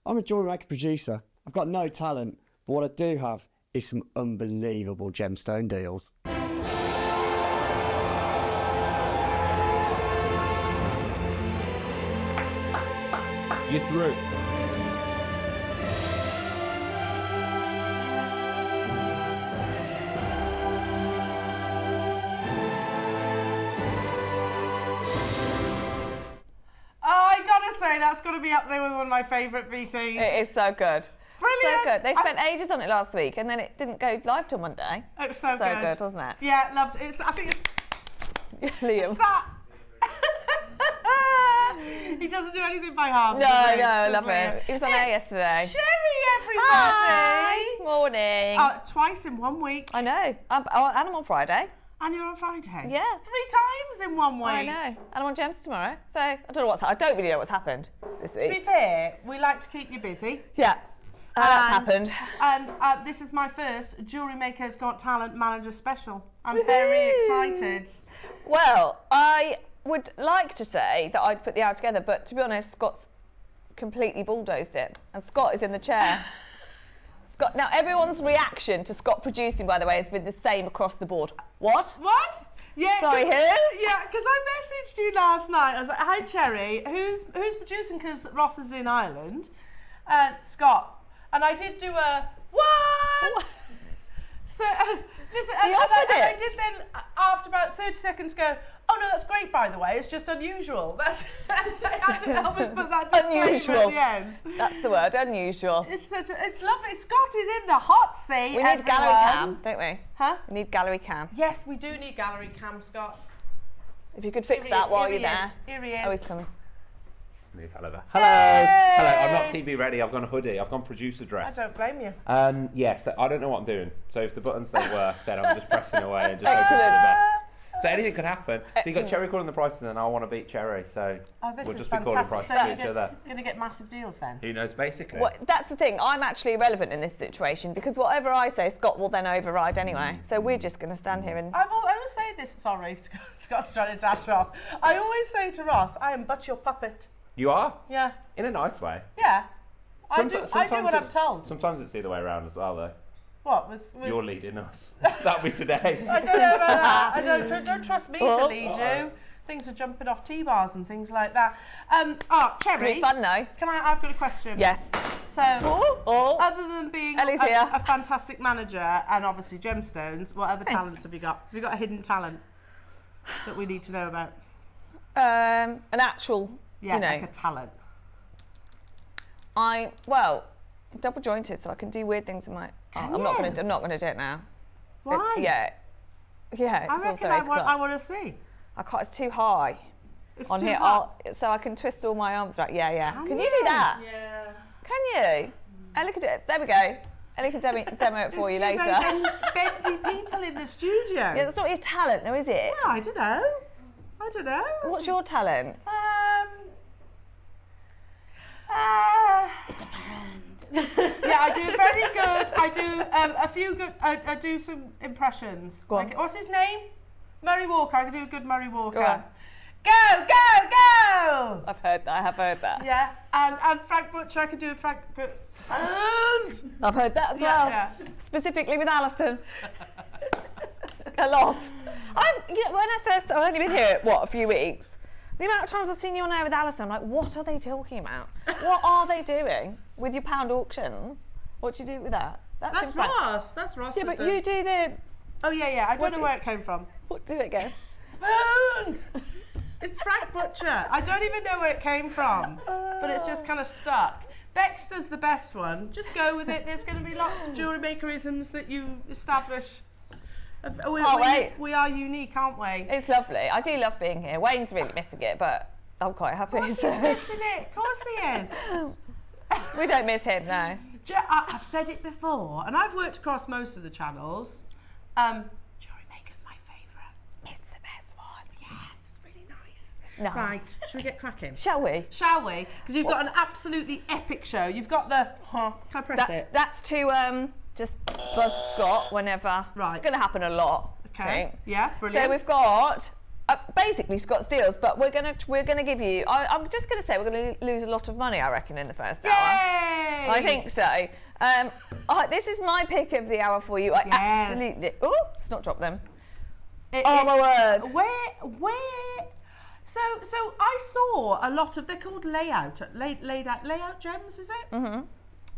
I'm a jewellery maker producer. I've got no talent, but what I do have is some unbelievable gemstone deals. You're through. That's got to be up there with one of my favourite VTs. It is so good. Brilliant. So good. They spent ages on it last week and then it didn't go live till Monday. It was so good. So good, wasn't it? Yeah, loved it. I think it's... Liam. It's that. He doesn't do anything by half. No, I love him. He was on air yesterday. Cherry, everybody. Hi. Morning. Twice in 1 week. I know. And I'm on Friday. And you're on Friday? Yeah. 3 times in 1 week. I know. And I'm on Gems tomorrow. So I don't really know what's happened this week. To be fair, we like to keep you busy. Yeah. That's happened. And this is my first JewelleryMaker's Got Talent Manager special. I'm very excited. Well, I would like to say that I'd put the hour together, but to be honest, Scott's completely bulldozed it. And Scott is in the chair. Scott, now, everyone's reaction to Scott producing, by the way, has been the same across the board. What? What? Yeah. Sorry, who? Yeah, because I messaged you last night. I was like, "Hi, Cherry. Who's producing? Because Ross is in Ireland." Scott. And I did do a what? So listen, and I did then after about 30 seconds go, "Oh no, that's great, by the way. It's just unusual." That's I had to almost put that disclaimer at the end. That's the word, unusual. It's lovely. Scott is in the hot seat. We need gallery cam, don't we? Huh? We need gallery cam. Yes, we do need gallery cam, Scott. If you could fix that while you're there. Here he is. Oh, he's coming. Move over. Hello. Hello. I'm not TV ready. I've gone hoodie. I've gone producer dress. I don't blame you. Yeah, so I don't know what I'm doing. So if the buttons don't work, then I'm just pressing away and just hoping for the best. So anything could happen. So you got Cherry calling the prices, and I want to beat Cherry. So we'll just be calling prices to each other. Going to get massive deals then. Who knows, basically. Well, that's the thing. I'm actually irrelevant in this situation because whatever I say, Scott will then override anyway. So we're just going to stand here and. I always say this. Sorry, Scott's trying to dash off. I always say to Ross, "I am but your puppet." You are? Yeah. In a nice way. Yeah. I do what I'm told. Sometimes it's the other way around as well, though. What was You're leading us. That'll be today. I don't know about that. Don't trust me to lead you. Things are jumping off T-bars and things like that. Cherry. It's gonna be fun though. I've got a question. Yes. So, other than being a fantastic manager and obviously gemstones, what other talents have you got? Have you got a hidden talent that we need to know about? An actual. Yeah, like a talent. Double jointed, so I can do weird things in my. I'm not going to do it now. Why? Yeah. I reckon I want to see. I can't. It's too high. It's on too here, high. So I can twist all my arms right. Yeah. Can you do that? Yeah. Can you? Ellie could do it. There we go. Ellie can demo it for you later. Bendy people in the studio. Yeah, that's not your talent, though, is it? No, I don't know. What's your talent? It's a band. Yeah, I do very good. I do a few good. I do some impressions. Go on. Like, what's his name? Murray Walker. I can do a good Murray Walker. Go on. Go! I've heard that. I have heard that. Yeah, and Frank Butcher. I can do a Frank Band. I've heard that as well. Yeah. Specifically with Alison. A lot. I've only been here a few weeks. The amount of times I've seen you on air with Alison, I'm like, what are they talking about? What are they doing with your pound auctions? What do you do with that? That's Ross. That's Ross. Yeah, but you do the. Oh yeah. I don't know where it came from. What do it again? Spoons. It's Frank Butcher. I don't even know where it came from, but it's just kind of stuck. Baxter's the best one. Just go with it. There's going to be lots of jewellery makerisms that you establish. We are unique, aren't we? It's lovely. I do love being here. Wayne's really missing it, but I'm quite happy. Of course he's missing it. Of course he is. We don't miss him, no. I've said it before, and I've worked across most of the channels. JewelleryMaker's my favourite. It's the best one. Yeah, it's really nice. Nice. Right, should we get cracking? Shall we? Shall we? Because you've got an absolutely epic show. You've got the. Can I press it? That's to just buzz Scott whenever. Right. It's going to happen a lot. Okay. Yeah, brilliant. So we've got basically Scott's deals, but we're gonna give you. I'm just gonna say we're gonna lose a lot of money, I reckon, in the first hour. Yay! I think so. This is my pick of the hour for you. I absolutely. Oh, let's not drop them. My word. Where? So I saw a lot of. They're called layout gems, is it? Mm-hmm.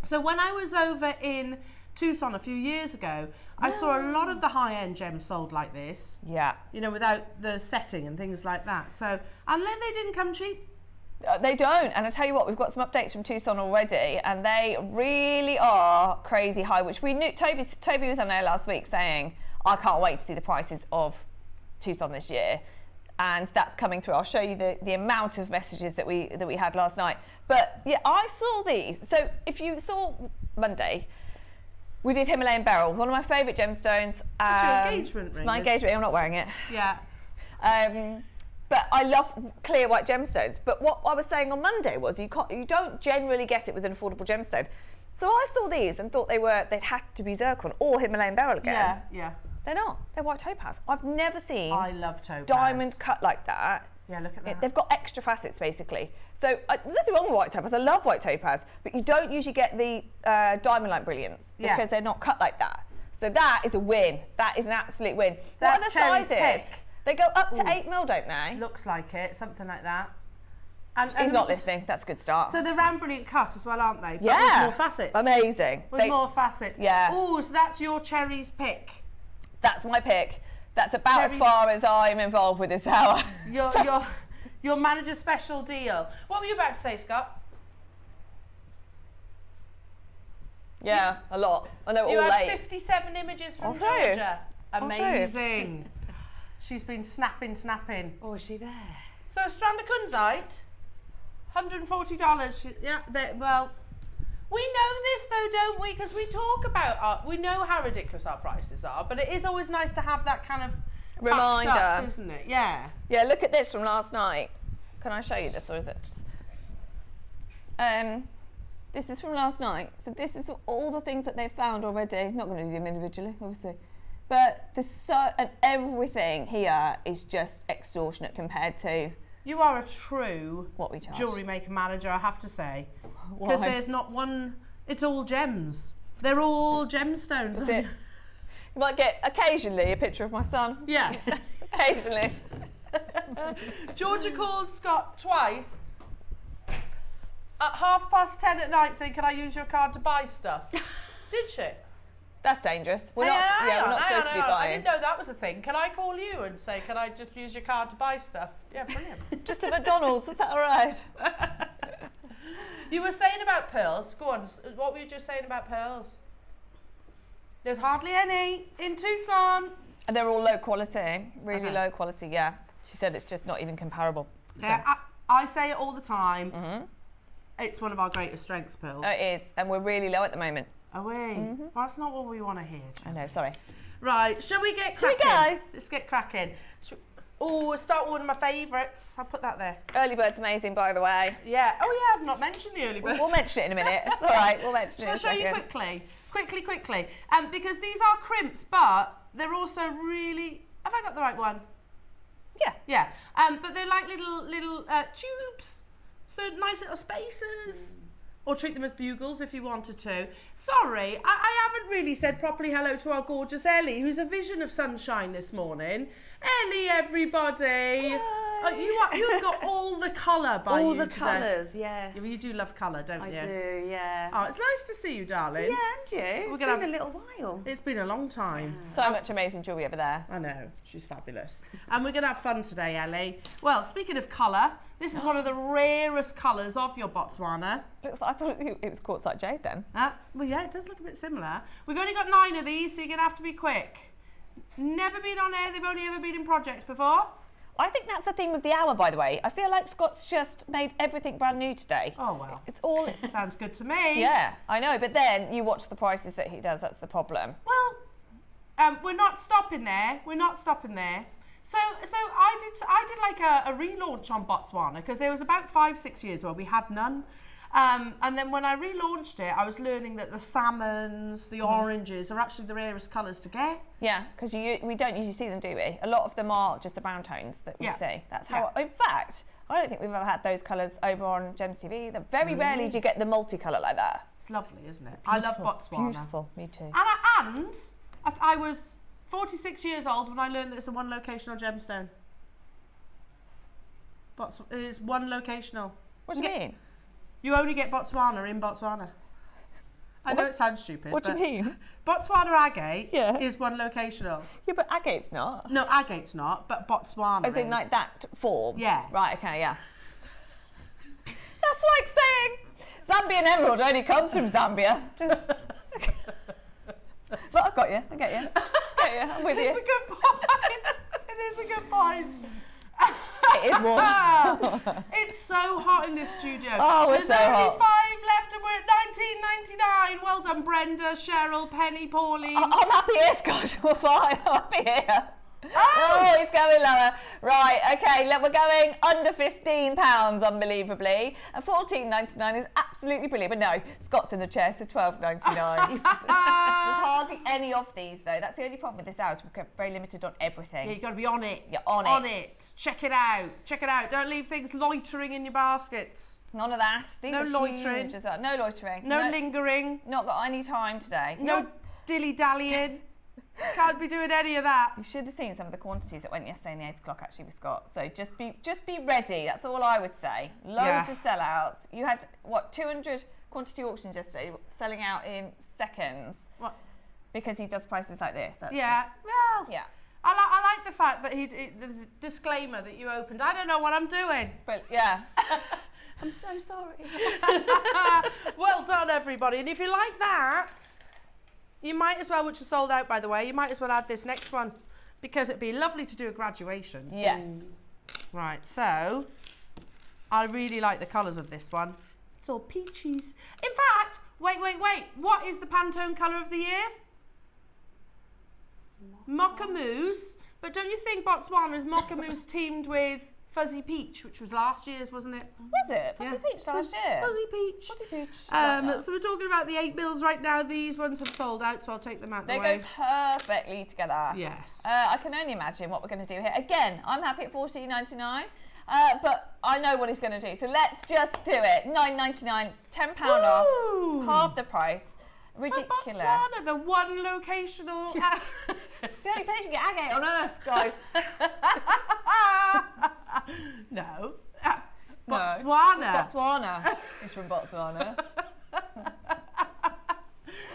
So when I was over in Tucson a few years ago, I saw a lot of the high-end gems sold like this. Yeah. You know, without the setting and things like that. So, and they didn't come cheap. They don't, and I tell you what, we've got some updates from Tucson already, and they really are crazy high, which we knew. Toby was on there last week saying, I can't wait to see the prices of Tucson this year, and that's coming through. I'll show you the amount of messages that we had last night. But yeah, I saw these. So if you saw Monday, we did Himalayan beryl, one of my favourite gemstones. It's your engagement ring. It's my engagement. I'm not wearing it. Yeah. But I love clear white gemstones. But what I was saying on Monday was you don't generally get it with an affordable gemstone. So I saw these and thought they'd had to be zircon or Himalayan beryl again. Yeah. They're not. They're white topaz. I've never seen. I love topaz. Diamond cut like that. Yeah, look at that. They've got extra facets basically. So there's nothing wrong with white topaz. I love white topaz, but you don't usually get the diamond-like brilliance because they're not cut like that. So that is a win. That is an absolute win. That's what are the sizes? Pick. They go up to 8 mil, don't they? Looks like it, something like that. And he's not listening. That's a good start. So they're round brilliant cut as well, aren't they? But Yeah. with more facets. Amazing. With more facets. Yeah. Oh, so that's your cherries pick. That's my pick. That's about as far as I'm involved with this hour. Your manager's special deal. What were you about to say, Scott? Yeah, a lot. And they're all You late. had 57 images from Georgia. Amazing. She's been snapping. Oh, is she there? So a strand of kunzite, $140. Yeah, well, we know this though, don't we? Because we talk about we know how ridiculous our prices are, but it is always nice to have that kind of reminder, up, isn't it? Yeah. Yeah, look at this from last night. Can I show you this, or is it just... this is from last night. So this is all the things that they've found already. I'm not going to do them individually, obviously. But and everything here is just extortionate compared to... You are a true what we charge. Jewellery maker manager, I have to say. Because there's not one... It's all gems. They're all gemstones. Is it? You might get occasionally a picture of my son. Yeah. Occasionally. Georgia called Scott twice at 10:30 at night saying, can I use your card to buy stuff? Did she? That's dangerous. We're not supposed to be buying. I didn't know that was a thing. Can I call you and say, can I just use your card to buy stuff? Yeah, brilliant. Just at McDonald's, is that all right? You were saying about pearls. Go on, what were you just saying about pearls? There's hardly any in Tucson. And they're all low quality, really low quality, yeah. She said it's just not even comparable. Yeah, so. I say it all the time. Mm-hmm. It's one of our greatest strengths, pearls. It is, and we're really low at the moment. Are we? Mm-hmm. Well, that's not what we want to hear. I know, sorry. Right, shall we get cracking? Shall we go? Let's get cracking. Oh, start with one of my favourites. I'll put that there. Early Bird's amazing, by the way. Yeah. Oh, yeah, I've not mentioned the Early Bird. We'll mention it in a minute. It's all right, we'll mention it in a second. Shall I show you quickly? Because these are crimps, but they're also really... Have I got the right one? Yeah. Yeah. But they're like little tubes. So nice little spacers. Or treat them as bugles if you wanted to. Sorry, I haven't really said properly hello to our gorgeous Ellie, who's a vision of sunshine this morning. Ellie, everybody. You've got all the colour by you today. All the colours, yes. You do love colour, don't you? I do, yeah. Oh, it's nice to see you, darling. Yeah, and you. It's been a little while. It's been a long time. So much amazing jewellery over there. I know, she's fabulous. And we're going to have fun today, Ellie. Well, speaking of colour, this is one of the rarest colours of your Botswana. Looks like, I thought it was quartzite jade then. Well, yeah, it does look a bit similar. We've only got 9 of these, so you're going to have to be quick. Never been on air, they've only ever been in projects before. I think that's the theme of the hour, by the way. I feel like Scott's just made everything brand new today. Oh, well. It's all... Sounds good to me. Yeah, I know, but then you watch the prices that he does, that's the problem. Well, we're not stopping there. So I did like a relaunch on Botswana because there was about 5-6 years where we had none. And then when I relaunched it, I was learning that the salmons, the oranges are actually the rarest colours to get. Yeah, because we don't usually see them, do we? A lot of them are just the brown tones that we see. That's how, in fact, I don't think we've ever had those colours over on Gems TV. Very rarely do you get the multicolour like that. It's lovely, isn't it? Beautiful. I love Botswana. Beautiful, me too. And I was 46 years old when I learned that it's a one locational gemstone. It is one locational. What do you mean? You only get Botswana in Botswana. I know it sounds stupid. What do you mean? Botswana agate is one locational. Yeah, but agate's not. No, agate's not, but Botswana As in like that form? Yeah. Right, okay, yeah. That's like saying Zambian emerald only comes from Zambia. But I got you, I get you. I'm with you. It's a good point. It is a good point. It is warm. It's so hot in this studio. Oh, it's so hot. There's only 5 left and we're at 19.99. Well done, Brenda, Cheryl, Penny, Pauline. I'm happy here, Scott. We're fine. I'm happy here. Oh, it's going lower. Right, okay, look, we're going under £15, unbelievably. And £14.99 is absolutely brilliant. But no, Scott's in the chair, so £12.99. There's hardly any of these, though. That's the only problem with this hour. We're very limited on everything. Yeah, you've got to be on it. You're on it. Check it out. Check it out. Don't leave things loitering in your baskets. None of that. These are loitering. Huge as well. No loitering. No lingering. Not got any time today. No dilly-dallying. Can't be doing any of that. You should have seen some of the quantities that went yesterday in the 8 o'clock actually with Scott. So just be ready. That's all I would say. Loads of sellouts. You had what 200 quantity auctions yesterday, selling out in seconds. What? Because he does prices like this. Well, yeah. I like the fact that the disclaimer that you opened. I don't know what I'm doing. But yeah. I'm so sorry. Well done, everybody. And if you like that, you might as well, which is sold out by the way, you might as well add this next one because it'd be lovely to do a graduation. Yes. Right, so I really like the colours of this one. It's all peaches. In fact, wait. What is the Pantone colour of the year? Mocha Mousse. But don't you think Botswana's Mocha Mousse teamed with Fuzzy Peach, which was last year's, wasn't it? Was it? Fuzzy Peach last year? Fuzzy Peach. Fuzzy Peach. So we're talking about the 8 mils right now. These ones have sold out, so I'll take them out the way. They go perfectly together. Yes. I can only imagine what we're going to do here. Again, I'm happy at $14.99, but I know what he's going to do. So let's just do it. $9.99, £10 off, half the price. Ridiculous. Botswana, the one locational. It's the only place you get agate on earth, guys. No. Botswana. Just Botswana. He's from Botswana.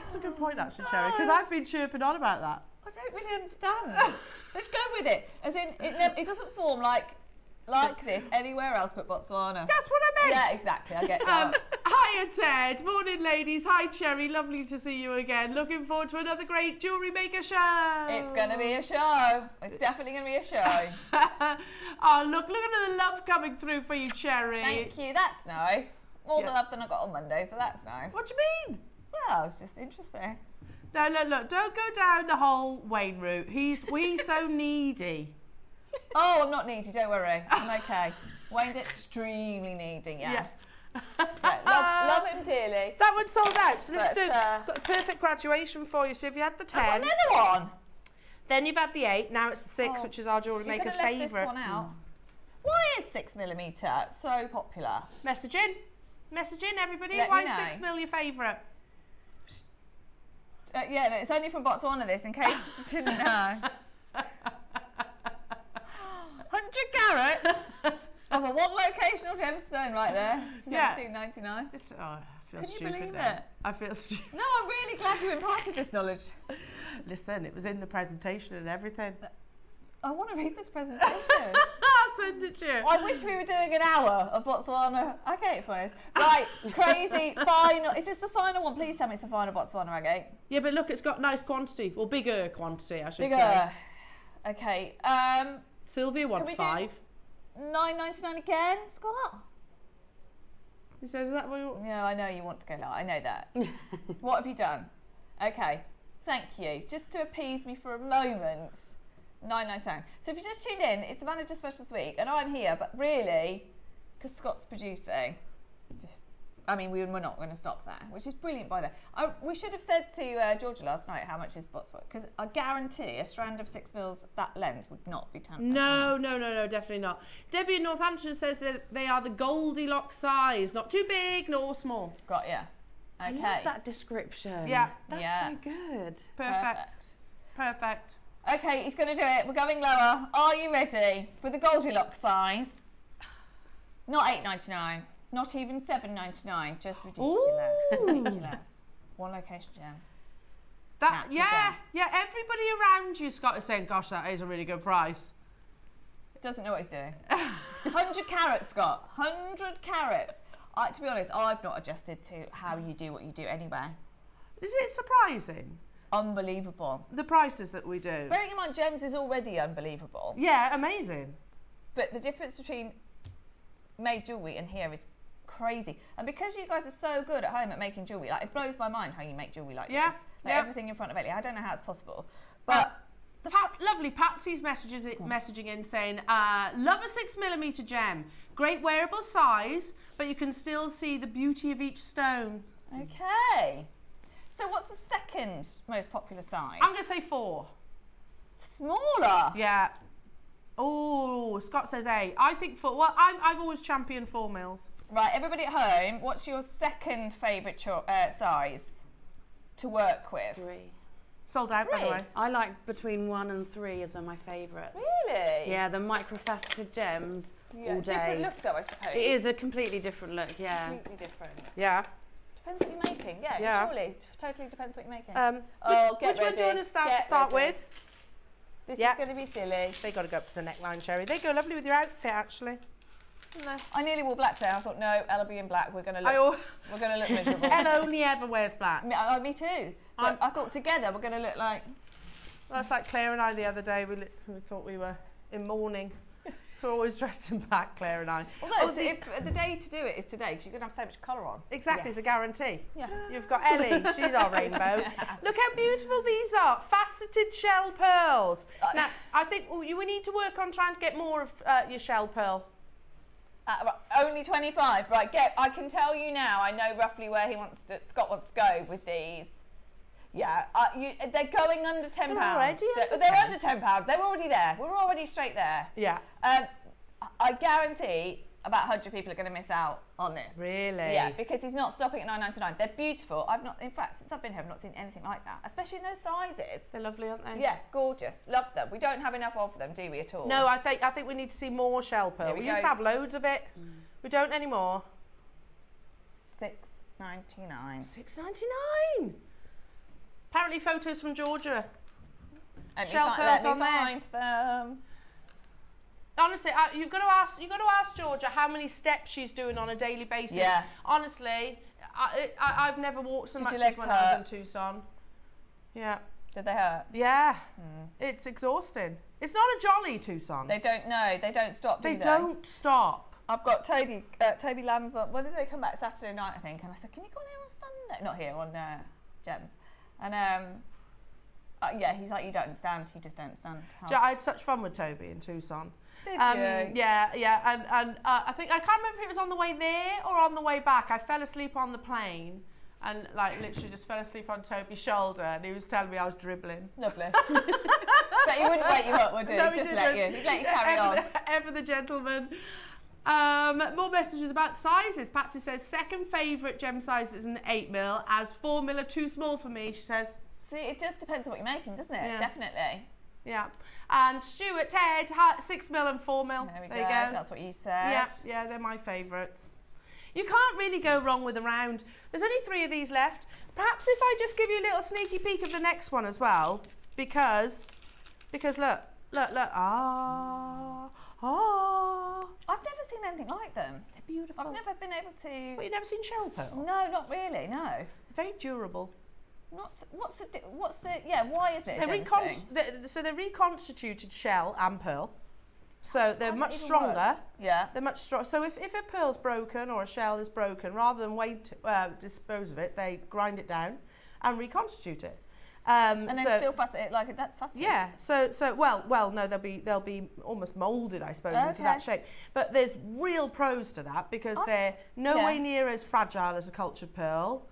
It's a good point, actually, Cherry, because I've been chirping on about that. I don't really understand. Let's go with it. As in, it doesn't form like this anywhere else but Botswana. That's what I meant. Yeah, exactly. I get that. Hiya, Ted. Morning, ladies. Hi, Cherry. Lovely to see you again. Looking forward to another great Jewellery Maker show. It's going to be a show. It's definitely going to be a show. Oh, look at the love coming through for you, Cherry. Thank you. That's nice. More the love than I got on Monday, so that's nice. What do you mean? Well, it's just interesting. No, look. Don't go down the whole Wayne route. He's so needy. Oh, I'm not needy, don't worry. I'm okay. Wayne's extremely needy, yeah. Love him dearly. That one sold out, so let's got a perfect graduation for you. So if you had the 10... I've got another one! Then you've had the 8, now it's the 6, which is our Jewellery Maker's favourite. This one out. Why is 6mm so popular? Message in, everybody. Why is 6mm your favourite? Yeah, no, it's only from Botswana, this, in case you didn't know. 100 carats of a one locational gemstone right there. $17.99. I feel Can stupid. You believe then. it? I feel stupid. No, I'm really glad you imparted this knowledge. Listen, it was in the presentation and everything. I want to read this presentation. I'll send it to you. I wish we were doing an hour of Botswana agate for us. Right, crazy, final. Is this the final one? Please tell me it's the final Botswana agate. Yeah, but look, it's got nice quantity. Or bigger quantity, I should say. Bigger. Okay. Sylvia wants 5. $9.99 again, Scott? He says, is that what you... No, I know you want to go low. I know that. What have you done? Okay. Thank you. Just to appease me for a moment. $9.99. So if you just tuned in, it's the manager special this week, and I'm here, but really, because Scott's producing. I mean, we're not going to stop there, which is brilliant by there. We should have said to Georgia last night how much his bots were, because I guarantee a strand of 6 mils that length would not be 10. No, definitely not. Debbie in Northampton says that they are the Goldilocks size, not too big nor small. Got ya. Okay. I love that description. Yeah. That's so good. Perfect. Okay, he's going to do it. We're going lower. Are you ready for the Goldilocks size? Not $8.99. Not even $7.99. Just ridiculous. Ridiculous. One location gem. Yeah. Everybody around you, Scott, is saying, "Gosh, that is a really good price." Doesn't know what he's doing. 100 carats, Scott. 100 carats. To be honest, I've not adjusted to how you do what you do anyway. Is it surprising? Unbelievable. The prices that we do. Bearing in mind, gems is already unbelievable. Yeah, amazing. But the difference between made jewellery and here is crazy. And because you guys are so good at home at making jewellery, like, it blows my mind how you make jewellery like this. Like everything in front of Ellie. I don't know how it's possible. But lovely Patsy's messaging in saying, love a 6mm gem. Great wearable size, but you can still see the beauty of each stone. Okay. So what's the second most popular size? I'm going to say 4. Smaller? Yeah. Oh, Scott says 8. I think 4. Well, I've always championed 4 mils. Right, everybody at home, what's your second favourite size to work with? 3. Sold out, by the way. I like between 1 and 3 as are my favourites. Really? Yeah, the microfaceted gems all day. Different look though, I suppose. It is a completely different look, yeah. Completely different. Yeah. Depends what you're making, yeah. Surely. Totally depends what you're making. Which one do you want to start with? This is going to be silly. They got to go up to the neckline, Cherry. They go lovely with your outfit, actually. No. I nearly wore black today. I thought, no, Ella be in black. We're going to look miserable. Ella only ever wears black. Me too. But I thought together we're going to look like... That's like Claire and I the other day. We thought we were in mourning. We're always dressed in black, Claire and I. Although, if the day to do it is today, because you're going to have so much colour on. Exactly, it's a guarantee. Yeah. You've got Ellie, she's our rainbow. Look how beautiful these are, faceted shell pearls. Now, I think we need to work on trying to get more of your shell pearl. Only 25, right? I can tell you now. I know roughly where Scott wants to go with these. Yeah, they're going under £10. They're under £10. They're already there. We're already straight there. Yeah. I guarantee about 100 people are going to miss out on this. Really? Yeah, because he's not stopping at £9.99. They're beautiful. In fact, since I've been here, I've not seen anything like that, especially in those sizes. They're lovely, aren't they? Yeah, gorgeous. Love them. We don't have enough of them, do we, at all? No, I think we need to see more shell pearl. We used to have loads of it. We don't anymore. $6.99. $6.99. Apparently, photos from Georgia. Let me find them. Honestly, you've got to ask Georgia how many steps she's doing on a daily basis. Yeah. Honestly, I've never walked so much as when I was in Tucson. Yeah. Did they hurt? Yeah. It's exhausting. It's not a jolly Tucson. They don't know. They don't stop, do they? They don't stop. I've got Toby Lamb's on. When did they come back? Saturday night, I think. And I said, can you go on here on Sunday? Not here, on Gems. And yeah, he's like, you don't understand. He just don't understand. I had such fun with Toby in Tucson. Did you? Yeah, and I think I can't remember if it was on the way there or on the way back. I fell asleep on the plane, and like literally just fell asleep on Toby's shoulder, and he was telling me I was dribbling. Lovely. But he wouldn't wake you up, would he? No, He'd let you carry on. Ever the gentleman. More messages about sizes. Patsy says second favourite gem size is an 8mm, as 4mm are too small for me. She says. See, it just depends on what you're making, doesn't it? Yeah. Definitely. Yeah. And Stuart, Ted, 6mm and 4mm. There you go. That's what you said. Yeah, they're my favourites. You can't really go wrong with a round. There's only 3 of these left. Perhaps if I just give you a little sneaky peek of the next one as well, because look. I've never seen anything like them. They're beautiful. I've never been able to. But you've never seen shell pearl? No, not really. No. Very durable. What's the why is it so they're reconstituted shell and pearl, so they're much stronger. Yeah, they're much stronger. So if a pearl's broken or a shell is broken, rather than dispose of it, they grind it down and reconstitute it. And then still facet it like that's faceted. Yeah. So well, no, they'll be almost moulded, I suppose, into that shape. But there's real pros to that because they're no way near as fragile as a cultured pearl.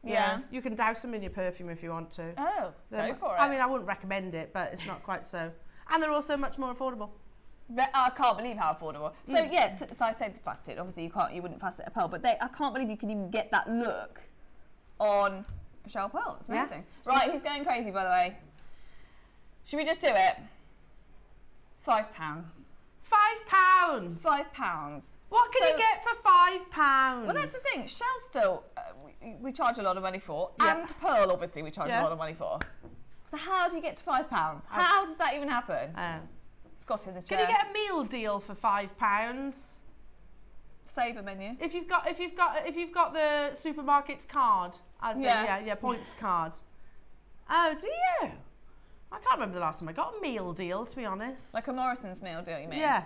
Yeah. You can douse them in your perfume if you want to. Oh, go for it. I mean, I wouldn't recommend it, but it's not quite so. And they're also much more affordable. I can't believe how affordable. So yeah, so I said faceted. Obviously, you wouldn't facet a pearl, but I can't believe you can even get that look on a shell pearl. It's amazing. Yeah. Right, who's going crazy, by the way? Should we just do it? £5. £5. £5. What can you get for £5? Well, that's the thing. Shell still, we charge a lot of money for, and pearl, obviously, we charge a lot of money for. So how do you get to £5? How does that even happen? Scott in the chair. Can you get a meal deal for £5? Save a menu. If you've got the supermarket's card, as points card. Oh, do you? I can't remember the last time I got a meal deal, to be honest. Like a Morrison's meal deal, you mean? Yeah.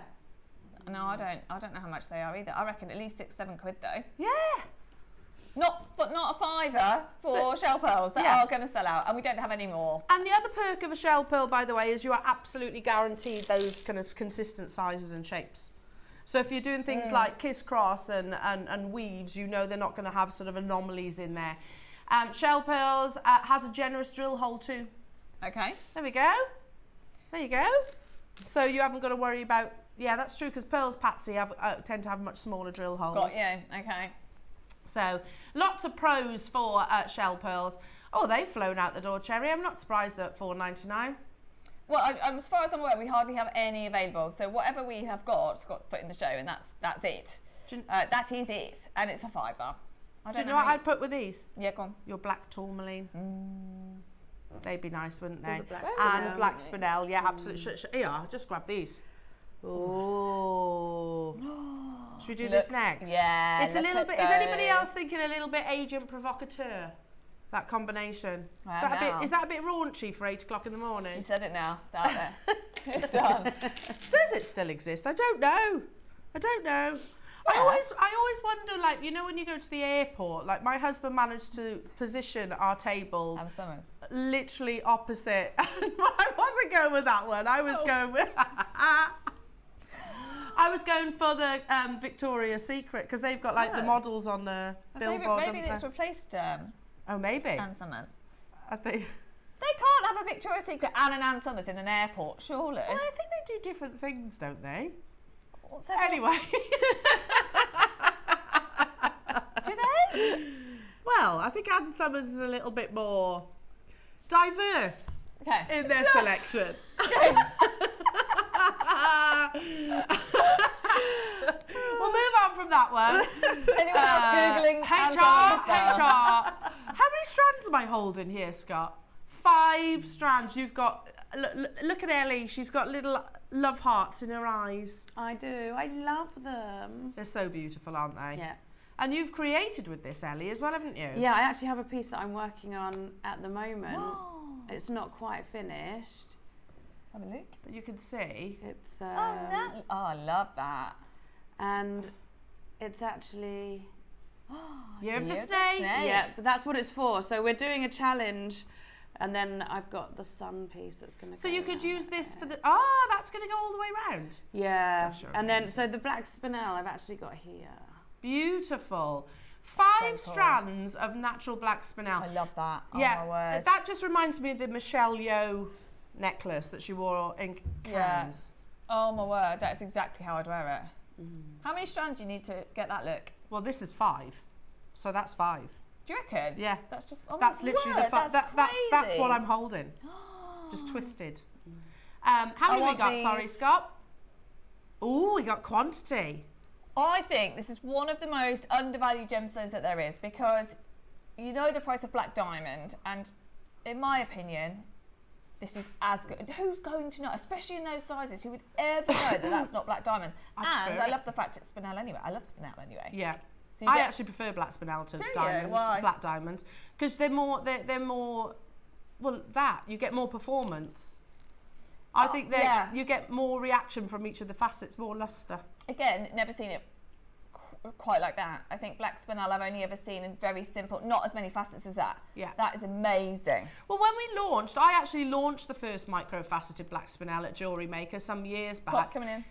No, I don't know how much they are either. I reckon at least £6-7 though. Yeah. Not a fiver for shell pearls that are going to sell out, and we don't have any more. And the other perk of a shell pearl, by the way, is you are absolutely guaranteed those kind of consistent sizes and shapes. So if you're doing things like kiss cross and weaves, you know they're not going to have sort of anomalies in there. Shell pearls has a generous drill hole too. Okay. There we go. There you go. So you haven't got to worry about. Yeah, that's true because pearls, Patsy, tend to have much smaller drill holes. Got you. Okay. So lots of pros for shell pearls. Oh, they've flown out the door, Cherry. I'm not surprised they're at $4.99. Well, as far as I'm aware, we hardly have any available. So whatever we have got, Scott's put in the show, and that's it. That is it, and it's a £5. Do you know what I'd put with these? Yeah, go on. Your black tourmaline. They'd be nice, wouldn't they? And black spinel. Yeah, absolutely. Yeah, just grab these. Oh. Should we do this next? Yeah. It's a little bit. Is anybody else thinking a little bit agent provocateur? That combination. Is that a bit raunchy for 8 o'clock in the morning? You said it now. It's out there. It's done. Does it still exist? I don't know. Yeah. I always wonder, like, you know, when you go to the airport, like my husband managed to position our table literally opposite. I wasn't going with that one. I was going with. I was going for the Victoria's Secret because they've got like the models on the billboard. Maybe it's replaced. Oh, maybe. Ann Summers. I think. They can't have a Victoria's Secret and an Ann Summers in an airport, surely. Well, I think they do different things, don't they? Anyway. Do they? Well, I think Ann Summers is a little bit more diverse in their selection. We'll move on from that one. Anyone else Googling HR. How many strands am I holding here, Scott? 5 strands. You've got, look at Ellie. She's got little love hearts in her eyes. I do. I love them. They're so beautiful, aren't they? Yeah. And you've created with this, Ellie, as well, haven't you? Yeah, I actually have a piece that I'm working on at the moment. Whoa. It's not quite finished. Have a look. But you can see. It's I love that. And it's actually Year of the Snake. Yeah, but that's what it's for. So we're doing a challenge, and then I've got the sun piece that's going to go. So you could use this for the. That's going to go all the way round. Yeah, Gosh, and then so the black spinel I've actually got here. Beautiful. 5 strands of natural black spinel. I love that. Yeah, oh my word. that just reminds me of the Michelle Yeoh necklace that she wore in Cannes. Oh my word, that's exactly how I'd wear it. How many strands do you need to get that look? Well, this is 5, so that's 5. Do you reckon? Yeah, that's just. That's literally that's what I'm holding, just twisted. How many have we got? Sorry, Scott. Oh, we got quantity. I think this is one of the most undervalued gemstones that there is because you know the price of black diamond, and in my opinion, this is as good. Who's going to know, especially in those sizes, who would ever know that that's not black diamond? I love the fact it's spinel anyway. I love spinel anyway. Yeah. So I actually prefer black spinel to diamonds. Why? Black diamonds, because they're more. Well, you get more performance. I think that you get more reaction from each of the facets, more luster. Again, never seen it quite like that. I think black spinel I've only ever seen in very simple, not as many facets as that. Yeah. That is amazing. Well, when we launched, I actually launched the first micro-faceted black spinel at JewelleryMaker some years back. Clock's coming in.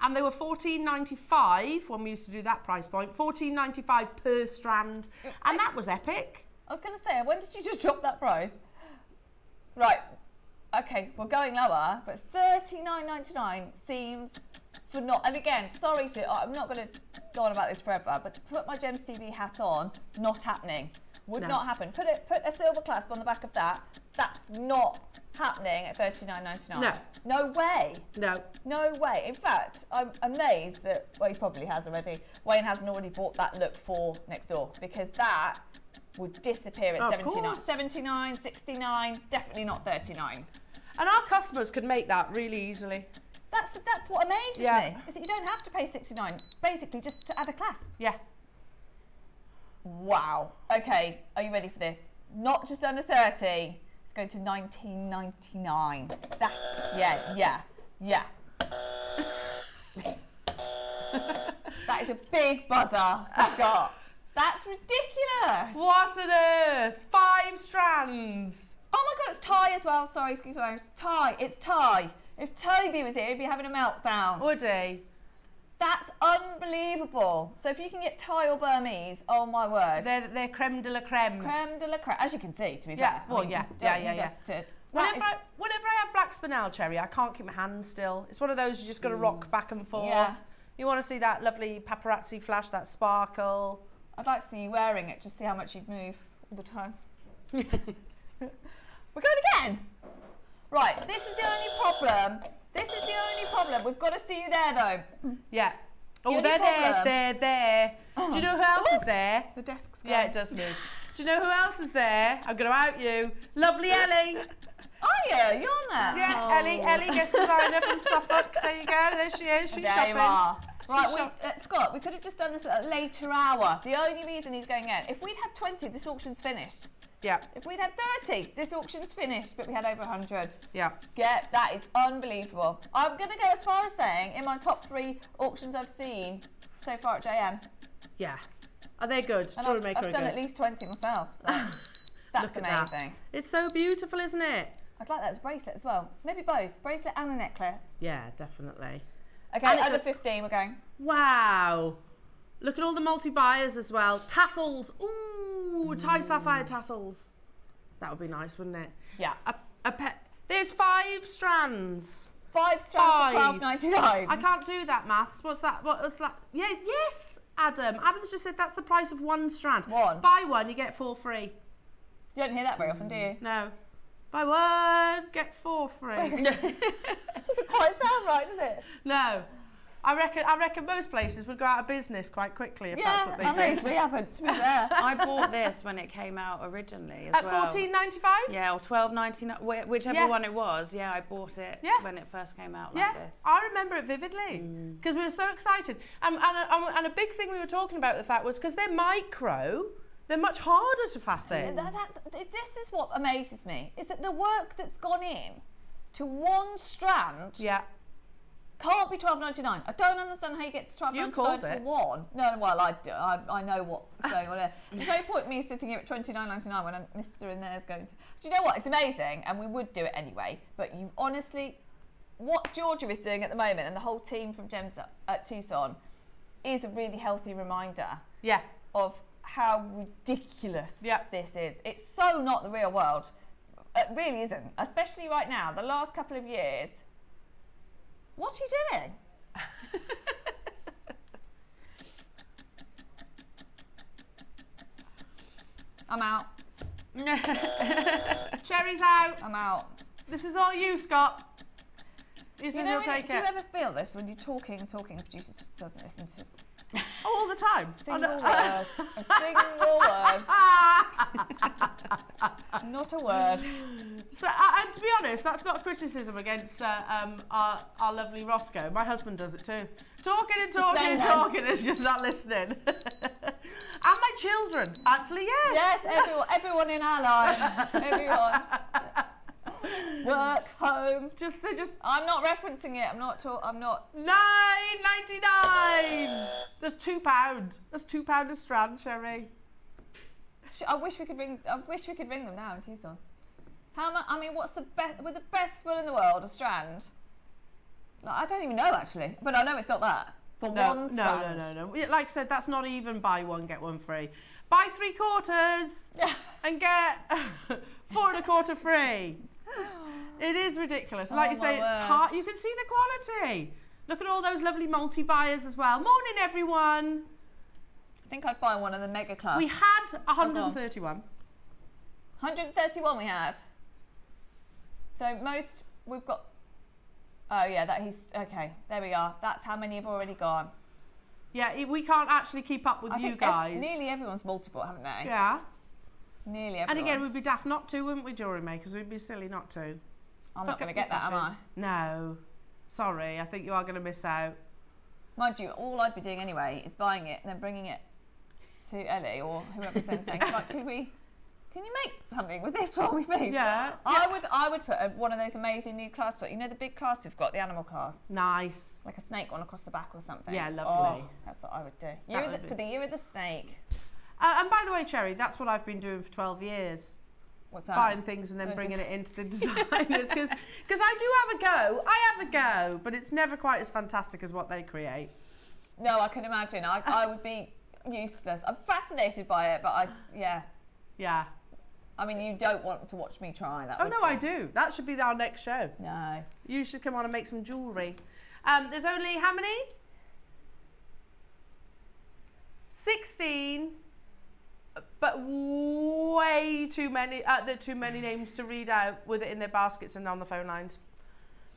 And they were $14.95 when we used to do that price point, $14.95 per strand, and that was epic. I was going to say, when did you just drop that price? Right, okay, we're going lower, but $39.99 seems for not. And again, sorry I'm not going to go on about this forever, but to put my Gems TV hat on, not happening. Would not happen. Put a silver clasp on the back of that. That's not happening at $39.99. No. No way. No. No way. In fact, I'm amazed that, well, he probably has already. Wayne hasn't already bought that look for next door, because that would disappear at 79. 79, 69, definitely not 39. And our customers could make that really easily. That's what amazes me, is that you don't have to pay 69, basically just to add a clasp. Yeah. Wow. Okay, are you ready for this? Not just under 30, it's going to $19.99. That, yeah. That is a big buzzer, Scott. That's ridiculous. What on earth? 5 strands. Oh my God, it's tie as well. Sorry, excuse me. It's tie. It's tie. If Toby was here, he'd be having a meltdown. Would he? That's unbelievable. So if you can get Thai or Burmese, oh my word. They're creme de la creme. Creme de la creme, as you can see, to be fair. Well, yeah. Whenever I have black spinel, Cherry, I can't keep my hands still. It's one of those you just got to rock back and forth. Yeah. You want to see that lovely paparazzi flash, that sparkle. I'd like to see you wearing it, just see how much you'd move all the time. We're going again. Right, this is the only problem. This is the only problem. We've got to see you there, though. Yeah. Oh, they're there. Do you know who else is there? The desk's gone. Yeah, it does move. Do you know who else is there? I'm going to out you. Lovely Ellie. Are you? You're on there? Yeah, Ellie guest designer from Suffolk. There you go. There she is. She's shopping. You are. Right, Scott, we could have just done this at a later hour. The only reason he's going in, if we'd had 20, this auction's finished. Yeah. If we'd had 30, this auction's finished, but we had over 100. Yeah. That is unbelievable. I'm going to go as far as saying, in my top 3 auctions I've seen so far at JM. Yeah. Are they good? And I've done at least 20 myself, so that's amazing. That. It's so beautiful, isn't it? I'd like that as a bracelet as well. Maybe both, bracelet and a necklace. Yeah, definitely. Okay, under 15 we're going. Wow. Look at all the multi-buyers as well. Tassels. Ooh, Thai sapphire tassels. That would be nice, wouldn't it? Yeah. There's 5 strands. 5 strands for $12.99. I can't do that maths. What's that? What was that? Yeah, yes, Adam. Adam just said that's the price of 1 strand. Buy 1, you get 4 free. You don't hear that very often, do you? No. Buy 1, get 4 free. Doesn't quite sound right, does it? No. I reckon most places would go out of business quite quickly if that's what they do. We haven't, to be fair. I bought this when it came out originally as well. At $14.95? Yeah, or $12.99, whichever one it was. Yeah, I bought it when it first came out like this. I remember it vividly because we were so excited. And a big thing we were talking about the fact was because they're micro, they're much harder to fasten. This is what amazes me, is that the work that's gone in to 1 strand can't be $12.99. I don't understand how you get to $12.99 for 1. No, well, I know what's going on there. There's no point me sitting here at $29.99 when a mister in there is going to... Do you know what? It's amazing, and we would do it anyway, but you honestly... What Georgia is doing at the moment, and the whole team from Gems at Tucson, is a really healthy reminder of how ridiculous this is. It's so not the real world. It really isn't, especially right now. The last couple of years... What's he doing? I'm out. Cherry's out. I'm out. This is all you, Scott. You do you ever feel this when you're talking, producer just doesn't listen to... all the time. Single word. A single word. Not a word. So, and to be honest, that's not a criticism against our lovely Roscoe. My husband does it too. Talking and is just not listening. And my children, actually, yes. Yes, everyone in our lives. Everyone. Work, home. They're just. I'm not referencing it. I'm not. £9.99. There's £2. That's £2 a strand, Cherry. I wish we could ring them now in Tucson. How much? I mean, what's the best? With the best wool in the world, a strand. Like, I don't even know actually, but I know it's not that. For one strand. No. Like I said, that's not even buy one get one free. Buy 3/4 and get 4 1/4 free. It is ridiculous. Like you say, it's tight. You can see the quality. Look at all those lovely multi-buyers as well. Morning, everyone. I think I'd buy one of the mega class. We had 131. 131 we had. So most we've got. Oh yeah, okay. There we are. That's how many have already gone. Yeah, we can't actually keep up with you guys. Nearly everyone's multiple, haven't they? Yeah. Nearly everyone. And again, we'd be daft not to, wouldn't we, jewellery makers? We'd be silly not to. I'm not going to get that, am I? No. Sorry, I think you are going to miss out. Mind you, all I'd be doing anyway is buying it and then bringing it to Ellie or whoever sends saying, like, can you make something with this for me, please? Yeah. I would put one of those amazing new clasps. You know the big clasp we've got, the animal clasps? Nice. Like a snake one across the back or something. Yeah, lovely. Oh, that's what I would do. For the year of the snake. And by the way, Cherry, that's what I've been doing for 12 years. What's that? Buying things and then bringing it into the designers. Because I do have a go. I have a go, but it's never quite as fantastic as what they create. No, I can imagine. I would be useless. I'm fascinated by it, but yeah. I mean, you don't want to watch me try that. Oh, no, I do. That should be our next show. No. You should come on and make some jewellery. There's only how many? 16, but way too many. There are too many names to read out with it in their baskets and on the phone lines.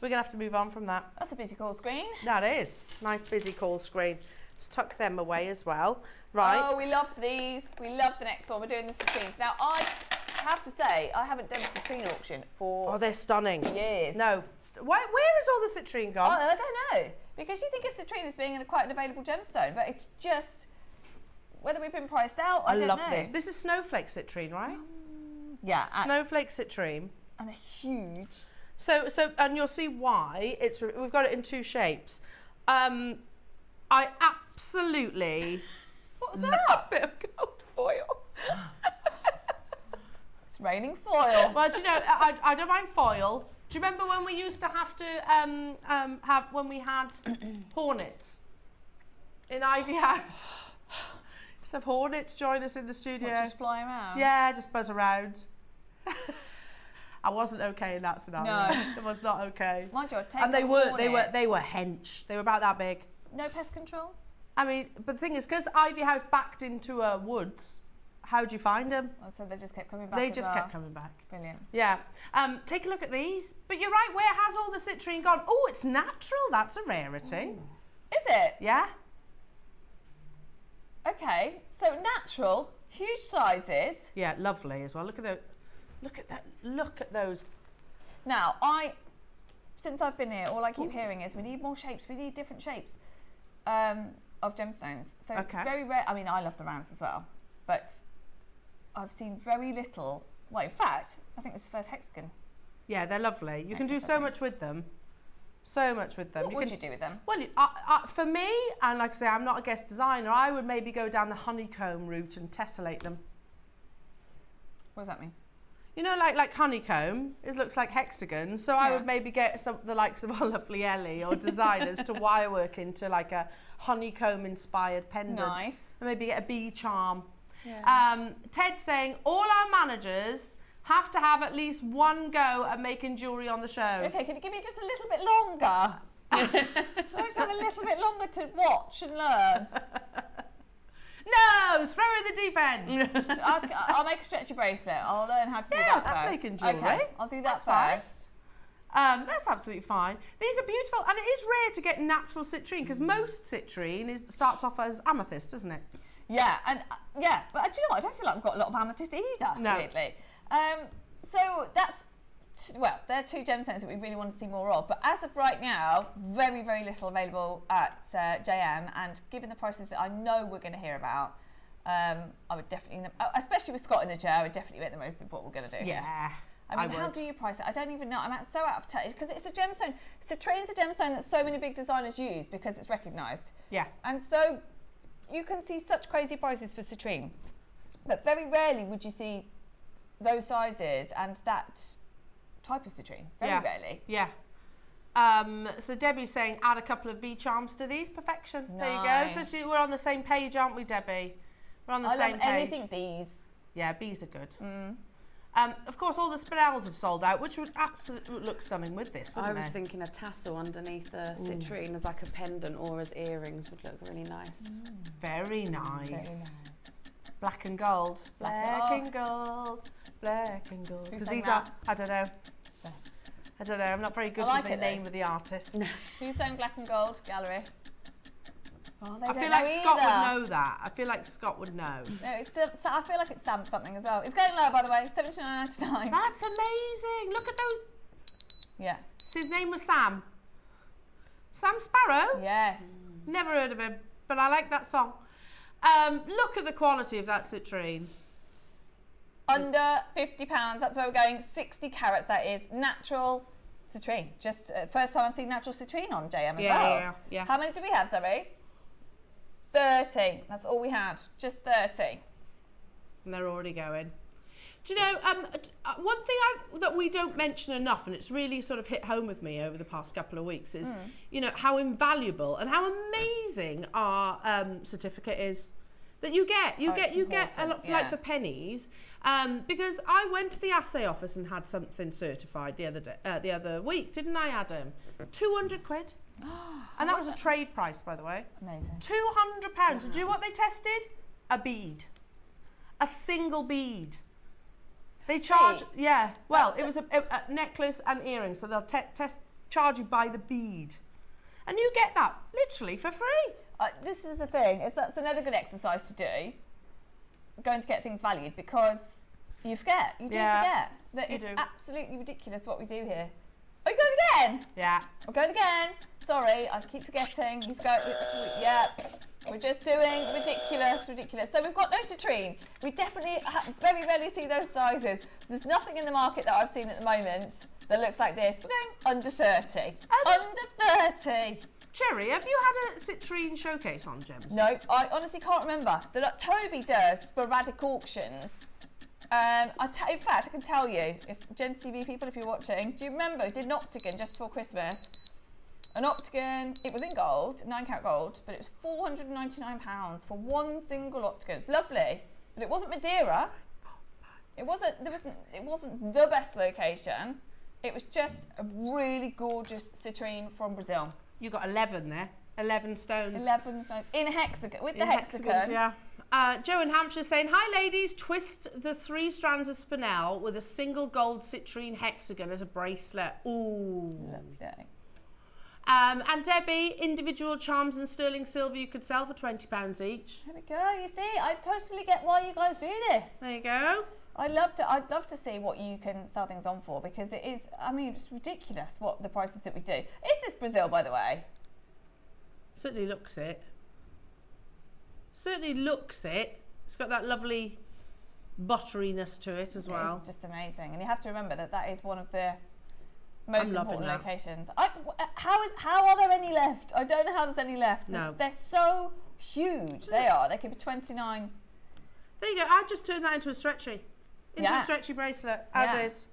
We're going to have to move on from that. That's a busy call screen. That is. Nice busy call screen. Let's tuck them away as well. Right. Oh, we love these. We love the next one. We're doing the citrines. Now, I have to say, I haven't done a citrine auction for they're stunning. Years. No. Where is all the citrine gone? I don't know. Because you think of citrine as being quite an available gemstone, but it's just whether we've been priced out, I don't know. I love this. This is snowflake citrine, right? Yeah. Snowflake citrine. And they're huge. So, and you'll see why. We've got it in 2 shapes. I absolutely. What was that? A bit of gold foil. It's raining foil. Well, do you know, I don't mind foil. Do you remember when we used to have to when we had hornets in Ivy House? Used to have hornets join us in the studio. What, just fly around? Yeah, just buzz around. I wasn't okay in that scenario. No, it was not okay. Mind you, and they were hench. They were about that big. No pest control. I mean, but the thing is, because Ivy House backed into woods, how'd you find them? Well, so they just kept coming back. They just kept coming back. Brilliant. Yeah. Take a look at these. But you're right. Where has all the citrine gone? Oh, it's natural. That's a rarity. Ooh. Is it? Yeah. Okay. So natural, huge sizes. Yeah, lovely as well. Look at those. Look at that. Look at those. Now, since I've been here, all I keep hearing is we need more shapes. We need different shapes of gemstones. So very rare. I mean, I love the rounds as well, but I've seen very little. Well, in fact, I think this is the first hexagon. Yeah, they're lovely. You can do so much with them. So much with them. What would you do with them? Well, for me, and like I say, I'm not a guest designer, I would maybe go down the honeycomb route and tessellate them. What does that mean? You know, like honeycomb, it looks like hexagons. So I would maybe get the likes of our lovely Ellie or designers to wire work into like a honeycomb inspired pendant. Nice. And maybe get a bee charm. Yeah. Ted's saying all our managers have to have at least one go at making jewellery on the show. Okay, can you give me just a little bit longer? I just have a little bit longer to watch and learn. No, throw her in the deep end. I'll make a stretchy bracelet. I'll learn how to do that that's first. making jewellery. Okay, I'll do that first. That's absolutely fine. These are beautiful, and it is rare to get natural citrine because most citrine starts off as amethyst, doesn't it? Yeah, and but do you know what? I don't feel like I've got a lot of amethyst either. No. Weirdly. So that's they're 2 gemstones that we really want to see more of. But as of right now, very, very little available at JM. And given the prices that I know we're going to hear about, I would definitely, especially with Scott in the chair, I would definitely make the most of what we're going to do. Yeah. I mean, how do you price it? I don't even know. I'm so out of touch because it's a gemstone. Citrine's a gemstone that so many big designers use because it's recognised. Yeah. And so you can see such crazy prices for citrine, but very rarely would you see those sizes and that type of citrine. Very rarely. Yeah. So Debbie's saying add a couple of V charms to these. Perfection. Nice. There you go. So we're on the same page, aren't we, Debbie? We're on the same page. Anything bees. Yeah, bees are good. Of course, all the spirals have sold out, which would absolutely look stunning with this, wouldn't I was they? thinking a tassel underneath the citrine as like a pendant or as earrings would look really nice. Very nice. Very nice. Black and gold. Black and gold. Black and gold. Because these are, I don't know. I don't know, I'm not very good with the name of the artist. Who's saying black and gold? Gallery. Oh, I feel like Scott would know that. I feel like Scott would know. No, I feel like it's Sam something as well. It's going low, by the way. $79.99. That's amazing. Look at those. Yeah. So his name was Sam. Sam Sparrow? Yes. Never heard of him, but I like that song. Look at the quality of that citrine. Under £50, that's where we're going. 60 carats, that is natural citrine. Just first time I've seen natural citrine on JM as well. Yeah. How many do we have, Zoe? 30. That's all we had. Just 30. And they're already going. Do you know, one thing that we don't mention enough, and it's really sort of hit home with me over the past couple of weeks, is you know how invaluable and how amazing our certificate is. That you get a lot like for pennies, because I went to the assay office and had something certified the other week, didn't I, Adam? 200 quid, and that was a trade price, by the way. Amazing. £200. And do you know what they tested? A bead, a single bead. They charge, well, it was a necklace and earrings, but they'll charge you by the bead, and you get that literally for free. This is the thing, that's another good exercise to do, going to get things valued, because you forget, you forget that it's absolutely ridiculous what we do here. Are you going again? Yeah. We're going again. Sorry, I keep forgetting. He's going, we're just doing ridiculous. So we've got no citrine. We definitely very rarely see those sizes. There's nothing in the market that I've seen at the moment that looks like this. We're going under 30. Under 30. Cherry, have you had a citrine showcase on Gems? No, I honestly can't remember. Toby does sporadic auctions. In fact, I can tell you, if Gems TV people, if you're watching, do you remember we did an octagon just before Christmas? An octagon, it was in gold, 9 carat gold, but it was £499 for one single octagon. It's lovely, but it wasn't Madeira. It wasn't the best location. It was just a really gorgeous citrine from Brazil. You got 11 there. 11 stones. 11 stones in hexagon, with the hexagon. Yeah. Joe in Hampshire saying, hi ladies, twist the 3 strands of spinel with a single gold citrine hexagon as a bracelet. Ooh. Lovely. And Debbie, individual charms and sterling silver you could sell for £20 each. There we go. You see, I totally get why you guys do this. There you go. I'd love to see what you can sell things on for, because it is, I mean, it's ridiculous what the prices that we do. Is this Brazil, by the way? Certainly looks it. Certainly looks it. It's got that lovely butteriness to it as well. It's just amazing. And you have to remember that that is one of the most important locations. How are there any left? I don't know how there's any left. No. They're so huge. They are. They could be 29. There you go. I just turned that into a stretchy. A stretchy bracelet, as is.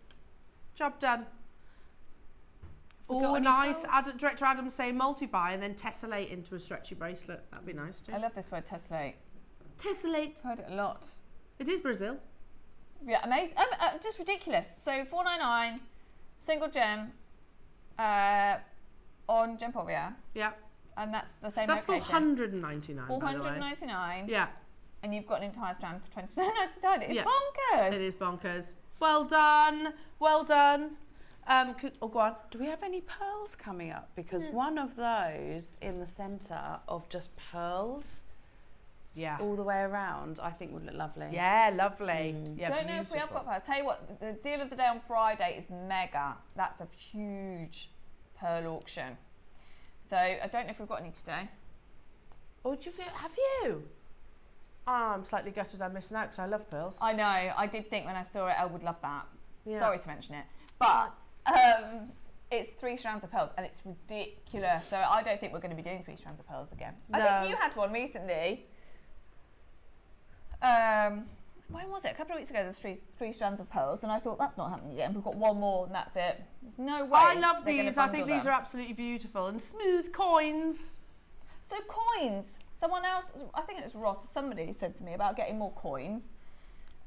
Job done. Oh, nice. Director Adams saying multi-buy and then tessellate into a stretchy bracelet. That'd be nice too. I love this word, tessellate. Tessellate. I've heard it a lot. It is Brazil. Yeah, amazing. Just ridiculous. So $499, single gem, on Gemporia. Yeah. And that's the same location. That's $499. $499. Yeah. And you've got an entire strand for $29.99. It's bonkers. It is bonkers. Well done. Well done. Go on. Do we have any pearls coming up? Because one of those in the centre of just pearls, all the way around, I think would look lovely. Yeah, lovely. Yeah, don't know if we have got pearls. Tell you what, the deal of the day on Friday is mega. That's a huge pearl auction. So I don't know if we've got any today. Oh, have you? Oh, I'm slightly gutted I'm missing out because I love pearls. I know. I did think when I saw it, I would love that. Yeah. Sorry to mention it. But it's 3 strands of pearls and it's ridiculous. So I don't think we're going to be doing 3 strands of pearls again. No. I think you had one recently. When was it? A couple of weeks ago, there's three strands of pearls, and I thought that's not happening again. We've got one more, and that's it. There's no way. I love these. I think these are absolutely beautiful and smooth coins. So coins. Someone else, I think it was Ross. Somebody said to me about getting more coins.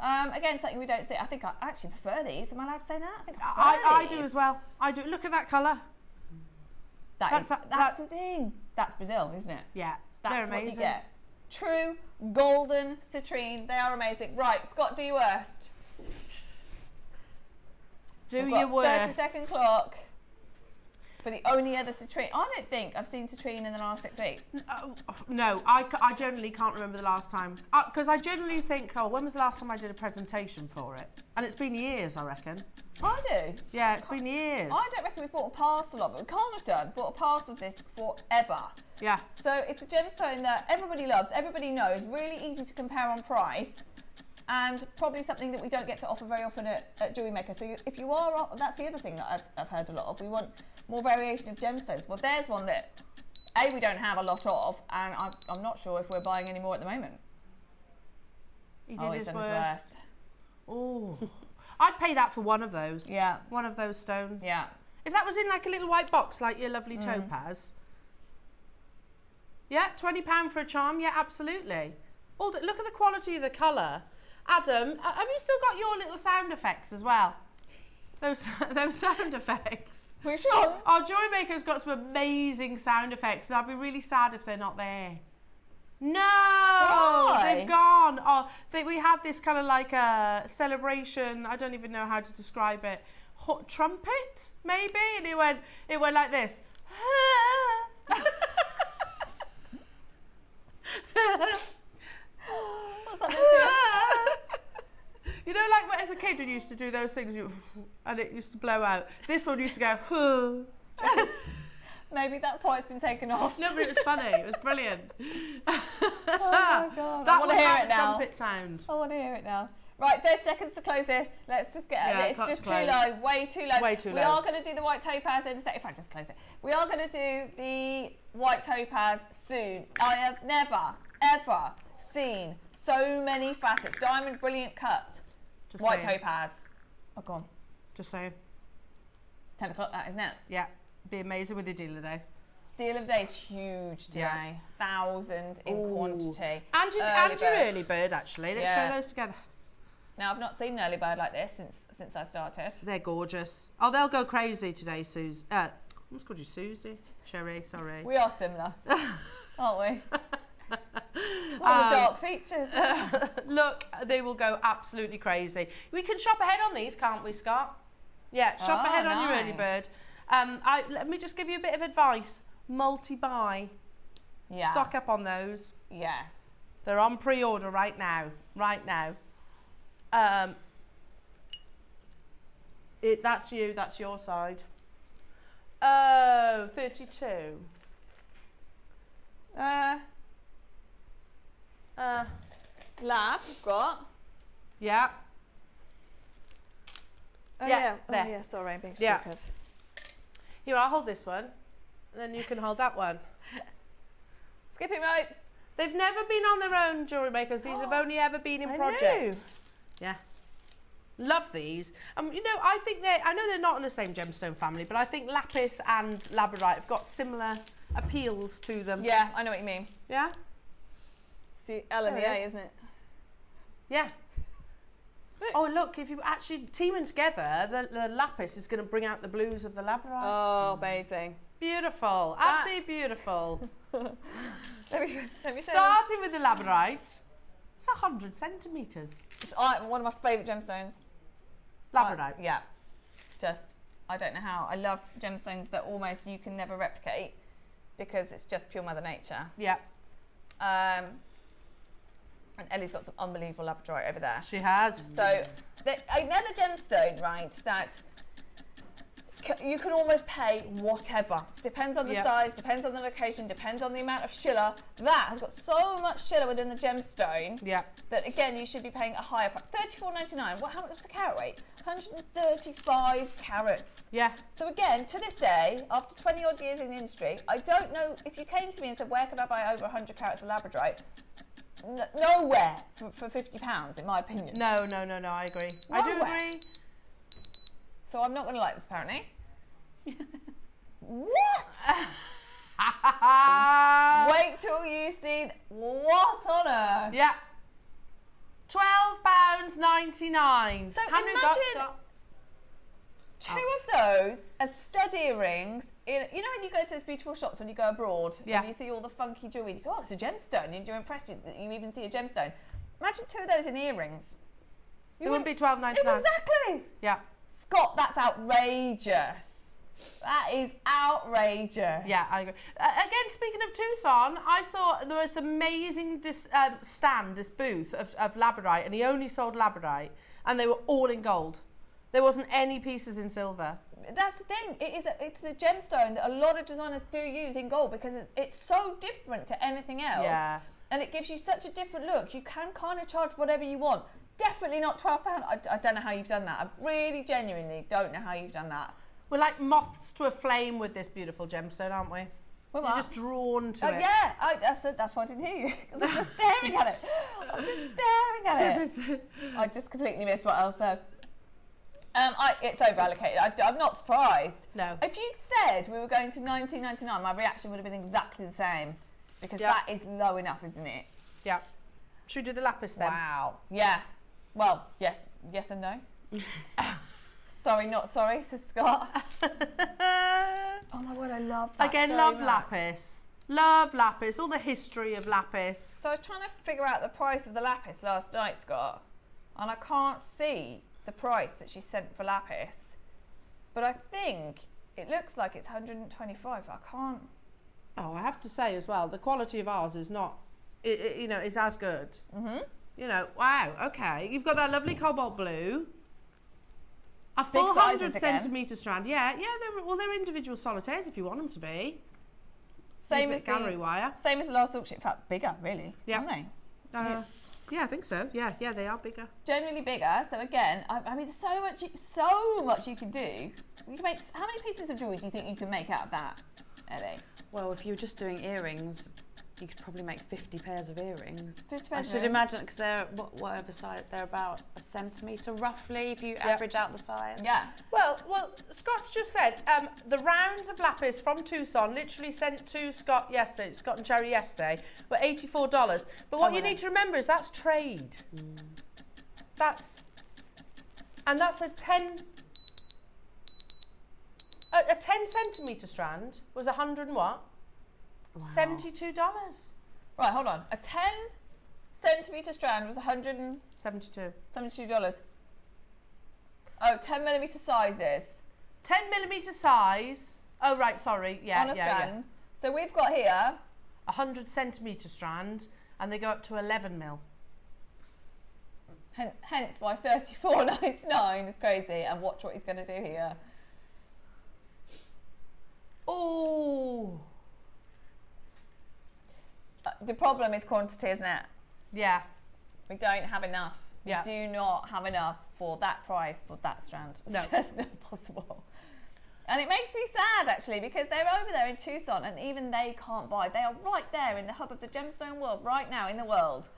Again, something we don't see. I think I actually prefer these. Am I allowed to say that? I think I do as well. I do. Look at that colour. That's the thing. That's Brazil, isn't it? Yeah. That's what you get. True golden citrine. They are amazing. Right, Scott, do your worst. Do your worst. 30-second clock for the only other citrine. I don't think I've seen citrine in the last 6 weeks. No, I generally can't remember the last time. Because I generally think, oh, when was the last time I did a presentation for it? And it's been years, I reckon. I do. Yeah, it's been years. I don't reckon we've bought a parcel of it. We can't have done. Bought a parcel of this forever. Yeah. So it's a gemstone that everybody loves, everybody knows, really easy to compare on price, and probably something that we don't get to offer very often at JewelleryMaker. So if you are, that's the other thing that I've heard a lot of. We want more variation of gemstones. Well, there's one that, A, we don't have a lot of, and I'm not sure if we're buying any more at the moment. He did his worst. Oh. I'd pay that for one of those. Yeah. One of those stones. Yeah. If that was in like a little white box, like your lovely topaz. Yeah, £20 for a charm. Yeah, absolutely. Look at the quality of the colour. Adam, have you still got your little sound effects as well? Those sound effects. Which ones? Our JewelleryMaker's got some amazing sound effects, and I'd be really sad if they're not there. No, Why? They've gone. Oh, we had this kind of like a celebration. I don't even know how to describe it. Trumpet, maybe, and it went like this. What's that? You know, like as a kid, when you used to do those things, and it used to blow out. This one used to go. Maybe that's why it's been taken off. No, but it was funny. It was brilliant. Oh my God. That I want to hear it now. Trumpet sound. I want to hear it now. Right, 30 seconds to close this. Let's just get it. It's just too low, way too low. Way too low. We are going to do the white topaz in a sec. If I just close it. We are going to do the white topaz soon. I have never, ever seen so many facets. Diamond brilliant cut. Just white saying. topaz. Oh, go on. Just saying. 10 o'clock, that, isn't it? Yeah. Be amazing with the deal of the day. Deal of the day is huge today. 1,000 in quantity. And your early bird, actually. Let's show those together. Now, I've not seen an early bird like this since I started. They're gorgeous. Oh, they'll go crazy today, Susie. I almost called you Susie. Sherry, sorry. We are similar, aren't we? All the dark features. Look, they will go absolutely crazy. We can shop ahead on these, can't we, Scott? Yeah, shop ahead on your early bird. Let me just give you a bit of advice. Multi-buy. Yeah. Stock up on those. Yes. They're on pre-order right now. Right now. That's you. That's your side. Oh, 32. Lab, we've got. Yeah. Yeah. There. Oh, yeah, sorry, I'm being stupid. Here, I'll hold this one. And then you can hold that one. Skipping ropes. They've never been on their own, JewelleryMakers. These have only ever been in projects. Yeah. Love these. You know, I know they're not in the same gemstone family, but I think lapis and labradorite have got similar appeals to them. Yeah, I know what you mean. Yeah? It's the L and the A, isn't it? Yeah. Oh, look, if you actually team them together, the lapis is going to bring out the blues of the labradorite. Oh, amazing. Beautiful. Absolutely beautiful. let me Starting with the labradorite. It's 100 centimetres. It's one of my favourite gemstones. Labradorite. Yeah. I don't know how. I love gemstones that almost you can never replicate because it's just pure Mother Nature. Yeah. And Ellie's got some unbelievable labradorite over there. She has. So another gemstone, right, that you can almost pay whatever. Depends on the size, depends on the location, depends on the amount of schiller. That has got so much schiller within the gemstone that, again, you should be paying a higher price. $34.99. How much was the carat weight? 135 carats. Yeah. So again, to this day, after 20 odd years in the industry, I don't know if you came to me and said, where can I buy over 100 carats of labradorite? Nowhere for £50, in my opinion. No, I agree. Nowhere. I do agree. So I'm not going to like this, apparently. What? Wait till you see what on earth. Yeah. £12.99. So imagine two of those as stud earrings. You know when you go to those beautiful shops when you go abroad and you see all the funky jewellery, you go, oh, it's a gemstone, and you're impressed that you even see a gemstone. Imagine two of those in earrings. It wouldn't be £12.99. Exactly. Yeah. Scott, that's outrageous. That is outrageous. Yeah, I agree. Again, speaking of Tucson, I saw the most amazing this booth of labradorite, and he only sold labradorite, and they were all in gold. There wasn't any pieces in silver. That's the thing. It's a gemstone that a lot of designers do use in gold because it's so different to anything else. Yeah. And it gives you such a different look. You can kind of charge whatever you want. Definitely not £12. I don't know how you've done that. I really genuinely don't know how you've done that. We're like moths to a flame with this beautiful gemstone, aren't we? Well, you're just drawn to it. Yeah, that's why I didn't hear you, because I'm just staring at it. I'm just staring at it. I just completely missed what else said. It's over allocated. I'm not surprised. No. If you'd said we were going to $19.99, my reaction would have been exactly the same, because that is low enough, isn't it? Yeah. Should we do the lapis then? Wow. Yeah. Well, yes and no. Sorry, not sorry, says Scott. Oh my word, I love that. Again, love lapis. Love lapis, all the history of lapis. So I was trying to figure out the price of the lapis last night, Scott, and I can't see the price that she sent for lapis. But I think it looks like it's 125. I can't. Oh, I have to say as well, the quality of ours is not, is as good. Mm-hmm. Wow, okay. You've got that lovely cobalt blue. A 400 centimetre strand. Yeah, they're individual solitaires if you want them to be. Same as gallery wire. Same as the last auction. In fact, bigger, really. Yeah. Aren't they? Yeah, I think so. Yeah, they are bigger. Generally bigger. So again, I mean, there's so much you can do. You can make. How many pieces of jewellery do you think you can make out of that, Ellie? Well, if you were just doing earrings, you could probably make 50 pairs of earrings. 50 pairs I should imagine, because they're whatever size, they're about a centimetre roughly if you average out the size. Yeah. Well, Scott's just said the rounds of lapis from Tucson, literally sent to Scott yesterday, Scott and Cherry yesterday, were $84. But what you need to remember is that's trade. That's a 10 centimetre strand was 100 and what? Wow. $72. Right, hold on. A 10 centimetre strand was $172. Oh, 10 millimetre sizes. 10 millimetre size. Oh, right, sorry. Yeah, on a strand. So we've got here 100 centimetre strand, and they go up to 11 mil. Hence why $34.99 is crazy. And watch what he's going to do here. Oh. The problem is quantity, isn't it? Yeah. We don't have enough. Yeah. We do not have enough for that price for that strand. It's just not possible. And it makes me sad, actually, because they're over there in Tucson and even they can't buy. They are right there in the hub of the gemstone world right now in the world.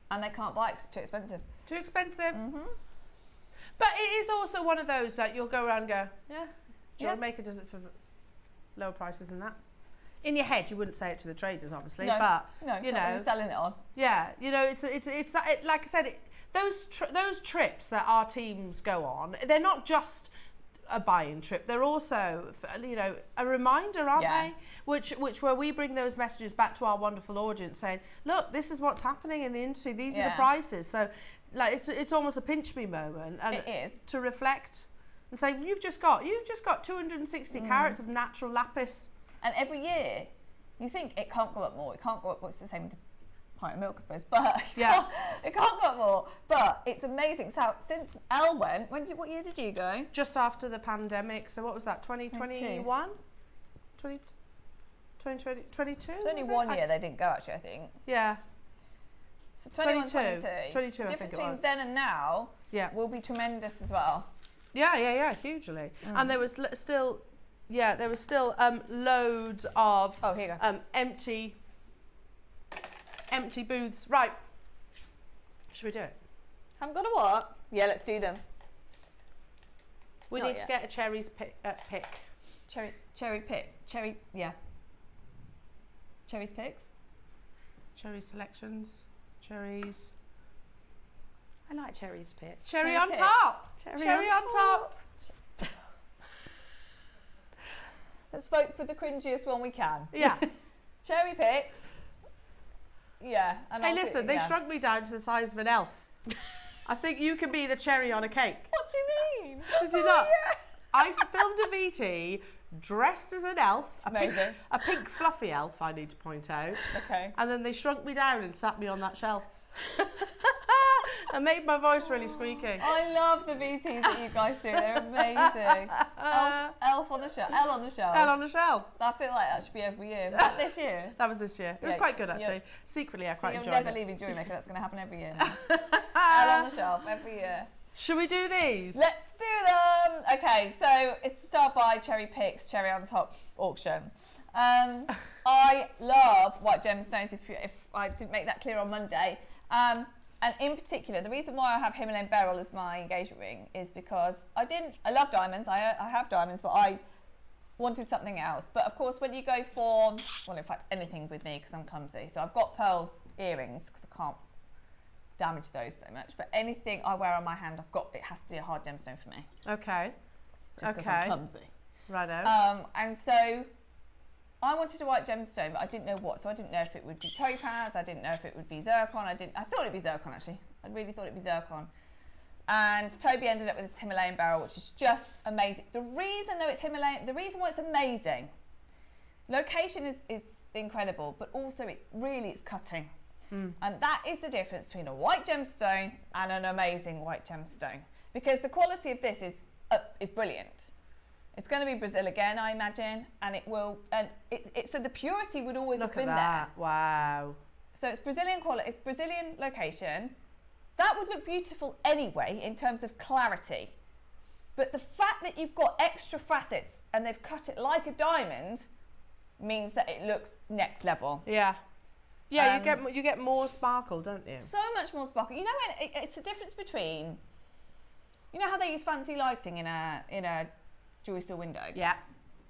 And they can't buy it because it's too expensive. Too expensive. Mm-hmm. But it is also one of those that you'll go around and go, yeah, JewelleryMaker does it for lower prices than that. In your head, you wouldn't say it to the traders, obviously, but you know, you're selling it on. Yeah, it's that. Like I said, those trips that our teams go on, they're not just a buying trip. They're also, a reminder, aren't they? Which where we bring those messages back to our wonderful audience, saying, look, this is what's happening in the industry. These are the prices. So, like, it's almost a pinch me moment, and it is to reflect and say, you've just got 260 carats of natural lapis. And every year, you think it can't go up more. It can't go up. What's the same with pint of milk, I suppose. But yeah, it can't go more. But it's amazing. So since Elle went, what year did you go? Just after the pandemic. So what was that? 2021? 2020, 22? It's only 1 year they didn't go, actually, I think. Yeah. So 21, 22. 22, the I difference think it between was. then and now will be tremendous as well. Yeah, hugely. And there was still, loads of empty booths. Right. Should we do it? Haven't got a what? Yeah, let's do them. We need to get a cherries pick. Cherry pick. Cherries picks. Cherry selections. Cherries. I like cherries pick. Cherry on top. Cherry on top. Let's vote for the cringiest one we can. Yeah. Cherry picks. Yeah. And hey, listen, they shrunk me down to the size of an elf. I think you can be the cherry on a cake. What do you mean? Did you not? Yeah. I filmed a VT dressed as an elf. Amazing. A pink fluffy elf, I need to point out. Okay. And then they shrunk me down and sat me on that shelf. And made my voice really squeaky. I love the VTs that you guys do. They're amazing. Elf on the shelf. Elle on the shelf. Elle on the shelf. I feel like that should be every year. Was that this year? That was this year. It was quite good, actually. Secretly, I quite enjoyed it. You're never leaving JewelleryMaker. That's going to happen every year now. Elle on the shelf every year. Should we do these? Let's do them. Okay, so it's started by Cherry Picks, Cherry on Top auction. I love white gemstones, if I didn't make that clear on Monday. And in particular, the reason why I have Himalayan beryl as my engagement ring is because I love diamonds, I have diamonds, but I wanted something else. But of course, when you go for, well, in fact, anything with me, because I'm clumsy. So I've got pearls earrings, because I can't damage those so much. But anything I wear on my hand, it has to be a hard gemstone for me. Okay. Just because I'm clumsy. Righto. And so I wanted a white gemstone, but I didn't know what. So I didn't know if it would be topaz. I didn't know if it would be zircon. I thought it'd be zircon, actually. I really thought it'd be zircon. And Toby ended up with this Himalayan beryl, which is just amazing. The reason why it's amazing, location is incredible, but also it's cutting. And that is the difference between a white gemstone and an amazing white gemstone, because the quality of this is brilliant. It's going to be Brazil again, I imagine, and it will. And so the purity would always have been there. Wow. So it's Brazilian quality. It's Brazilian location. That would look beautiful anyway in terms of clarity. But the fact that you've got extra facets and they've cut it like a diamond means that it looks next level. Yeah. Yeah, you get more sparkle, don't you? So much more sparkle. You know, it's a difference between. You know how they use fancy lighting in a jewelry store window? Yeah.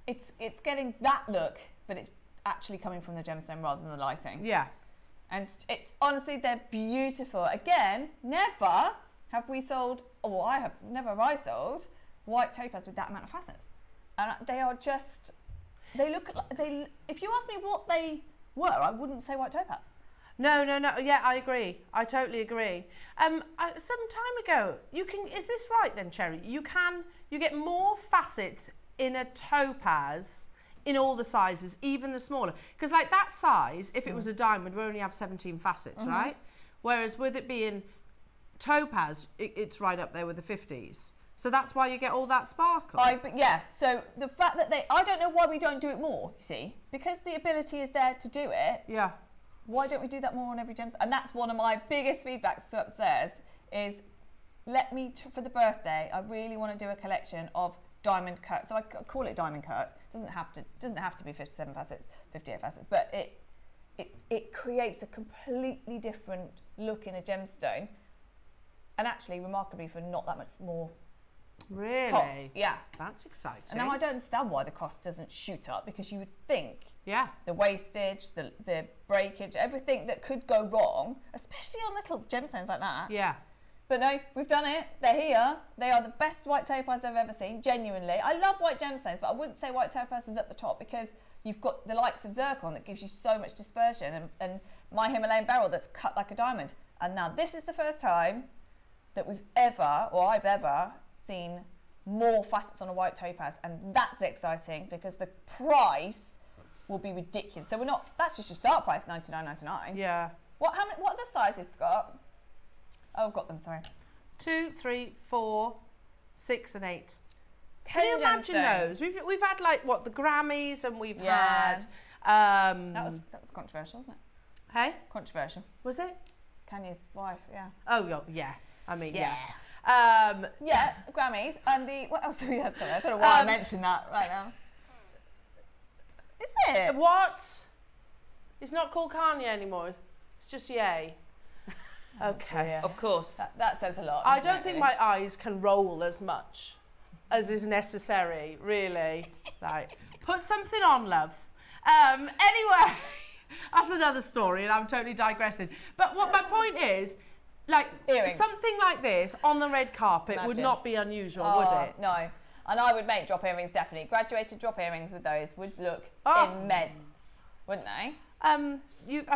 It's getting that look, but it's actually coming from the gemstone rather than the lighting. Yeah. And it's honestly, they're beautiful. Again, never have we sold, or never have I sold white topaz with that amount of facets. And they are just, they look like, if you ask me what they were, I wouldn't say white topaz. No. Yeah, I agree. I totally agree. Some time ago, is this right then, Cherry? You get more facets in a topaz in all the sizes, even the smaller. Because like that size, if it was a diamond, we only have 17 facets, right? Whereas with it being topaz, it's right up there with the 50s. So that's why you get all that sparkle. Yeah, so the fact that I don't know why we don't do it more, you see. Because the ability is there to do it. Yeah. Why don't we do that more on every gemstone? And that's one of my biggest feedbacks upstairs is, for the birthday, I really want to do a collection of diamond cut. So I call it diamond cut. Doesn't have to be 57 facets, 58 facets, but it creates a completely different look in a gemstone, and actually remarkably for not that much more cost. Yeah, that's exciting. And now I don't understand why the cost doesn't shoot up, because you would think the wastage, the breakage, everything that could go wrong, especially on little gemstones like that. Yeah. But no, we've done it. They're here. They are the best white topaz I've ever seen, genuinely. I love white gemstones, but I wouldn't say white topaz is at the top, because you've got the likes of zircon that gives you so much dispersion, and my Himalayan beryl that's cut like a diamond. And now this is the first time that I've ever seen more facets on a white topaz, and that's exciting because the price will be ridiculous. So that's just your start price, $99.99. Yeah. What are the sizes, Scott? Oh, I've got them, sorry. 2, 3, 4, 6 and 8. 10 Can you imagine those? We've had like what, the Grammys, and we've had that was controversial, wasn't it? Hey? Controversial. Was it? Kanye's wife, yeah. Oh yeah. I mean, yeah. Yeah, Grammys. And what else have we had? Sorry, I don't know why I mentioned that right now. Is it? What? It's not called Kanye anymore. It's just Ye. Okay. Of course. That says a lot. I don't think my eyes can roll as much as is necessary, really. Like, put something on, love. Anyway, that's another story, and I'm totally digressing. But what my point is, like, earrings. Something like this on the red carpet would not be unusual, would it? No. And I would make drop earrings, definitely. Graduated drop earrings with those would look immense, wouldn't they? I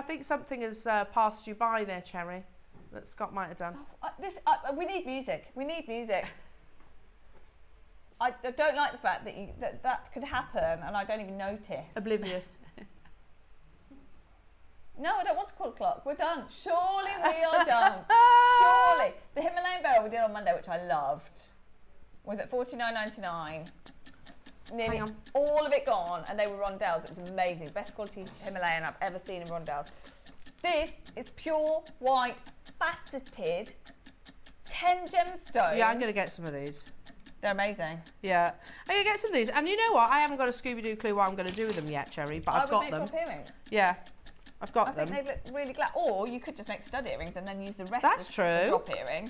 think something has passed you by there, Cherry, that Scott might have done. We need music. We need music. I don't like the fact that that could happen and I don't even notice. Oblivious. No, I don't want to call a clock. We're done. Surely we are done. Surely. The Himalayan beryl we did on Monday, which I loved, was at $49.99. Nearly all of it gone, and they were Rondelle's. It was amazing. Best quality Himalayan I've ever seen in Rondelle's. This is pure white, faceted, 10 gemstones. Yeah, I'm going to get some of these. They're amazing. Yeah. I'm going to get some of these. And you know what? I haven't got a Scooby-Doo clue what I'm going to do with them yet, Cherry, but I've got them. I would make drop earrings. Yeah. I've got them. I think they look really glad. Or you could just make stud earrings and then use the rest That's of true. the drop earring.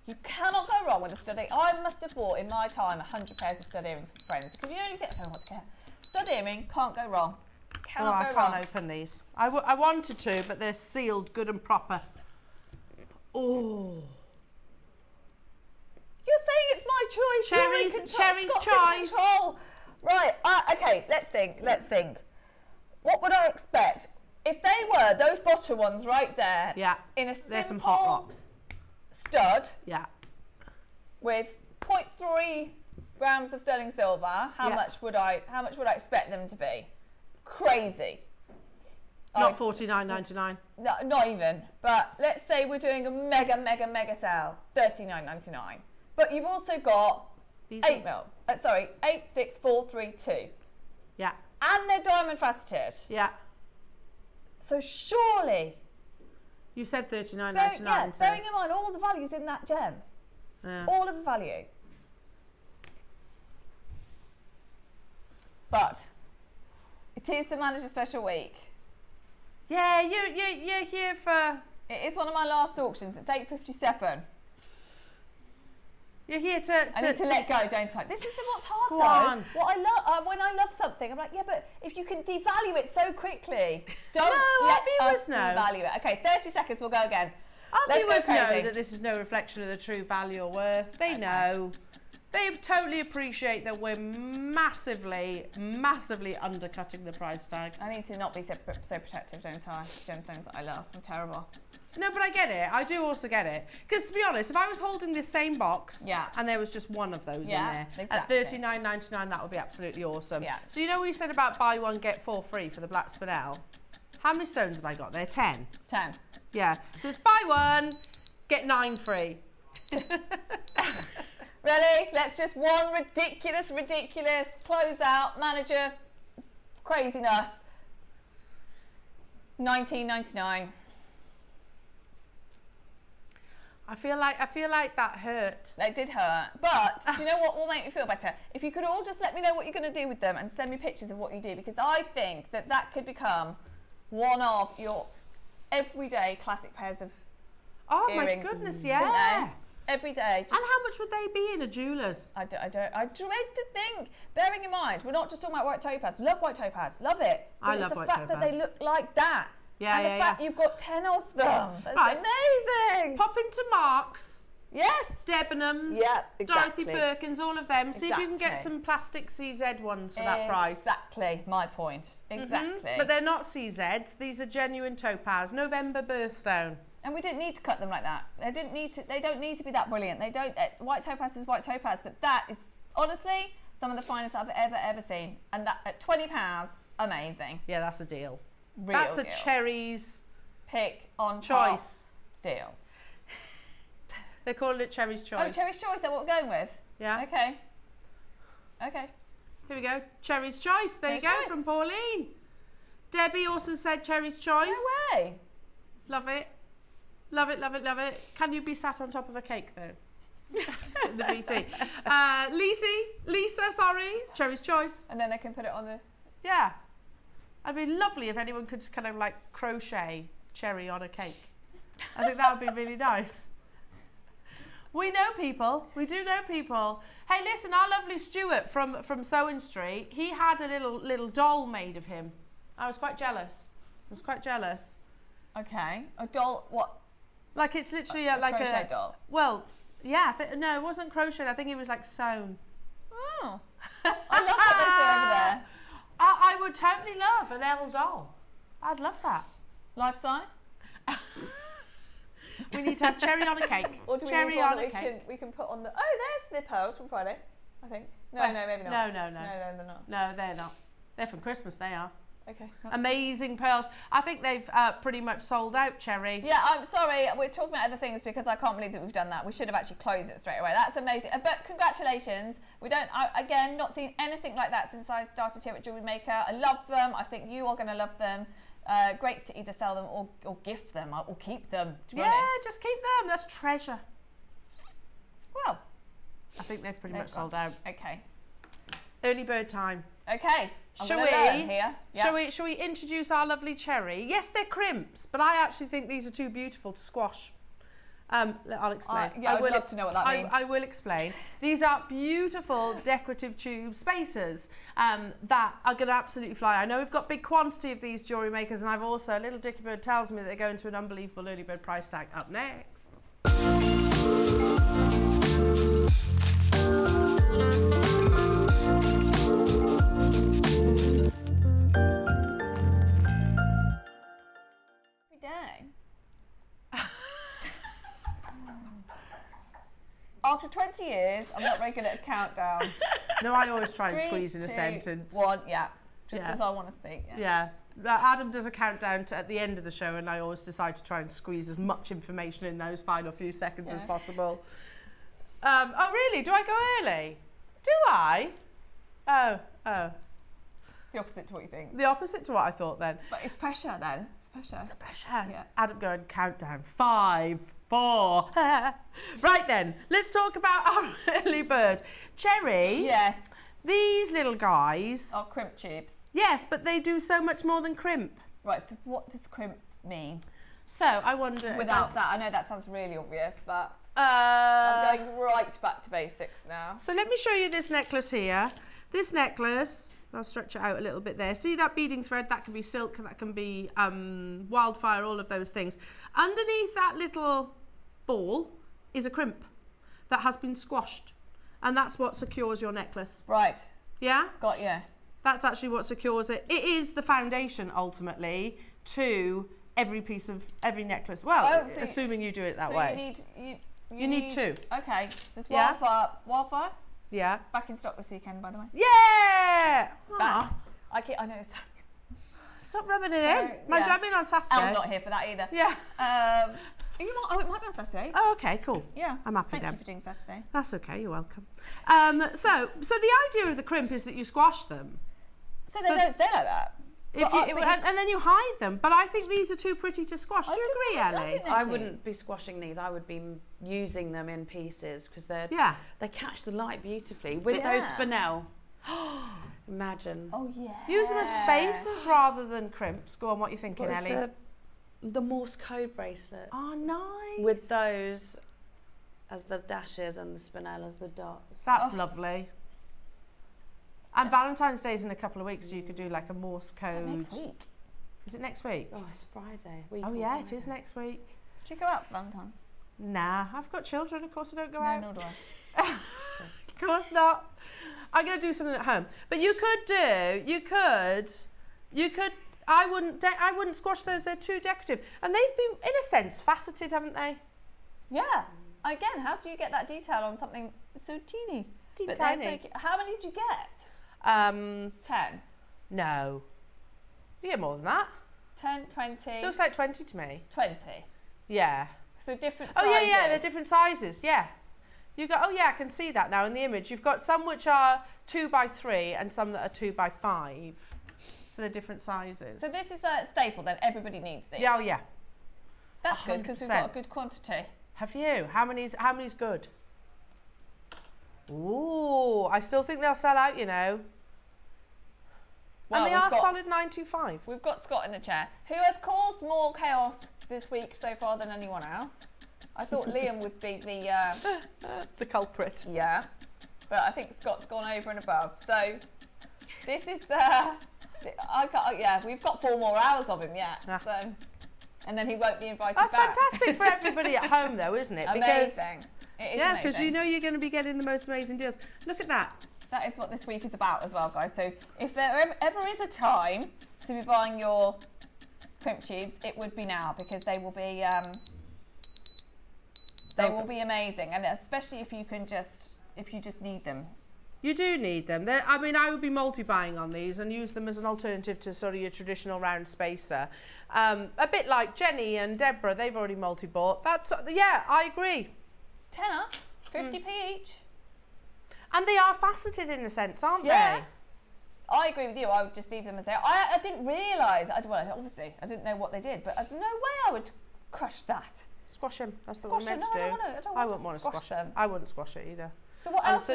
You cannot go wrong with a stud earring. I must have bought in my time 100 pairs of stud earrings for friends because you only think, I don't know what to get. Stud earring can't go wrong. Cannot go wrong. I can't open these. I wanted to, but they're sealed good and proper. Oh. You're saying it's my choice. Cherry's choice. Control. Right. Okay. Let's think. What would I expect if they were those bottom ones right there? Yeah. In a simple There's some hot rocks. Stud. Yeah. With 0.3 grams of sterling silver. How much would I expect them to be? Crazy. Not $49.99. No, not even. But let's say we're doing a mega sale, $39.99. But you've also got 8 mil. 86432. Yeah. And they're diamond faceted. Yeah. So surely. You said $39.99. Yeah, bearing in mind all the values in that gem. Yeah. All of the value. But it is the manager special week. Yeah, you're here for. It is one of my last auctions. It's 8:57. You're here to. I need to let go, don't I? This is what's hard Go though. on. What I love when I love something, I'm like, yeah, but if you can devalue it so quickly, don't let us devalue it. Okay, 30 seconds. We'll go again. Our viewers know that this is no reflection of the true value or worth. They know. They totally appreciate that we're massively undercutting the price tag. I need to not be so protective, don't I? Gemstones that I love. I'm terrible. No, but I get it. I do also get it. Because to be honest, if I was holding this same box and there was just one of those in there at $39.99, that would be absolutely awesome. Yeah. So you know what we said about buy one, get 4 free for the black spinel? How many stones have I got there? 10? 10. Yeah. So it's buy one, get 9 free. Ready? Let's just one ridiculous close out manager craziness. $19.99. I feel like that hurt. It did hurt, but do you know what will make me feel better? If you could all just let me know what you're going to do with them and send me pictures of what you do, because I think that could become one of your everyday classic pairs of earrings. My goodness, yeah. Every day. And how much would they be in a jeweller's? I dread to think. Bearing in mind, we're not just talking about white topaz. Love white topaz. Love it. I love white topaz. It's the fact that they look like that. Yeah, and the fact you've got 10 of them. That's amazing. Pop into Marks. Yes. Debenhams. Yeah, exactly. Dorothy Perkins, all of them. See if you can get some plastic CZ ones for that price. Exactly, my point. Exactly. But they're not CZs. These are genuine topaz. November birthstone. And we didn't need to cut them like that. They don't need to be that brilliant. They don't. White topaz is white topaz, but that is honestly some of the finest I've ever seen. And that at £20, amazing. Yeah, that's a deal. Real that's deal. A Cherry's pick on choice deal. They're calling it Cherry's Choice. Oh, Cherry's Choice, that's what we're going with? Yeah. Okay. Okay. Here we go. Cherry's Choice. There you go, from Pauline. Debbie also said Cherry's Choice. No way. Love it. Love it, love it, love it. Can you be sat on top of a cake, though? The BT. Lisa, sorry. Cherry's Choice. And then they can put it on the... Yeah. It'd be lovely if anyone could kind of like crochet cherry on a cake. I think that would be really nice. We know people. We do know people. Hey, listen, our lovely Stuart from Sewing Street, he had a little doll made of him. I was quite jealous. Okay. A doll, what? Like it's literally like a crochet doll. Well, yeah. No, it wasn't crocheted. I think it was like sewn. Oh. I love what they do over there. I would totally love an Elle doll. I'd love that. Life size? We need to have cherry on a cake. Or do we cherry need one on that a cake. We can put on the... Oh, there's the pearls from Friday, I think. No, maybe not. No. No, they're not. No, they're not. They're from Christmas, they are. Okay. Amazing pearls. I think they've pretty much sold out, Cherry. Yeah, I'm sorry. We're talking about other things because I can't believe that we've done that. We should have actually closed it straight away. That's amazing. But congratulations. Again, not seen anything like that since I started here at JewelleryMaker. I love them. I think you are going to love them. Great to either sell them or gift them or keep them, to be honest. Just keep them. That's treasure. Well, I think they've pretty much sold out. Okay. Early bird time. Okay. Shall we introduce our lovely Cherry? Yes, they're crimps, but I actually think these are too beautiful to squash. I'll explain. I would love to know what that means. I will explain. These are beautiful decorative tube spacers that are going to absolutely fly. I know we've got big quantity of these jewellery makers, and I've also, a little Dicky Bird tells me that they're going to an unbelievable early bird price tag up next. Every day. After 20 years, I'm not very good at a countdown. No, I always try and 3, squeeze in a 2, sentence. 1, yeah. Just as I want to speak. Yeah. Adam does a countdown at the end of the show, and I always decide to try and squeeze as much information in those final few seconds as possible. Oh, really? Do I go early? Do I? Oh. The opposite to what you think. The opposite to what I thought then. But it's pressure then. It's pressure. It's the pressure. Yeah. Adam, go and countdown. 5, 4. Right then, let's talk about our early bird. Cherry. Yes. These little guys. Are crimp tubes. Yes, but they do so much more than crimp. Right, so what does crimp mean? So, I wonder... Without that, I know that sounds really obvious, but I'm going right back to basics now. So let me show you this necklace here. This necklace, I'll stretch it out a little bit there. See that beading thread? That can be silk, that can be wildfire, all of those things. Underneath that little ball is a crimp that has been squashed. And that's what secures your necklace. Right. Yeah? Got you. That's actually what secures it. It is the foundation, ultimately, to every piece of, every necklace. Well, so assuming you do it that way. You need two. Okay. There's wildfire. Wildfire? Yeah. Back in stock this weekend, by the way. Yeah! Back. I know. Stop rubbing it in. Mind you, I'm in on Saturday. Elle's not here for that either. Yeah. You might, it might be on Saturday. Oh, okay, cool. Yeah. I'm happy then. Thank you for doing Saturday. That's okay, you're welcome. So the idea of the crimp is that you squash them. So they don't stay like that. And then you hide them. But I think these are too pretty to squash. Do you agree, Ellie? I wouldn't be squashing these. I would be using them in pieces because they catch the light beautifully with those spinel. Imagine. Oh yeah. Use them as spacers rather than crimps. Go on, what are you thinking, Ellie? The Morse code bracelet. Oh, nice. With those as the dashes and the spinel as the dots. That's lovely. And Valentine's Day's in a couple of weeks, so you could do like a Morse code. Next week. Is it next week? Oh, it's Friday. Oh yeah, it is next week. Do you go out for Valentine's? Nah, I've got children. Of course I don't go out. No, nor do I. Of course not. I'm going to do something at home. But you could, I wouldn't squash those. They're too decorative. And they've been, in a sense, faceted, haven't they? Yeah. Again, how do you get that detail on something so teeny? But tiny. How many did you get? 10. No. You get more than that. 10, 20. Looks like 20 to me. 20. Yeah. So different sizes. Oh yeah, they're different sizes. Yeah. You got. Oh yeah, I can see that now in the image. You've got some which are 2 by 3 and some that are 2 by 5. So they're different sizes. So this is a staple then. Everybody needs these. Yeah. Oh yeah. That's 100%. Good because we've got a good quantity. Have you? How many's good? Ooh, I still think they'll sell out, you know. Well, and they are solid 925. We've got Scott in the chair, who has caused more chaos this week so far than anyone else. I thought Liam would be the culprit. Yeah, but I think Scott's gone over and above. So this is we've got 4 more hours of him yet. Ah. So, and then he won't be invited back. That's fantastic for everybody at home, though, isn't it? Amazing. It is yeah, because you know you're going to be getting the most amazing deals. Look at that. That is what this week is about as well, guys. So if there ever is a time to be buying your crimp tubes, it would be now, because they will be amazing, and especially if you just need them. You do need them. I mean, I would be multi-buying on these and use them as an alternative to sort of your traditional round spacer. A bit like Jenny and Deborah, they've already multi-bought. Yeah, I agree. Tenner, 50p each. And they are faceted in a sense, aren't they? I agree with you. I would just leave them as they are. I didn't realise. Obviously, I didn't know what they did, but there's no way I would crush that. Squash them. That's what we're meant to do. I wouldn't want to squash them. I wouldn't squash it either. So what else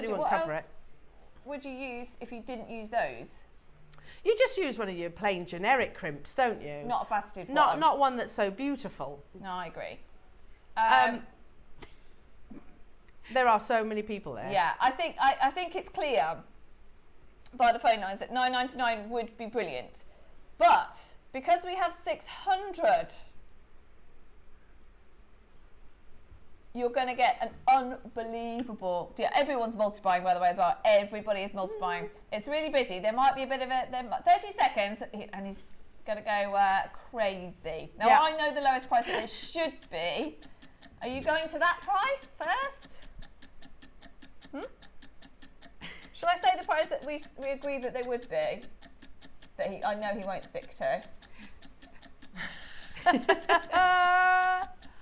would you use if you didn't use those? You just use one of your plain generic crimps, don't you? Not a faceted one. Not one that's so beautiful. No, I agree. There are so many people there. Yeah, I think it's clear by the phone lines that $9.99 would be brilliant, but because we have 600, you're going to get an unbelievable deal. Everyone's multi-buying, by the way, as well. Everybody is multi-buying. It's really busy. There might be a bit of 30 seconds, and he's going to go crazy. Now, I know the lowest price that it should be. Are you going to that price first? Shall I say the price that we agreed that they would be? That I know he won't stick to.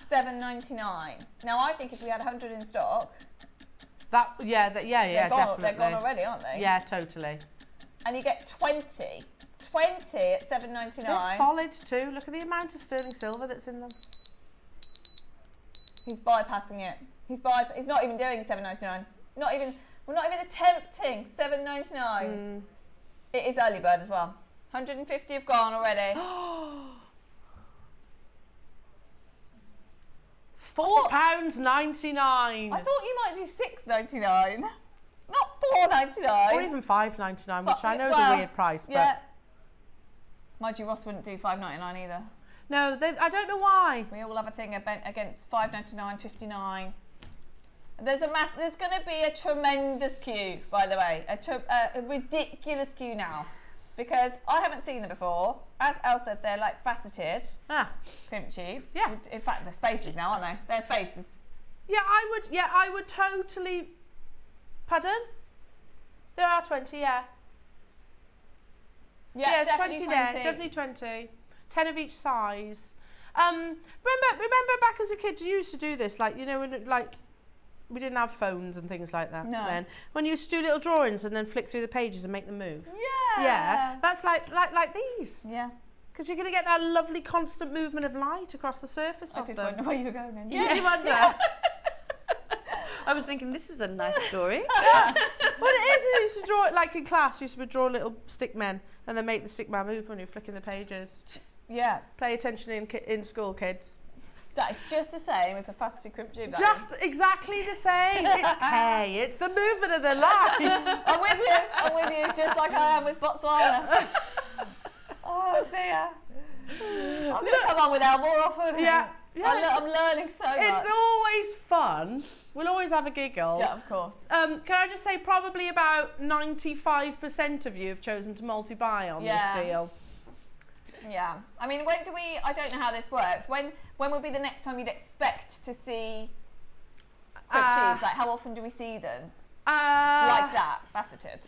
$7.99. Now I think if we had 100 in stock, definitely. They're gone already, aren't they? Yeah, totally. And you get 20 at $7.99. They're solid too. Look at the amount of sterling silver that's in them. He's bypassing it. He's not even doing $7.99. We're not even attempting $7.99. It is early bird as well. 150 have gone already. £4.99. I thought you might do $6.99, not $4.99. Or even $5.99, which I know is a weird price. Yeah. But mind you, Ross wouldn't do $5.99 either. No, I don't know why. We all have a thing against $5.99, $59. There's going to be a tremendous queue, by the way, a ridiculous queue now, because I haven't seen them before. As Elle said, they're like faceted crimp tubes. Yeah. In fact, they're spaces now, aren't they? They're spaces. Yeah, I would totally. Pardon? There are 20, yeah. Yeah, it's 20 there, definitely 20. 10 of each size. Remember back as a kid, you used to do this, like, you know, when, like, we didn't have phones and things like that then. When you used to do little drawings and then flick through the pages and make them move. Yeah. Yeah, that's like these. Yeah. Because you're going to get that lovely constant movement of light across the surface of them. I did wonder where you were going then. Yeah. Did you wonder? I was thinking, this is a nice story. Well, it is. I used to draw it like in class. You used to draw little stick men and then make the stick man move when you're flicking the pages. Yeah. Play attention in school, kids. That is just the same as a faceted crimp tube. Just exactly the same. Hey, it's the movement of the light. I'm with you, just like I am with Botswana. Oh dear. I'm going to come on with Elle more often. Yeah. I'm learning so much. It's always fun. We'll always have a giggle. Yeah, of course. Can I just say probably about 95% of you have chosen to multi-buy on this deal. Yeah. I mean, when do we... I don't know how this works. When will be the next time you'd expect to see crimp tubes? Like, how often do we see them? Like that, faceted.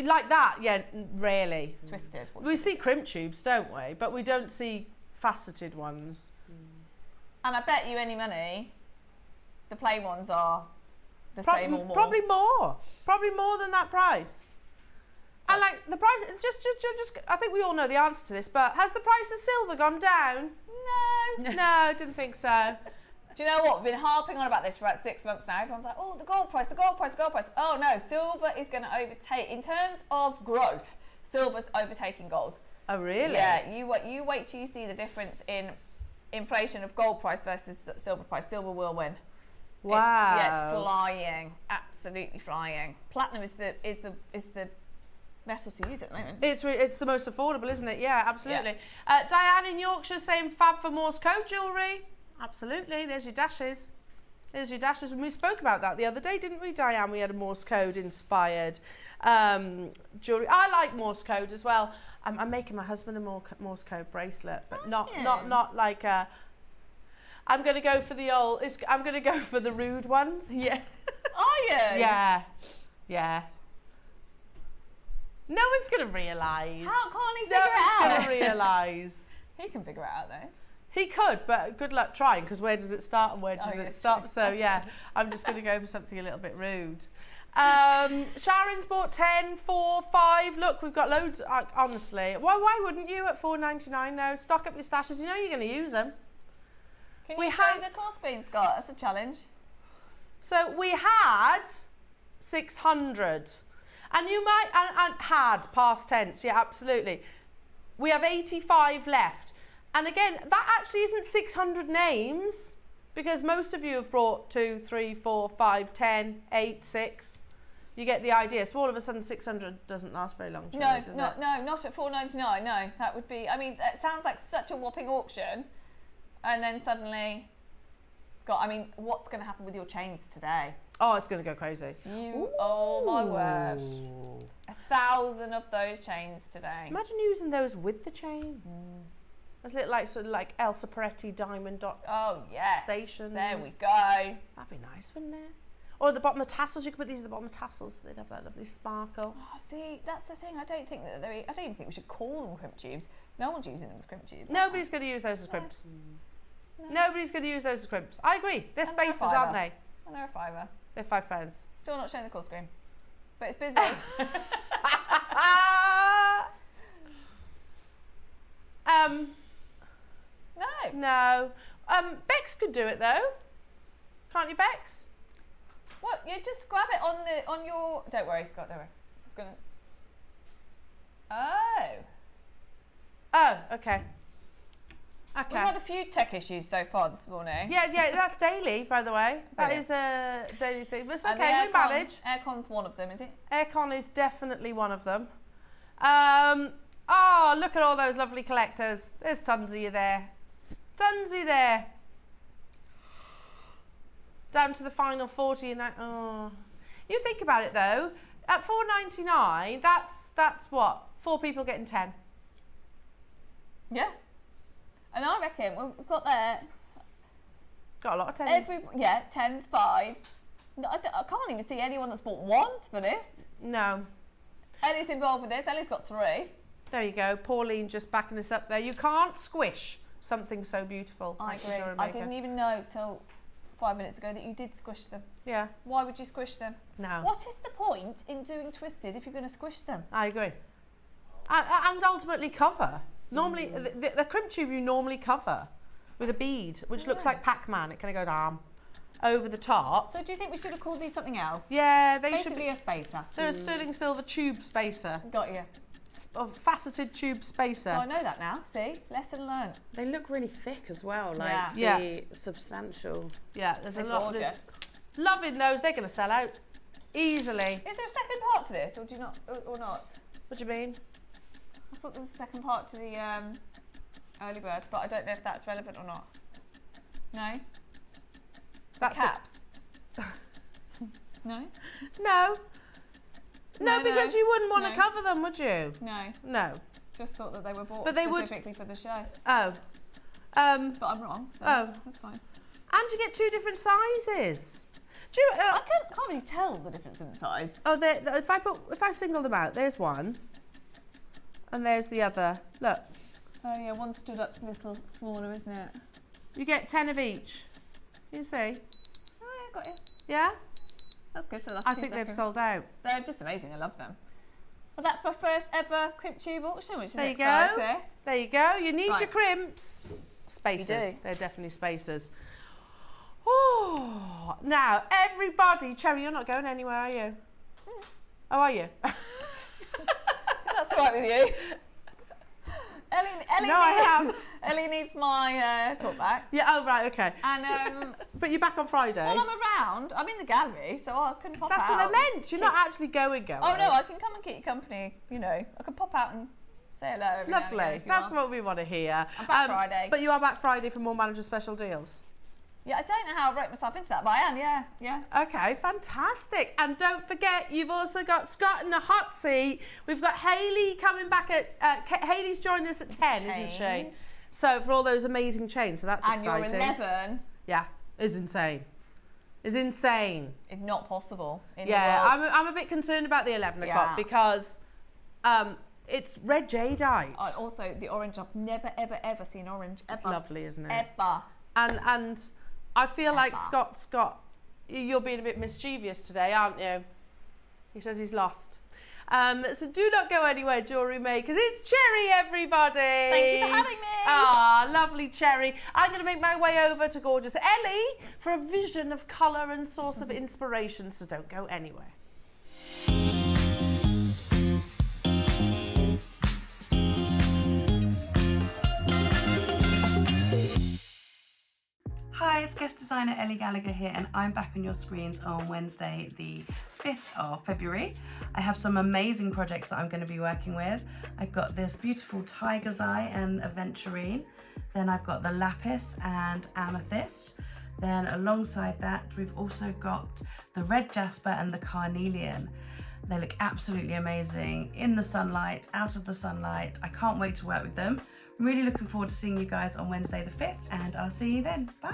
Like that, yeah, rarely. Twisted. We see crimp tubes, don't we? But we don't see faceted ones. And I bet you any money, the plain ones are the same or more. Probably more than that price. And like the price, just, I think we all know the answer to this, but has the price of silver gone down? No. No, didn't think so. Do you know what? We've been harping on about this for about 6 months now. Everyone's like, oh, the gold price, the gold price, the gold price. Oh no, silver is going to overtake, in terms of growth, silver's overtaking gold. Oh really? Yeah, you wait till you see the difference in inflation of gold price versus silver price. Silver will win. Wow. It's flying, absolutely flying. Platinum is the metal to use at the moment. It's the most affordable, isn't it? Yeah, absolutely. Yeah. Diane in Yorkshire saying fab for Morse code jewellery. Absolutely, there's your dashes. There's your dashes. And we spoke about that the other day, didn't we, Diane? We had a Morse code inspired jewellery. I like Morse code as well. I'm making my husband a Morse code bracelet, but not like a... I'm going to go for the old... I'm going to go for the rude ones. Yeah. Are you? Yeah. Yeah. No one's going to realise. How can't he figure it out? No one's going to realise. He can figure it out though. He could, but good luck trying, because where does it start and where does it stop? So yeah, I'm just going to go for something a little bit rude. Sharon's bought 10, 4, 5. Look, we've got loads. Honestly, why wouldn't you at $4.99 now? Stock up your stashes. You know you're going to use them. Can you show the course being, Scott? That's a challenge. So we had 600, and you might and had past tense. Yeah, absolutely. We have 85 left. And again, that actually isn't 600 names, because most of you have brought 2, 3, 4, 5, 10, 8, 6. You get the idea. So all of a sudden 600 doesn't last very long. No, not at $4.99. No, that would be, I mean, it sounds like such a whopping auction. And then suddenly, I mean, what's going to happen with your chains today? Oh, it's going to go crazy. Oh my word. 1,000 of those chains today. Imagine using those with the chain. It's a little like sort of like Elsa Peretti diamond stations. There we go. That'd be nice, wouldn't it? Or at the bottom of tassels, you could put these at the bottom of tassels, so they'd have that lovely sparkle. Oh, see, that's the thing. I don't even think we should call them crimp tubes. No one's using them as crimp tubes. Nobody's going to use those as crimps. No. Nobody's going to use those as crimps. I agree. They're spacers, aren't they? And they're a £5. They're £5. Still not showing the call screen, but it's busy. No. Bex could do it though. Can't you, Bex? What? You just grab it on your. Don't worry, Scott. Don't worry. I was gonna. Oh. Okay. We've had a few tech issues so far this morning. Yeah. That's daily, by the way. That is a daily thing. But it's okay. We manage. Aircon's one of them, is it? Aircon is definitely one of them. Oh, look at all those lovely collectors. There's tons of you there. Dunsey there. Down to the final 40 and oh. You think about it though, at $4.99, that's what? 4 people getting 10. Yeah. And I reckon we've got there. Got a lot of 10s. 10s, 5s. I can't even see anyone that's bought 1, to be honest. No. Ellie's involved with this. Ellie's got 3. There you go. Pauline just backing us up there. You can't squish something so beautiful. I agree. I didn't even know till 5 minutes ago that you did squish them. Yeah. Why would you squish them? No. What is the point in doing twisted if you're going to squish them? I agree. And ultimately cover. Normally, the crimp tube you normally cover with a bead, which looks like Pac-Man. It kind of goes over the top. So do you think we should have called these something else? Yeah, they basically should be a spacer. They're a sterling silver tube spacer. Got you. A faceted tube spacer. So I know that now. See, lesson learned. They look really thick as well, like substantial. Yeah, there's a lot. Loving those. They're going to sell out easily. Is there a second part to this, or do you not, or not? What do you mean? I thought there was a second part to the early bird, but I don't know if that's relevant or not. No. That's caps. No. No. No, because you wouldn't want to cover them, would you? No. No. Just thought that they were bought specifically for the show. Oh. But I'm wrong, so that's fine. And you get 2 different sizes. Do you, I can't really tell the difference in the size. Oh, if I single them out, there's one, and there's the other. Look. Oh yeah, one stood up a little smaller, isn't it? You get 10 of each. You see? Oh yeah, got you. Yeah? That's good for the last I 2 think seconds. they've sold out. They're just amazing. I love them. Well, that's my first ever crimp tube auction, which is there you exciting. go. There you go. You need Right. your crimps. Spacers. You do. They're definitely spacers. Oh, now everybody, Cherry, you're not going anywhere, are you? Oh, are you? That's all right with you. Ellie needs my talk back. Yeah. Oh, right. Okay. And but you're back on Friday. well, I'm around. I'm in the gallery, so I can pop out. That's what I meant. You're not actually going. Oh no, I can come and keep you company. You know, I can pop out and say hello. Every now and Lovely. again if you That's want. what we want to hear. I'm back Friday. But you are back Friday for more manager special deals. Yeah, I don't know how I wrote myself into that, but I am. Yeah. Okay, fantastic. And don't forget, you've also got Scott in the hot seat. We've got Hayley coming back at, Hayley's joining us at 10, isn't she? So for all those amazing chains, so that's exciting. And you're 11. Yeah, it's insane. It's insane. It's not possible in the Yeah, world. I'm a bit concerned about the 11 o'clock because it's red jadeite. Also, the orange, I've never, ever seen orange, ever. It's lovely, isn't it? Ever. And I feel like Scott, you're being a bit mischievous today, aren't you? He says he's lost. So do not go anywhere, jewellery makers. It's Cherry, everybody. Thank you for having me. Ah, lovely Cherry. I'm going to make my way over to gorgeous Ellie for a vision of colour and source of inspiration. So don't go anywhere. Hi, it's guest designer Ellie Gallagher here, and I'm back on your screens on Wednesday the 5th of February. I have some amazing projects that I'm going to be working with. I've got this beautiful tiger's eye and aventurine. Then I've got the lapis and amethyst. Then alongside that, we've also got the red jasper and the carnelian. They look absolutely amazing in the sunlight, out of the sunlight. I can't wait to work with them. I'm really looking forward to seeing you guys on Wednesday the 5th, and I'll see you then. Bye.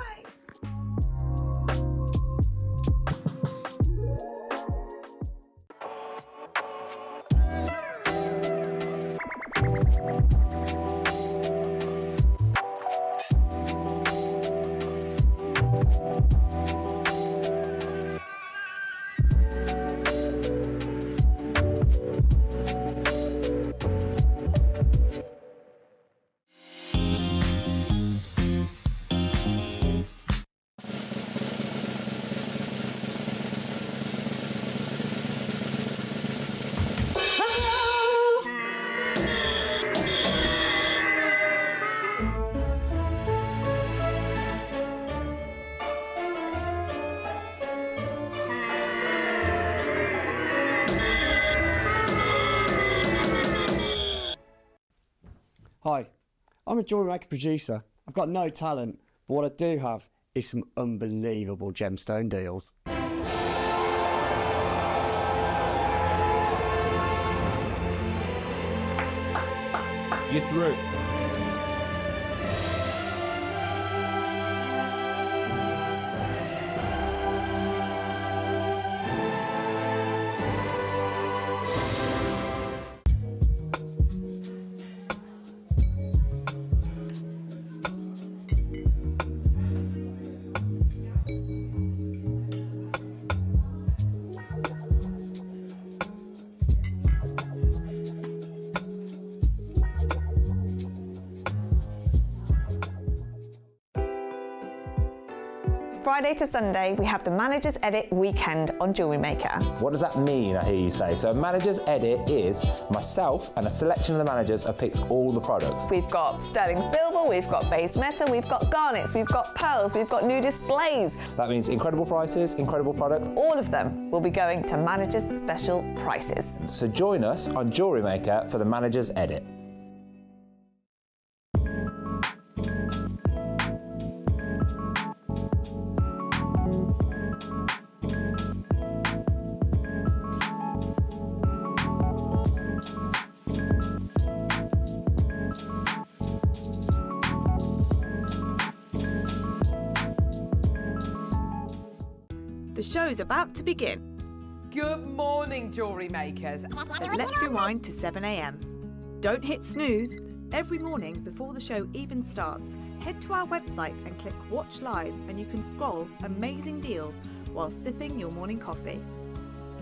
Hi, I'm a JewelleryMaker producer. I've got no talent, but what I do have is some unbelievable gemstone deals. You're through. Friday to Sunday, we have the Manager's Edit weekend on JewelleryMaker. What does that mean, I hear you say? So Manager's Edit is myself and a selection of the managers have picked all the products. We've got sterling silver, we've got base metal, we've got garnets, we've got pearls, we've got new displays. That means incredible prices, incredible products. All of them will be going to Manager's special prices. So join us on JewelleryMaker for the Manager's Edit. The show's about to begin. Good morning, jewellery makers. Let's rewind to 7 a.m. Don't hit snooze. Every morning before the show even starts, head to our website and click Watch Live and you can scroll amazing deals while sipping your morning coffee.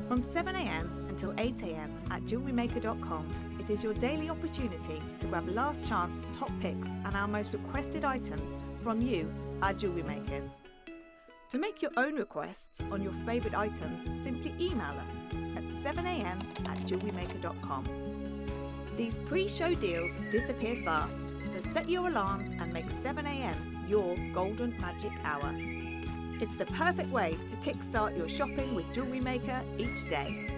From 7 a.m. until 8 a.m. at jewellerymaker.com, it is your daily opportunity to grab last chance top picks and our most requested items from you, our jewellery makers. To make your own requests on your favourite items, simply email us at 7 a.m. at jewellerymaker.com. These pre-show deals disappear fast, so set your alarms and make 7 a.m. your golden magic hour. It's the perfect way to kickstart your shopping with Jewellery Maker each day.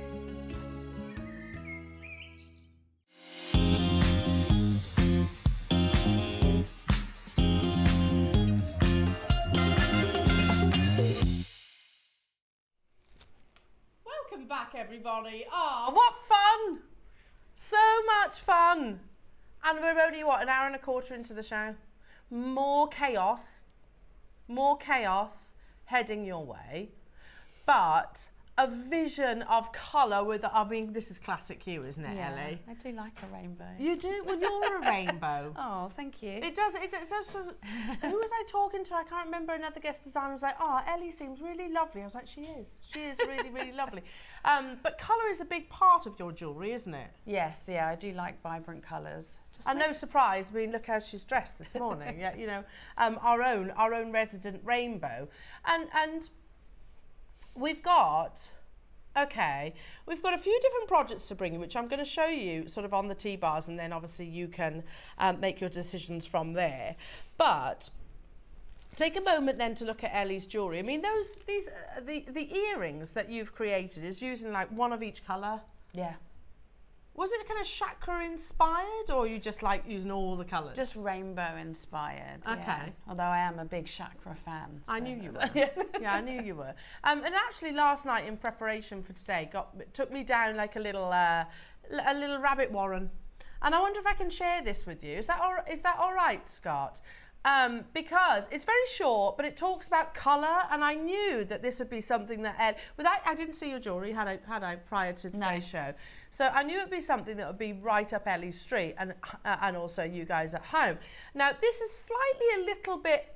Welcome back, everybody. Oh, what fun! So much fun. And we're only, what, an hour and a quarter into the show? More chaos heading your way, but a vision of colour with, I mean, this is classic you, isn't it, Yeah, Ellie? I do like a rainbow. You do? Well, you're a rainbow. Oh, thank you. It does, who was I talking to? I can't remember. Another guest designer was like, oh, Ellie seems really lovely. I was like, she is really, really lovely. But colour is a big part of your jewellery, isn't it? Yes, yeah, I do like vibrant colours. And no surprise, I mean, look how she's dressed this morning. Yeah, you know, our own resident rainbow, and we've got a few different projects to bring you, which I'm going to show you sort of on the T-bars, and then obviously you can make your decisions from there. But take a moment then to look at Ellie's jewellery. I mean, the earrings that you've created is using like one of each colour. Yeah. Was it kind of chakra inspired, or you just like using all the colours? Just rainbow inspired. Okay. Yeah. Although I am a big chakra fan. So I knew you were. Yeah, I knew you were. And actually, last night in preparation for today, took me down like a little rabbit warren, and I wonder if I can share this with you. Is that all right, Scott? Because it's very short, but it talks about colour, and I knew that this would be something that I didn't see your jewellery, had I prior to today's show. So I knew it would be something that would be right up Ellie's street, and also you guys at home. Now, this is slightly a little bit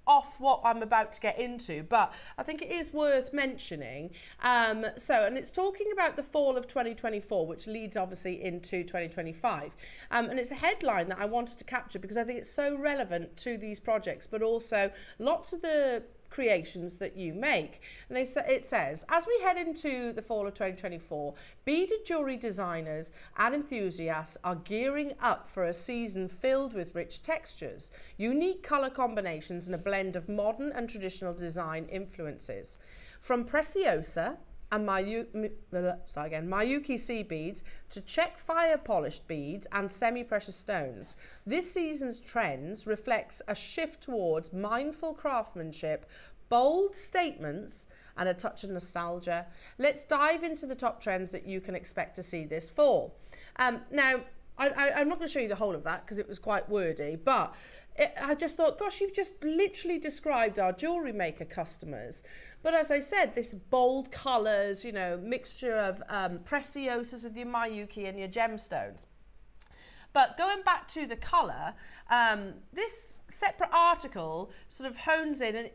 off what I'm about to get into, but I think it is worth mentioning. And it's talking about the fall of 2024, which leads obviously into 2025. And it's a headline that I wanted to capture because I think it's so relevant to these projects, but also lots of the creations that you make. And it says, as we head into the fall of 2024, beaded jewellery designers and enthusiasts are gearing up for a season filled with rich textures, unique colour combinations and a blend of modern and traditional design influences. From Preciosa and Miyuki sea beads to Czech fire polished beads and semi-precious stones, this season's trends reflects a shift towards mindful craftsmanship, bold statements and a touch of nostalgia. Let's dive into the top trends that you can expect to see this fall. Now, I'm not going to show you the whole of that because it was quite wordy, but I just thought, gosh, you've just literally described our Jewellery Maker customers. But as I said, this bold colours, you know, mixture of preciosas with your Miyuki and your gemstones. But going back to the colour, this separate article sort of hones in, and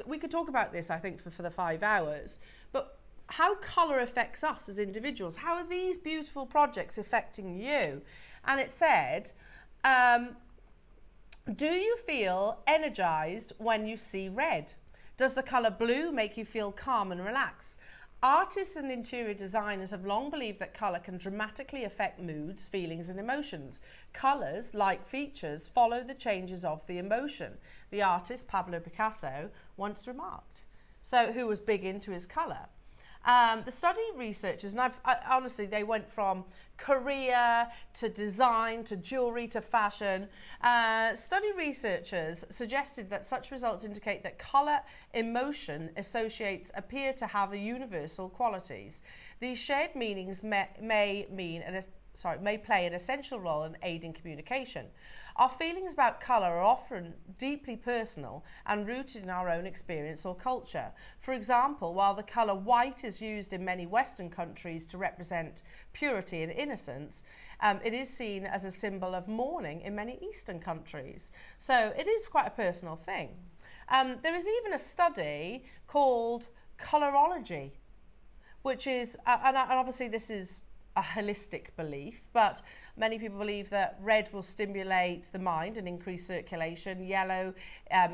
we could talk about this, I think, for the 5 hours, but how colour affects us as individuals. How are these beautiful projects affecting you? And it said, do you feel energised when you see red? Does the colour blue make you feel calm and relaxed? Artists and interior designers have long believed that colour can dramatically affect moods, feelings and emotions. Colours, like features, follow the changes of the emotion. The artist Pablo Picasso once remarked. So who was big into his colour? The study researchers, and honestly, they went from career to design to jewellery to fashion. Study researchers suggested that such results indicate that colour emotion associates appear to have universal qualities. These shared meanings may mean may play an essential role in aiding communication. Our feelings about colour are often deeply personal and rooted in our own experience or culture. For example, while the colour white is used in many Western countries to represent purity and innocence, it is seen as a symbol of mourning in many Eastern countries. So it is quite a personal thing. There is even a study called colorology, which is, and obviously this is a holistic belief, but many people believe that red will stimulate the mind and increase circulation. Yellow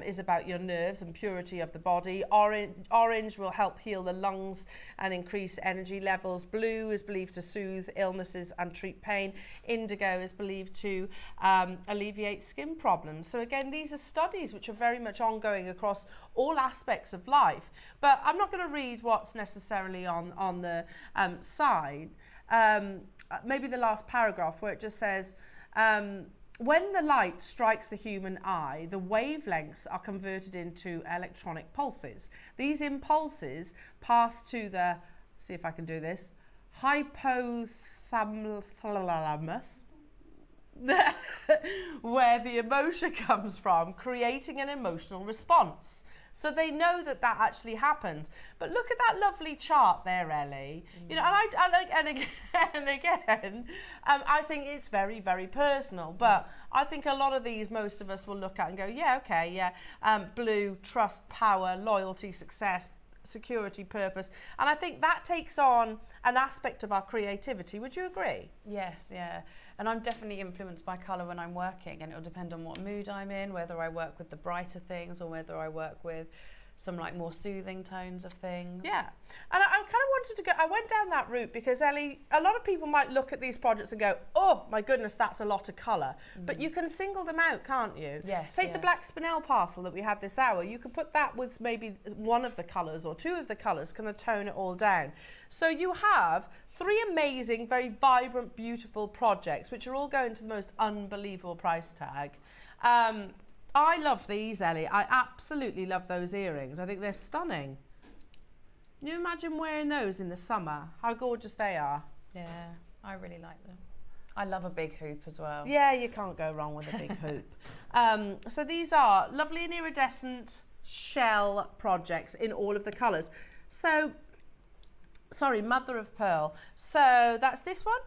is about your nerves and purity of the body. Orange will help heal the lungs and increase energy levels. Blue is believed to soothe illnesses and treat pain. Indigo is believed to alleviate skin problems. So again, these are studies which are very much ongoing across all aspects of life. But I'm not going to read what's necessarily on the side. Maybe the last paragraph where it just says, when the light strikes the human eye, the wavelengths are converted into electronic pulses. These impulses pass to the, see if I can do this, hypothalamus, where the emotion comes from, creating an emotional response. So they know that that actually happens. But look at that lovely chart there, Ellie. You know, and again, I think it's very, very personal. But I think a lot of these, most of us will look at and go, yeah, okay, yeah. Blue, trust, power, loyalty, success, security, purpose. And I think that takes on an aspect of our creativity. Would you agree? Yes, yeah. And I'm definitely influenced by colour when I'm working, and it'll depend on what mood I'm in, whether I work with the brighter things or whether I work with some like more soothing tones of things. Yeah, and I kind of wanted to go, I went down that route because, Ellie, a lot of people might look at these projects and go, oh my goodness, that's a lot of colour. But you can single them out, can't you? Yes. Take the black spinel parcel that we had this hour, you could put that with maybe one of the colours or two of the colours, kind of tone it all down. So you have 3 amazing, very vibrant, beautiful projects, which are all going to the most unbelievable price tag. I love these, Ellie. I absolutely love those earrings. I think they're stunning. Can you imagine wearing those in the summer? How gorgeous they are. Yeah, I really like them. I love a big hoop as well. Yeah, you can't go wrong with a big hoop. So these are lovely and iridescent shell projects in all of the colours. So, sorry, mother of pearl. So that's this one?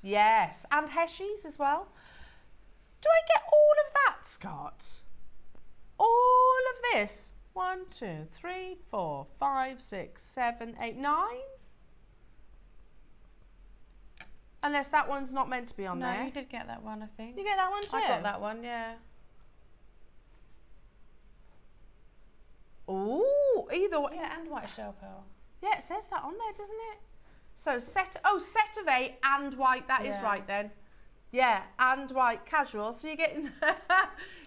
Yes, and Heshies as well. Do I get all of that, Scott? All of this? 1, 2, 3, 4, 5, 6, 7, 8, 9? Unless that one's not meant to be on there. No, you did get that one, I think. You get that one too? I got that one, yeah. Ooh, either way. Yeah, and white shell pearl. Yeah, it says that on there, doesn't it? So set of 8 and white, that is right then. Yeah, and white casual. So you're getting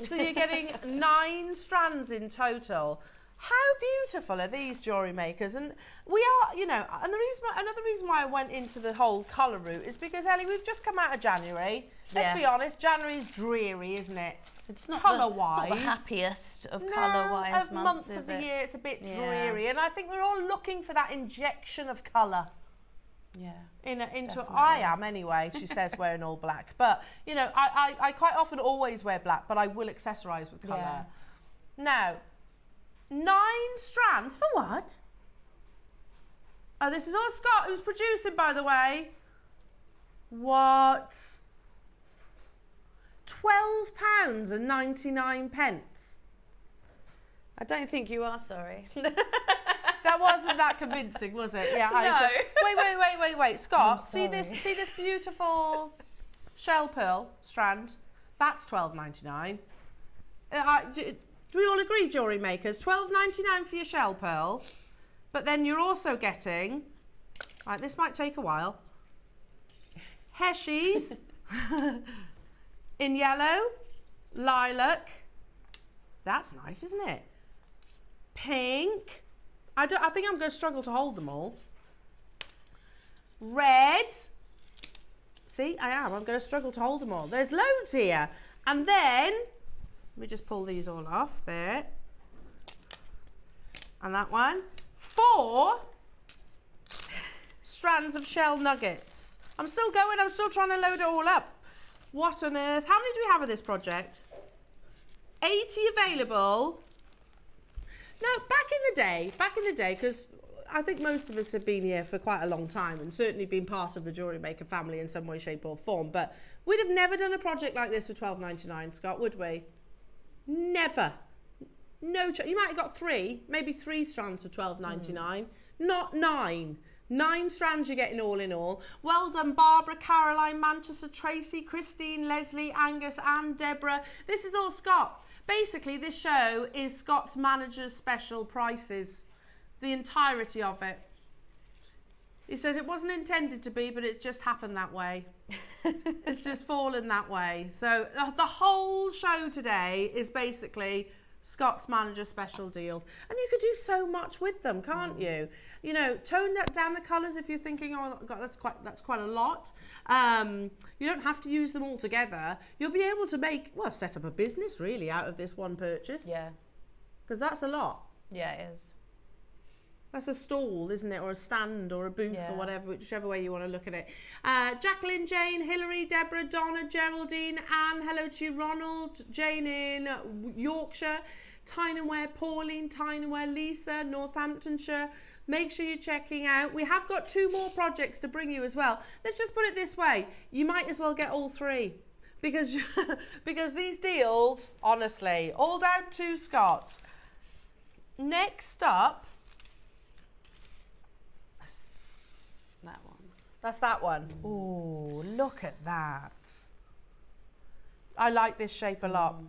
so you're getting 9 strands in total. How beautiful are these jewellery makers? And we are, you know, and another reason why I went into the whole colour route is because, Ellie, we've just come out of January. Let's be honest, January's dreary, isn't it? It's not colour-wise. the happiest of colour-wise months, of the year. It's a bit dreary, and I think we're all looking for that injection of colour. Yeah. Into I am anyway, she says, wearing all black. But, you know, I quite often always wear black, but I will accessorise with colour. Yeah. Now, 9 strands for what? Oh, this is all Scott who's producing, by the way. What? £12.99. I don't think you are sorry. That wasn't that convincing, was it? Yeah. No. Wait, Scott. See this beautiful shell pearl strand? That's £12.99. Do we all agree, jewellery makers? £12.99 for your shell pearl, but then you're also getting. Right, this might take a while. Heshies in yellow, lilac. That's nice, isn't it? Pink. I think I'm going to struggle to hold them all. Red. See, I am. I'm going to struggle to hold them all. There's loads here. And then, let me just pull these all off. There. And that one. 4 strands of shell nuggets. I'm still going. I'm still trying to load it all up. What on earth? How many do we have of this project? 80 available. Now, back in the day, because I think most of us have been here for quite a long time and certainly been part of the JewelleryMaker family in some way, shape or form, but we'd have never done a project like this for £12.99, Scott, would we? Never. No, you might have got maybe three strands for £12.99, not 9. 9 strands you're getting all in all. Well done, Barbara, Caroline, Manchester, Tracy, Christine, Leslie, Angus, Anne, Deborah. This is all Scott. Basically, this show is Scott's manager's special prices. The entirety of it. He says it wasn't intended to be, but it just happened that way. It's just fallen that way. So the whole show today is basically Scott's manager special deals. And you could do so much with them, can't you? You know, tone down the colours if you're thinking, oh God, that's quite a lot. You don't have to use them all together. You'll be able to set up a business really out of this one purchase. Yeah. Because that's a lot. Yeah, it is. That's a stall, isn't it? Or a stand or a booth or whatever, whichever way you want to look at it. Jacqueline, Jane, Hilary, Deborah, Donna, Geraldine, Anne, hello to you, Ronald, Jane in Yorkshire, Tyneware, Pauline, Tyneware, Lisa, Northamptonshire. Make sure you're checking out. We have got 2 more projects to bring you as well. Let's just put it this way. You might as well get all 3 because these deals, honestly, all down to Scott. Next up, that one. That's that one. Oh, look at that. I like this shape a lot.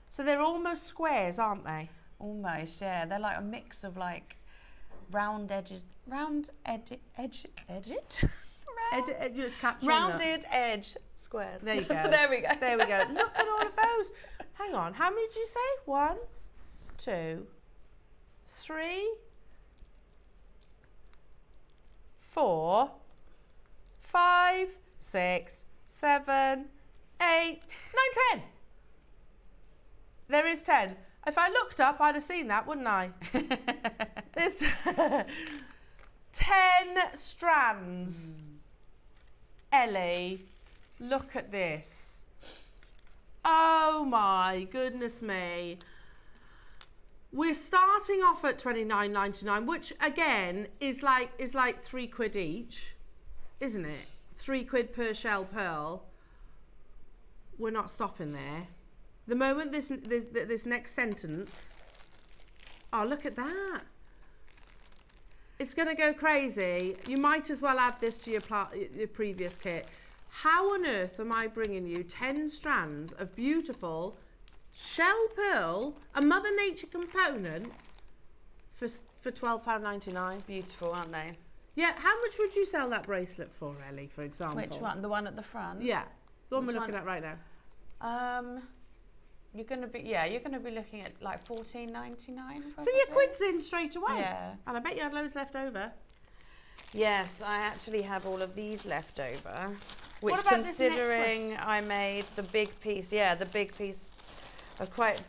So they're almost squares, aren't they? Almost, yeah. They're like a mix of like rounded edge squares. There you go. There we go. There we go. Look at all of those. Hang on. How many did you say? 1, 2, 3, 4, 5, 6, 7, 8, 9, 10. There is 10. If I looked up, I'd have seen that, wouldn't I? There's 10 strands. Ellie, look at this. Oh my goodness me. We're starting off at £29.99, which again is like £3 each, isn't it? £3 per shell pearl. We're not stopping there. The moment this next sentence, oh look at that! It's going to go crazy. You might as well add this to your previous kit. How on earth am I bringing you 10 strands of beautiful shell pearl, a Mother Nature component, for £12.99? Beautiful, aren't they? Yeah. How much would you sell that bracelet for, Ellie, for example? Which one? The one at the front? Yeah, the one we're looking at right now. You're going to be looking at like £14.99. So your quid's in straight away. Yeah. And I bet you had loads left over. Yes, I actually have all of these left over. Which, what about considering I made the big piece, the big piece are quite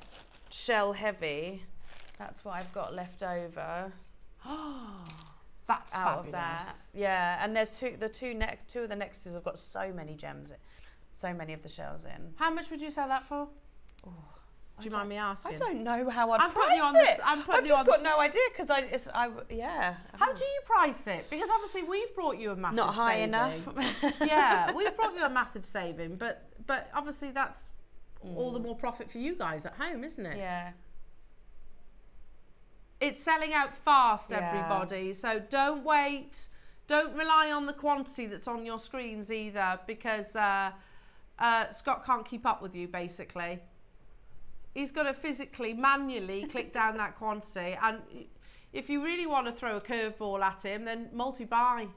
shell heavy. That's what I've got left over. Oh, that's out fabulous. Of that. Yeah, and there's two of the nexters have got so many gems, so many of the shells in. How much would you sell that for? Oh, do you mind me asking? I don't know how I'd price it. I've just got no idea because yeah. How do you price it? Because obviously we've brought you a massive not high saving. Enough. Yeah, we've brought you a massive saving, but obviously that's all the more profit for you guys at home, isn't it? Yeah. It's selling out fast, everybody. So don't wait. Don't rely on the quantity that's on your screens either, because Scott can't keep up with you, basically. He's got to physically, manually click down that quantity. And if you really want to throw a curveball at him, then multi-buy.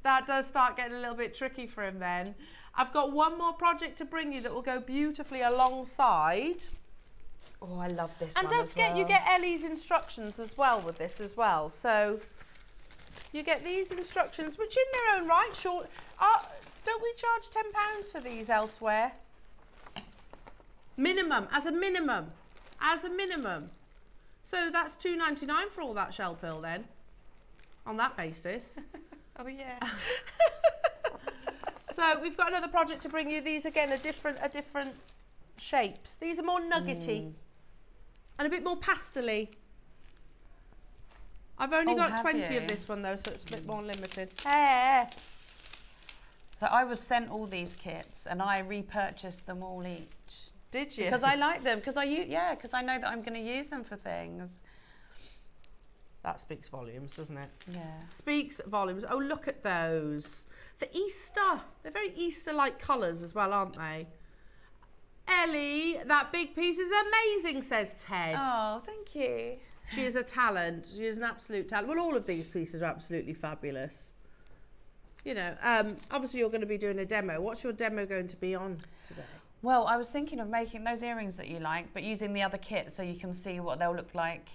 That does start getting a little bit tricky for him then. I've got one more project to bring you that will go beautifully alongside. Oh, I love this and one. And don't as forget, well. you get Ellie's instructions as well with this as well. So you get these instructions, which in their own right, short. Don't we charge £10 for these elsewhere? Minimum, as a minimum. So that's £2.99 for all that shell pearl then, on that basis. Oh yeah. So we've got another project to bring you. These again are different shapes. These are more nuggety and a bit more pastel-y. I've only got 20 of this one though, so it's a bit more limited. Hey. So I was sent all these kits and I repurchased them all each. Did you? Because I like them. Because I know that I'm going to use them for things. That speaks volumes, doesn't it? Yeah. Speaks volumes. Oh, look at those. For Easter. They're very Easter-like colours as well, aren't they? Ellie, that big piece is amazing, says Ted. Oh, thank you. She is a talent. She is an absolute talent. Well, all of these pieces are absolutely fabulous. You know, obviously you're going to be doing a demo. What's your demo going to be on today? Well, I was thinking of making those earrings that you like, but using the other kit so you can see what they'll look like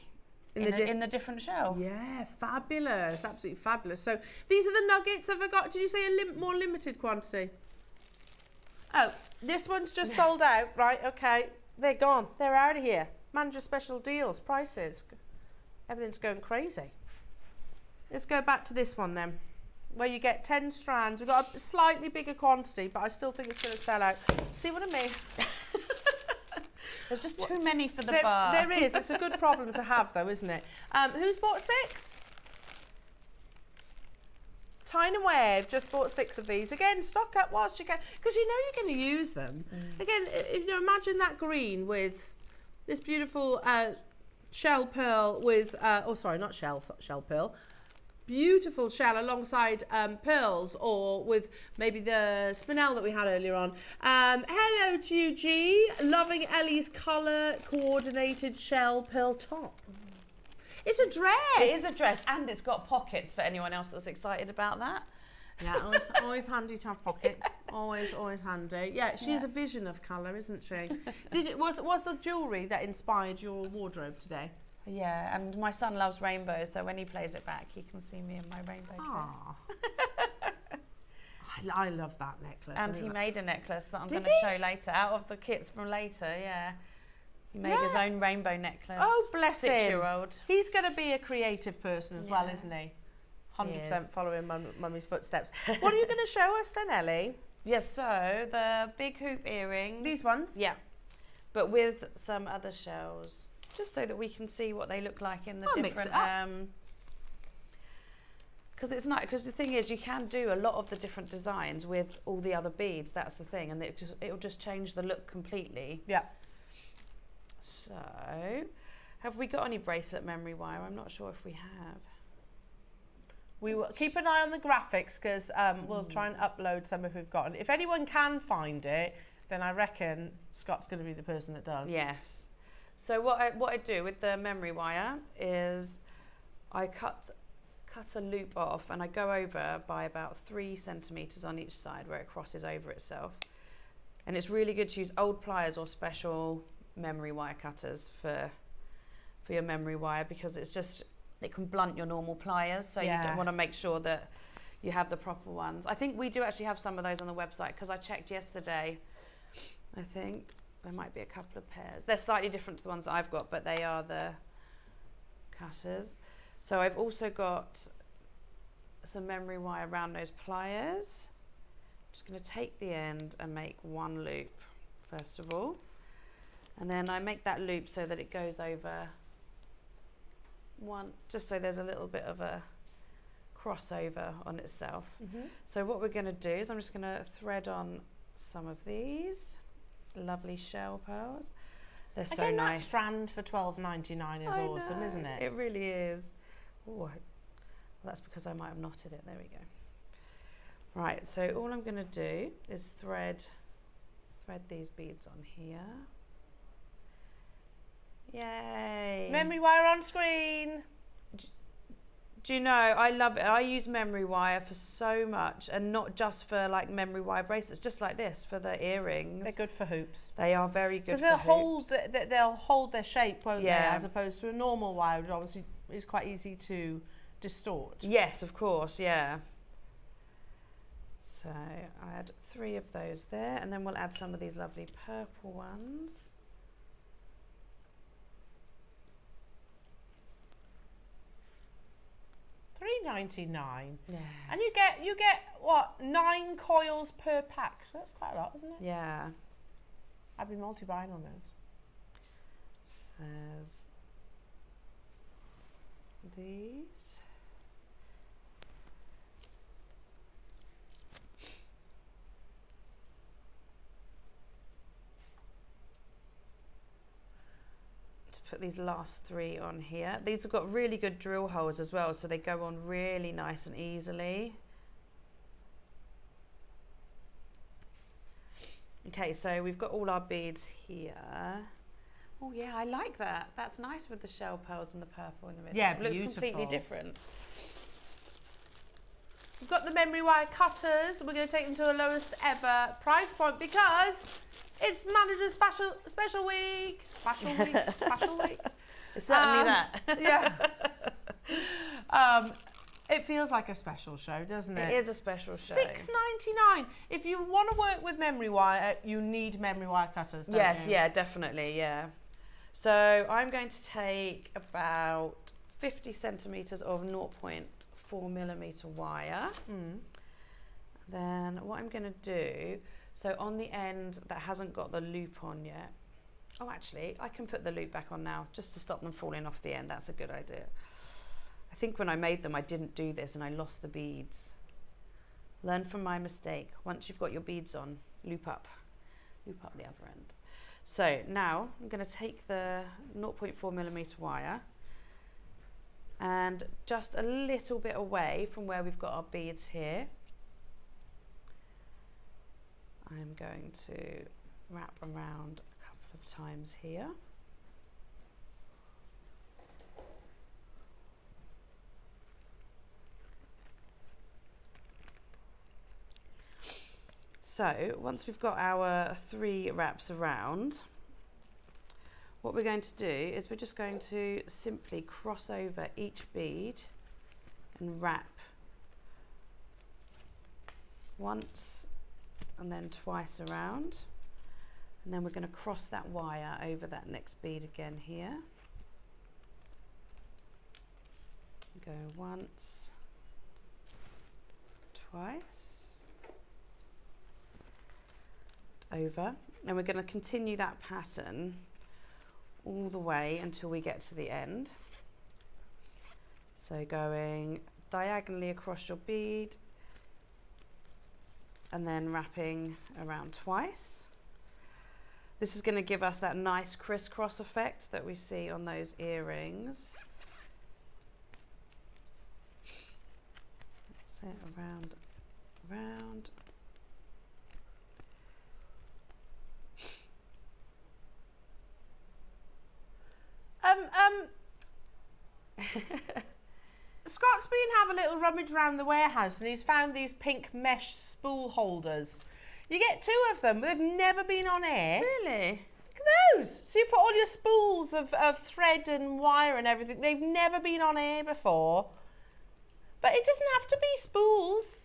in the different shell. Yeah, fabulous, absolutely fabulous. So these are the nuggets. Have I got? Did you say a more limited quantity? Oh, this one's just sold out, right? Okay, they're gone. They're out of here. Manager special deals, prices. Everything's going crazy. Let's go back to this one then, where you get 10 strands. We've got a slightly bigger quantity, but I still think it's going to sell out. See what I mean? There's just too many for the bar. There is. It's a good problem to have, though, isn't it? Who's bought 6? Tyne and Wave just bought 6 of these. Again, stock up whilst you can, because you know you're going to use them. Again, you know, imagine that green with this beautiful shell pearl with, oh, sorry, not shell pearl. Beautiful shell alongside pearls, or with maybe the spinel that we had earlier on. Hello to you, G. Loving Ellie's colour coordinated shell pearl top. It's a dress. It is a dress, and it's got pockets for anyone else that's excited about that. Yeah, always handy to have pockets. Always handy. Yeah, she's a vision of colour, isn't she? Was the jewellery that inspired your wardrobe today? Yeah, and my son loves rainbows, so when he plays it back, he can see me in my rainbow dress. I love that necklace. And he made a necklace that I'm going to show later, out of the kits from later, yeah. He made his own rainbow necklace. Oh, bless him. 6-year-old. He's going to be a creative person as well, isn't he? 100% following Mummy's footsteps. What are you going to show us then, Ellie? Yes, so the big hoop earrings. These ones? Yeah, but with some other shells. Just so that we can see what they look like in the different. Because it's not. Because the thing is, you can do a lot of the different designs with all the other beads. That's the thing, and it'll just change the look completely. Yeah. So, have we got any bracelet memory wire? I'm not sure if we have. We will keep an eye on the graphics because we'll try and upload some if we've got. And if anyone can find it, then I reckon Scott's going to be the person that does. Yes. So what I do with the memory wire is I cut a loop off and I go over by about 3 centimetres on each side where it crosses over itself. And it's really good to use old pliers or special memory wire cutters for your memory wire, because it can blunt your normal pliers, so you don't want to make sure that you have the proper ones. I think we do actually have some of those on the website, because I checked yesterday. I think there might be a couple of pairs. They're slightly different to the ones that I've got, but they are the cutters. So I've also got some memory wire round nose pliers. I'm just going to take the end and make one loop first of all, and then I make that loop so that it goes over one, just so there's a little bit of a crossover on itself. So what we're going to do is I'm just going to thread on some of these lovely shell pearls. They're so nice. That strand for $12.99 is awesome, isn't it? It really is. Oh, well, that's because I might have knotted it. There we go. Right, so all I'm going to do is thread these beads on here. Yay! Memory wire on screen. Do you know, I love it. I use memory wire for so much, and not just for like memory wire bracelets, just like this for the earrings. They're good for hoops. They are very good for hoops. Because they'll hold their shape, won't they? As opposed to a normal wire, which obviously is quite easy to distort. Yes, of course, yeah. So I add 3 of those there, and then we'll add some of these lovely purple ones. $3.99. Yeah. And you get what, 9 coils per pack. So that's quite a lot, isn't it? Yeah. I'd be multi-buying on those. There's these. Put these last 3 on here. These have got really good drill holes as well, so they go on really nice and easily. Okay, so we've got all our beads here. Oh yeah, I like that. That's nice with the shell pearls and the purple in the middle. Yeah, it looks beautiful. completely different. We've got the memory wire cutters. We're going to take them to the lowest ever price point because it's manager's special week. Special week. Special week. It's certainly that. Yeah. It feels like a special show, doesn't it? It is a special show. $6.99. If you want to work with memory wire, you need memory wire cutters, don't Yes, you? yeah, definitely, yeah. So I'm going to take about 50 centimetres of 0.4mm wire. Then what I'm going to do, so on the end that hasn't got the loop on yet, oh actually I can put the loop back on now just to stop them falling off the end. That's a good idea. I think when I made them I didn't do this and I lost the beads. Learn from my mistake. Once you've got your beads on, loop up the other end. So now I'm going to take the 0.4mm wire and just a little bit away from where we've got our beads here, I'm going to wrap around a couple of times here. So once we've got our 3 wraps around, what we're going to do is we're just going to simply cross over each bead and wrap once and then twice around, and then we're going to cross that wire over that next bead again here. Go once, twice, over, and we're going to continue that pattern all the way until we get to the end. So going diagonally across your bead and then wrapping around twice. This is going to give us that nice crisscross effect that we see on those earrings. That's it, around, around. Scott's been having a little rummage around the warehouse and he's found these pink mesh spool holders. You get 2 of them, they've never been on air. Really? Look at those. So you put all your spools of thread and wire and everything. They've never been on air before. But it doesn't have to be spools.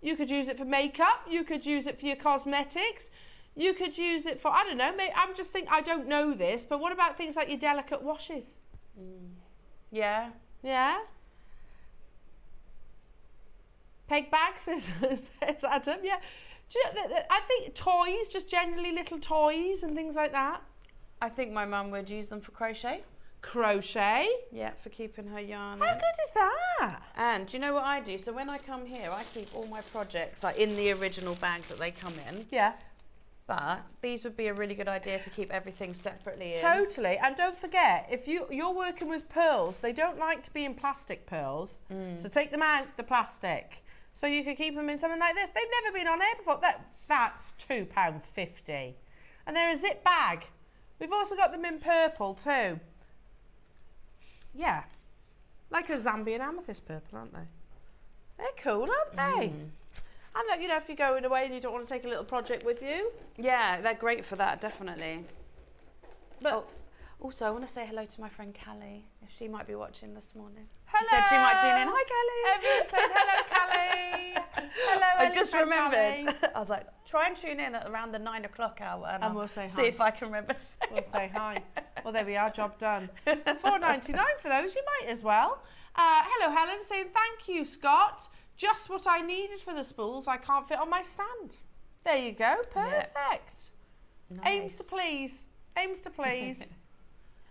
You could use it for makeup, you could use it for your cosmetics, you could use it for, I don't know, I'm just thinking, I don't know this, but what about things like your delicate washes? Yeah. Yeah? Peg bags, says Adam, yeah. Do you know, I think toys, just generally little toys and things like that. I think my mum would use them for crochet. Crochet? Yeah, for keeping her yarn How in. good is that? And do you know what I do? So when I come here, I keep all my projects like in the original bags that they come in. Yeah. But these would be a really good idea to keep everything separately in. Totally. And don't forget, if you're working with pearls, they don't like to be in plastic pearls. So take them out, the plastic. So you could keep them in something like this. They've never been on air before. That's £2.50. And they're a zip bag. We've also got them in purple too. Yeah. Like a Zambian amethyst purple, aren't they? They're cool, aren't they? And look, you know, if you're going away and you don't want to take a little project with you. Yeah, they're great for that, definitely. But also, I want to say hello to my friend Callie, if she might be watching this morning. Hello. She said she might tune in. Hi, Callie. Everyone said hello, Callie. Hello, I just remembered. Callie. I was like, try and tune in at around the 9 o'clock hour, and we'll say see hi. if I can remember to say We'll say hi. Well, there we are, job done. $4.99 for those, you might as well. Hello, Helen, saying thank you, Scott. Just what I needed for the spools. I can't fit on my stand. There you go, perfect. Nice. Aims to please. Aims to please.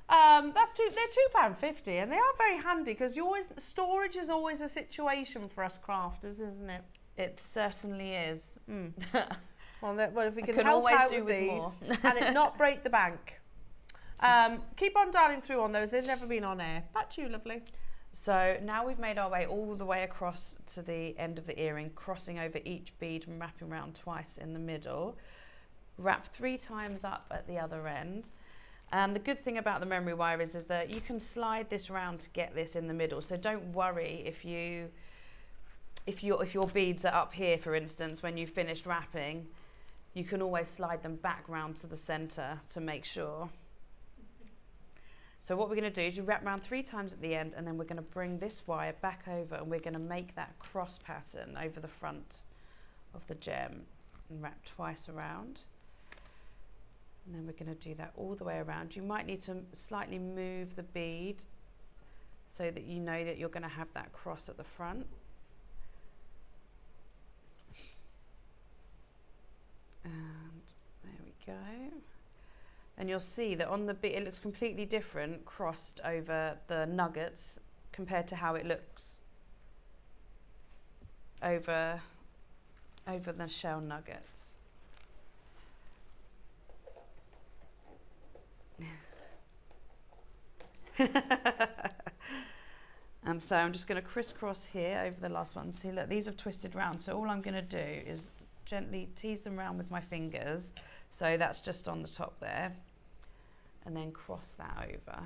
They're £2.50 and they are very handy because storage is always a situation for us crafters, isn't it? It certainly is. Well, if we can help out with these and it not break the bank. Keep on dialing through on those. They've never been on air. Back to you, lovely. So now we've made our way all the way across to the end of the earring, crossing over each bead and wrapping around twice in the middle. Wrap 3 times up at the other end. And the good thing about the memory wire is that you can slide this round to get this in the middle. So don't worry if your beads are up here, for instance, when you've finished wrapping, you can always slide them back round to the center to make sure. So what we're going to do is you wrap around 3 times at the end, and then we're going to bring this wire back over and we're going to make that cross pattern over the front of the gem and wrap twice around. And then we're going to do that all the way around. You might need to slightly move the bead so that you know that you're going to have that cross at the front. And there we go. And you'll see that on the bead it looks completely different crossed over the nuggets compared to how it looks over the shell nuggets. And so I'm just going to crisscross here over the last one. See, look, these have twisted round. So all I'm going to do is gently tease them round with my fingers. So that's just on the top there. And then cross that over.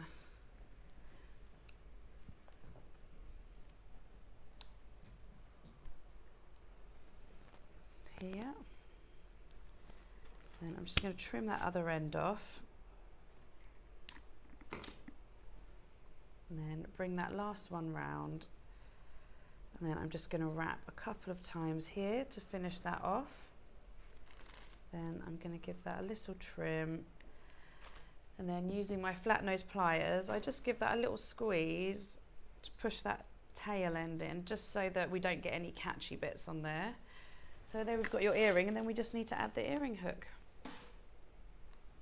Here. Then I'm just going to trim that other end off. And then bring that last one round. And then I'm just going to wrap a couple of times here to finish that off. Then I'm going to give that a little trim. And then using my flat nose pliers, I just give that a little squeeze to push that tail end in, just so that we don't get any catchy bits on there. So there we've got your earring, and then we just need to add the earring hook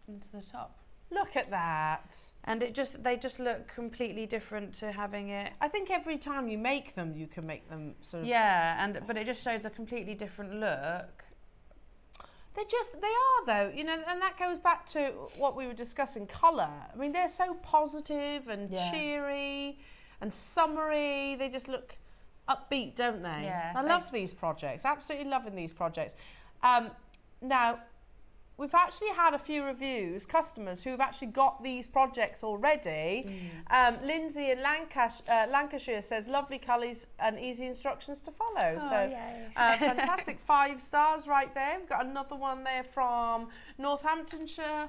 into the top. Look at that. And they just look completely different to having it. I think every time you make them, you can make them sort of... Yeah, but it just shows a completely different look. They are though, you know, and that goes back to what we were discussing, colour. I mean, they're so positive and cheery and summery. They just look upbeat, don't they? Yeah. I love these projects, absolutely loving these projects. Now, we've actually had a few reviews, customers who've actually got these projects already. Lindsay in Lancashire says, lovely colours and easy instructions to follow. Oh, so yay. fantastic, 5 stars right there. We've got another one there from Northamptonshire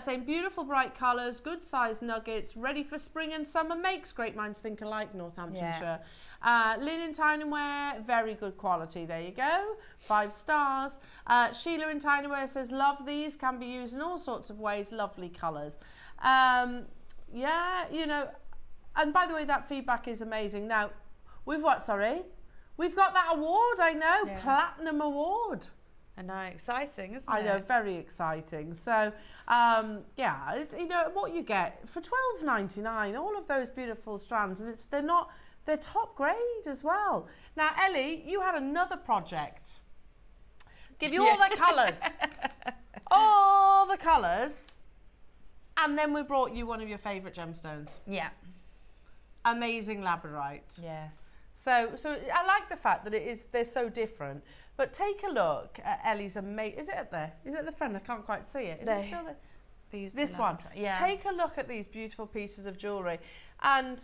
saying, beautiful bright colours, good sized nuggets, ready for spring and summer makes. Great minds think alike, Northamptonshire. Linen Tinyware, very good quality. There you go, 5 stars. Sheila in Tinyware says, love these, can be used in all sorts of ways, lovely colours. Yeah, you know, and by the way, that feedback is amazing. Now, we've got that award, I know, Platinum Award. I know, exciting, isn't it? I know, very exciting. So, yeah, you know, what you get for $12.99, all of those beautiful strands, and they're top grade as well. Now, Ellie, you had another project. Give you all the colours. All the colours. And then we brought you one of your favourite gemstones. Yeah. Amazing labradorite. Yes. So I like the fact that they're so different. But take a look at Ellie's amazing... Is it at there? Is it at the front? I can't quite see it. Is it still there? This one. Yeah. Take a look at these beautiful pieces of jewellery. And...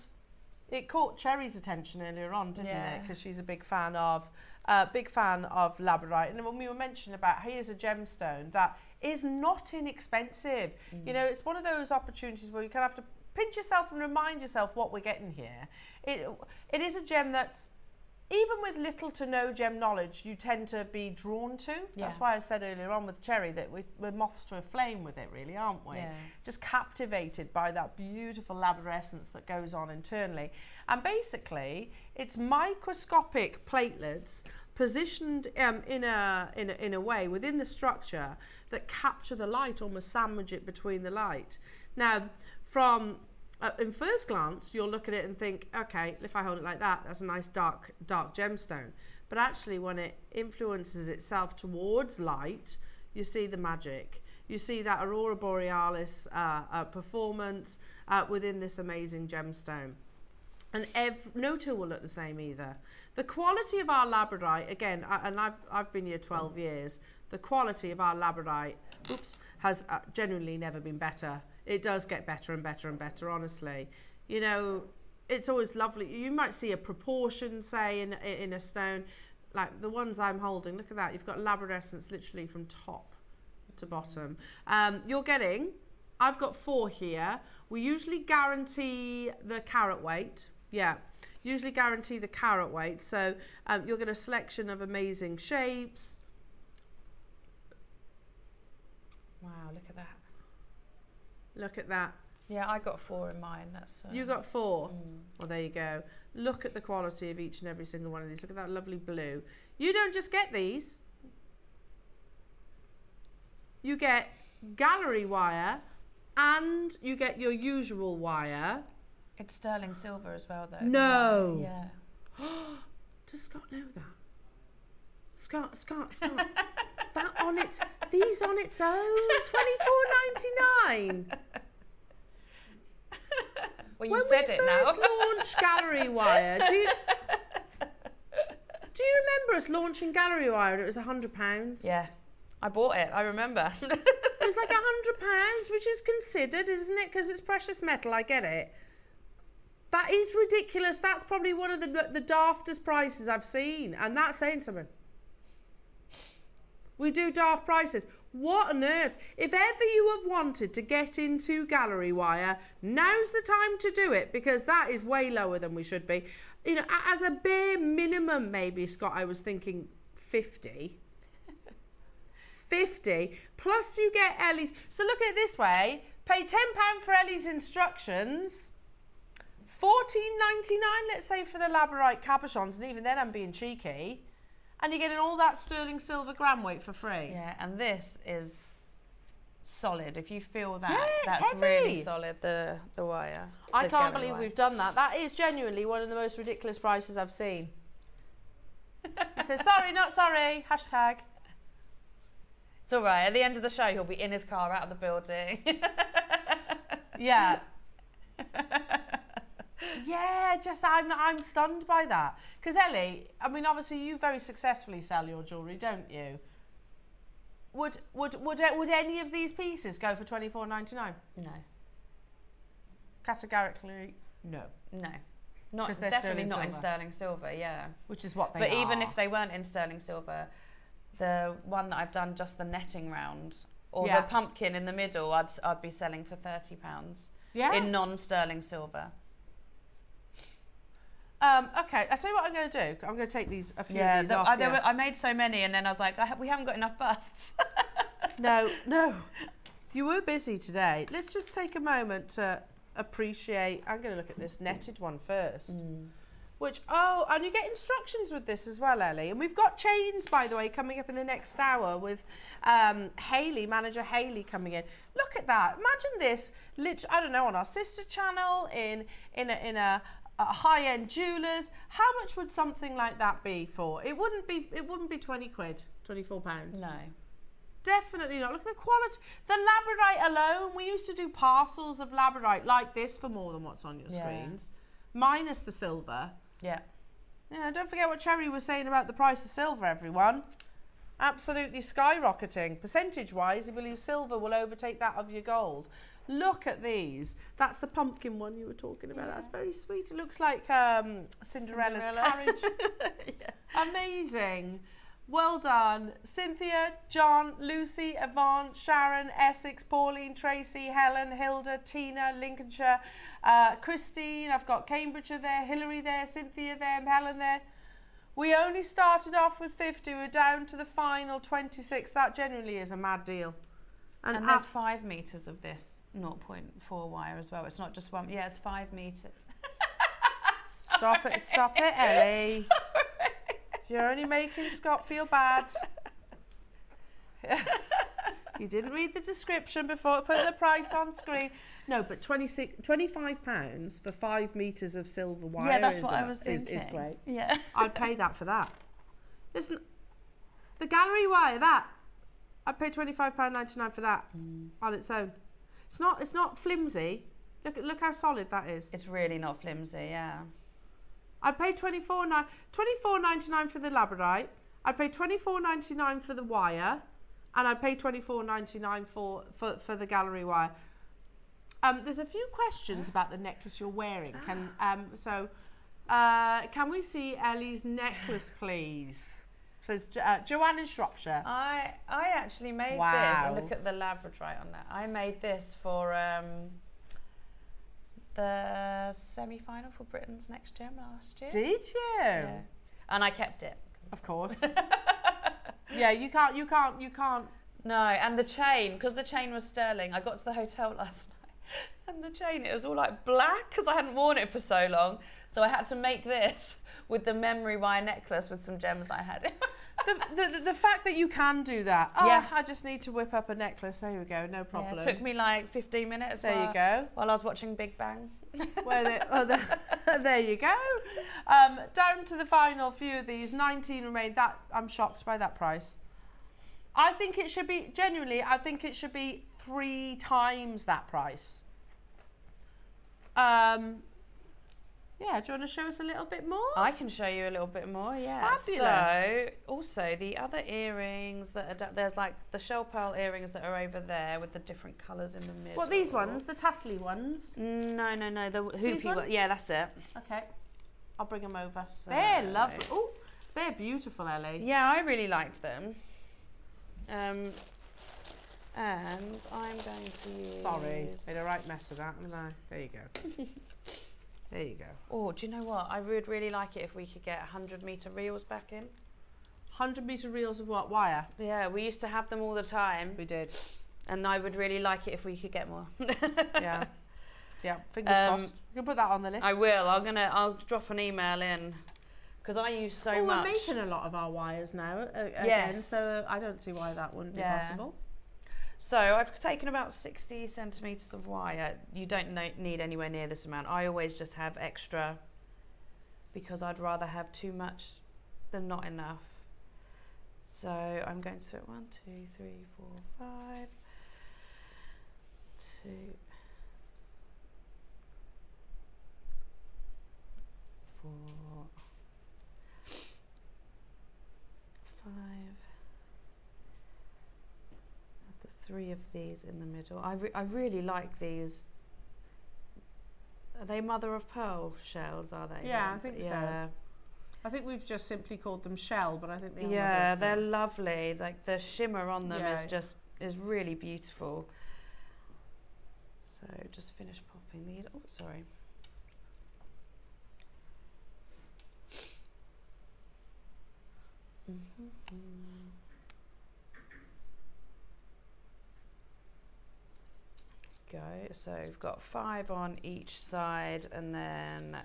it caught Cherry's attention earlier on, didn't it? Because she's a big fan of labradorite. And when we were mentioning about here's a gemstone that is not inexpensive. You know, it's one of those opportunities where you kind of have to pinch yourself and remind yourself what we're getting here. It is a gem that's even with little to no gem knowledge, you tend to be drawn to. Yeah. That's why I said earlier on with Cherry that we're moths to a flame with it, really, aren't we? Yeah. Just captivated by that beautiful labrarescence that goes on internally. And basically, it's microscopic platelets positioned in a way within the structure that capture the light, almost sandwich it between the light. Now, from in first glance, you'll look at it and think, okay, if I hold it like that, that's a nice dark gemstone. But actually, when it influences itself towards light, you see the magic. You see that Aurora Borealis performance within this amazing gemstone. And no two will look the same either. The quality of our labradorite, again, and I've been here 12 years, the quality of our labradorite, has genuinely never been better. It does get better and better and better, honestly. You know, it's always lovely. You might see a proportion, say, in a stone, like the ones I'm holding. Look at that. You've got labrarescence literally from top to bottom. You're getting, I've got 4 here. We usually guarantee the carat weight. Yeah, usually guarantee the carat weight. So you'll get a selection of amazing shapes. Wow, look at that. Look at that. Yeah, I got 4 in mine. That's you got 4. Well, there you go. Look at the quality of each and every single one of these. Look at that lovely blue. You don't just get these. You get gallery wire and you get your usual wire. It's sterling silver as well, though. No. Yeah. Does Scott know that? Scott. That on its, these on its own, $24.99. Well, you said it now. When we first launched gallery wire, do you remember us launching gallery wire and it was £100? Yeah, I bought it. I remember. It was like £100, which is considered, isn't it? Because it's precious metal. I get it. That is ridiculous. That's probably one of the daftest prices I've seen, and that's saying something. We do daft prices. What on earth? If ever you have wanted to get into gallery wire, now's the time to do it, because that is way lower than we should be. You know, as a bare minimum, maybe, Scott, I was thinking 50. 50. Plus you get Ellie's. So look at it this way. Pay £10 for Ellie's instructions. $14.99, let's say, for the labradorite cabochons, and even then I'm being cheeky. And you're getting all that sterling silver gram weight for free. Yeah, and this is solid. If you feel that, yeah, that's heavy. really solid, the wire. I can't believe we've done that. That is genuinely one of the most ridiculous prices I've seen. He says, sorry, not sorry, hashtag. It's all right. At the end of the show, he'll be in his car out of the building. Yeah. Yeah, just I'm stunned by that. Because Ellie, I mean, obviously you very successfully sell your jewellery, don't you? Would any of these pieces go for $24.99? No. Categorically, no. No. Not definitely not in sterling silver, yeah. Which is what they are. But even if they weren't in sterling silver, the one that I've done just the netting round, or the pumpkin in the middle, I'd be selling for £30. Yeah. In non-sterling silver. Okay, I'll tell you what I'm going to do. I'm going to take these, a few of these off. I made so many, and then I was like, we haven't got enough busts. No. You were busy today. Let's just take a moment to appreciate. I'm going to look at this netted one first. Which, and you get instructions with this as well, Ellie. And we've got chains, by the way, coming up in the next hour with Hayley, manager Hayley, coming in. Look at that. Imagine this, literally, I don't know, on our sister channel, in a high-end jewellers. How much would something like that be for? It wouldn't be 20 quid, £24. No. Definitely not. Look at the quality. The labradorite alone, we used to do parcels of labradorite like this for more than what's on your screens. Minus the silver. Yeah. Yeah, don't forget what Cherry was saying about the price of silver, everyone. Absolutely skyrocketing. Percentage-wise, I believe silver will overtake that of your gold. Look at these. That's the pumpkin one you were talking about. Yeah. That's very sweet. It looks like Cinderella's carriage. Yeah. Amazing. Well done. Cynthia, John, Lucy, Yvonne, Sharon, Essex, Pauline, Tracy, Helen, Hilda, Tina, Lincolnshire, Christine. I've got Cambridgeshire there, Hilary there, Cynthia there, Helen there. We only started off with 50. We're down to the final 26. That generally is a mad deal. And there's 5 meters of this 0.4 wire as well. It's not just one. Yeah, it's 5 meters. Stop it, Ellie. Sorry. You're only making Scott feel bad. You didn't read the description before putting the price on screen. No, but £25 for 5 meters of silver wire. Yeah, that's what I was thinking. Is great. Yeah. I'd pay that for that. Listen, the gallery wire, that I'd pay £25.99 for that on its own. It's not flimsy. Look how solid that is. It's really not flimsy, yeah. I'd pay $24.99 for the labradorite. I'd pay $24.99 for the wire, and I'd pay $24.99 for the gallery wire. There's a few questions about the necklace you're wearing. Can we see Ellie's necklace, please? Says Joanne in Shropshire. I actually made this. And look at the labradorite on that. I made this for the semi-final for Britain's Next Gem last year. Did you? Yeah. And I kept it. Of course. Yeah, you can't. No, and the chain, because the chain was sterling. I got to the hotel last night, and the chain, it was all like black because I hadn't worn it for so long. So I had to make this with the memory wire necklace with some gems I had. the fact that you can do that. Oh, yeah. I just need to whip up a necklace. There you go, no problem. Yeah, it took me like 15 minutes. There you go. While I was watching Big Bang. There you go. Down to the final few of these. 19 remain. That I'm shocked by that price. I think it should be, genuinely, I think it should be 3 times that price. Yeah, do you want to show us a little bit more? I can show you a little bit more, yeah. Fabulous. So, also the other earrings that are, there's like the shell pearl earrings that are over there with the different colours in the middle. What, these ones? The tassely ones? No, the hoopy ones? Yeah, that's it. Okay, I'll bring them over. So, they're lovely. Oh, they're beautiful, Ellie. Yeah, I really liked them. And I'm going to use... Sorry, made a right mess of that, haven't I? There you go. There you go. Oh, do you know what? I would really like it if we could get 100-metre reels back in. 100-metre reels of what? Wire? Yeah, we used to have them all the time. We did. And I would really like it if we could get more. Yeah. Yeah, fingers crossed. You can put that on the list. I will. I'll drop an email in. Because I use so much. We're making a lot of our wires now again, yes. So I don't see why that wouldn't be possible. So I've taken about 60 centimetres of wire. You don't need anywhere near this amount. I always just have extra because I'd rather have too much than not enough. So I'm going to put 1, 2, 3, 4, 5, 2, 4, 5. 3 of these in the middle. I really like these. Are they mother of pearl shells, are they? Yeah, I think so. I think we've just simply called them shell, but I think they are. Yeah, they're lovely. Like the shimmer on them is really beautiful. So just finish popping these. Oh, sorry. Go. So we've got 5 on each side and then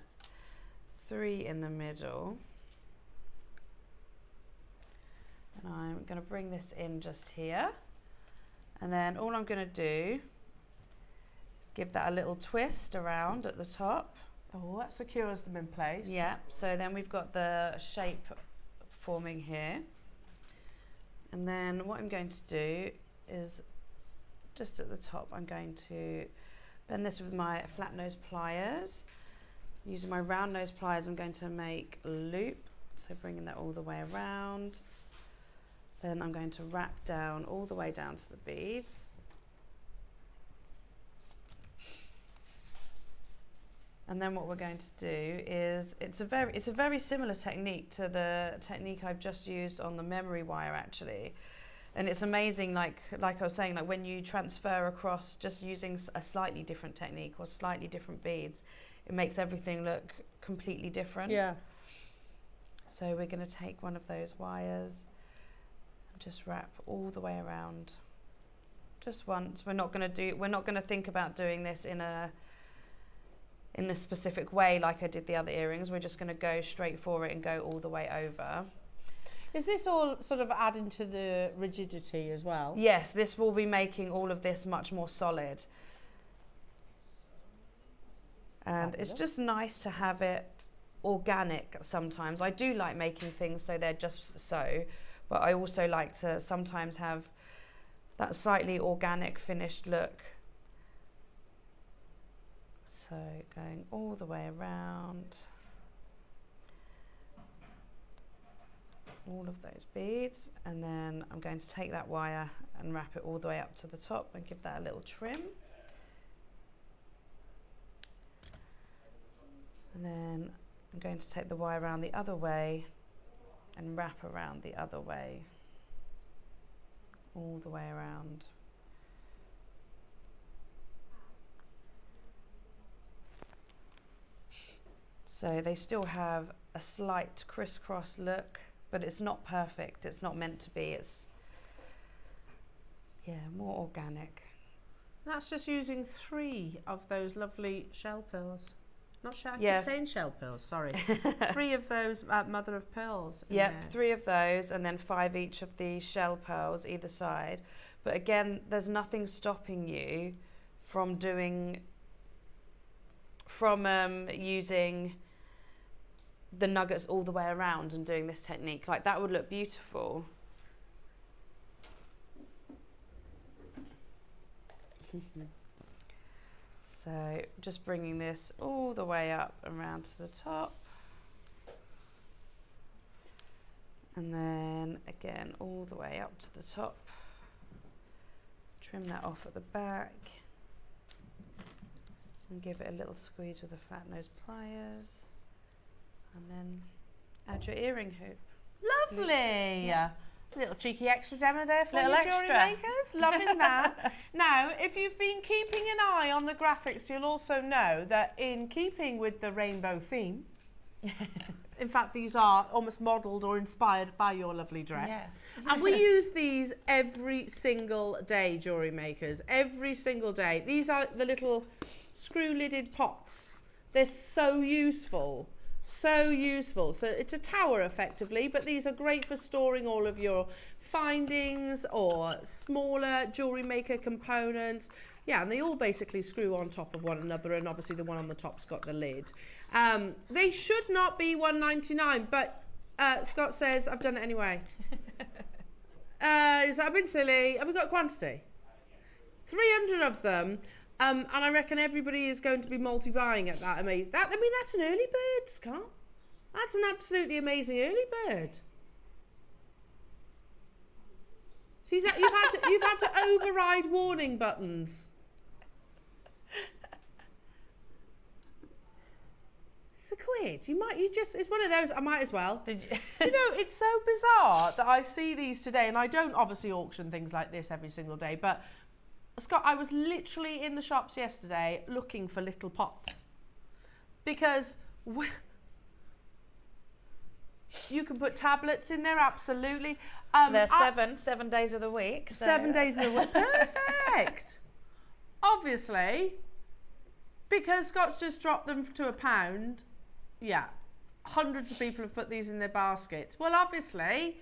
3 in the middle. And I'm going to bring this in just here. And then all I'm going to do is give that a little twist around at the top. Oh, that secures them in place. Yeah, so then we've got the shape forming here. And then what I'm going to do is just at the top, I'm going to bend this with my flat nose pliers. Using my round nose pliers, I'm going to make a loop. So bringing that all the way around. Then I'm going to wrap down all the way down to the beads. And then what we're going to do is, it's a very similar technique to the technique I've just used on the memory wire actually. And it's amazing, like I was saying, like when you transfer across just using a slightly different technique or slightly different beads, it makes everything look completely different. Yeah. So we're going to take one of those wires and just wrap all the way around. Just once. We're not going to think about doing this in a specific way like I did the other earrings. We're just going to go straight for it and go all the way over. Is this all sort of adding to the rigidity as well? Yes, this will be making all of this much more solid. And it's just nice to have it organic sometimes. I do like making things so they're just so, but I also like to sometimes have that slightly organic finished look. So going all the way around all of those beads, and then I'm going to take that wire and wrap it all the way up to the top and give that a little trim. And then I'm going to take the wire around the other way and wrap around the other way, all the way around. So they still have a slight crisscross look, but it's not perfect. It's not meant to be. It's, yeah, more organic. That's just using 3 of those lovely shell pearls. Not shell, I Yeah. keep saying shell pearls, sorry. 3 of those mother of pearls. Yep, 3 of those, and then 5 each of the shell pearls either side. But again, there's nothing stopping you from doing, using the nuggets all the way around and doing this technique. Like, that would look beautiful. So just bringing this all the way up and round to the top, and then again all the way up to the top. Trim that off at the back and give it a little squeeze with the flat nose pliers, and then add your earring hoop. Lovely! Yeah. Little cheeky extra demo there for Little you extra. jewellery makers. Loving that. Now, if you've been keeping an eye on the graphics, you'll also know that in keeping with the rainbow theme, in fact, these are almost modelled or inspired by your lovely dress. Yes. And we use these every single day, jewellery makers, every single day. These are the little screw-lidded pots. They're so useful. So useful. So it's a tower effectively, but these are great for storing all of your findings or smaller jewellery maker components. Yeah, and they all basically screw on top of one another, and obviously the one on the top's got the lid. They should not be $1.99, but Scott says I've done it anyway. He's like, I've been silly. Have we got quantity? 300 of them. And I reckon everybody is going to be multi-buying at that amazing. I mean, that's an early bird, Scott. That's an absolutely amazing early bird. So you've had to override warning buttons. It's £1. It's one of those. I might as well. Did you? You know, it's so bizarre that I see these today, and I don't obviously auction things like this every single day, but. Scott, I was literally in the shops yesterday looking for little pots because you can put tablets in there, absolutely. There's 7 days of the week. So 7 days of the week. Perfect. Obviously, because Scott's just dropped them to £1, yeah, hundreds of people have put these in their baskets. Well, obviously,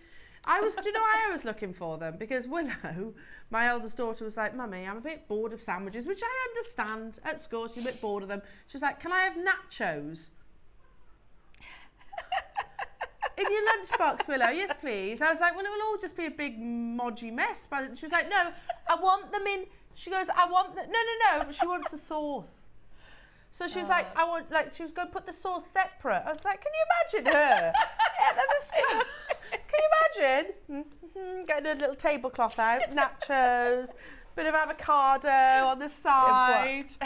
do you know why I was looking for them? Because Willow, my eldest daughter, was like, Mummy, I'm a bit bored of sandwiches, which I understand. At school, she's a bit bored of them. She's like, can I have nachos? In your lunchbox, Willow? Yes, please. I was like, well, it will all just be a big modgy mess. But she was like, no, I want them in. She goes, I want them. No. But she wants the sauce. So she was like, she was going to put the sauce separate. I was like, can you imagine her? Can you imagine? Getting a little tablecloth out, nachos, bit of avocado on the side.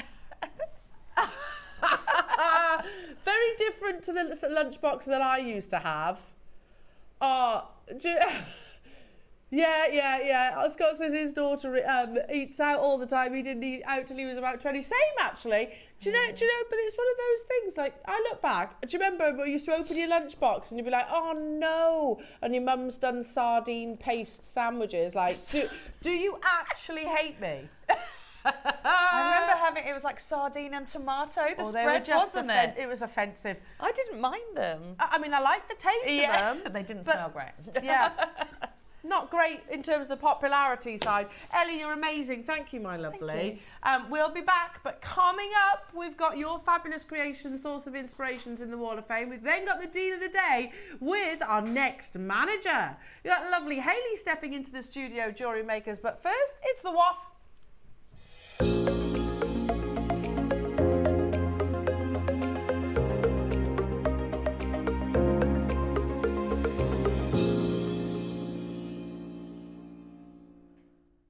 Very different to the lunchbox that I used to have. Yeah. Scott says his daughter eats out all the time. He didn't eat out till he was about 20. Same, actually. Do you know? But it's one of those things. Like, I look back. Do you remember when you used to open your lunchbox and you'd be like, "Oh no!" And your mum's done sardine paste sandwiches. Like, do you actually hate me? I remember having, it was like sardine and tomato, the spread, wasn't it? It was offensive. I didn't mind them. I mean, I like the taste of them. They didn't smell great. Yeah. Not great in terms of the popularity side. Ellie, you're amazing. Thank you, my lovely. Thank you. We'll be back, but coming up, we've got your fabulous creation, source of inspirations in the Wall of Fame. We've then got the deal of the day with our next manager. We've got lovely Hayley stepping into the studio, Jewellery Makers. But first, it's the WAF.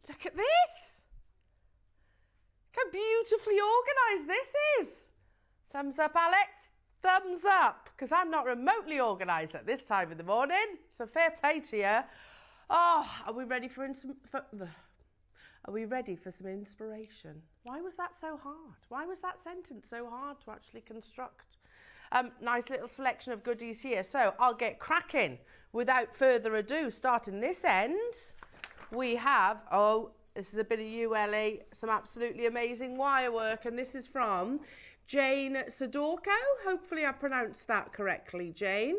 Look at this! Look how beautifully organised this is! Thumbs up, Alex. Thumbs up, because I'm not remotely organised at this time of the morning. So fair play to you. Oh, are we ready for some inspiration? Why was that so hard? Why was that sentence so hard to actually construct? Nice little selection of goodies here. So I'll get cracking without further ado. Starting this end, we have, this is a bit of you, Ellie, some absolutely amazing wire work. And this is from Jane Sidorko. Hopefully I pronounced that correctly, Jane.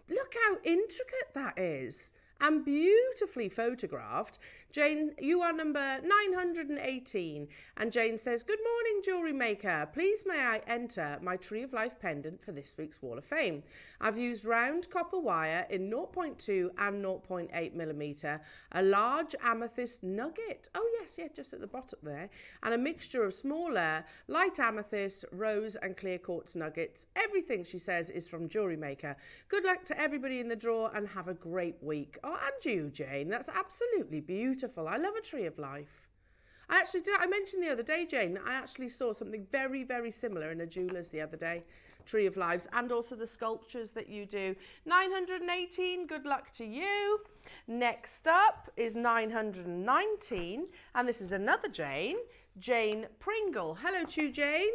Look how intricate that is. And beautifully photographed. Jane, you are number 918. And Jane says, "Good morning, Jewellery Maker. Please may I enter my Tree of Life pendant for this week's Wall of Fame. I've used round copper wire in 0.2 and 0.8 millimetre, a large amethyst nugget." Oh yes, just at the bottom there. And a mixture of smaller, light amethyst, rose and clear quartz nuggets. Everything, she says, is from Jewellery Maker. Good luck to everybody in the draw and have a great week. Oh, and you, Jane. That's absolutely beautiful. I love a Tree of Life. I mentioned the other day, Jane, I actually saw something very, very similar in a jeweller's the other day. Tree of Lives, and also the sculptures that you do. 918, good luck to you. Next up is 919, and this is another Jane, Jane Pringle. Hello to you, Jane.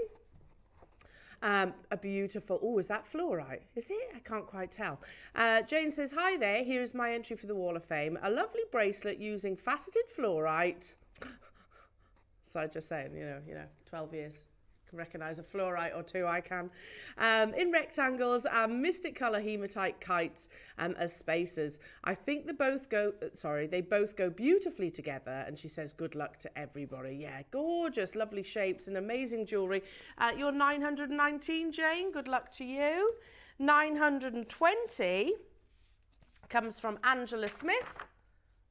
A beautiful, is that fluorite? Is it? I can't quite tell. Jane says, "Hi there, here is my entry for the Wall of Fame. A lovely bracelet using faceted fluorite." So I'm just saying, you know, 12 years. Can recognise a fluorite or two, I can. In rectangles, mystic colour hematite kites as spacers. I think they both go beautifully together. And she says, "Good luck to everybody." Yeah, gorgeous, lovely shapes and amazing jewellery. You're 919, Jane. Good luck to you. 920 comes from Angela Smith.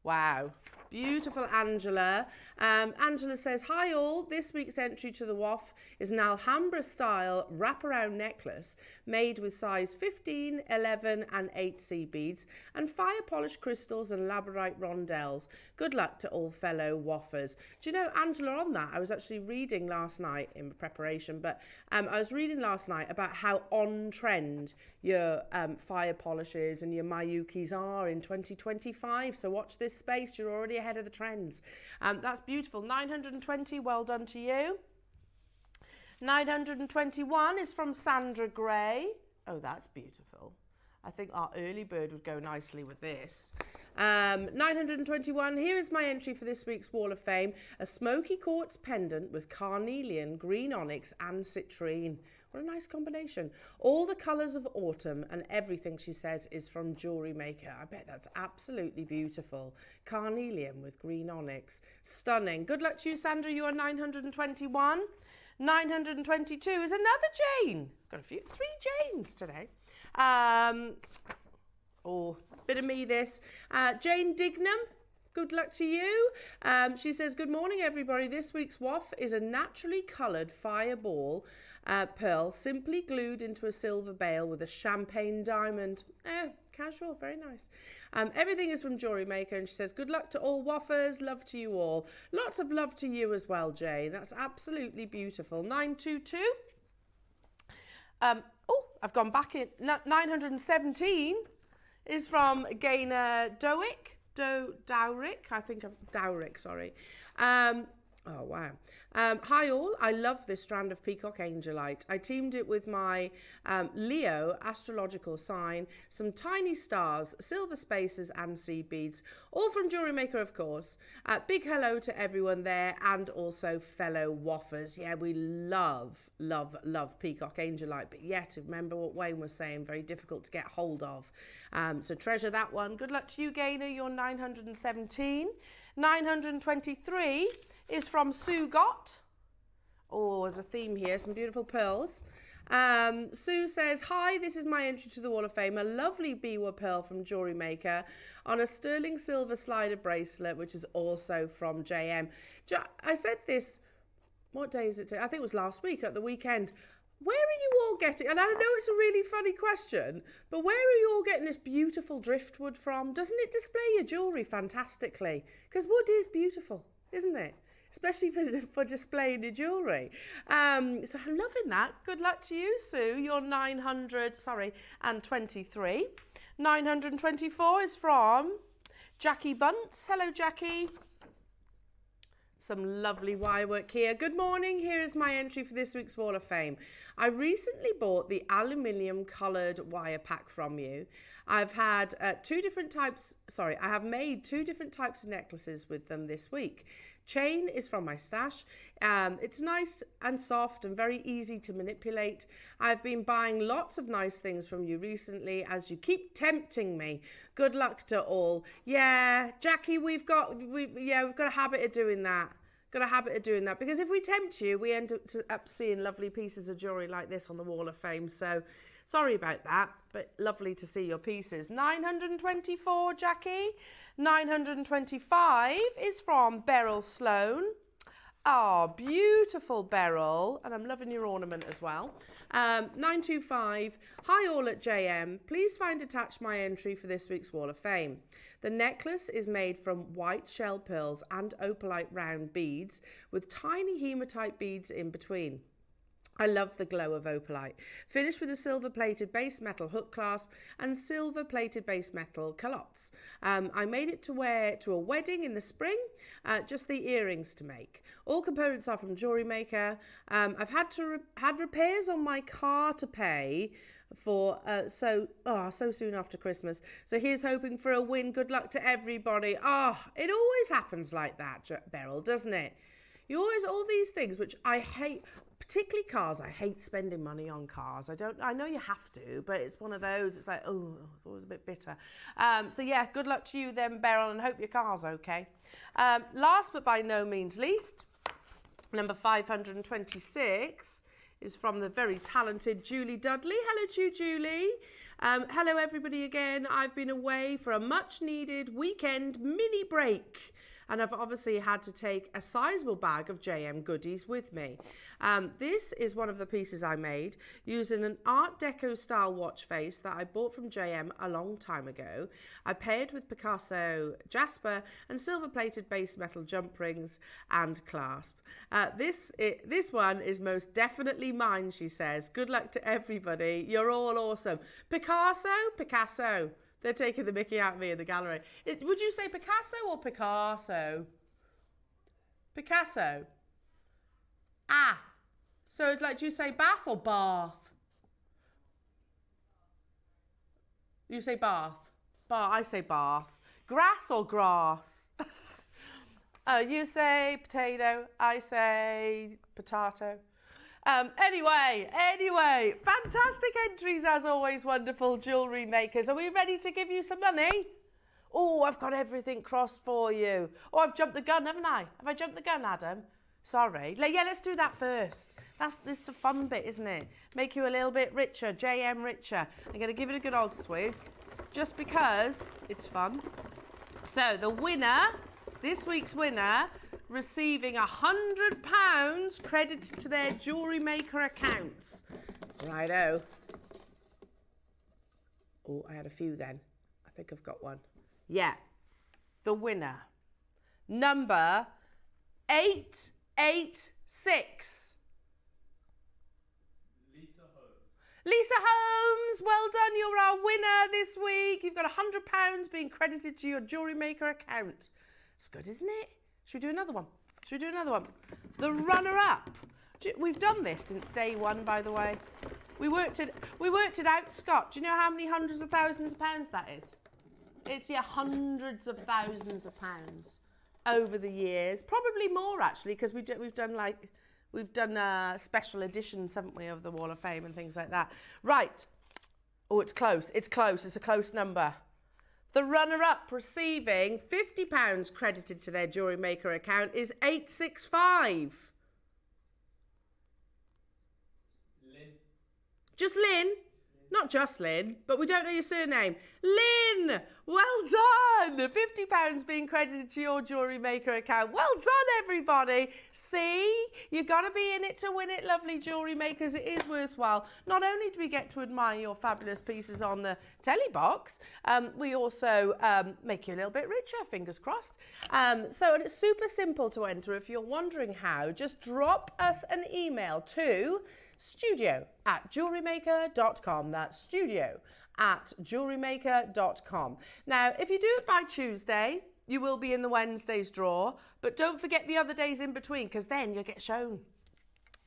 Wow. Beautiful Angela. Angela says, "Hi all, this week's entry to the WAF is an Alhambra style wraparound necklace made with size 15, 11 and 8C beads and fire polished crystals and labradorite rondelles. Good luck to all fellow waffers." Do you know, Angela, on that, I was actually reading last night in preparation, but I was reading last night about how on trend your fire polishes and your Mayukis are in 2025. So watch this space, you're already ahead of the trends. That's beautiful. 920, well done to you. 921 is from Sandra Gray. Oh, that's beautiful. I think our early bird would go nicely with this. 921, here is my entry for this week's Wall of Fame. A smoky quartz pendant with carnelian, green onyx and citrine. What a nice combination. All the colours of autumn and everything, she says, is from Jewellery Maker. I bet that's absolutely beautiful. Carnelian with green onyx. Stunning. Good luck to you, Sandra. You are 921. 922 is another Jane. Got three Janes today. Bit of me this. Jane Dignam. Good luck to you. She says, "Good morning, everybody. This week's WAF is a naturally coloured fireball pearl simply glued into a silver bale with a champagne diamond." Casual, very nice. Everything is from Jewellery Maker, and she says, "Good luck to all waffers. Love to you all." Lots of love to you as well, Jane. That's absolutely beautiful. 922. I've gone back in. 917 is from Gaynor Dowick. Dowrick. I think Dowrick, sorry. Oh, wow. Hi all, I love this strand of Peacock Angelite. I teamed it with my Leo astrological sign, some tiny stars, silver spaces and seed beads, all from JewelleryMaker, of course. Big hello to everyone there and also fellow waffers. Yeah, we love, love, love Peacock Angelite, but yet, remember what Wayne was saying, very difficult to get hold of. So treasure that one. Good luck to you, Gaynor, you're 917. 923 is from Sue Gott. Oh, there's a theme here, some beautiful pearls. Sue says, hi, this is my entry to the Wall of Fame, a lovely Biwa pearl from JewelleryMaker on a sterling silver slider bracelet, which is also from JM. I said this, what day is it today? I think it was last week at the weekend. Where are you all getting, and I know it's a really funny question, but where are you all getting this beautiful driftwood from? Doesn't it display your jewellery fantastically? Because wood is beautiful, isn't it? Especially for displaying your jewellery. So I'm loving that. Good luck to you, Sue. You're 923. 924 is from Jackie Bunce. Hello, Jackie. Some lovely wire work here. Good morning. Here is my entry for this week's Wall of Fame. I recently bought the aluminium coloured wire pack from you. I've had I have made 2 different types of necklaces with them this week. Chain is from my stash. It's nice and soft and very easy to manipulate. I've been buying lots of nice things from you recently as you keep tempting me. Good luck to all. Yeah, Jackie, we've got a habit of doing that. Because if we tempt you, we end up seeing lovely pieces of jewellery like this on the Wall of Fame. So sorry about that, but lovely to see your pieces. 924, Jackie. 925 is from Beryl Sloan. Oh, beautiful Beryl. And I'm loving your ornament as well. 925, hi all at JM. Please find attached my entry for this week's Wall of Fame. The necklace is made from white shell pearls and opalite round beads with tiny hematite beads in between. I love the glow of opalite. Finished with a silver-plated base metal hook clasp and silver-plated base metal culottes. I made it to wear to a wedding in the spring, just the earrings to make. All components are from JewelleryMaker. I've had repairs on my car to pay for so soon after Christmas. So here's hoping for a win. Good luck to everybody. It always happens like that, Beryl, doesn't it? You always, all these things, which I hate, particularly cars. I hate spending money on cars. I know you have to, but it's one of those, it's like, oh, it's always a bit bitter. So yeah, good luck to you then, Beryl, and hope your car's okay. Last but by no means least, number 526 is from the very talented Julie Dudley. Hello to you, Julie. Hello everybody again. I've been away for a much needed weekend mini break. And I've obviously had to take a sizable bag of JM goodies with me. This is one of the pieces I made using an Art Deco style watch face that I bought from JM a long time ago. I paired with Picasso Jasper and silver-plated base metal jump rings and clasp. This one is most definitely mine, she says. Good luck to everybody. You're all awesome. Picasso. They're taking the mickey out of me in the gallery. Would you say Picasso or Picasso? Picasso. Ah. So it's like, do you say Bath or Bath? You say Bath. I say Bath. Grass or grass? You say potato. I say potato. Anyway, fantastic entries as always, wonderful jewellery makers. Are we ready to give you some money? Oh, I've got everything crossed for you. Oh, I've jumped the gun, haven't I? Have I jumped the gun, Adam? Sorry. Yeah, let's do that first. This is the fun bit, isn't it? Make you a little bit richer, JM richer. I'm going to give it a good old swizz, just because it's fun. So the winner, this week's winner, receiving £100 credited to their JewelleryMaker accounts. Righto. Oh, I had a few then. I think I've got one. Yeah. The winner. Number 886. Lisa Holmes, well done. You're our winner this week. You've got £100 being credited to your JewelleryMaker account. It's good, isn't it? Should we do another one? Should we do another one? The runner-up. We've done this since day one, by the way. We worked it out, Scott. Do you know how many hundreds of thousands of pounds that is? It's, yeah, hundreds of thousands of pounds over the years. Probably more, actually, because we've done special editions, haven't we, of the Wall of Fame and things like that. Right. Oh, it's close. It's close. It's a close number. The runner-up receiving £50 credited to their JewelleryMaker account is 865. Lynn. Just Lynn? Not just Lynn, but we don't know your surname. Lynn! Well done! £50 being credited to your JewelleryMaker account. Well done, everybody. See? You've got to be in it to win it, lovely jewellery makers. It is worthwhile. Not only do we get to admire your fabulous pieces on the telly box, we also make you a little bit richer, fingers crossed. And it's super simple to enter. If you're wondering how, just drop us an email to studio@jewellerymaker.com. That's studio@jewellerymaker.com. Now, if you do it by Tuesday, you will be in the Wednesday's draw, but don't forget the other days in between, because then you'll get shown.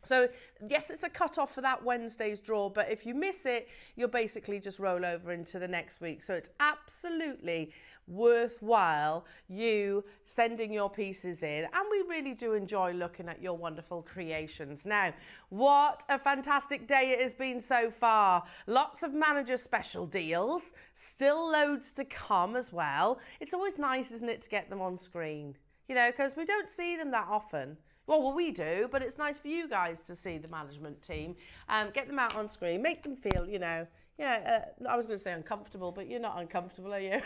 So, yes, it's a cut-off for that Wednesday's draw, but if you miss it, you'll basically just roll over into the next week. So it's absolutely worthwhile you sending your pieces in, and we really do enjoy looking at your wonderful creations. Now, what a fantastic day it has been so far. Lots of manager special deals, still loads to come as well. It's always nice, isn't it, to get them on screen, you know, because we don't see them that often. Well, we do, but it's nice for you guys to see the management team. Get them out on screen, make them feel, you know, I was going to say uncomfortable, but you're not uncomfortable, are you?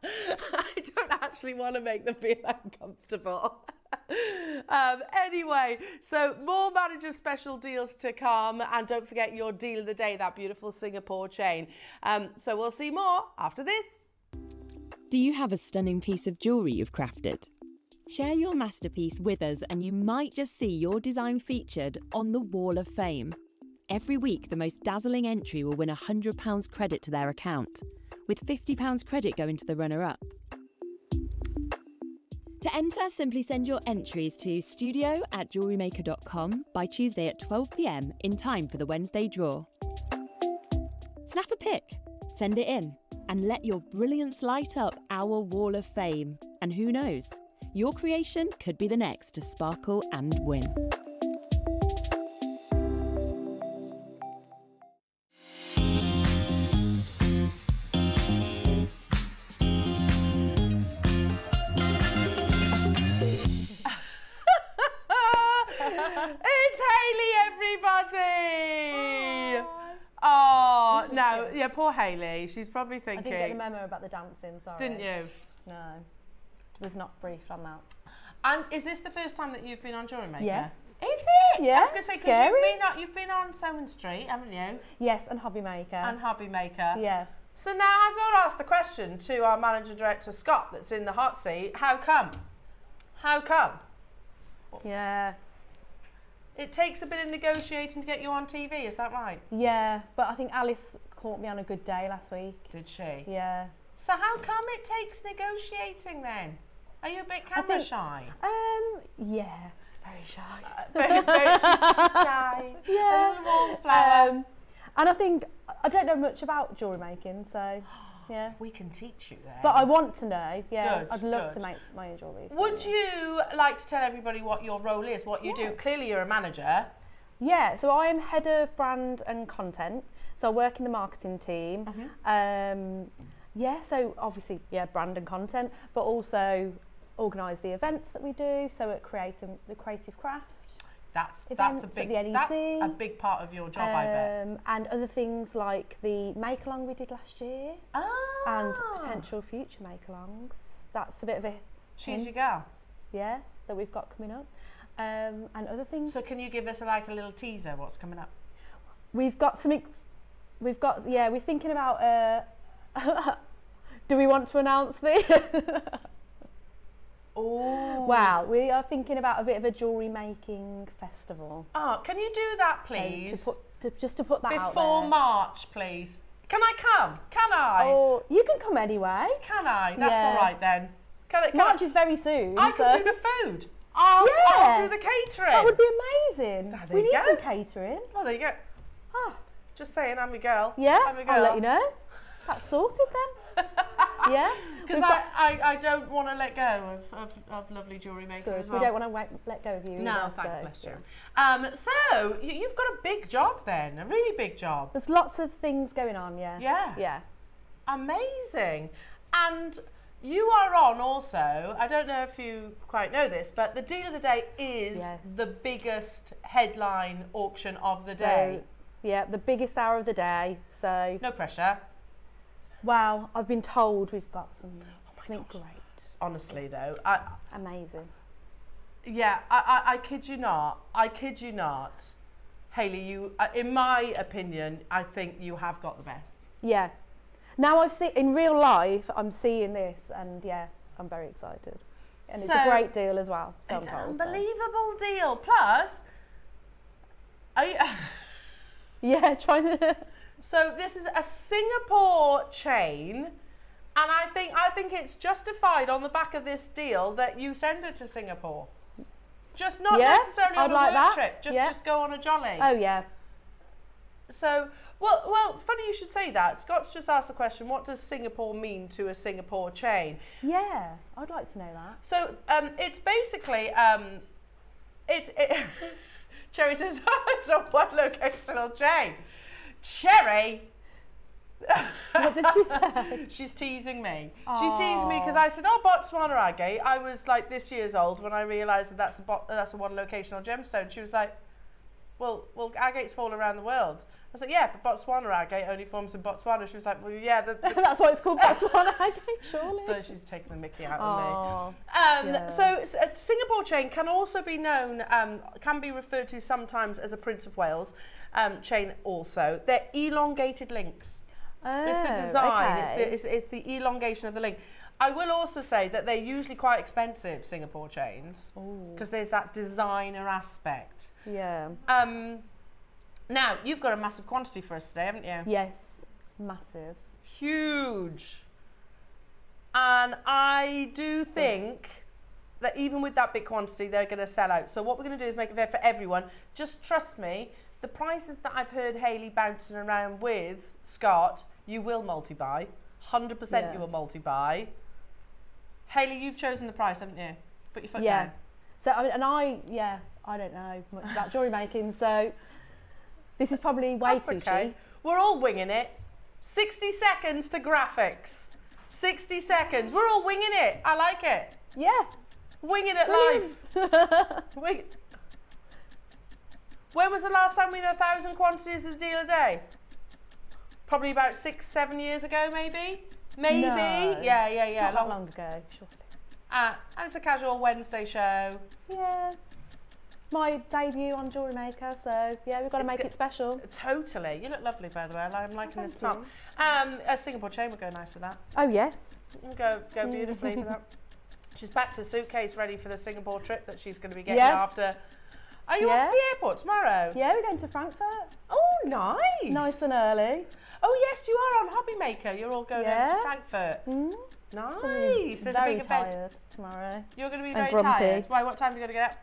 I don't actually want to make them feel uncomfortable. Anyway, so more manager special deals to come, and don't forget your deal of the day, that beautiful Singapore chain. So we'll see more after this. Do you have a stunning piece of jewellery you've crafted? Share your masterpiece with us and you might just see your design featured on the Wall of Fame. Every week, the most dazzling entry will win £100 credit to their account, with £50 credit going to the runner-up. To enter, simply send your entries to studio@jewellerymaker.com by Tuesday at 12 p.m. in time for the Wednesday draw. Snap a pic, send it in, and let your brilliance light up our Wall of Fame. And who knows? Your creation could be the next to sparkle and win. It's Hayley, everybody! Oh, no, yeah, poor Hayley. She's probably thinking... I didn't get the memo about the dancing, sorry. Didn't you? No. Was not briefed on that. And is this the first time that you've been on JewelleryMaker? Yes. Is it? Yeah. I was going to say, because you've been on Sewing Street, haven't you? Yes, and HobbyMaker. And HobbyMaker. Yeah. So now I've got to ask the question to our manager director Scott, that's in the hot seat. How come? How come? Yeah. It takes a bit of negotiating to get you on TV, is that right? Yeah, but I think Alice caught me on a good day last week. Did she? Yeah. So how come it takes negotiating then? Are you a bit camera shy? Yes, very shy. Very shy. Yeah. A little wallflower. And I think, I don't know much about jewellery making, so yeah. We can teach you then. But I want to know, yeah. Good, I'd love to make my own jewellery. So Would you like to tell everybody what your role is, what you do? Clearly you're a manager. Yeah, so I'm head of brand and content. So I work in the marketing team. Yeah, so obviously, brand and content, but also organise the events that we do. So at the creative craft. That's a big part of your job, I bet. And other things like the make-along we did last year. And potential future make-alongs. That's a bit of a She's your girl. Yeah, that we've got coming up. And other things. So can you give us a little teaser what's coming up? We've got something, we're thinking about, do we want to announce this? Oh. Wow, we are thinking about a bit of a jewellery making festival. Oh, can you do that, please? So just to put that out before there. March, please. Can I come? Can I? Oh, you can come anyway. Can I? That's all right then. March is very soon. I can do the food. I'll do the catering. That would be amazing. We need some catering. Oh, there you go. Oh, just saying, I'm your girl. Yeah, I'm your girl. I'll let you know. That's sorted then. Yeah. Because I don't want to let go of lovely jewellery maker as well. We don't want to let go of you. No, either, bless you. So you've got a big job then, a really big job. There's lots of things going on, yeah. Yeah. Yeah. Amazing. And you are on also, I don't know if you quite know this, but the deal of the day is the biggest headline auction of the day. Yeah, the biggest hour of the day, so... No pressure. Wow, I've been told we've got something great. Honestly though. Amazing. Yeah, I kid you not. I kid you not. Hayley, you, in my opinion, I think you have got the best. Yeah. Now I've seen, in real life, I'm seeing this and yeah, I'm very excited. And it's a great deal as well. So it's an unbelievable deal. Plus, yeah, trying to... So this is a Singapore chain, and I think it's justified on the back of this deal that you send it to Singapore. Just not necessarily on a work trip, just go on a jolly. Oh yeah. So, well, funny you should say that. Scott's just asked the question, what does Singapore mean to a Singapore chain? Yeah, I'd like to know that. So, it's basically, Cherry says, it's a one locational chain. Cherry! What did she say? She's teasing me. Aww. She's teasing me because I said, oh, Botswana agate. I was like this year's old when I realised that that's a one locational gemstone. She was like, well, agates fall around the world. I was like, yeah, but Botswana agate only forms in Botswana. She was like, well, yeah. That's why it's called Botswana agate, surely. So she's taking the mickey out of me. So a Singapore chain can also be known, can be referred to sometimes as a Prince of Wales chain also. They're elongated links. Oh, it's the design, okay. it's the elongation of the link. I will also say that they're usually quite expensive, Singapore chains, because there's that designer aspect. Yeah. Now, you've got a massive quantity for us today, haven't you? Yes, massive. Huge. And I do think that even with that big quantity, they're going to sell out. So what we're going to do is make it fair for everyone. Just trust me, the prices that I've heard Hayley bouncing around with, Scott, you will multi-buy. 100% you will multi-buy. Hayley, you've chosen the price, haven't you? Put your foot down. So, I mean, I don't know much about jewellery making, so this is probably way too cheap. We're all winging it. 60 seconds to graphics. 60 seconds. We're all winging it. I like it. Yeah. Winging it live. When was the last time we did 1,000 quantities of the deal a day? Probably about 6-7 years ago, maybe? Maybe? No, Yeah. Not long ago, surely. And it's a casual Wednesday show. Yeah. My debut on JewelleryMaker, so yeah, we've got to make it special. Totally. You look lovely, by the way. I'm liking this top. A Singapore chain would go nice with that. Oh, yes. Go beautifully with that. She's packed her suitcase ready for the Singapore trip that she's going to be getting after. Are you off to the airport tomorrow? Yeah, we're going to Frankfurt. Oh, nice. Nice and early. Oh, yes, you are on Hobby Maker. You're all going over to Frankfurt. Nice. There's a big event. Tired tomorrow. You're going to be very tired. Why? What time are you going to get up?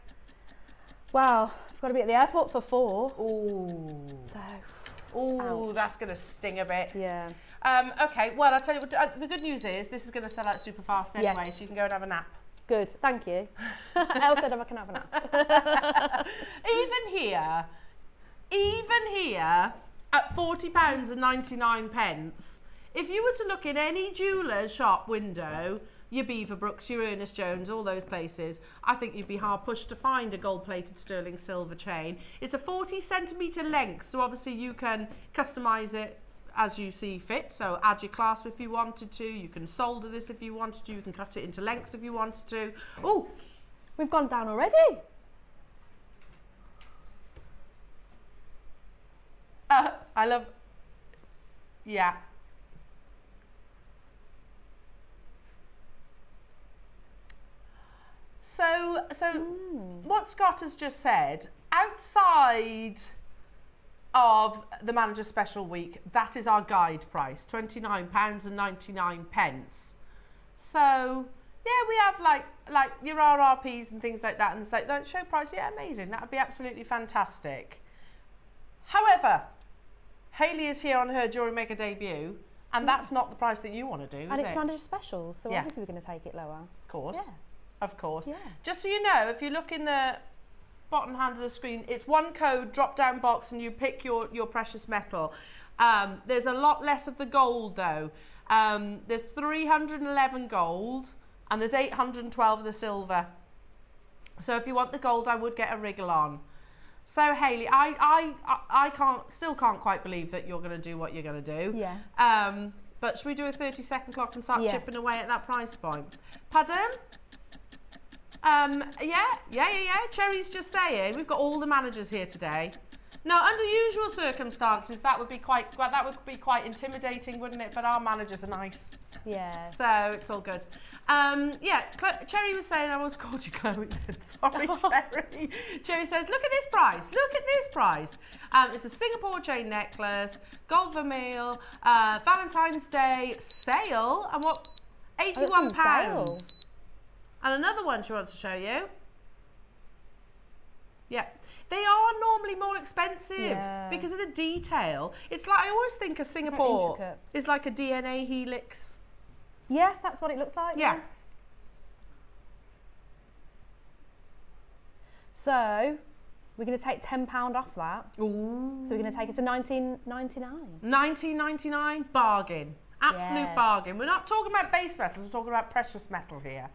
Well, I've got to be at the airport for 4. Ooh. So. That's going to sting a bit. Yeah. Okay, well, I'll tell you what, the good news is this is going to sell out super fast anyway, so you can go and have a nap. Good, thank you. Elle said I can have a nap. Even here, at £40.99, if you were to look in any jeweller's shop window, your Beaverbrooks, your Ernest Jones, all those places, I think you'd be hard pushed to find a gold-plated sterling silver chain. It's a 40cm length, so obviously you can customise it as you see fit. So add your clasp if you wanted to, you can solder this if you wanted to, you can cut it into lengths if you wanted to. Oh, we've gone down already. I love, yeah. So what Scott has just said, outside of the Manager Special Week, that is our guide price, £29.99. So, yeah, we have like your RRPs and things like that, and the show price, yeah, amazing. That would be absolutely fantastic. However, Hayley is here on her Jewellery Maker debut, and that's not the price that you want to do, is and it's it? Manager Specials, so obviously we're going to take it lower. Of course. Yeah. Of course. Yeah. Just so you know, if you look in the bottom hand of the screen, it's one code drop down box and you pick your precious metal. There's a lot less of the gold though. There's 311 gold and there's 812 of the silver. So if you want the gold, I would get a wriggle on. So Hayley, I still can't quite believe that you're going to do what you're going to do. Yeah. But should we do a 30-second clock and start Yes. chipping away at that price point? Pardon? Yeah. Cherry's just saying we've got all the managers here today. Now, under usual circumstances, that would be quite intimidating, wouldn't it? But our managers are nice. Yeah. So it's all good. Yeah, Cherry was saying I almost called you Chloe. Sorry, Cherry. Cherry says, look at this price. Look at this price. It's a Singapore chain necklace, gold vermeil, Valentine's Day sale, and what? £81. And another one she wants to show you. Yeah. They are normally more expensive because of the detail. It's like, I always think of Singapore is like a DNA helix. Yeah, that's what it looks like. Yeah. So we're going to take £10 off that. Ooh. So we're going to take it to $19.99. $19.99, bargain. Absolute bargain. We're not talking about base metals, we're talking about precious metal here.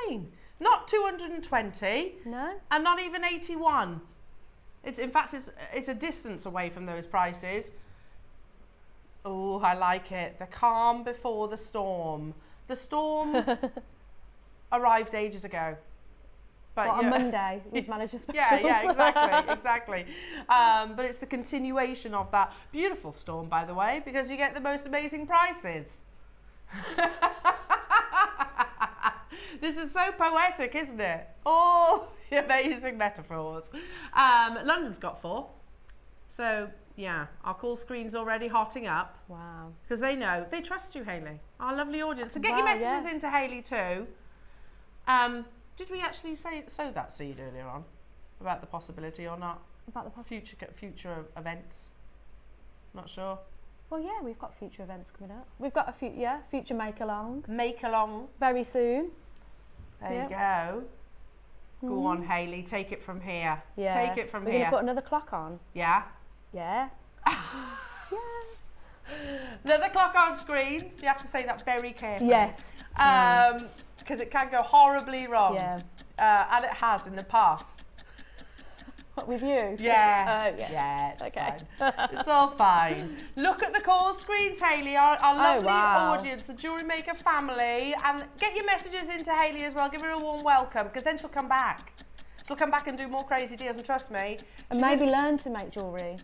$19.99. Not 220. No. And not even 81. In fact, it's a distance away from those prices. Oh, I like it. The calm before the storm. The storm arrived ages ago. But on Monday, we've managed to specials. Yeah, exactly. But it's the continuation of that beautiful storm, by the way, because you get the most amazing prices. This is so poetic, isn't it? All the amazing metaphors. London's got 4. So, yeah, our call screen's already hotting up. Wow. Because they know. They trust you, Hayley. Our lovely audience. So get your messages into Hayley too. Did we actually sow that seed earlier on? About the possibility or not? About the future events? Not sure. Well, yeah, we've got future events coming up. We've got a future make-along. Make-along. Very soon. There you go. Go on, Hayley. Take it from here. Yeah. Take it from here. We're going to put another clock on. Yeah. Yeah. Another clock on screen. So you have to say that very carefully. Yes. Because it can go horribly wrong. Yeah. And it has in the past. What, with you? Yeah. Oh, yeah. Yeah, it's okay. fine. It's all fine. Look at the call screens, Hayley, our lovely audience, the Jewellery Maker family. And get your messages into Hayley as well. Give her a warm welcome, because then she'll come back. She'll come back and do more crazy deals, and trust me. And maybe learn to make jewellery.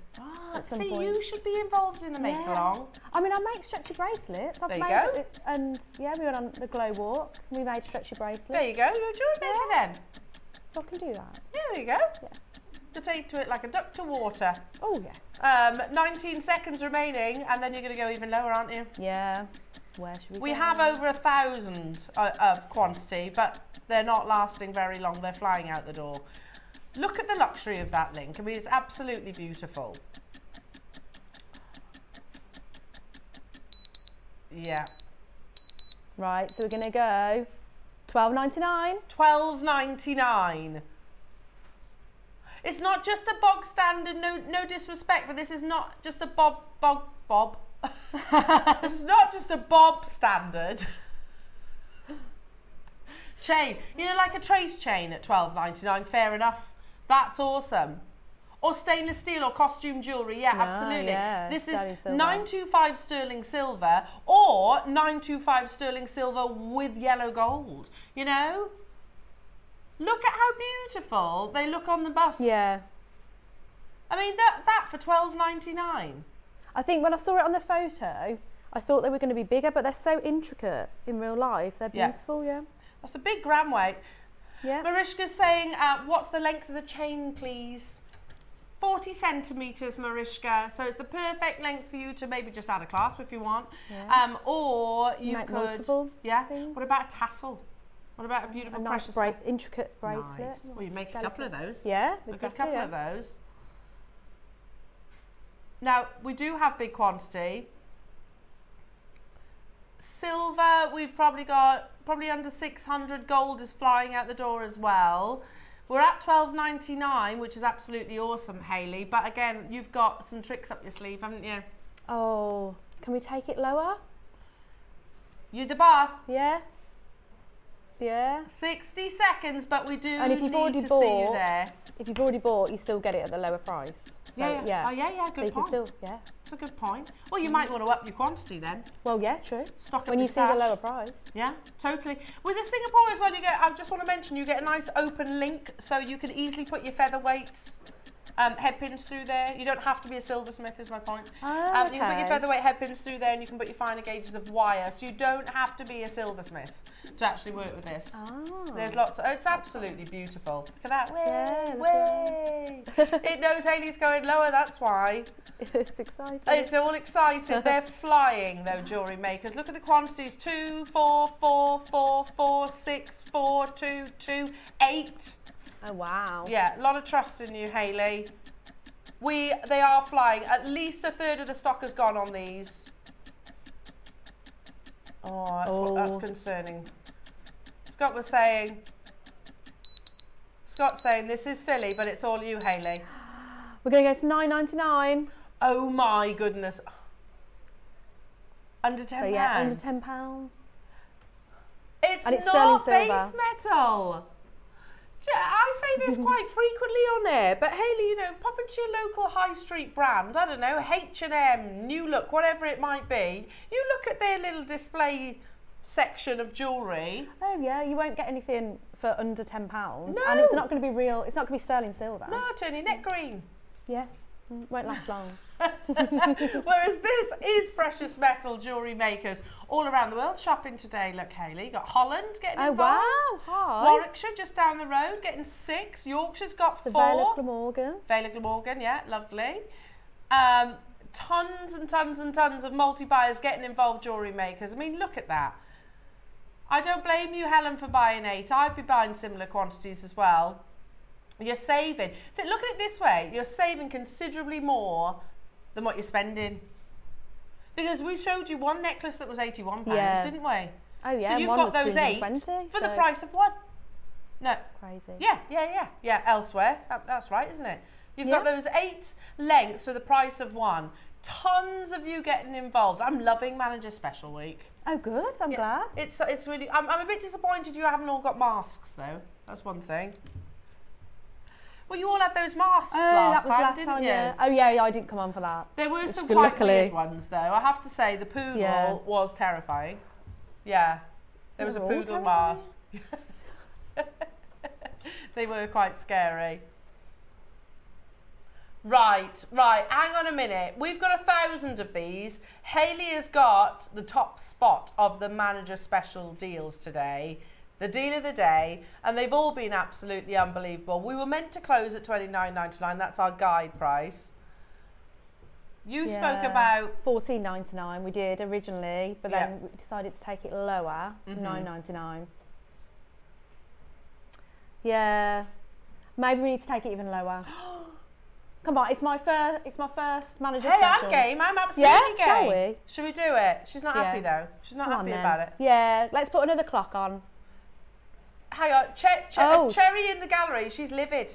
See, you should be involved in the make-along. I mean, I make stretchy bracelets. There you go. And yeah, we went on the glow walk. We made stretchy bracelets. There you go. You're a jewellery maker then. So I can do that. Yeah, there you go. Yeah. To take to it like a duck to water. Oh, yes. 19 seconds remaining, and then you're going to go even lower, aren't you? Yeah. Where should we go? We have over 1,000 of quantity, but they're not lasting very long. They're flying out the door. Look at the luxury of that link. I mean, it's absolutely beautiful. Yeah. Right, so we're going to go $12.99. $12.99. It's not just a bog standard, no disrespect, but this is not just a bob. This is not just a bob standard chain. You know, like a trace chain at $12.99, fair enough. That's awesome. Or stainless steel or costume jewellery, yeah, absolutely. Yeah, this is 925 sterling silver or 925 sterling silver with yellow gold, you know? Look at how beautiful they look on the bust. Yeah. I mean, that for $12.99. I think when I saw it on the photo, I thought they were going to be bigger, but they're so intricate in real life. They're beautiful, yeah. That's a big gram weight. Yeah. Marishka's saying, what's the length of the chain, please? 40 centimetres, Mariska, so it's the perfect length for you to maybe just add a clasp if you want. Or you could... multiple things. What about a tassel? What about a beautiful precious intricate bracelet? Nice. Well, you make a couple of those. Yeah, exactly. A good couple of those. Now, we do have big quantity. Silver, we've probably got under 600. Gold is flying out the door as well. We're at $12.99, which is absolutely awesome, Hayley. But again, you've got some tricks up your sleeve, haven't you? Oh, can we take it lower? You the boss. Yeah. Yeah. 60 seconds, but we do and if you've already see bought, you there. If you've already bought, you still get it at the lower price. So, yeah. Oh, yeah, good point. That's a good point. Well, you might want to up your quantity then. Well, yeah, true. Stock up when you see the lower price. Yeah, totally. With the Singapore as well, you get, I just want to mention, you get a nice open link, so you can easily put your featherweights headpins through there. You don't have to be a silversmith, is my point. Oh, okay. You can put your featherweight headpins through there, and you can put your finer gauges of wire, so you don't have to be a silversmith to actually work with this. Oh. There's lots of, it's absolutely beautiful. Look at that, way, yeah, way. It knows Hayley's going lower, that's why. It's exciting. It's all excited. They're flying though, jewellery makers. Look at the quantities, 2, 4, 4, 4, 4, 6, 4, 2, 2, 8. Oh wow. Yeah, a lot of trust in you, Hayley. They are flying. At least a third of the stock has gone on these. Oh, that's concerning. Scott's saying this is silly, but it's all you, Hayley. We're going to go to $9.99. Oh my goodness. Under £10. Yeah, under £10. It's not base metal. I say this quite frequently on air, but Hayley, you know, pop into your local high street brand, I don't know, H&M, New Look, whatever it might be. You look at their little display section of jewellery. Oh yeah, you won't get anything for under £10. No. And it's not going to be real, it's not going to be sterling silver. No, turn your neck green. Yeah, won't last long. Whereas this is precious metal jewellery makers all around the world shopping today. Look, Hayley, you got Holland getting involved. Oh wow, hi. Warwickshire just down the road getting 6. Yorkshire's got 4. The Vale of Glamorgan. Vale of Glamorgan, yeah, lovely. Tons and tons and tons of multi-buyers getting involved, jewellery makers. I mean, look at that. I don't blame you, Helen, for buying 8. I'd be buying similar quantities as well. You're saving. Look at it this way. You're saving considerably more than what you're spending. Because we showed you one necklace that was £81, didn't we? Oh yeah, so you've got those 8 for the price of one. No. Crazy. Yeah, elsewhere. That's right, isn't it? You've got those 8 lengths for the price of one. Tons of you getting involved. I'm loving Manager Special Week. Oh good, I'm glad. It's really, I'm a bit disappointed you haven't all got masks though. That's one thing. Well, you all had those masks last time, didn't you? Yeah. Oh yeah, I didn't come on for that. There were some quite weird ones though. I have to say the poodle was terrifying. Yeah, there was a poodle mask. They were quite scary. Right, hang on a minute. We've got 1,000 of these. Hayley has got the top spot of the Manager Special deals today. The deal of the day, and they've all been absolutely unbelievable. We were meant to close at $29.99. That's our guide price. You spoke about $14.99. We did originally, but then we decided to take it lower to $9.99. Yeah, maybe we need to take it even lower. Come on, it's my first Manager Special. Hey, I'm game. I'm absolutely game. Shall we? Should we do it? She's not happy though. She's not happy about it. Yeah, let's put another clock on. Hang on, Cherry in the gallery, she's livid.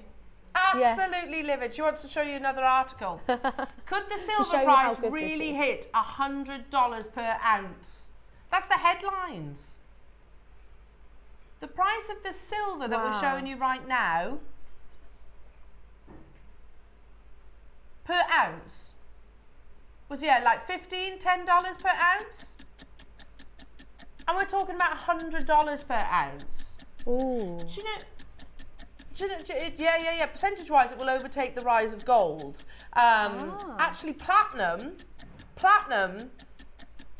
Absolutely livid. She wants to show you another article. Could the silver price really hit $100 per ounce? That's the headlines. The price of the silver that we're showing you right now per ounce was like $10 per ounce. And we're talking about $100 per ounce. Ooh. Yeah. Percentage-wise, it will overtake the rise of gold. Actually, platinum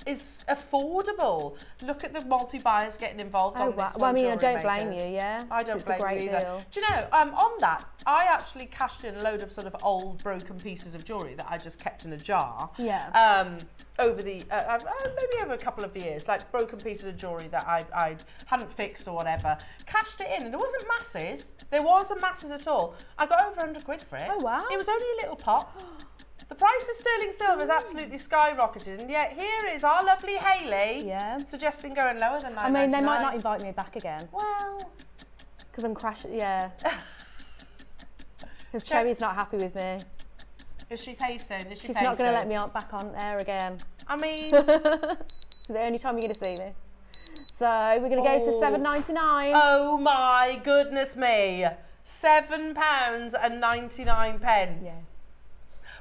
is affordable. Look at the multi-buyers getting involved on this. Well, I mean, I don't JewelleryMakers. blame you, yeah. I don't blame you either. Deal. Do you know, on that, I actually cashed in a load of sort of old broken pieces of jewellery that I just kept in a jar. Yeah. Over the, maybe over a couple of years, like broken pieces of jewellery that I hadn't fixed or whatever. Cashed it in, and it wasn't masses. There wasn't masses at all. I got over 100 quid for it. Oh, wow. It was only a little pop. The price of sterling silver has absolutely skyrocketed, and yet here is our lovely Hayley suggesting going lower than $9.99. I mean, they might not invite me back again. Well, because I'm crashing. Yeah. Because Cherry's not happy with me. Is she tasting? Is she She's tasting? not going to let me back on air again. I mean, it's the only time you're going to see me. So we're going to go to £7.99. Oh my goodness me! £7.99. Yeah.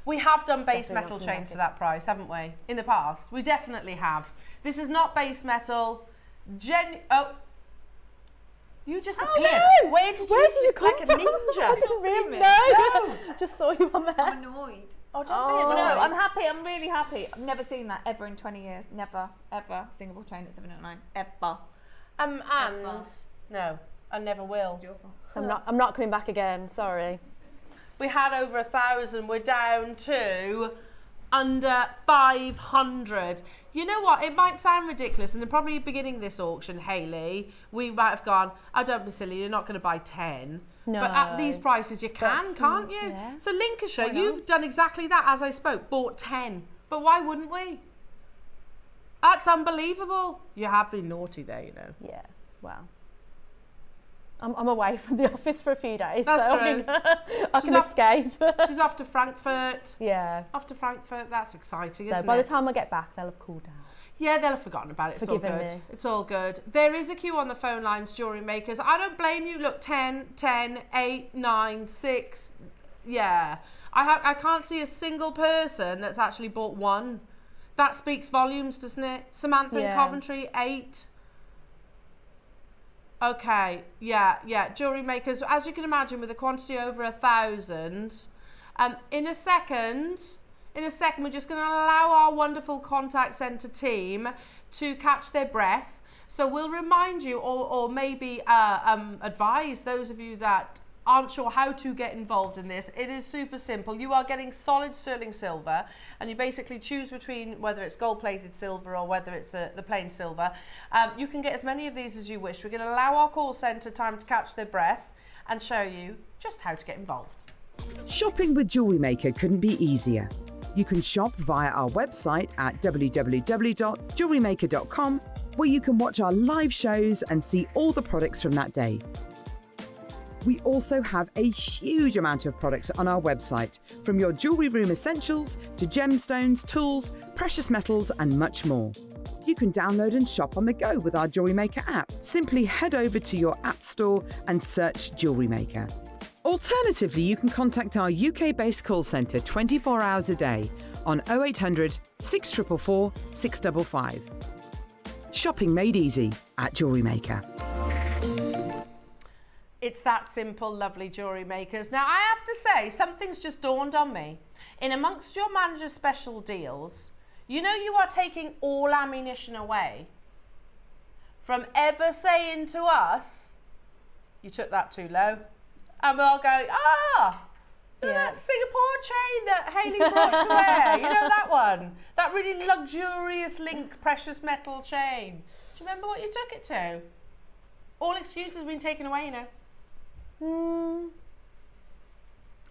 We have done base metal chains for that price, haven't we? In the past, we definitely have. This is not base metal. You just appeared. No. Where did you come like from? a ninja? I didn't really know. Just saw you on there. I'm annoyed. Oh, don't be annoyed. No, I'm happy. I'm really happy. I've never seen that ever in 20 years. Never, ever. Single chain at 7.99. Ever. And no, I never will. So I'm not coming back again. Sorry. We had over 1,000. We're down to under 500. You know what? It might sound ridiculous, and probably beginning this auction, Hayley, we might have gone, oh, don't be silly, you're not going to buy 10. No. But at these prices, you can't you? Yeah. So Lincolnshire, you've done exactly that as I spoke, bought 10. But why wouldn't we? That's unbelievable. You have been naughty there, you know. Yeah, well. I'm away from the office for a few days, That's so true. I can escape. She's off to Frankfurt. Yeah. Off to Frankfurt, that's exciting, So isn't by it? the time I get back, they'll have cooled down. Yeah, they'll have forgotten about it. It's all Forgiven good. me. It's all good. There is a queue on the phone lines, JewelleryMakers. I don't blame you. Look, 10, 10, 8, 9, 6. Yeah. I can't see a single person that's actually bought one. That speaks volumes, doesn't it? Samantha in Coventry, 8. Okay, yeah. JewelleryMakers, as you can imagine, with a quantity over 1,000, in a second, we're just going to allow our wonderful contact centre team to catch their breath. So we'll remind you, or maybe advise those of you that aren't sure how to get involved in this. It is super simple. You are getting solid sterling silver, and you basically choose between whether it's gold-plated silver or whether it's the plain silver. You can get as many of these as you wish. We're going to allow our call centre time to catch their breath and show you just how to get involved. Shopping with JewelleryMaker couldn't be easier. You can shop via our website at www.jewellerymaker.com, where you can watch our live shows and see all the products from that day. We also have a huge amount of products on our website, from your jewellery room essentials to gemstones, tools, precious metals and much more. You can download and shop on the go with our JewelleryMaker app. Simply head over to your app store and search JewelleryMaker. Alternatively, you can contact our UK-based call centre 24 hours a day on 0800 644 655. Shopping made easy at JewelleryMaker. It's that simple, lovely JewelleryMakers. Now, I have to say, something's just dawned on me. In amongst your manager's special deals, you know you are taking all ammunition away from ever saying to us, you took that too low. And we'll go, you know that Singapore chain that Hayley brought to wear? You know that one? That really luxurious link precious metal chain. Do you remember what you took it to? All excuses have been taken away, you know.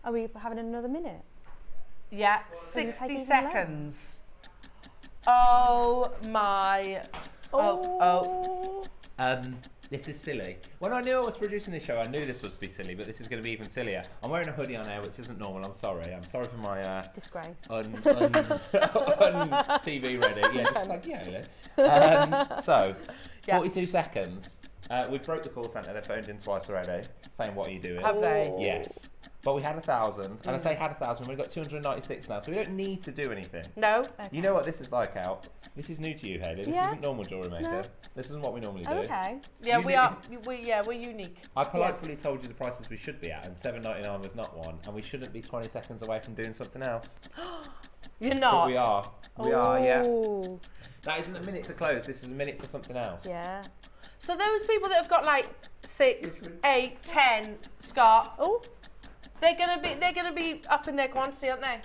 Are we having another minute? Yeah, 60 seconds. Oh my. This is silly. When I knew I was producing this show, I knew this would be silly, but this is going to be even sillier. I'm wearing a hoodie on air, which isn't normal. I'm sorry. I'm sorry for my disgrace. TV ready. Yeah, just like so 42 seconds. We broke the call centre. They phoned in twice already, saying what are you doing? Have they? Yes. But we had 1,000, and I say had 1,000. We've got 296 now, so we don't need to do anything. No. Okay. You know what this is like, out. This is new to you, Hayley. This isn't normal JewelleryMaker. No. This isn't what we normally do. Okay. Yeah, we're unique. I politely told you the prices we should be at, and $7.99 was not one, and we shouldn't be 20 seconds away from doing something else. You're not. But we are. We are, yeah. That isn't a minute to close. This is a minute for something else. Yeah. So those people that have got like 6, 8, 10, Scott. Oh. They're gonna be up in their quantity, aren't they?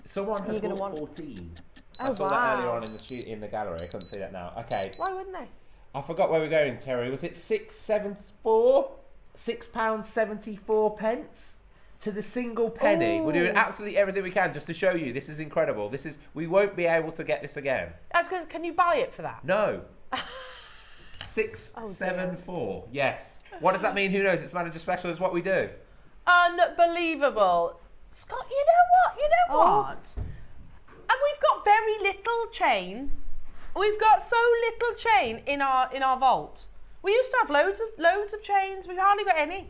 Someone has bought 14. I saw that earlier on in the gallery. I couldn't see that now. Okay. Why wouldn't they? I forgot where we're going, Terry. Was it £6.74 to the single penny? Ooh. We're doing absolutely everything we can just to show you. This is incredible. We won't be able to get this again. Can you buy it for that? No. 674. Yes. What does that mean? Who knows? It's manager special is what we do. Unbelievable. Scott, you know what? And we've got very little chain. We've got so little chain in our vault. We used to have loads of chains. We've hardly got any.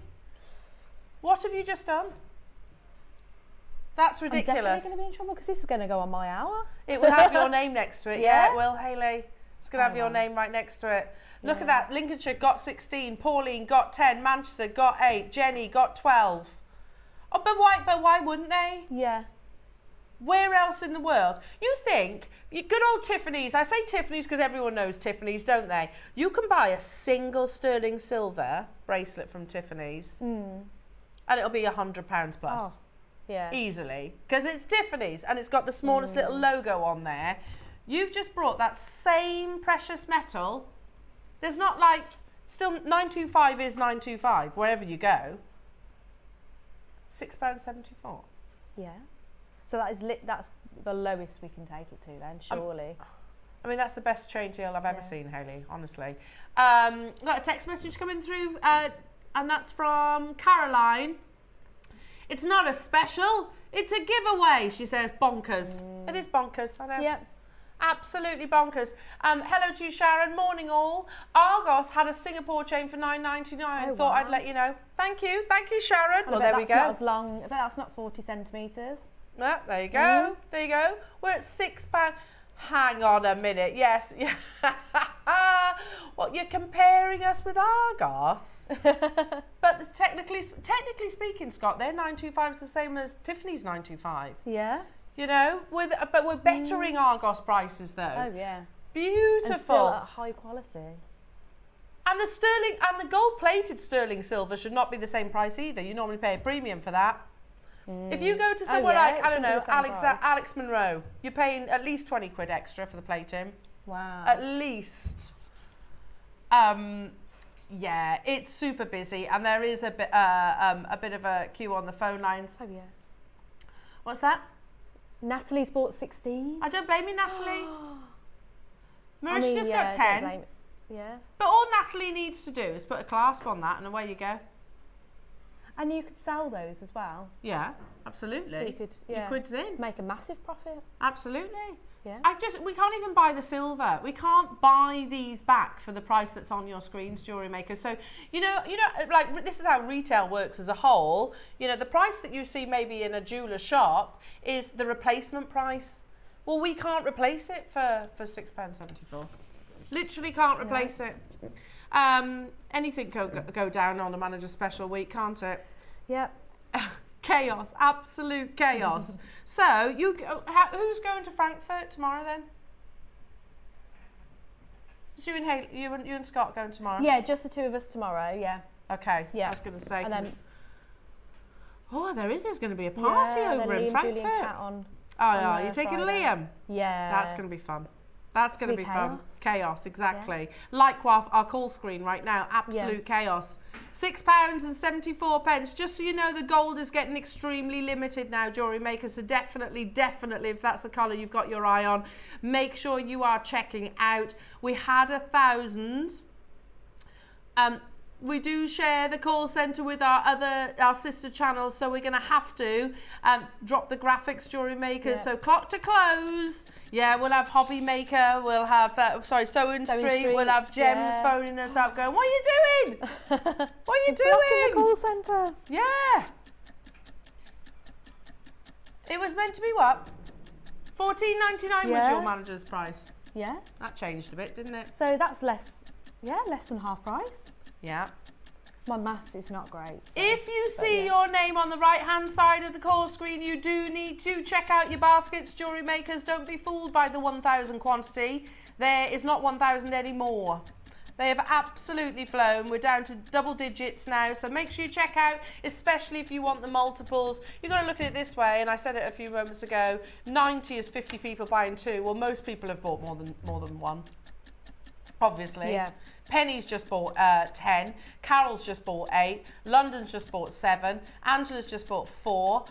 What have you just done? That's ridiculous. I'm definitely going to be in trouble because this is going to go on my hour. It will have your name next to it. Yeah, it will, Hayley. It's going to have your name right next to it. Look at that. Lincolnshire got 16. Pauline got 10. Manchester got 8. Jenny got 12. Oh, but why wouldn't they? Yeah. Where else in the world? You think, good old Tiffany's, I say Tiffany's because everyone knows Tiffany's, don't they? You can buy a single sterling silver bracelet from Tiffany's and it'll be £100 plus. Oh, yeah. Easily. Because it's Tiffany's and it's got the smallest little logo on there. You've just brought that same precious metal. There's not like, still 925 is 925 wherever you go. £6.74. Yeah. So that's the lowest we can take it to then, surely. I mean, that's the best chain deal I've ever seen, Hayley, honestly. Got a text message coming through, and that's from Caroline. It's not a special, it's a giveaway, she says. Bonkers. It is bonkers, I know. Yep. Absolutely bonkers. Hello to you, Sharon. Morning, all. Argos had a Singapore chain for $9.99. Thought I'd let you know. Thank you, Sharon. Well, there we go. Not as long. I bet that's not 40 centimetres. No, there you go. There you go. We're at £6. Hang on a minute. Yes. What, you're comparing us with Argos? But technically speaking, Scott, their 925 is the same as Tiffany's 925. Yeah. You know, but we're bettering Argos prices though. Oh yeah. Beautiful. And still at high quality. And the sterling and the gold-plated sterling silver should not be the same price either. You normally pay a premium for that. If you go to somewhere like, I don't know, Alex Monroe, you're paying at least 20 quid extra for the plating. Wow. At least. Yeah, it's super busy and there is a bit of a queue on the phone lines. Oh yeah. What's that? Natalie's bought 16. I don't blame you, Natalie. Marisha just got 10. Yeah. But all Natalie needs to do is put a clasp on that and away you go. And you could sell those as well. Yeah, absolutely. So you could, you could make a massive profit. Absolutely. Yeah. We can't even buy the silver. We can't buy these back for the price that's on your screens, JewelleryMaker. So, you know, like this is how retail works as a whole. You know, the price that you see maybe in a jeweller shop is the replacement price. Well, we can't replace it for £6.74. Literally can't replace it. Anything go down on a manager special week, can't it? Yep. Chaos, absolute chaos. So who's going to Frankfurt tomorrow then? It's you and Hayley, you and Scott going tomorrow? Yeah, just the two of us tomorrow. Yeah. Okay. Yeah. I was going to say. And then, there's going to be a party over in Frankfurt. Julian Cat on. Oh yeah, you're taking Friday. Liam. Yeah. That's going to be fun. That's going to be fun. Chaos, exactly. Yeah. Like our call screen right now, absolute chaos. £6.74. Just so you know, the gold is getting extremely limited now, JewelleryMaker. So definitely, if that's the colour you've got your eye on, make sure you are checking out. We had 1,000. We do share the call centre with our sister channels, so we're going to have to drop the graphics, JewelleryMaker. Yeah. So clock to close. Yeah, we'll have Hobby Maker. We'll have Sewing Street. We'll have Gems phoning us up, going, "What are you doing? What are you doing?" The call centre. Yeah. It was meant to be what? $14.99 was your manager's price. Yeah. That changed a bit, didn't it? So that's less than half price. Yeah. My maths is not great. So, if you see your name on the right-hand side of the call screen, you do need to check out your baskets, jewellery makers. Don't be fooled by the 1,000 quantity. There is not 1,000 anymore. They have absolutely flown. We're down to double digits now, so make sure you check out, especially if you want the multiples. You've got to look at it this way, and I said it a few moments ago, 90 is 50 people buying 2. Well, most people have bought more than 1, obviously. Yeah. Penny's just bought 10, Carol's just bought 8, London's just bought 7, Angela's just bought 4,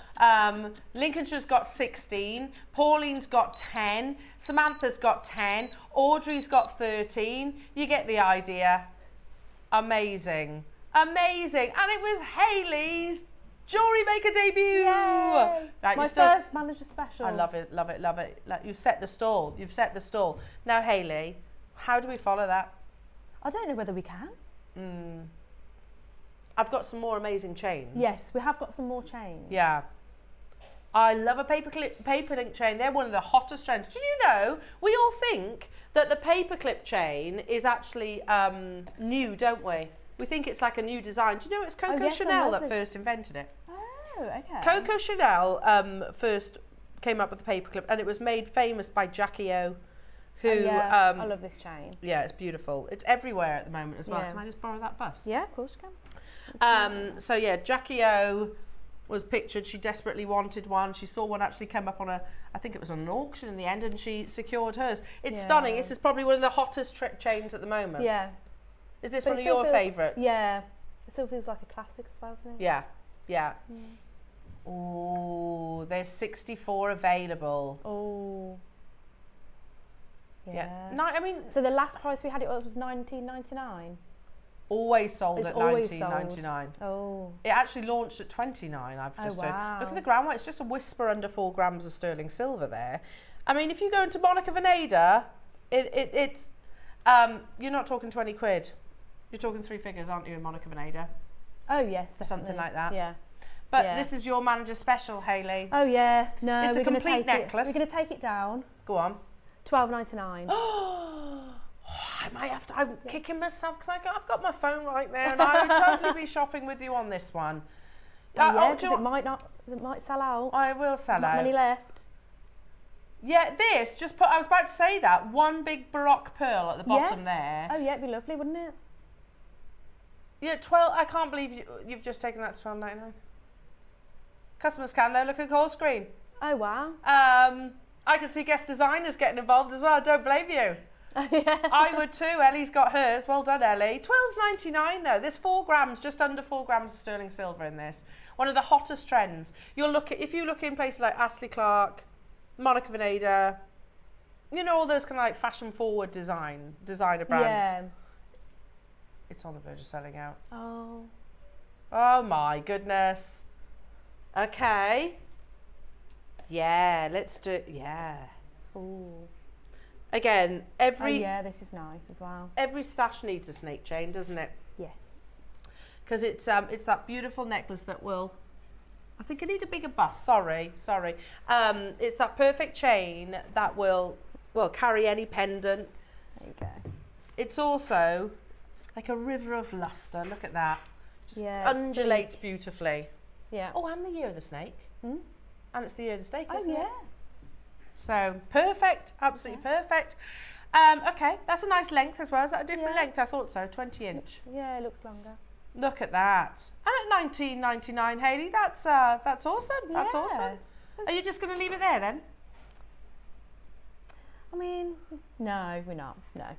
Lincolnshire's got 16, Pauline's got 10, Samantha's got 10, Audrey's got 13. You get the idea. Amazing. Amazing. And it was Hayley's Jewellery Maker debut. Yay. Right, my first manager special. I love it, love it, love it. Like, you've set the stall. You've set the stall. Now, Hayley, how do we follow that? I don't know whether we can. I've got some more amazing chains. Yes, we have got some more chains. Yeah. I love a paperclip chain. They're one of the hottest trends. Did you know, we all think that the paperclip chain is actually new, don't we? We think it's like a new design. Do you know it's Coco Chanel that first invented it? Oh, okay. Coco Chanel first came up with the paperclip, and it was made famous by Jackie O. Who, I love this chain. Yeah, it's beautiful. It's everywhere at the moment as well. Yeah. Can I just borrow that bus? Yeah, of course you can. So yeah, Jackie O was pictured. She desperately wanted one. She saw one actually come up on I think it was on an auction in the end, and she secured hers. It's stunning. This is probably one of the hottest chains at the moment. Yeah. Is this one of your favourites? Yeah. It still feels like a classic as well, doesn't it? Yeah. Yeah. Oh, there's 64 available. Oh. Yeah. No, I mean, so the last price we had it was $19.99. Always sold it's at $19.99. Oh. It actually launched at $29. I've just heard. Look at the gram weight. It's just a whisper under 4 grams of sterling silver there. I mean, if you go into Monica Veneda, it's you're not talking 20 quid. You're talking 3 figures, aren't you, in Monica Veneda? Oh yes, definitely. Something like that. Yeah. But this is your manager special, Hayley. Oh yeah. No, it's a complete necklace. We're going to take it down. Go on. $12.99. I might have to. I'm kicking myself because I've got my phone right there, and I would totally be shopping with you on this one. Yeah, it might sell out. I will sell out. Not many left. Yeah, this just put. I was about to say that one big Baroque pearl at the bottom there. Oh yeah, it'd be lovely, wouldn't it? Yeah, 12. I can't believe you've just taken that to $12.99. Customers can though. Look at the call screen. Oh wow. I can see guest designers getting involved as well. I don't blame you. Yeah. I would too. Ellie's got hers. Well done, Ellie. $12.99 though. There's 4 grams, just under 4 grams of sterling silver in this. One of the hottest trends. You'll look at, if you look in places like Astley Clark, Monica Veneda, you know, all those kind of like fashion forward designer brands. Yeah. It's on the verge of selling out. Oh. Oh my goodness. Okay. Yeah, let's do it. Yeah. Ooh. Again, Oh yeah, this is nice as well. Every stash needs a snake chain, doesn't it? Yes. Because it's that beautiful necklace that will. I think I need a bigger bust. Sorry. It's that perfect chain that will carry any pendant. There you go. It's also like a river of luster. Look at that. Just undulates beautifully. Yeah. Oh, and the year of the snake. Hmm? And it's the year of the snake, Oh isn't it? yeah. So perfect, absolutely perfect. Okay, that's a nice length as well. Is that a different length? I thought so, 20 inch. Yeah, it looks longer. Look at that. And at $19.99, Hayley, that's awesome. That's awesome. Are you just going to leave it there then? I mean, no, we're not. No.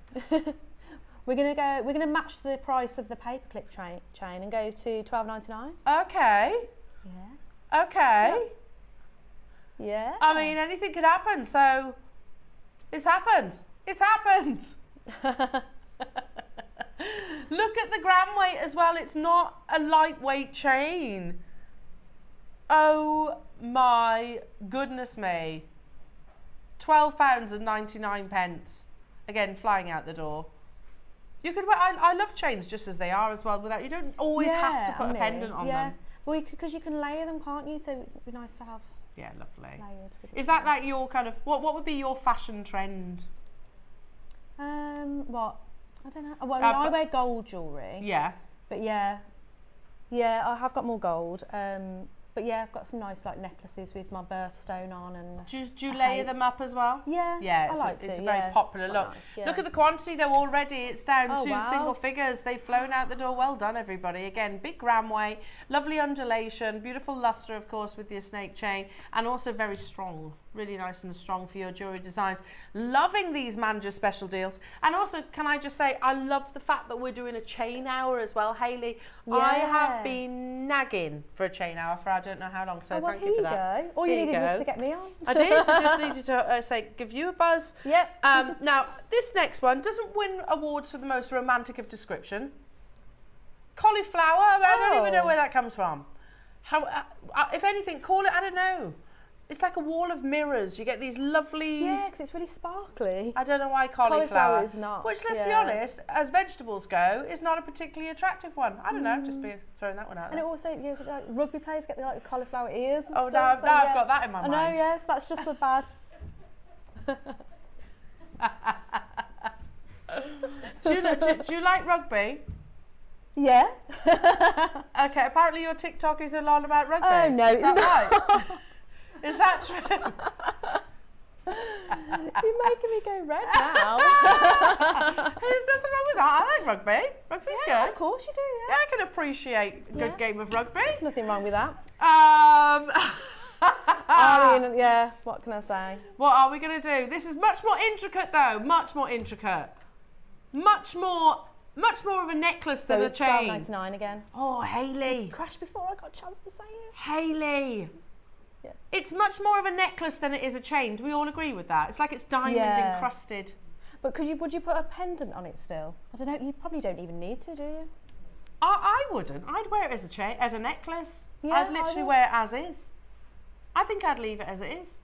We're gonna match the price of the paperclip chain and go to $12.99. Okay. Yeah. Okay. Yeah. I mean, anything could happen. So, it's happened. It's happened. Look at the gram weight as well. It's not a lightweight chain. Oh my goodness me. £12.99. Again, flying out the door. You could wear, I love chains just as they are as well. Without, you don't always have to put a pendant on them. Well, because you can layer them, can't you? So it'd be nice to have. Yeah, lovely. Layered. Is that like your kind of what would be your fashion trend? What? I don't know. Well, I wear gold jewellery. Yeah. But yeah, Yeah, I have got more gold. But yeah, I've got some nice like necklaces with my birthstone on, and do you layer them up as well? Yeah, yeah. It's a very popular look. Nice, yeah. Look at the quantity though already. It's down to single figures. They've flown out the door. Well done, everybody. Again, big gram weight, lovely undulation, beautiful luster, of course, with your snake chain, and also very strong. Really nice and strong for your jewellery designs. Loving these Mangers special deals. And also, can I just say, I love the fact that we're doing a chain hour as well, Hayley. Yeah. I have been nagging for a chain hour for I don't know how long, so thank you for that. Go. All you needed was to get me on. I did. I just needed to give you a buzz. Yep. Now, this next one doesn't win awards for the most romantic of description. Cauliflower, I don't even know where that comes from. How, if anything, call it, I don't know. It's like a wall of mirrors. You get these lovely... Yeah, because it's really sparkly. I don't know why cauliflower is not. Which, let's be honest, as vegetables go, is not a particularly attractive one. I don't know, just throwing that one out there. And it also, like, rugby players get the cauliflower ears and stuff. Now I've got that in my mind. I know, yes, that's just so bad. do you like rugby? Yeah. Okay, apparently your TikTok is a lot about rugby. Oh, no, is that right? Is that true? You're making me go red now. There's nothing wrong with that. I like rugby. Rugby's good. Of course you do, yeah. I can appreciate a good game of rugby. There's nothing wrong with that. I mean, yeah, what can I say? What are we going to do? This is much more intricate though, much more intricate. Much more of a necklace than a chain. It's $12.99 again. Oh, Hayley. It crashed before I got a chance to say it. Hayley. Yeah. It's much more of a necklace than it is a chain. Do we all agree with that? It's like it's diamond encrusted. But would you put a pendant on it still? I don't know. You probably don't even need to, do you? I wouldn't. I'd wear it as a chain, as a necklace. Yeah, I'd literally wear it as is. I think I'd leave it as it is.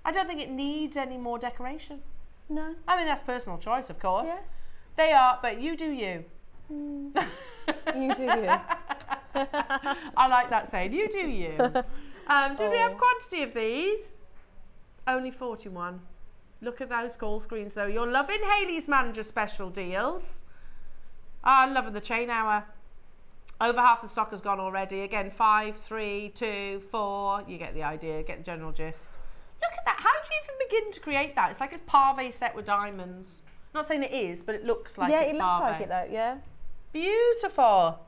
I don't think it needs any more decoration. No. I mean, that's personal choice, of course. Yeah. They are, but you do you. You do you. I like that saying. You do you. Do we have quantity of these? Only 41. Look at those call screens though. You're loving Hayley's Mangers special deals. I'm loving the chain hour. Over half the stock has gone already. Again, 5, 3, 2, 4. You get the idea, get the general gist. Look at that. How do you even begin to create that? It's like it's pave set with diamonds. I'm not saying it is, but it looks like it's pave. Yeah, it looks like it though, yeah. Beautiful.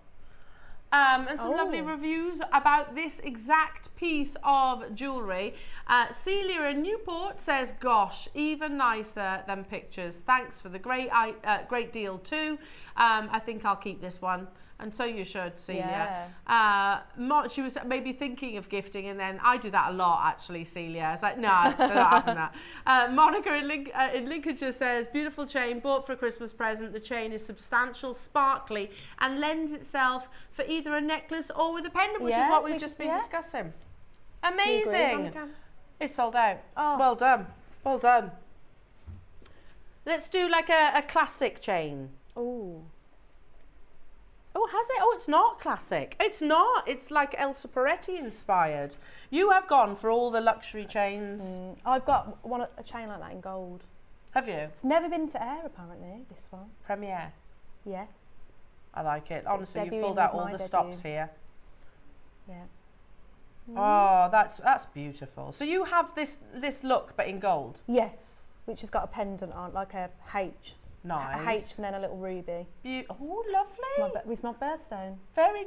And some lovely reviews about this exact piece of jewellery. Celia in Newport says, gosh, even nicer than pictures. Thanks for the great deal too. I think I'll keep this one. And so you should, Celia. Yeah. She was maybe thinking of gifting, and then I do that a lot, actually, Celia. I was like, no, they're not having that. Monica in Lincolnshire says, beautiful chain, bought for a Christmas present. The chain is substantial, sparkly, and lends itself for either a necklace or with a pendant, which is what we've just been discussing. Amazing. It's sold out. Oh. Well done. Well done. Let's do like a classic chain. Oh. Oh, has it? Oh, it's not classic. It's not. It's like Elsa Peretti inspired. You have gone for all the luxury chains. I've got a chain like that in gold. Have you? It's never been to air, apparently, this one. Premiere? Yes. I like it. Honestly, you've pulled out all the stops here. Yeah. Oh, that's beautiful. So you have this look, but in gold? Yes, which has got a pendant on, like a H. Nice. A H and then a little ruby. Oh, lovely. With my birthstone.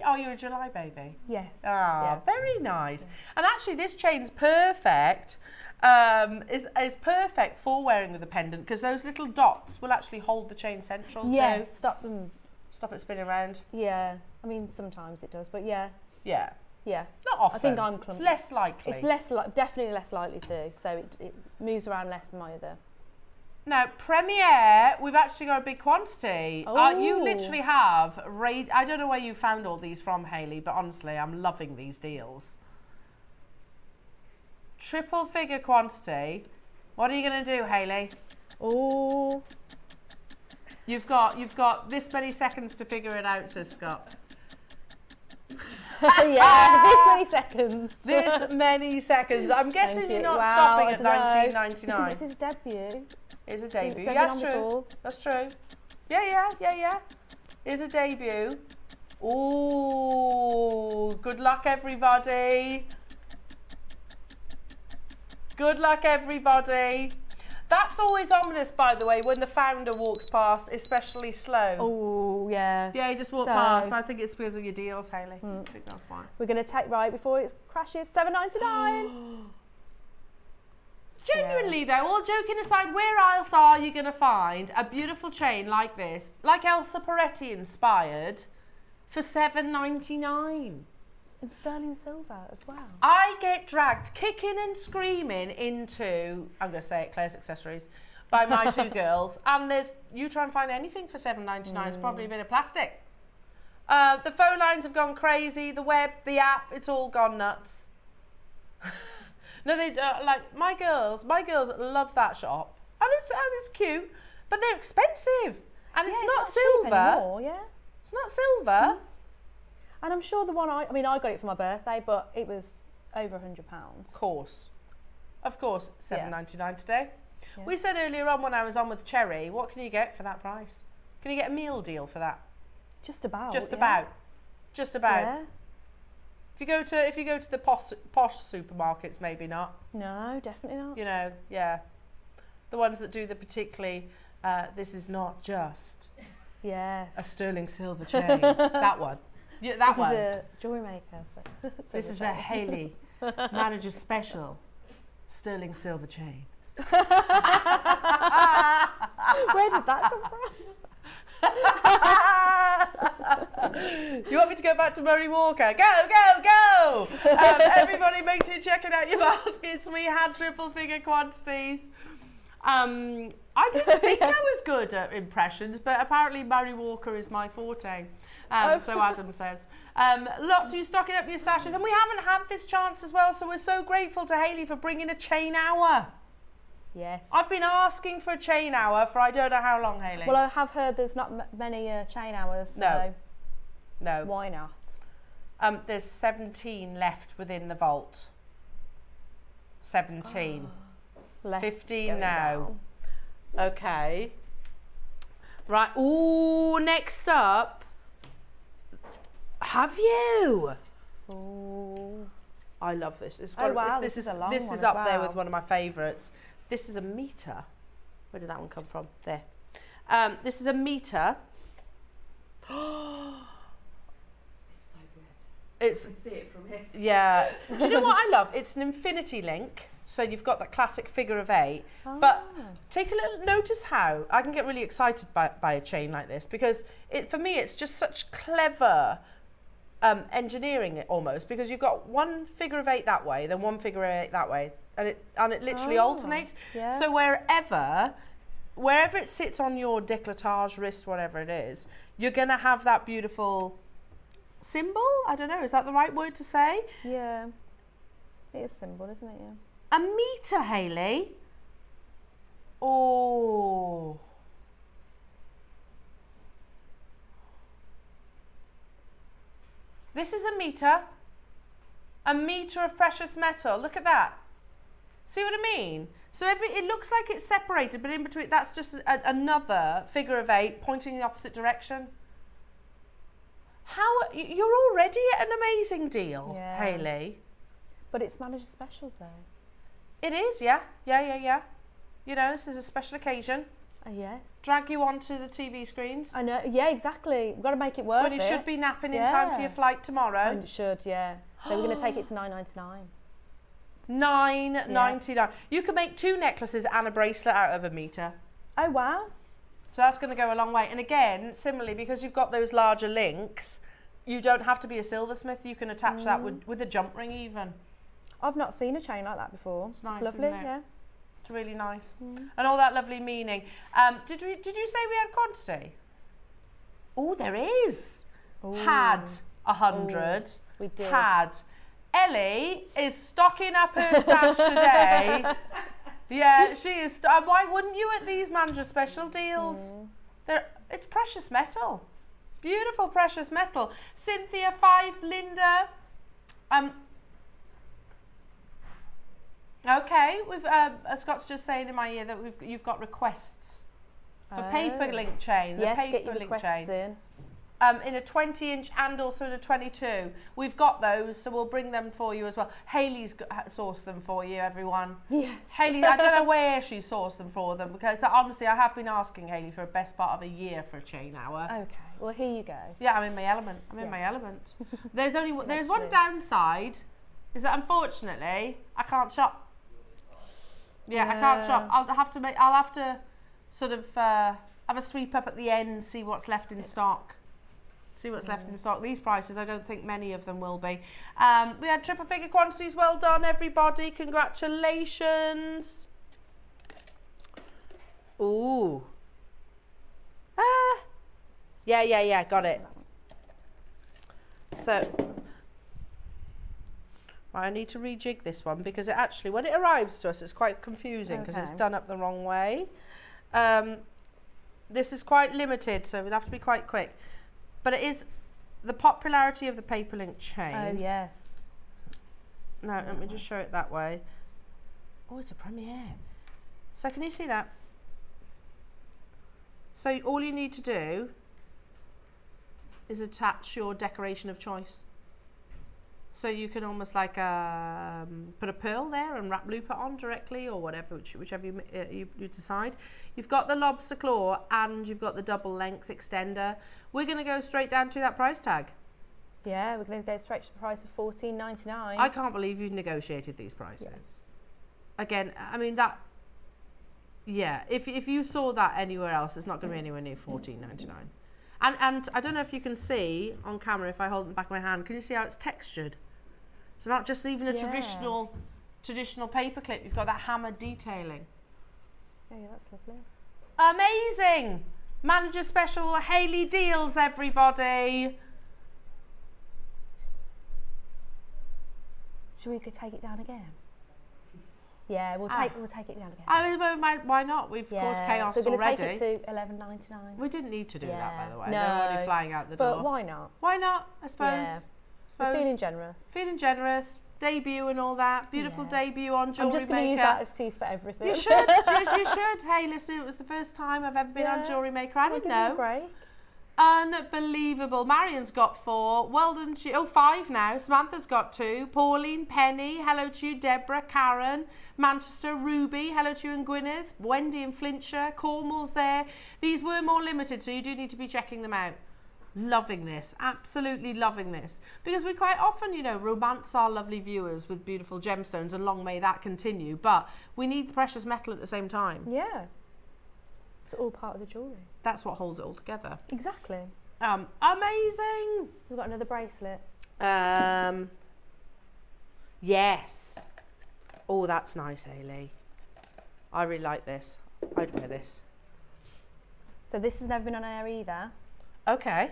Oh, you're a July baby? Yes. Ah, very nice. And actually this chain's perfect, is perfect for wearing with a pendant, because those little dots will actually hold the chain central too. Stop it spinning around. Yeah, I mean sometimes it does, but yeah. Yeah. Yeah. Not often. I think I'm clumsy. It's less likely. It's definitely less likely to, so it moves around less than my other. Now, Premiere, we've actually got a big quantity. You literally have, I don't know where you found all these from, Hayley, but honestly, I'm loving these deals. Triple figure quantity. What are you going to do, Hayley? Oh. You've got this many seconds to figure it out, says Scott. Yeah, this many seconds. This many seconds. I'm guessing you're not stopping at 19.99. Because this is debut. It's a debut. Yeah, that's true. That's true. Yeah. It's a debut. Ooh, good luck, everybody. Good luck, everybody. That's always ominous, by the way, when the founder walks past, especially slow. Oh, yeah. Yeah, you just walk past. I think it's because of your deals, Hayley. I think that's why. We're going to take right before it crashes, $7.99. Genuinely though, all joking aside, where else are you going to find a beautiful chain like this, like Elsa Peretti inspired, for $7.99? And sterling silver as well. I get dragged kicking and screaming into, I'm going to say it, Claire's Accessories, by my two girls, and you try and find anything for $7.99, it's probably a bit of plastic. The phone lines have gone crazy, the web, the app, it's all gone nuts. No, they like my girls love that shop, and it's cute, but they're expensive, and it's not silver. Anymore, yeah, it's not silver. And I'm sure the one I got it for my birthday, but it was over £100. Of course, $7.99 today. Yeah. We said earlier on when I was on with Cherry, what can you get for that price? Can you get a meal deal for that? Just about. Just about. Yeah. If you go to the posh supermarkets, maybe not. No, definitely not. You know, yeah, the ones that do the particularly. This is not just. Yeah. A sterling silver chain. That one. Yeah, that one. This is a jewellery maker. So this is a Hayley manager special sterling silver chain. Where did that come from? You want me to go back to Murray Walker? Go! Everybody, make sure you're checking out your baskets. We had triple figure quantities. I didn't think I was good at impressions, but apparently Murray Walker is my forte. So Adam says. Lots of you stocking up your stashes, and we haven't had this chance as well, so we're so grateful to Hayley for bringing a chain hour. Yes. I've been asking for a chain hour for I don't know how long, Hayley. Well, I have heard there's not many chain hours, so no. Why not? There's 17 left within the vault. 17. 15 now. Down. Okay. Right. Ooh, next up. Have you? Ooh. I love this. This is a long this one is as up well. there with one of my favourites. This is a meter. Where did that one come from? There. This is a meter. It's so good. I can see it from here. Yeah. Do you know what I love? It's an infinity link. So you've got that classic figure of 8. But take a little notice how I can get really excited by a chain like this, because for me it's just such clever engineering almost, because you've got one figure of 8 that way, then one figure of 8 that way, and it literally alternates. Yeah. So wherever it sits on your décolletage, wrist, whatever it is, you're gonna have that beautiful symbol. I don't know, is that the right word to say? Yeah, it is symbol, isn't it? Yeah. A meter, Hayley. Oh. This is a meter. A meter of precious metal. Look at that. See what I mean? So it looks like it's separated, but in between, that's just another figure of 8 pointing in the opposite direction. You're already at an amazing deal, Hayley. But it's manager specials though. It is, yeah. You know, this is a special occasion. Yes. Drag you onto the TV screens. I know, yeah, exactly. We've got to make it work. But it should be napping in time for your flight tomorrow. And it should, yeah. So we're going to take it to $9.99. $9.99. Yeah. You can make 2 necklaces and a bracelet out of a meter. Oh, wow. So that's going to go a long way. And again, similarly, because you've got those larger links, you don't have to be a silversmith. You can attach that with a jump ring even. I've not seen a chain like that before. It's nice, it's lovely, isn't it? Yeah. It's really nice. And all that lovely meaning. Did you say we had quantity? Oh, there is. Ooh. Had 100. We did. Had. Ellie is stocking up her stash today. Yeah, she is. Why wouldn't you at these manager special deals? It's precious metal. Beautiful precious metal. Cynthia, 5, Linda. Okay, we've Scott's just saying in my ear that you've got requests for paper link chain. The yes, paper get your link requests chain. in. in a 20-inch and also in a 22. We've got those, so we'll bring them for you as well. Hayley's sourced them for you, everyone. Yes. Hayley, I don't know where she sourced them for them, because honestly, I have been asking Hayley for a best part of a year for a chain hour. Okay, well here you go. Yeah, I'm in my element. I'm in my element. There's one downside, is that unfortunately I can't shop. Yeah, I can't shop. I'll have to sort of have a sweep up at the end, see what's left in stock. See what's left in stock. These prices, I don't think many of them will be. We had triple figure quantities. Well done, everybody. Congratulations. Ooh. Yeah, got it. So, right, I need to rejig this one because it actually, when it arrives to us, it's quite confusing because it's done up the wrong way. This is quite limited, so we'll have to be quite quick. But it is the popularity of the paper link chain. Oh, yes. No, let me just show it that way. Oh, it's a premiere. So can you see that? So all you need to do is attach your decoration of choice. So you can almost like put a pearl there and wrap looper on directly, or whatever, whichever you decide. You've got the lobster claw and you've got the double length extender. We're going to go straight down to that price tag. Yeah, we're going to go straight to the price of $14.99. I can't believe you've negotiated these prices. Yes. Again, I mean that. Yeah, if you saw that anywhere else, it's not going to be anywhere near $14.99. And I don't know if you can see on camera, if I hold it in the back of my hand, can you see how it's textured? It's not just even a traditional paper clip. You've got that hammered detailing. Oh, yeah, that's lovely. Amazing! Manager special Hayley deals, everybody. Should we take it down again? Yeah, we'll take it down again. I mean, why not? We've caused chaos so we're already. Take it to $11.99. We didn't need to do that, by the way. No, they're already flying out the door. But why not? Why not? I suppose. Yeah. We're feeling generous. Feeling generous. Debut and all that. Beautiful debut on JewelleryMaker. I'm just going to use that excuse for everything. You should. you should. Hey, listen, it was the first time I've ever been on JewelleryMaker. I didn't know. Break. Unbelievable. Marion's got 4. Well done to you. Oh, 5 now. Samantha's got 2. Pauline, Penny, hello to you. Deborah, Karen, Manchester, Ruby, hello to you, and Gwyneth. Wendy and Flintshire. Cornwall's there. These were more limited, so you do need to be checking them out. Loving this. Absolutely loving this. Because we quite often, you know, romance our lovely viewers with beautiful gemstones, and long may that continue. But we need the precious metal at the same time. Yeah. It's all part of the jewellery. That's what holds it all together. Exactly. Amazing. We've got another bracelet. Yes. Oh, that's nice, Hayley. I really like this. I'd wear this. So this has never been on air either. Okay.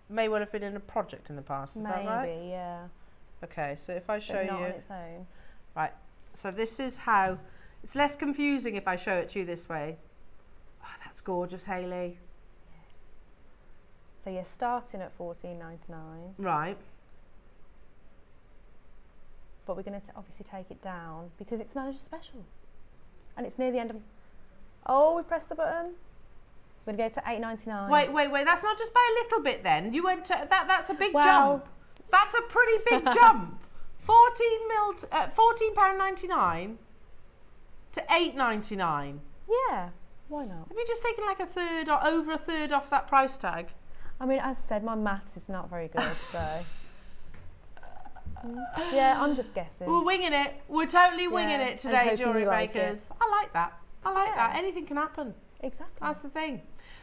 May well have been in a project in the past, is that right? Maybe, yeah. Okay, so if I show you... not on its own. Right, so this is how... It's less confusing if I show it to you this way. Oh, that's gorgeous, Hayley. So you're starting at $14.99. Right. But we're going to obviously take it down because it's manager specials. And it's near the end of... Oh, we pressed the button. We're going to go to £8.99. Wait. That's not just by a little bit then. You went to... That's a big jump. That's a pretty big jump. £14.99 to $8.99. Yeah, why not? Have you just taken like a third or over a third off that price tag? I mean, as I said, my maths is not very good, so... Yeah, I'm just guessing. We're winging it. We're totally winging it today, JewelleryMakers. I like that. I like that. Anything can happen. Exactly. That's the thing.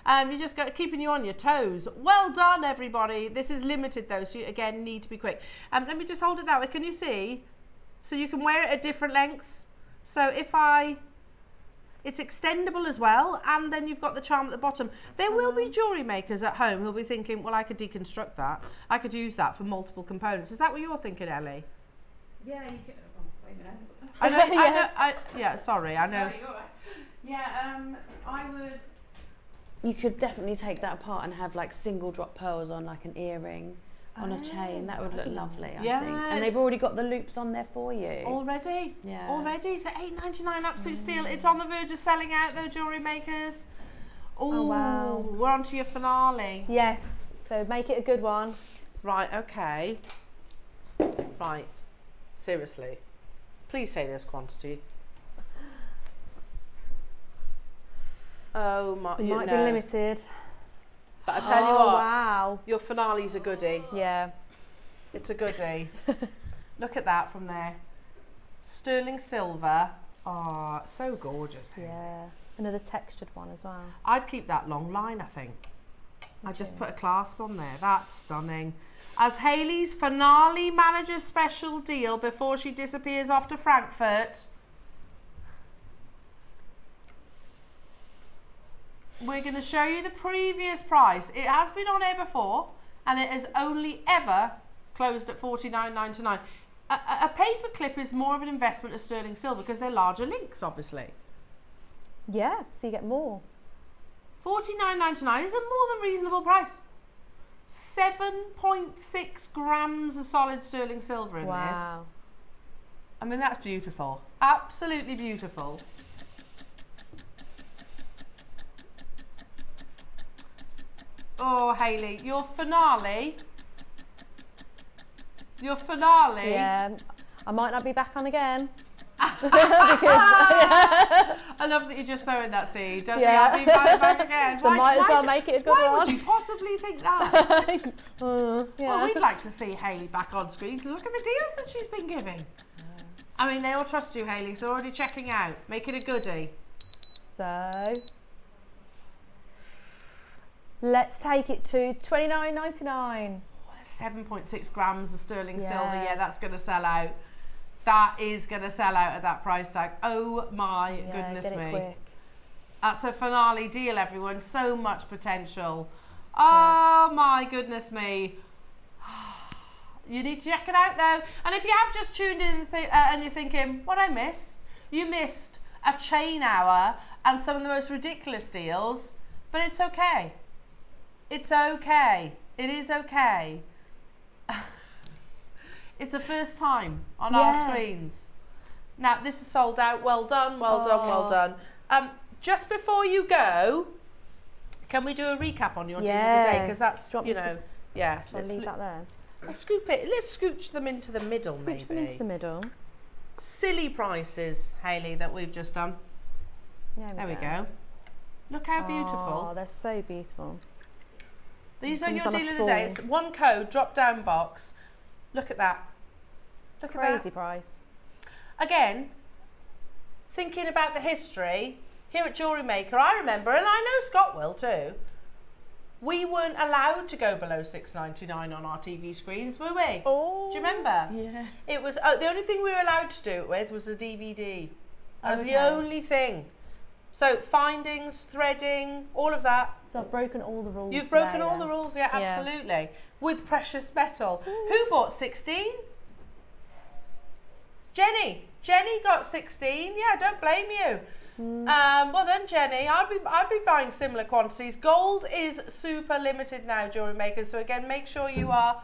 You just got keeping you on your toes. Well done, everybody. This is limited though, so you again need to be quick. Let me just hold it that way. Can you see? So you can wear it at different lengths. So it's extendable as well, and then you've got the charm at the bottom. There will be jewellery makers at home who'll be thinking, well, I could deconstruct that. I could use that for multiple components. Is that what you're thinking, Ellie? Yeah, you could. Oh, wait a minute. I know. Sorry, I know. Yeah, I would. You could definitely take that apart and have like single drop pearls on like an earring. On a chain, that would look lovely, I think. And they've already got the loops on there for you. Already? Yeah. Already? So $8.99, absolute steal. It's on the verge of selling out though, JewelleryMakers. Ooh, wow. We're on to your finale. Yes, so make it a good one. Right, okay. Right, seriously. Please say there's quantity. Oh my, it might be limited. But I tell you what, wow. Your finale's a goodie. Yeah. It's a goodie. Look at that from there. Sterling silver. Oh, so gorgeous. Yeah. Another textured one as well. I'd keep that long line, I think. I just put a clasp on there. That's stunning. As Hayley's finale manager special deal before she disappears off to Frankfurt, we're going to show you the previous price. It has been on air before, and it has only ever closed at $49.99. A paper clip is more of an investment of sterling silver because they're larger links, obviously. Yeah, so you get more. $49.99 is a more than reasonable price. 7.6 grams of solid sterling silver in this. I mean, that's beautiful. Absolutely beautiful. Oh, Hayley, your finale. Your finale. Yeah, I might not be back on again. I love that you're just sowing that seed. Don't think I'll be back again. So might as well make it a good one. Why would you possibly think that? Well, we'd like to see Hayley back on screen because look at the deals that she's been giving. I mean, they all trust you, Hayley, so already checking out. Make it a goodie. So let's take it to $29.99. 7.6 grams of sterling silver. Yeah, that's going to sell out. That is going to sell out at that price tag. Oh my goodness me. Quick. That's a finale deal, everyone. So much potential. Oh my goodness me. You need to check it out though. And if you have just tuned in and you're thinking, what I miss? You missed a chain hour and some of the most ridiculous deals, but it's okay. It's okay. It is okay. It's the first time on our screens. Now, this is sold out. Well done, well done, well done. Just before you go, can we do a recap on your deal of the day? Because that's, you know, Shall I leave that there? Let's scoop it. Let's scooch them into the middle, maybe. Scooch them into the middle. Silly prices, Hayley, that we've just done. Yeah, there we go. Look how beautiful. Oh, they're so beautiful. These are your deal of the day. It's one code, drop down box. Look at that. Look at that. Crazy price. Again, thinking about the history, here at JewelleryMaker, I remember, and I know Scott will too, we weren't allowed to go below $6.99 on our TV screens, were we? Oh. Do you remember? Yeah. It was, the only thing we were allowed to do it with was a DVD. That was the only thing. So findings, threading, all of that. So I've broken all the rules. You've broken all the rules, yeah, absolutely. With precious metal. Ooh. Who bought 16? Jenny. Jenny got 16. Yeah, don't blame you. Well done, Jenny. I'd be buying similar quantities. Gold is super limited now, jewellery makers. So again, make sure you are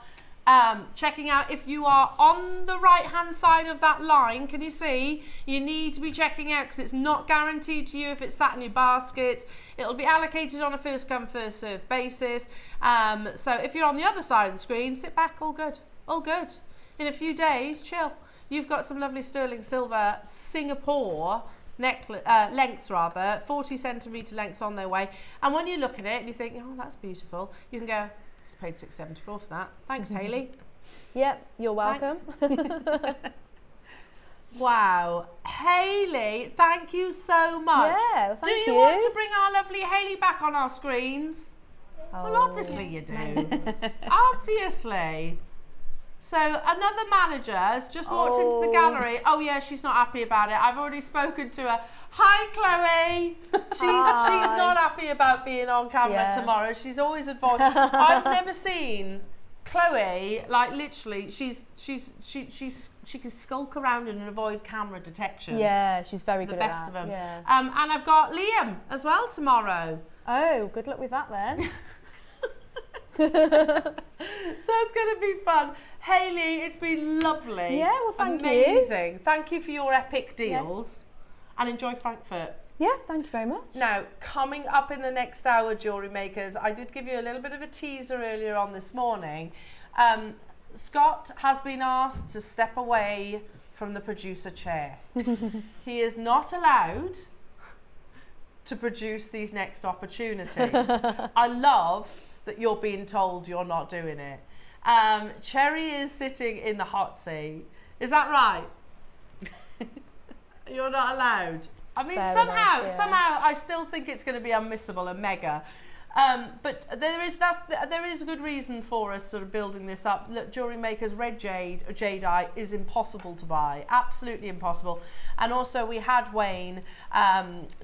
checking out if you are on the right hand side of that line. Can you see? You need to be checking out because it's not guaranteed to you if it's sat in your basket. It'll be allocated on a first come first serve basis. So if you're on the other side of the screen, sit back, all good, all good. In a few days, chill. You've got some lovely sterling silver Singapore lengths rather, 40 centimetre lengths on their way. And when you look at it and you think, oh, that's beautiful, you can go, just paid $6.74 for that. Thanks, Hayley. Yep, you're welcome. Wow. Hayley, thank you so much. Yeah, thank you. Do you want to bring our lovely Hayley back on our screens? Oh. Well, obviously you do. Obviously. So another manager has just walked into the gallery. Oh yeah, she's not happy about it. I've already spoken to her. Hi, Chloe. She's not happy about being on camera tomorrow. She's always advised. I've never seen Chloe, like literally, she can skulk around and avoid camera detection. Yeah, she's very good at that. The best of them. Yeah. And I've got Liam as well tomorrow. Oh, good luck with that then. So it's going to be fun. Hayley, it's been lovely. Yeah, well, thank you. Amazing. Thank you for your epic deals. Yes. And enjoy Frankfurt. Yeah, thank you very much. Now, coming up in the next hour, jewellery makers, I did give you a little bit of a teaser earlier on this morning. Scott has been asked to step away from the producer chair. He is not allowed to produce these next opportunities. I love that you're being told you're not doing it. Cherry is sitting in the hot seat. Is that right? You're not allowed. I mean, somehow I still think it's going to be unmissable and mega. But there is a good reason for us sort of building this up. Look, Jewellery Maker's red jade or jadeite is impossible to buy, absolutely impossible. And also we had Wayne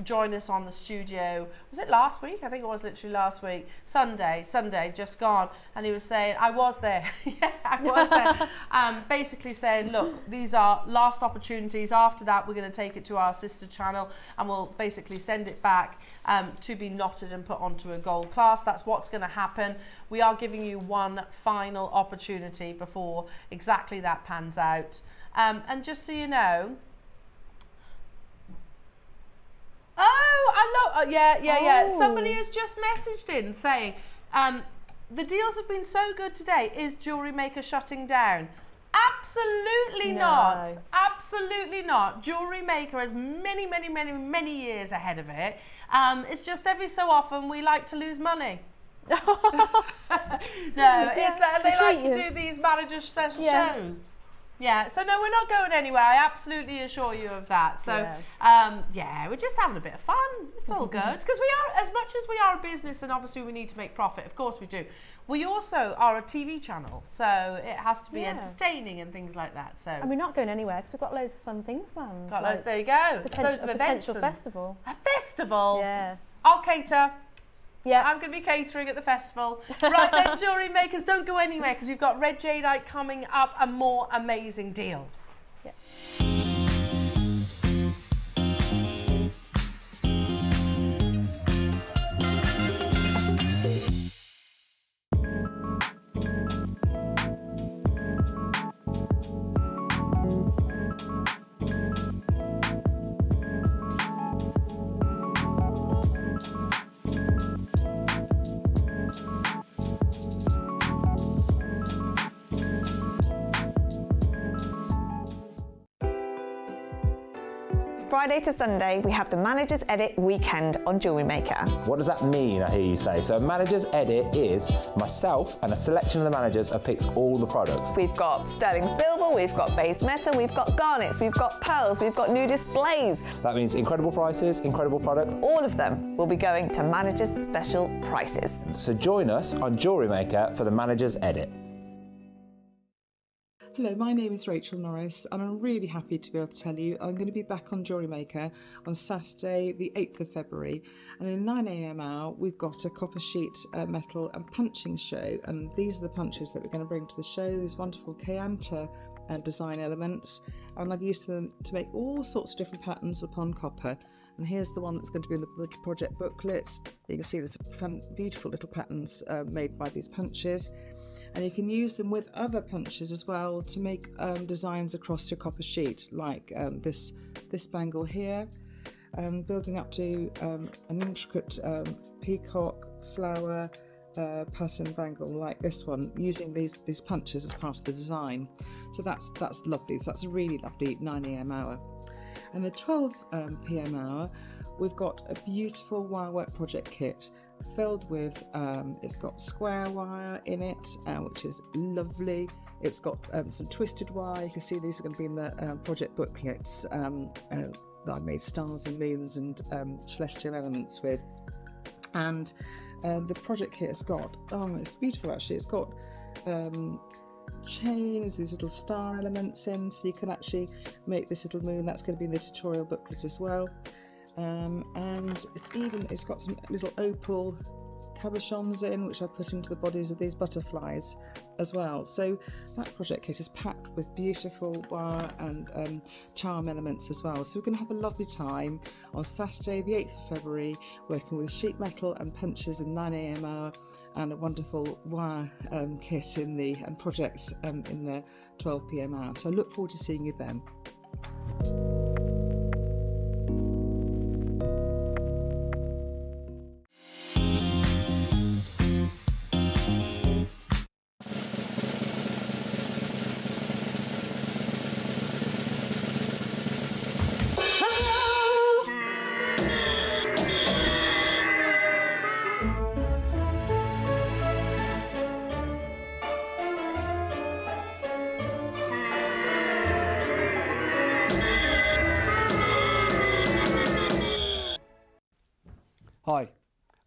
join us on the studio. Was it last week? I think it was literally last week. Sunday just gone, and he was saying, I was there. Yeah, I was there. Basically saying, look, these are last opportunities. After that, we're going to take it to our sister channel, and we'll basically send it back to be knotted and put onto a gold class. That's what's going to happen. We are giving you one final opportunity before exactly that pans out. And just so you know, yeah. Somebody has just messaged in saying, the deals have been so good today. Is Jewellery Maker shutting down? Absolutely not. Absolutely not. Jewellery Maker has many years ahead of it. It's just every so often we like to lose money. No, it's like they like to do these manager special shows. Yeah, so no, we're not going anywhere. I absolutely assure you of that. So, yeah, we're just having a bit of fun. It's all good. Because we are, as much as we are a business and obviously we need to make profit, of course we do, we also are a TV channel. So it has to be entertaining and things like that. So and we're not going anywhere because we've got loads of fun things planned. Got loads, there you go. Loads of events. Potential festival. A festival? Yeah. I'll cater. Yeah. I'm going to be catering at the festival. Right then, Jewellery Makers, don't go anywhere because you've got red jadeite coming up and more amazing deals. Yeah. Friday to Sunday, we have the Manager's Edit weekend on Jewellery Maker. What does that mean, I hear you say? So Manager's Edit is myself and a selection of the managers have picked all the products. We've got sterling silver, we've got base metal, we've got garnets, we've got pearls, we've got new displays. That means incredible prices, incredible products. All of them will be going to Manager's special prices. So join us on Jewellery Maker for the Manager's Edit. Hello, my name is Rachel Norris and I'm really happy to be able to tell you I'm going to be back on Jewellery Maker on Saturday the 8th of February, and in 9 AM hour we've got a copper sheet metal and punching show, and these are the punches that we're going to bring to the show, these wonderful Kayanta design elements, and I've used them to make all sorts of different patterns upon copper. And here's the one that's going to be in the project booklet. You can see there's beautiful little patterns made by these punches. And you can use them with other punches as well to make designs across your copper sheet, like this bangle here, building up to an intricate peacock flower pattern bangle like this one, using these punches as part of the design. So that's lovely. So that's a really lovely 9 AM hour. And the 12 PM hour, we've got a beautiful wire work project kit filled with, it's got square wire in it, which is lovely. It's got some twisted wire. You can see these are going to be in the project booklets that I made stars and moons and celestial elements with. And the project kit has got, it's beautiful actually, it's got chains, these little star elements in, so you can actually make this little moon. That's going to be in the tutorial booklet as well. And it's got some little opal cabochons in, which I put into the bodies of these butterflies as well. So that project kit is packed with beautiful wire and charm elements as well. So we're going to have a lovely time on Saturday the 8th of February working with sheet metal and punches in 9 AM hour, and a wonderful wire kit in the project in the 12 PM hour. So I look forward to seeing you then.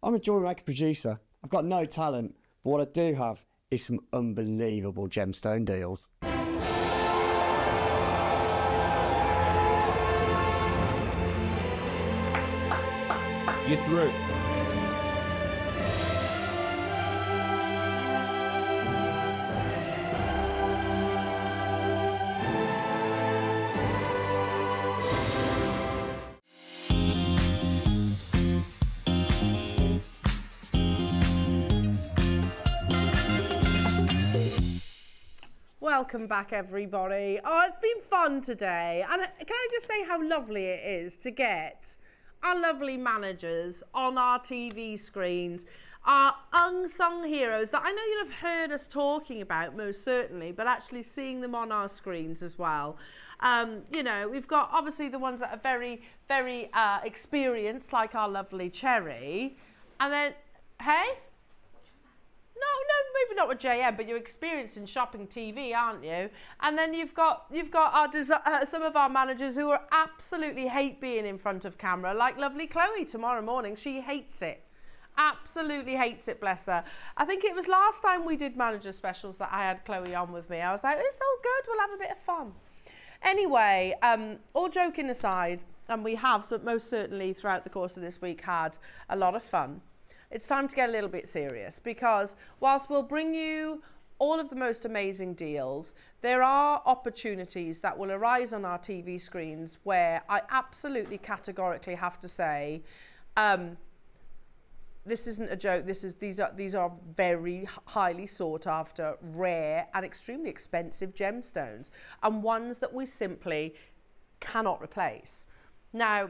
I'm a jewellery maker producer. I've got no talent, but what I do have is some unbelievable gemstone deals. You're through. Welcome back, everybody. Oh, it's been fun today. And can I just say how lovely it is to get our lovely managers on our TV screens, our unsung heroes that I know you'll have heard us talking about most certainly, but actually seeing them on our screens as well. You know, we've got obviously the ones that are very, very experienced, like our lovely Cherry. And then, hey? No, maybe not with JM, but you're experienced in shopping TV, aren't you? And then you've got our some of our managers who are absolutely hate being in front of camera, like lovely Chloe tomorrow morning. She hates it. Absolutely hates it, bless her. I think it was last time we did manager specials that I had Chloe on with me. I was like, it's all good, we'll have a bit of fun. Anyway, all joking aside, and we have most certainly throughout the course of this week had a lot of fun. It's time to get a little bit serious, because whilst we'll bring you all of the most amazing deals, there are opportunities that will arise on our TV screens where I absolutely categorically have to say, this isn't a joke. These are very highly sought after, rare and extremely expensive gemstones, and ones that we simply cannot replace. Now,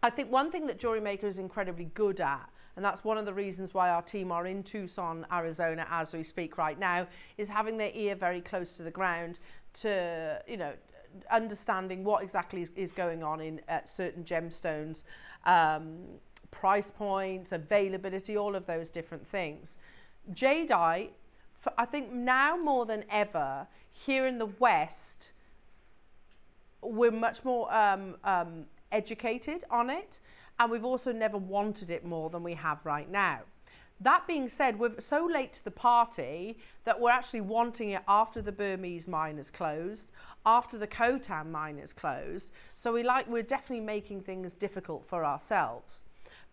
I think one thing that JewelleryMaker is incredibly good at, and that's one of the reasons why our team are in Tucson, Arizona, as we speak right now, is having their ear very close to the ground to, you know, understanding what exactly is going on in certain gemstones, price points, availability, all of those different things. Jadeite, I think now more than ever, here in the West, we're much more educated on it. And we've also never wanted it more than we have right now. That being said, we're so late to the party that we're actually wanting it after the Burmese mine is closed, after the Khotan mine is closed. So we're definitely making things difficult for ourselves.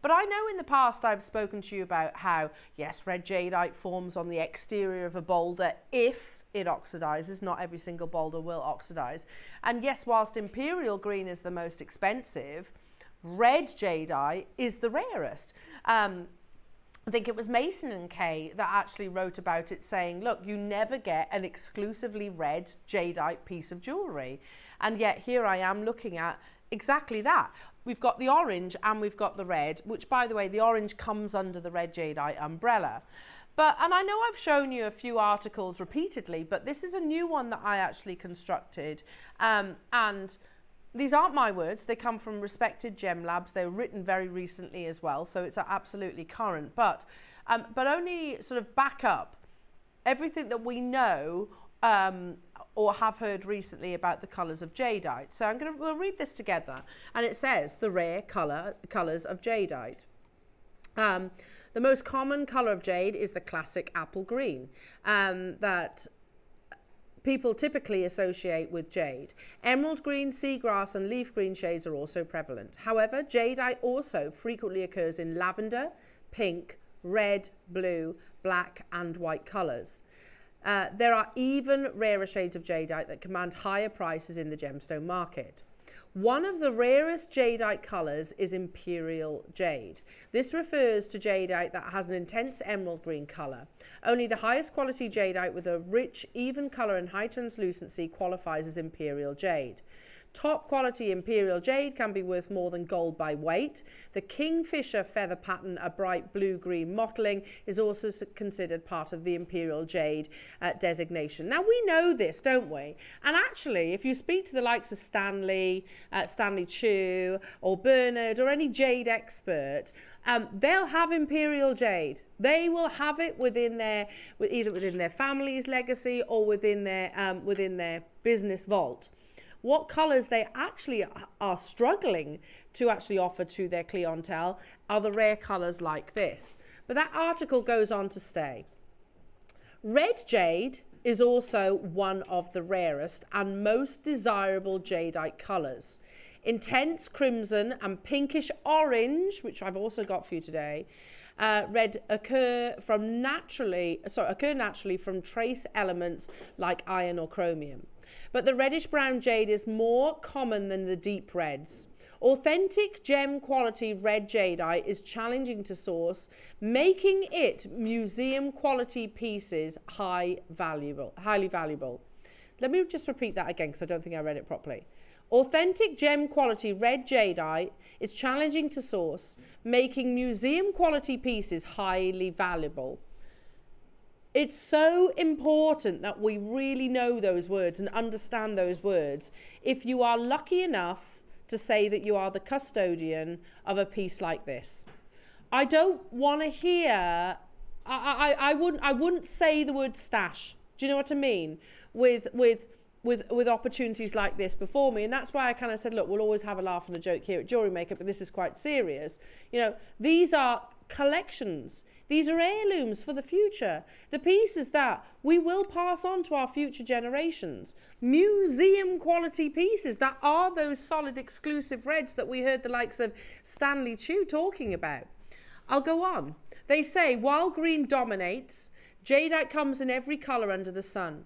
But I know in the past I've spoken to you about how, yes, red jadeite forms on the exterior of a boulder if it oxidizes. Not every single boulder will oxidize. And yes, whilst imperial green is the most expensive, red jadeite is the rarest. I think it was Mason and Kay that actually wrote about it, saying, look, you never get an exclusively red jadeite piece of jewellery. And yet here I am looking at exactly that. We've got the orange and we've got the red, which, by the way, the orange comes under the red jadeite umbrella. And I know I've shown you a few articles repeatedly, but this is a new one that I actually constructed. And these aren't my words, they come from respected gem labs. They were written very recently as well, so it's absolutely current. But only sort of back up everything that we know or have heard recently about the colours of jadeite. So we'll read this together, and it says the rare colours of jadeite. The most common colour of jade is the classic apple green that people typically associate with jade. Emerald green, seagrass and leaf green shades are also prevalent. However, jadeite also frequently occurs in lavender, pink, red, blue, black and white colours. There are even rarer shades of jadeite that command higher prices in the gemstone market. One of the rarest jadeite colours is imperial jade. This refers to jadeite that has an intense emerald green colour. Only the highest quality jadeite with a rich, even colour and high translucency qualifies as imperial jade. Top quality imperial jade can be worth more than gold by weight. The kingfisher feather pattern, a bright blue-green mottling, is also considered part of the imperial jade designation. Now, we know this, don't we? And actually, if you speak to the likes of Stanley Chu or Bernard or any jade expert, they'll have imperial jade. They will have it either within their family's legacy or within their business vault. what colours they actually are struggling to actually offer to their clientele are the rare colours like this. But that article goes on to say, red jade is also one of the rarest and most desirable jadeite colours. Intense crimson and pinkish orange, which I've also got for you today, red occur naturally from trace elements like iron or chromium. But the reddish brown jade is more common than the deep reds. Authentic gem quality red jadeite is challenging to source, making it museum quality pieces highly valuable. Let me just repeat that again because I don't think I read it properly. Authentic gem quality red jadeite is challenging to source, making museum quality pieces highly valuable. It's so important that we really know those words and understand those words if you are lucky enough to say that you are the custodian of a piece like this. I don't want to hear, I wouldn't say the word stash. Do you know what I mean? With opportunities like this before me. And that's why I kind of said, look, we'll always have a laugh and a joke here at JewelleryMaker, but this is quite serious. You know, these are collections. These are heirlooms for the future. The pieces that we will pass on to our future generations. Museum quality pieces that are those solid exclusive reds that we heard the likes of Stanley Chu talking about. I'll go on. They say, while green dominates, jadeite comes in every colour under the sun.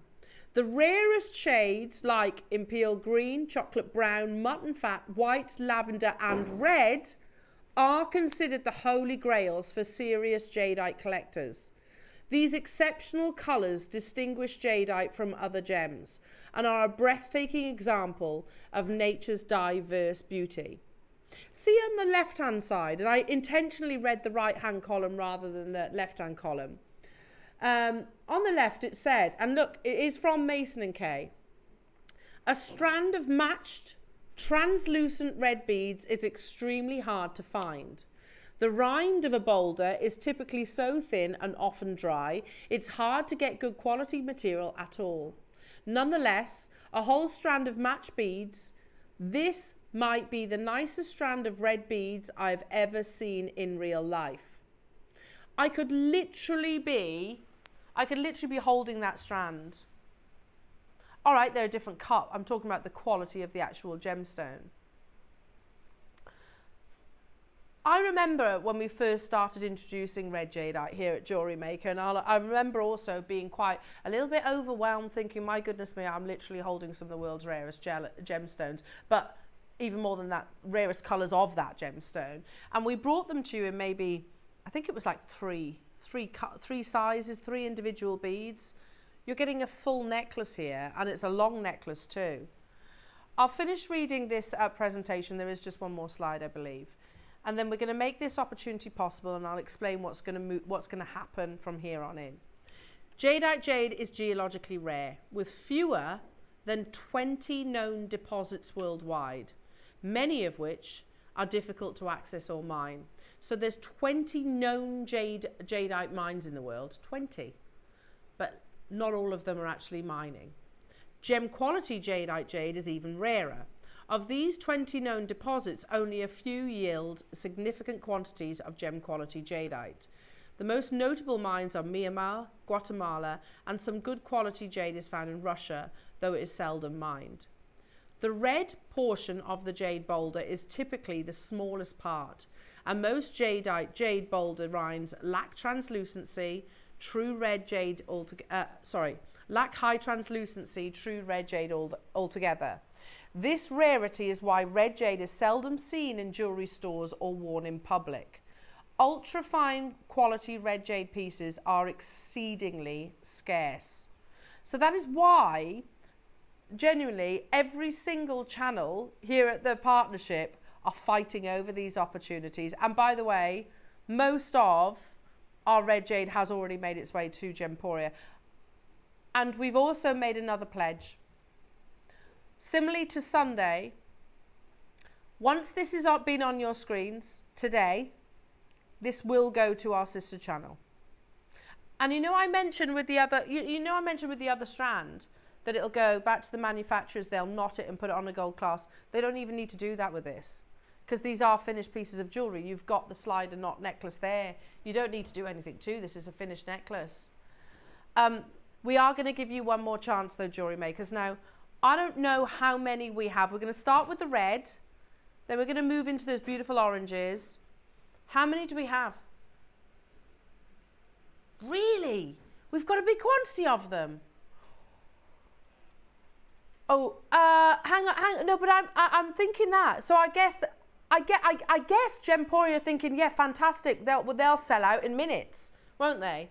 The rarest shades like imperial green, chocolate brown, mutton fat, white, lavender and red are considered the holy grails for serious jadeite collectors. These exceptional colours distinguish jadeite from other gems and are a breathtaking example of nature's diverse beauty. See on the left-hand side, and I intentionally read the right-hand column rather than the left-hand column. On the left it said, and look, it is from Mason & Kay, a strand of matched translucent red beads is extremely hard to find. The rind of a boulder is typically so thin and often dry, it's hard to get good quality material at all. Nonetheless, a whole strand of matched beads, this might be the nicest strand of red beads I've ever seen in real life. I could literally be holding that strand. All right, they're a different cut. I'm talking about the quality of the actual gemstone. I remember when we first started introducing red jadeite here at JewelleryMaker, and I remember also being quite a little bit overwhelmed, thinking, my goodness me, I'm literally holding some of the world's rarest gemstones, but even more than that, rarest colours of that gemstone. And we brought them to you in maybe, I think it was like three sizes, 3 individual beads. You're getting a full necklace here, and it's a long necklace too. I'll finish reading this presentation. There is just one more slide, I believe. And then we're going to make this opportunity possible, and I'll explain what's going to happen from here on in. Jadeite jade is geologically rare, with fewer than 20 known deposits worldwide, many of which are difficult to access or mine. So there's 20 known jadeite mines in the world, 20, but not all of them are actually mining. Gem quality jadeite jade is even rarer. Of these 20 known deposits, only a few yield significant quantities of gem quality jadeite. The most notable mines are Myanmar, Guatemala, and some good quality jade is found in Russia, though it is seldom mined. The red portion of the jade boulder is typically the smallest part, and most jadeite jade boulder rinds lack translucency, lack high translucency, true red jade altogether. This rarity is why red jade is seldom seen in jewellery stores or worn in public. Ultra fine quality red jade pieces are exceedingly scarce. So that is why, genuinely, every single channel here at the partnership are fighting over these opportunities. And by the way, most of our red jade has already made its way to Gemporia. And we've also made another pledge. Similarly to Sunday, once this has been on your screens today, this will go to our sister channel. And you know I mentioned with the other, I mentioned with the other strand that it'll go back to the manufacturers, they'll knot it and put it on a gold clasp. They don't even need to do that with this, because these are finished pieces of jewellery. You've got the slide and knot necklace there. You don't need to do anything to this. It's a finished necklace. We are going to give you one more chance though, jewellery makers. Now, I don't know how many we have. We're going to start with the red, then we're going to move into those beautiful oranges. How many do we have? Really? We've got a big quantity of them. Oh, hang on. No, but I'm thinking that. So I guess I guess Gemporia are thinking, yeah, fantastic. They'll sell out in minutes, won't they?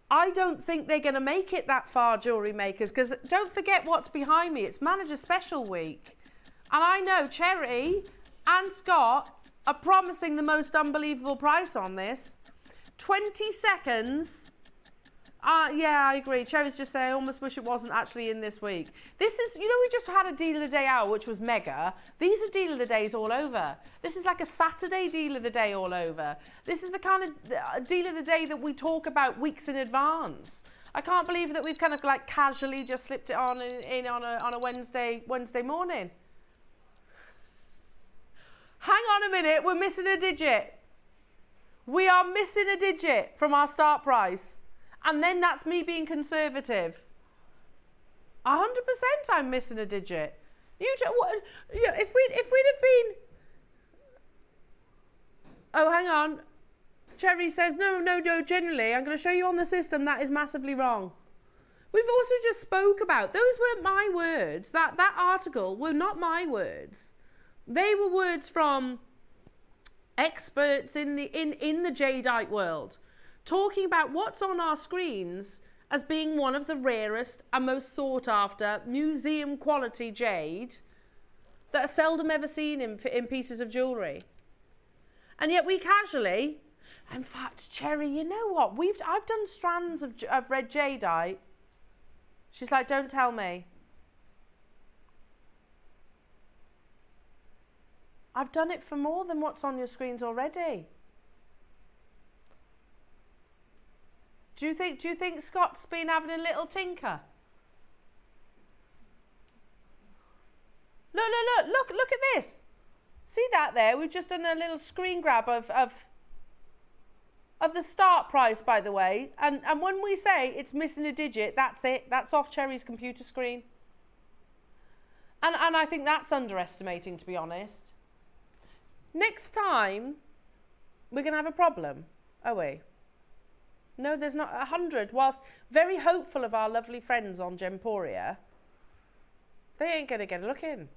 I don't think they're going to make it that far, jewellery makers, because don't forget what's behind me. It's Manager Special Week. And I know Cherry and Scott are promising the most unbelievable price on this. 20 seconds. Yeah, I agree. Cherry's just saying, I almost wish it wasn't actually in this week. This is, you know, we just had a deal of the day out, which was mega. These are deal of the days all over. This is like a Saturday deal of the day all over. This is the kind of deal of the day that we talk about weeks in advance. I can't believe that we've kind of like casually just slipped it on on a Wednesday morning. Hang on a minute, we're missing a digit. We are missing a digit from our start price. And then that's me being conservative. 100% I'm missing a digit. If we'd have been... Oh, hang on. Cherry says, no, generally, I'm going to show you on the system that is massively wrong. We've also just spoke about, those weren't my words. That article were not my words. They were words from experts in the Jadeite world, talking about what's on our screens as being one of the rarest and most sought after museum quality jade that are seldom ever seen in pieces of jewellery. And yet we casually, in fact, Cherry, you know what? I've done strands of red jadeite. She's like, don't tell me. I've done it for more than what's on your screens already. Do you think Scott's been having a little tinker? Look at this. See that there? We've just done a little screen grab of the start price, by the way. And when we say it's missing a digit, that's it. That's off Cherry's computer screen. And I think that's underestimating, to be honest. Next time, we're going to have a problem, are we? No, there's not. 100, whilst very hopeful of our lovely friends on Gemporia, they ain't going to get a look in.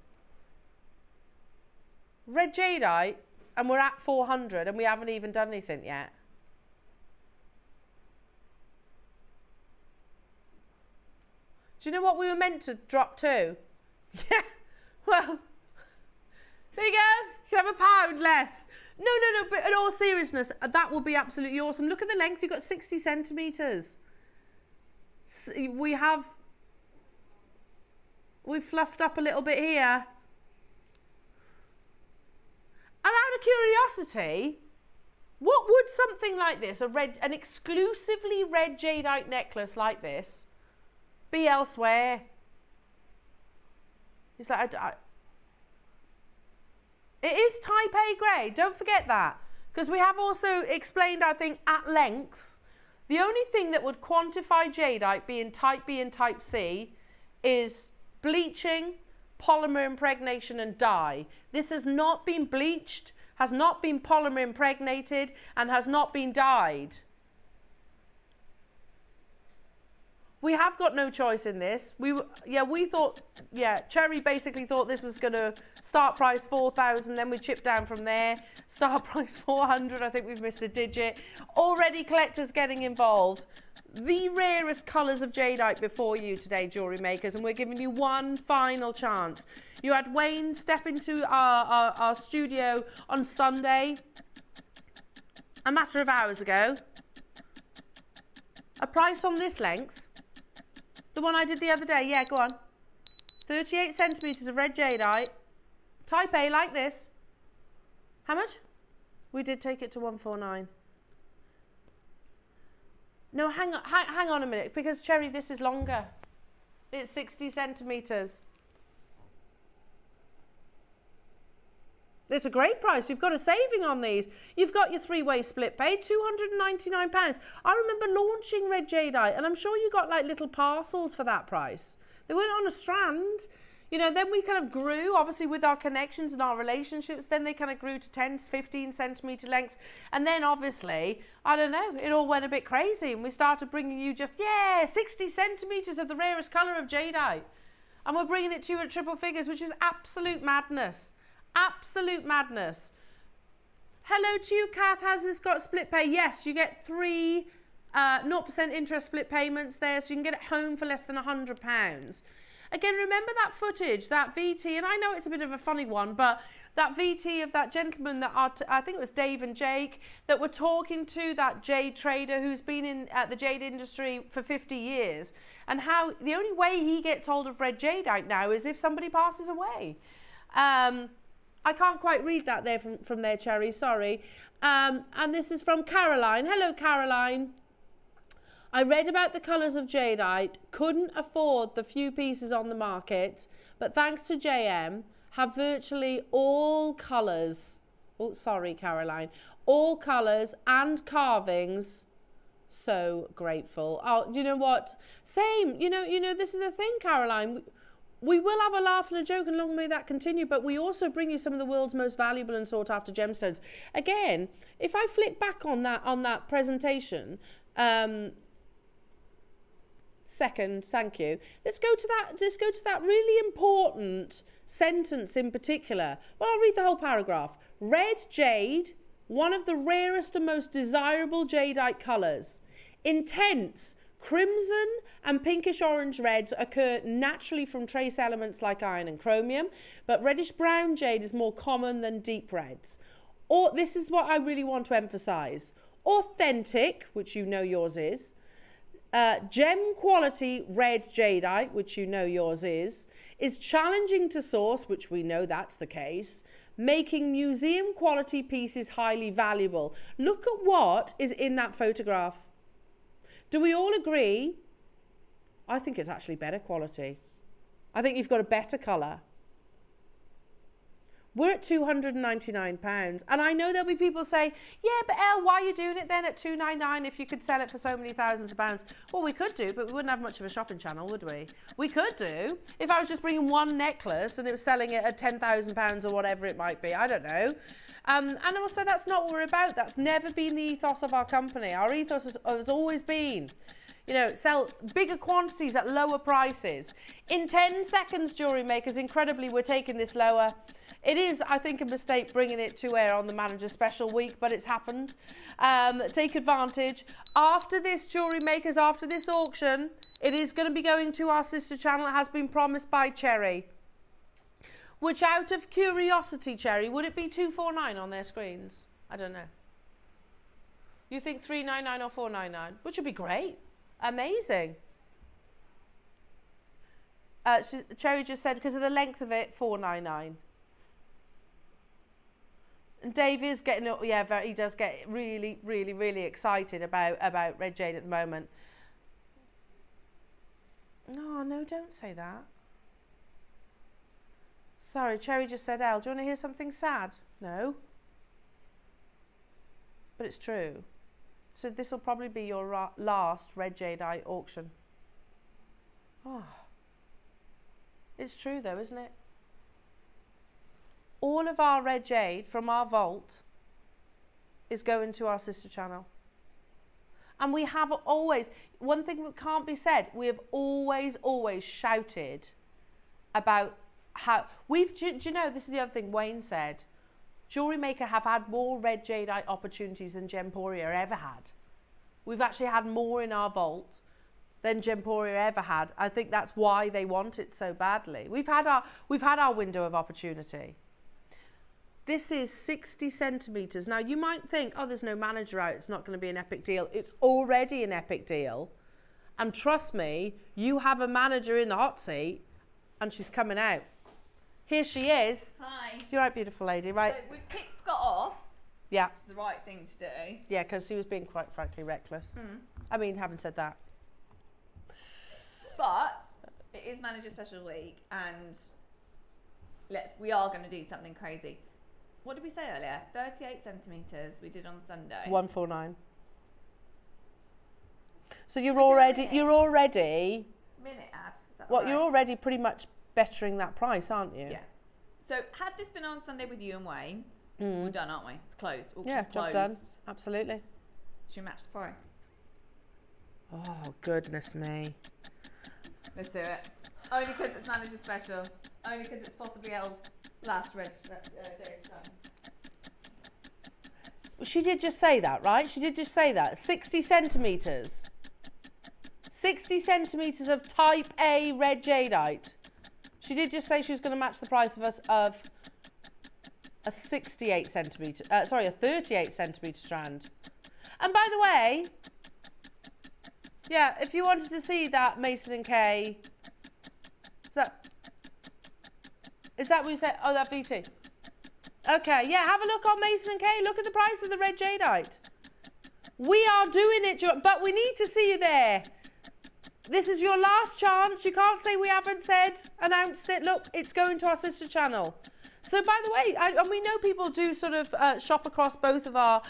Red jadeite, and we're at 400, and we haven't even done anything yet. Do you know what we were meant to drop to? Yeah, well, there you go. You have £1 less. No, but in all seriousness, that will be absolutely awesome. Look at the length. You've got 60 centimetres. We've fluffed up a little bit here. And out of curiosity, what would something like this, an exclusively red jadeite necklace like this, be elsewhere? It's like, it is type A grade, don't forget that. Because we have also explained, I think, at length, the only thing that would quantify jadeite being type B and type C is bleaching, polymer impregnation and dye. This has not been bleached, has not been polymer impregnated, and has not been dyed. We have got no choice in this. Cherry basically thought this was going to start price 4,000, then we chip down from there. Start price 400, I think we've missed a digit. Already collectors getting involved. The rarest colours of jadeite before you today, jewellery makers, and we're giving you one final chance. You had Wayne step into our studio on Sunday, a matter of hours ago. A price on this length. The one I did the other day, yeah, go on. 38 centimetres of red jadeite. Type A like this. How much? We did take it to 149. No, hang on a minute, because Cherry, this is longer. It's 60 centimetres. It's a great price. You've got a saving on these. You've got your three-way split pay, £299. I remember launching red jadeite, and I'm sure you got like little parcels for that price. They weren't on a strand. You know, then we kind of grew, obviously with our connections and our relationships, then they kind of grew to 10, 15 centimetre lengths. And then obviously, I don't know, it all went a bit crazy and we started bringing you just, 60 centimetres of the rarest colour of jadeite. And we're bringing it to you at triple figures, which is absolute madness. Absolute madness. Hello to you, Kath. Has this got split pay? Yes, you get 3 0% interest split payments there, so you can get it home for less than £100. Again, remember that footage, that VT, and I know it's a bit of a funny one, but that VT of that gentleman that I think it was Dave and Jake that were talking to that jade trader who's been at the jade industry for 50 years, and how the only way he gets hold of red jadeite now is if somebody passes away. I can't quite read that there from there, Cherry, sorry. And this is from Caroline. Hello, Caroline. I read about the colours of jadeite, couldn't afford the few pieces on the market, but thanks to JM, have virtually all colours, oh, sorry, Caroline, all colours and carvings. So grateful. Oh, do you know what? Same, you know, this is the thing, Caroline. We will have a laugh and a joke, and long may that continue, but we also bring you some of the world's most valuable and sought after gemstones. Again, if I flick back on that presentation, second, thank you. Let's go to that really important sentence in particular. Well, I'll read the whole paragraph. Red jade, one of the rarest and most desirable jadeite colours. Intense crimson and pinkish orange reds occur naturally from trace elements like iron and chromium, but reddish brown jade is more common than deep reds. Or this is what I really want to emphasise. Authentic, which you know yours is. Gem quality red jadeite, which you know yours is challenging to source, which we know that's the case, making museum quality pieces highly valuable. Look at what is in that photograph. Do we all agree? I think it's actually better quality. I think you've got a better colour. We're at £299, and I know there'll be people say, yeah, but Elle, why are you doing it then at $299 if you could sell it for so many thousands of pounds? Well, we could do, but we wouldn't have much of a shopping channel, would we? We could do if I was just bringing one necklace and it was selling it at £10,000 or whatever it might be. I don't know. And also, that's not what we're about. That's never been the ethos of our company. Our ethos has always been, you know, sell bigger quantities at lower prices. In 10 seconds, jewellery makers, incredibly, we're taking this lower. It is, I think, a mistake bringing it to air on the Manager Special Week, but it's happened. Take advantage. After this, jewellery makers, after this auction, it is going to be going to our sister channel. It has been promised by Cherry. Which, out of curiosity, Cherry, would it be 249 on their screens? I don't know. You think 399 or 499? Which would be great. Amazing. Cherry just said because of the length of it, 499. And Dave is getting, yeah, he does get really, really, really excited about red jade at the moment. Oh, no, don't say that. Sorry, Cherry just said, Elle, do you want to hear something sad? No. But it's true. So this will probably be your last red jadeite auction. Oh. It's true though, isn't it? All of our red jade from our vault is going to our sister channel. And we have always, one thing that can't be said, we have always shouted about how, do you know, this is the other thing Wayne said, JewelleryMaker have had more red jadeite opportunities than Gemporia ever had. We've actually had more in our vault than Gemporia ever had. I think that's why they want it so badly. We've had our window of opportunity. This is 60 centimetres. Now you might think, oh, there's no manager out, it's not going to be an epic deal. It's already an epic deal. And trust me, you have a manager in the hot seat and she's coming out. Here she is. Hi. You're right, beautiful lady, right? So we've kicked Scott off. Yeah. Which is the right thing to do. Yeah, because he was being quite frankly reckless. I mean, having said that. But it is Manager Special Week, and we are going to do something crazy. What did we say earlier? 38 centimetres we did on Sunday. 149. So you're already minute ad. Well, you're already pretty much bettering that price, aren't you? Yeah. So had this been on Sunday with you and Wayne, we're done, aren't we? It's closed. Auction Yeah, closed. job done. Absolutely. Should we match the price? Oh, goodness me. Let's do it. Only because it's Manager Special. Only because it's possibly Elle's last Jadeite time. She did just say that, right? She did just say that. 60 centimetres. 60 centimetres of type A red jadeite. She did just say she was going to match the price of a 38 centimetre, a 38 centimetre strand. And by the way, yeah, if you wanted to see that Mason & Kay, is that what you said? Oh, that BT. Okay, yeah, have a look on Mason & Kay. Look at the price of the red jadeite. We are doing it, but we need to see you there. This is your last chance. You can't say we haven't announced it. Look, it's going to our sister channel. So, by the way, and we know people do sort of shop across both of our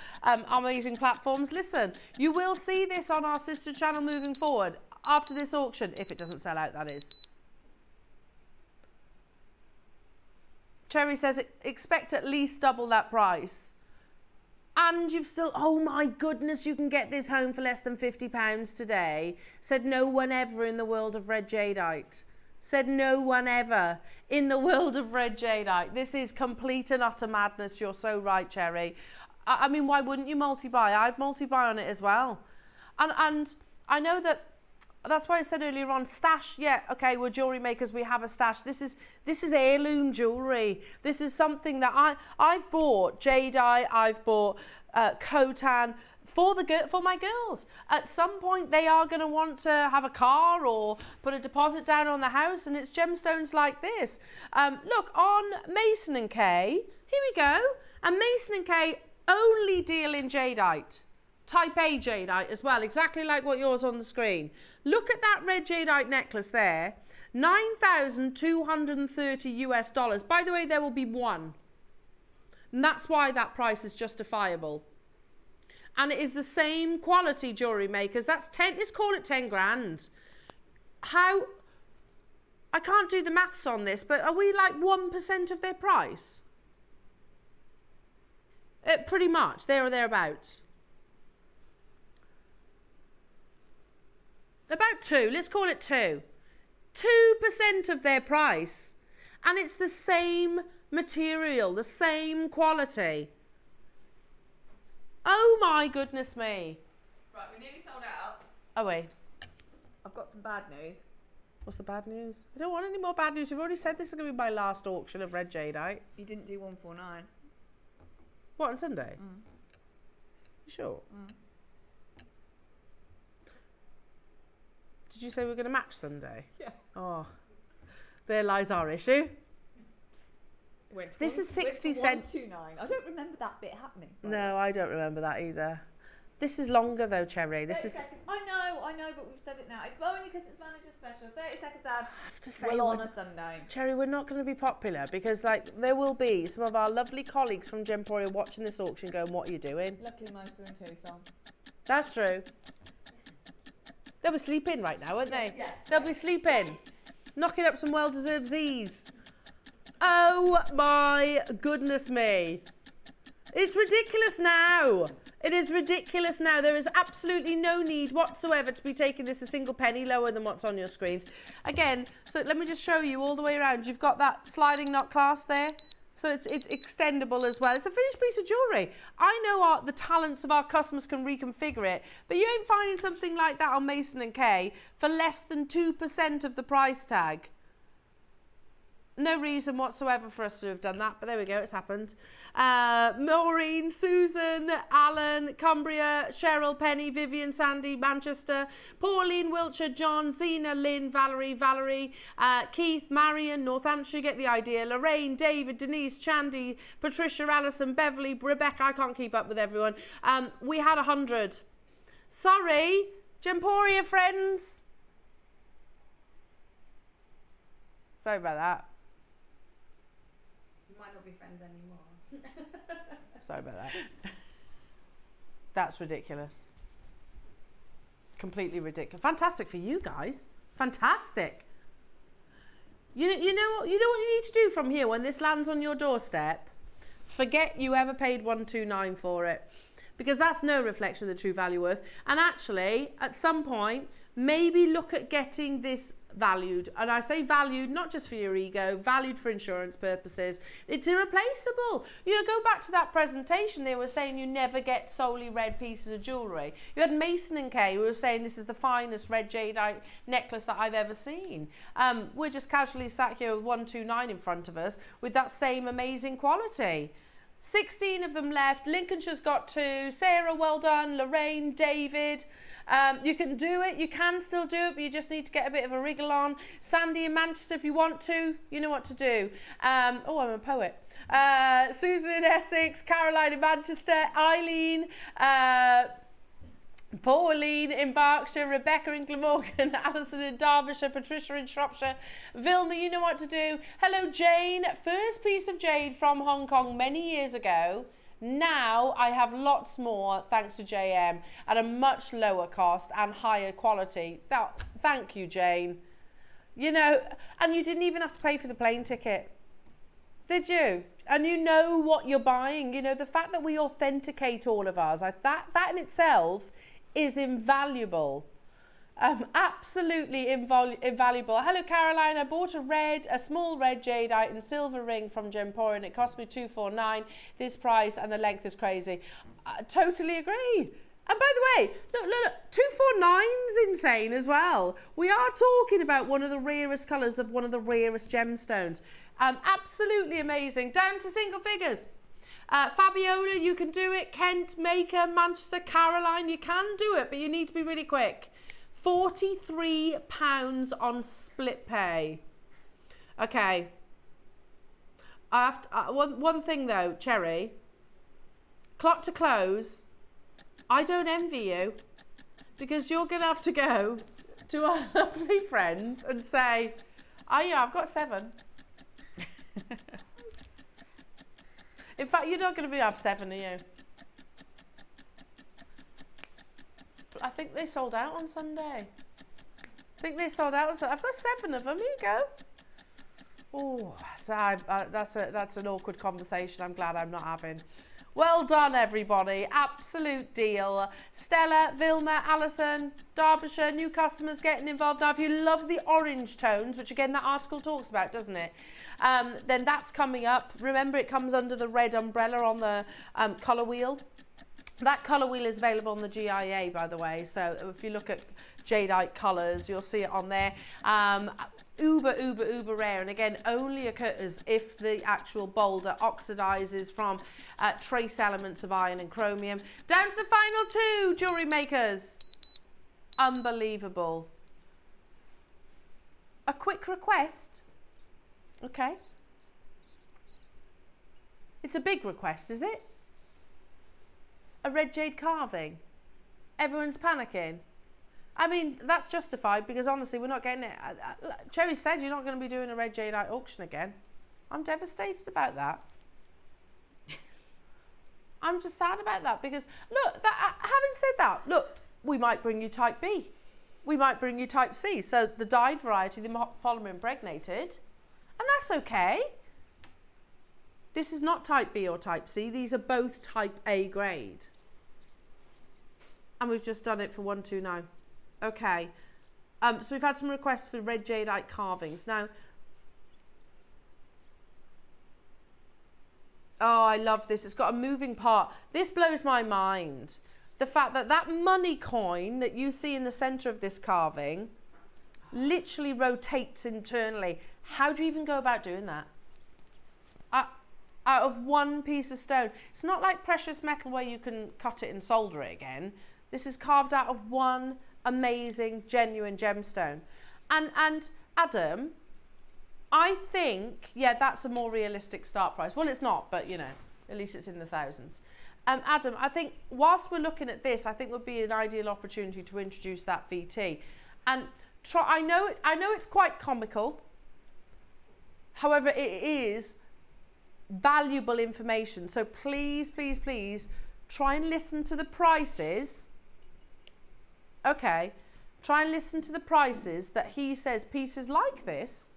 amazing platforms. Listen, you will see this on our sister channel moving forward after this auction, if it doesn't sell out, that is. Cherry says, expect at least double that price. And you've still, oh my goodness, you can get this home for less than £50 today. Said no one ever in the world of red jadeite. Said no one ever in the world of red jadeite. This is complete and utter madness. You're so right, Cherry. I mean, why wouldn't you multi-buy? I'd multi-buy on it as well. And I know that's why I said earlier on, stash, yeah, okay, we're jewellery makers, we have a stash. This is heirloom jewellery. This is something that I've bought jadeite, I've bought Khotan for my girls. At some point, they are going to want to have a car or put a deposit down on the house, and it's gemstones like this. Look, on Mason & Kay, here we go, and Mason & Kay only deal in jadeite. Type A jadeite as well, exactly like what yours on the screen. Look at that red jadeite necklace there, $9,230 US. By the way, there will be one. And that's why that price is justifiable. And it is the same quality, jewellery makers. That's 10, let's call it 10 grand. I can't do the maths on this, but are we like 1% of their price? Pretty much, there or thereabouts. About 2, let's call it 2. 2% of their price. And it's the same material, the same quality. Oh my goodness me. Right, we're nearly sold out. Oh wait. I've got some bad news. What's the bad news? I don't want any more bad news. You've already said this is going to be my last auction of red jadeite. You didn't do 149. What, on Sunday? You sure? Did you say we were going to match Sunday? Yeah. Oh, there lies our issue. This is 60 cents. 129. I don't remember that bit happening. No, I don't remember that either. This is longer though, Cherry. This 30 is. seconds. I know, but we've said it now. It's only because it's Manager Special. 30 seconds ad. I have to say, well, on a Sunday. Cherry, we're not going to be popular because, like, there will be some of our lovely colleagues from Gemporia watching this auction going, "What are you doing?" Luckily, most are in Tucson. That's true. They'll be sleeping right now, won't they? Yeah. They'll be sleeping, knocking up some well-deserved Z's. Oh my goodness me. It's ridiculous now. It is ridiculous now. There is absolutely no need whatsoever to be taking this a single penny lower than what's on your screens. Again, so let me just show you all the way around. You've got that sliding knot clasp there. So it's extendable as well. It's a finished piece of jewellery. I know the talents of our customers can reconfigure it, but you ain't finding something like that on Mason & Kay for less than 2% of the price tag. No reason whatsoever for us to have done that, but there we go, it's happened. Maureen, Susan, Alan, Cumbria, Cheryl, Penny, Vivian, Sandy, Manchester, Pauline, Wiltshire, John, Zena, Lynn, Valerie, Keith, Marion, Northamptonshire, get the idea, Lorraine, David, Denise, Chandy, Patricia, Alison, Beverly, Rebecca, I can't keep up with everyone. We had 100. Sorry, Gemporia friends. Sorry about that. Might not be friends anymore. Sorry about that. That's ridiculous. Completely ridiculous. Fantastic for you guys. Fantastic. You know what you need to do from here when this lands on your doorstep? Forget you ever paid 129 for it, because that's no reflection of the true value worth. And actually, at some point, maybe look at getting this valued. And I say valued not just for your ego, valued for insurance purposes. It's irreplaceable. You know, go back to that presentation, they were saying you never get solely red pieces of jewellery. You had Mason and Kay who were saying this is the finest red jadeite necklace that I've ever seen. We're just casually sat here with 129 in front of us with that same amazing quality. 16 of them left. Lincolnshire's got 2. Sarah, well done. Lorraine, David. You can do it. You can still do it, but you just need to get a bit of a wriggle on. Sandy in Manchester, if you want to, you know what to do. Oh, I'm a poet. Susan in Essex, Caroline in Manchester, Eileen, Pauline in Berkshire, Rebecca in Glamorgan, Alison in Derbyshire, Patricia in Shropshire, Vilma, you know what to do. Hello, Jane. First piece of jade from Hong Kong many years ago. Now I have lots more thanks to JM at a much lower cost and higher quality. Thank you, Jane. You know, and you didn't even have to pay for the plane ticket, did you? And you know what you're buying. You know, the fact that we authenticate all of ours, that in itself is invaluable. Absolutely invaluable. Hello, Caroline. I bought a small red jadeite and silver ring from Gemporia, and it cost me $249. This price and the length is crazy. I totally agree. And by the way, look, 249's insane as well. We are talking about one of the rarest colours of one of the rarest gemstones. Absolutely amazing. Down to single figures. Fabiola, you can do it. Kent, Maker, Manchester, Caroline, you can do it, but you need to be really quick. £43 on split pay. Okay. I have to, one thing though, Cherry. Clock to close. I don't envy you, because you're going to have to go to our lovely friends and say, oh yeah, I've got 7. In fact, you're not going to have 7, are you? I think they sold out on Sunday. I've got 7 of them. Here you go. Oh, so that's an awkward conversation I'm glad I'm not having. Well done, everybody. Absolute deal. Stella, Vilma, Alison, Derbyshire, new customers getting involved. Now, if you love the orange tones, which again that article talks about, doesn't it? Then that's coming up. Remember, it comes under the red umbrella on the colour wheel. That colour wheel is available on the GIA, by the way. So if you look at jadeite colours, you'll see it on there. Uber rare, and again only occurs if the actual boulder oxidizes from trace elements of iron and chromium. Down to the final 2 jewellery makers. Unbelievable. A quick request. Okay. It's a big request, is it? A red jade carving. Everyone's panicking. I mean, that's justified, because honestly, we're not getting it. Cherry said you're not going to be doing a red jadeite auction again. I'm devastated about that. I'm just sad about that, because look, having said that, look, we might bring you type B. We might bring you type C. So the dyed variety, the polymer impregnated, and that's okay. This is not type B or type C. These are both type A grade. And we've just done it for 129. Okay. So we've had some requests for red jadeite carvings. Now, oh, I love this. It's got a moving part. This blows my mind. The fact that that money coin that you see in the center of this carving literally rotates internally. How do you even go about doing that? Out of one piece of stone. It's not like precious metal where you can cut it and solder it again. This is carved out of one amazing, genuine gemstone. And Adam, I think, yeah, that's a more realistic start price. Well, it's not, but you know, at least it's in the thousands. Adam, I think whilst we're looking at this, I think would be an ideal opportunity to introduce that VT. And I know it's quite comical. However, it is valuable information. So please, please, please try and listen to the prices. Okay. Try and listen to the prices that he says pieces like this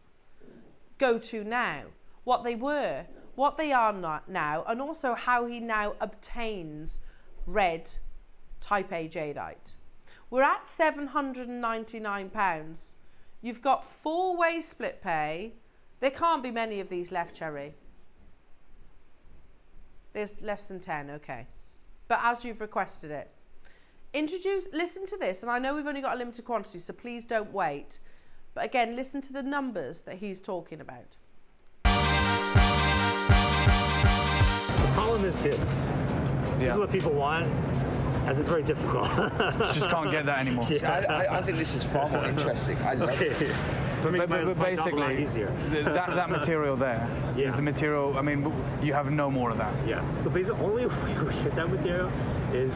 go to now. What they were, what they are not now, and also how he now obtains red type A jadeite. We're at £799. You've got 4-way split pay. There can't be many of these left, Cherry. There's less than 10, okay. But as you've requested it. Listen to this, and I know we've only got a limited quantity, so please don't wait. But again, listen to the numbers that he's talking about. The problem is this. This is what people want, and it's very difficult. You just can't get that anymore. Yeah. I think this is far more interesting. I love this. But basically, that material there is the material. I mean, you have no more of that. Yeah. So basically, the only way we get that material is,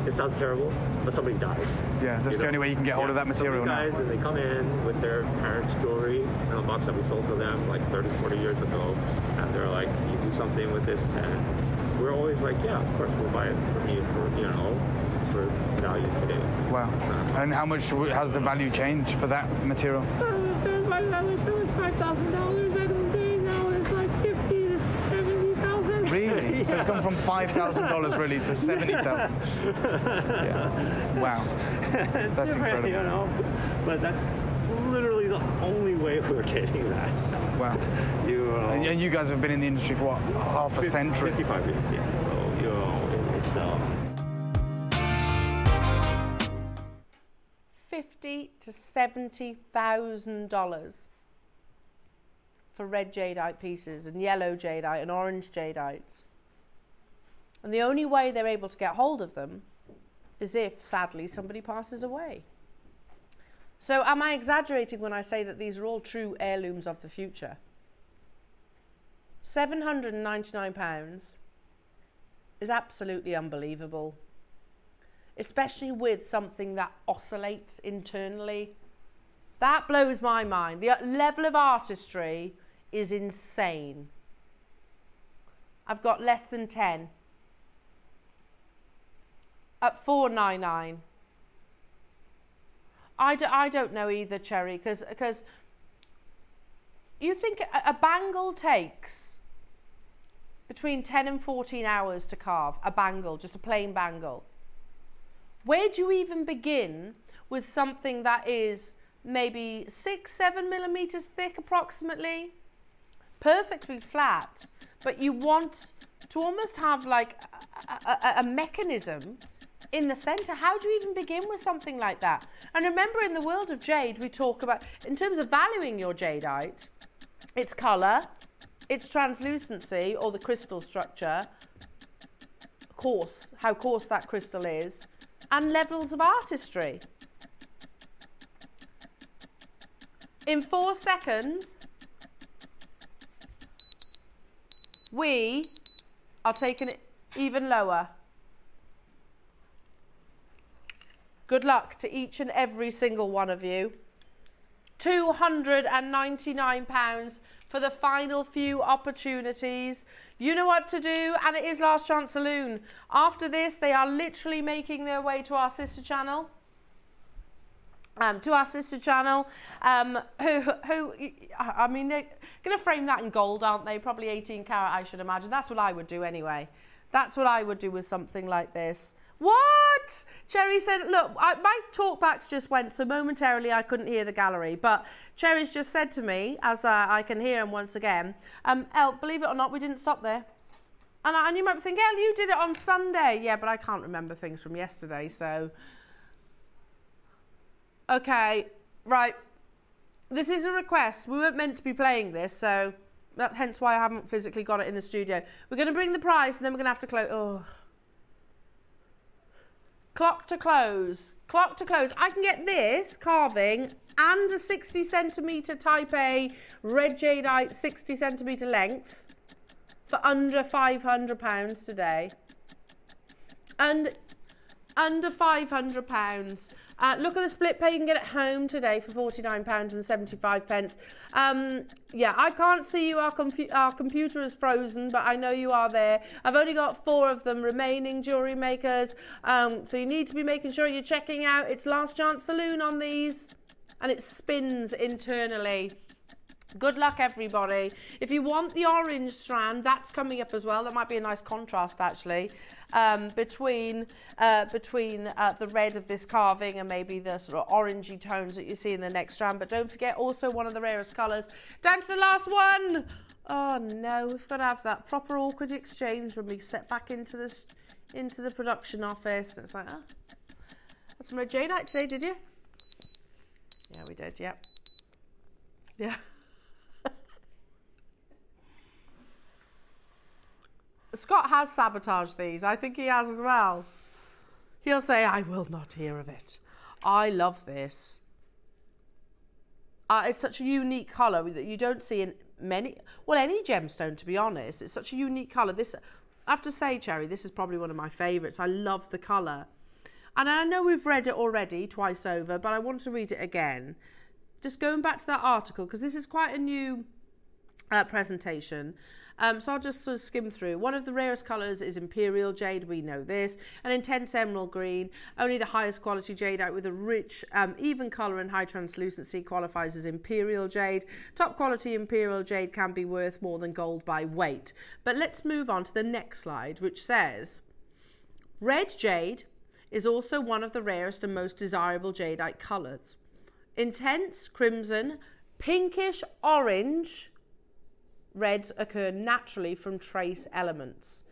it sounds terrible, but somebody dies. Yeah, that's the only way you can get hold of that material now. Guys, and they come in with their parents' jewelry in a box that we sold to them like 30, 40 years ago, and they're like, "You do something with this," and we're always like, "Yeah, of course, we'll buy it from you for for value today." Wow. And how much has the value changed for that material? Like $5,000 back in the day. Now it's like $50,000 to $70,000. Really? So it's gone from $5,000 really to $70,000. Yeah. Wow. That's incredible. You know, but that's literally the only way we're getting that. Wow. And you guys have been in the industry for what, half a century? 55 years. Yeah. So it's $50,000 to $70,000 for red jadeite pieces and yellow jadeite and orange jadeites. And the only way they're able to get hold of them is if, sadly, somebody passes away. So am I exaggerating when I say that these are all true heirlooms of the future? £799 is absolutely unbelievable. Especially with something that oscillates internally. That blows my mind. The level of artistry is insane. I've got less than 10. At $499. I don't know either, Cherry, because you think a bangle takes between 10 and 14 hours to carve. A bangle, just a plain bangle. Where do you even begin with something that is maybe 6-7 millimeters thick approximately? Perfectly flat, but you want to almost have like a mechanism in the center. How do you even begin with something like that? And remember, in the world of jade, we talk about, in terms of valuing your jadeite, its color, its translucency or the crystal structure, coarse, how coarse that crystal is, and levels of artistry. In 4 seconds, we are taking it even lower. Good luck to each and every single one of you. £299 for the final few opportunities. You know what to do, and it is Last Chance Saloon. After this, they are literally making their way to our sister channel. Who, I mean, they're going to frame that in gold, aren't they? Probably 18 karat, I should imagine. That's what I would do anyway. That's what I would do with something like this. What? Cherry said, look, my talkbacks just went, so momentarily I couldn't hear the gallery. But Cherry's just said to me, as I can hear him once again, Elle, believe it or not, we didn't stop there. And you might be thinking, Elle, you did it on Sunday. Yeah, but I can't remember things from yesterday, so. Okay, right. This is a request. We weren't meant to be playing this, so hence why I haven't physically got it in the studio. We're going to bring the price, and then we're going to have to close. Oh. Clock to close. Clock to close. I can get this carving and a 60 centimetre type A red jadeite 60 centimetre length for under £500 today. And under £500. Look at the split pay. You can get it home today for £49.75. Yeah, I can't see you. Our computer is frozen, but I know you are there. I've only got 4 of them remaining, jewellery makers. So you need to be making sure you're checking out. It's Last Chance Saloon on these, and it spins internally. Good luck, everybody. If you want the orange strand, that's coming up as well. That might be a nice contrast, actually, between the red of this carving and maybe the sort of orangey tones that you see in the next strand. But don't forget, also one of the rarest colours. Down to the last one. Oh no, we've got to have that proper awkward exchange when we step back into the production office. And it's like, oh, got some red jadeite today, did you? Yeah, we did. Yep. Yeah. Scott has sabotaged these. I think he has as well. He'll say, I will not hear of it. I love this. It's such a unique colour that you don't see in many, well, any gemstone, to be honest. It's such a unique colour. This, I have to say, Cherry, this is probably one of my favourites. I love the colour. And I know we've read it already twice over, but I want to read it again. Just going back to that article, because this is quite a new presentation. So I'll just sort of skim through. One of the rarest colours is Imperial Jade, we know this. An intense emerald green. Only the highest quality jadeite with a rich, even colour and high translucency qualifies as Imperial Jade. Top quality Imperial Jade can be worth more than gold by weight. But let's move on to the next slide, which says, red jade is also one of the rarest and most desirable jadeite colours. Intense crimson, pinkish orange, reds occur naturally from trace elements.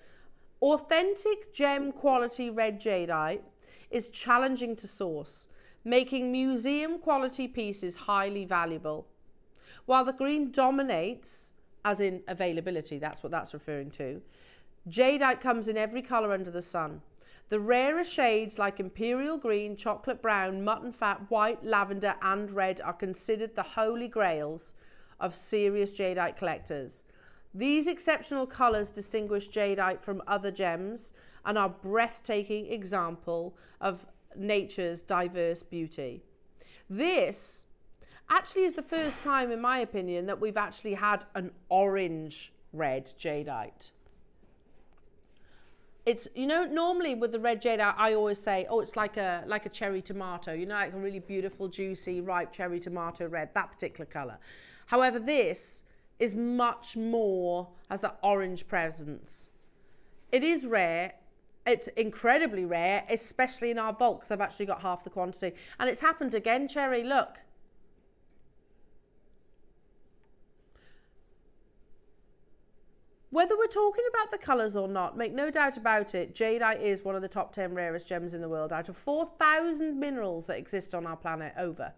Authentic gem quality red jadeite is challenging to source, making museum quality pieces highly valuable. While the green dominates, as in availability, that's what that's referring to, jadeite comes in every colour under the sun. The rarer shades like imperial green, chocolate brown, mutton fat, white, lavender and red are considered the holy grails of serious jadeite collectors. These exceptional colours distinguish jadeite from other gems and are a breathtaking example of nature's diverse beauty. This actually is the first time, in my opinion, that we've actually had an orange red jadeite. It's, you know, normally with the red jadeite, I always say, oh, it's like a cherry tomato, you know, like a really beautiful, juicy, ripe cherry tomato red, that particular colour. However, this is much more, has the orange presence. It is rare. It's incredibly rare, especially in our vault, because I've actually got half the quantity. And it's happened again, Cherry, look. Whether we're talking about the colours or not, make no doubt about it, jadeite is one of the top 10 rarest gems in the world out of 4,000 minerals that exist on our planet over.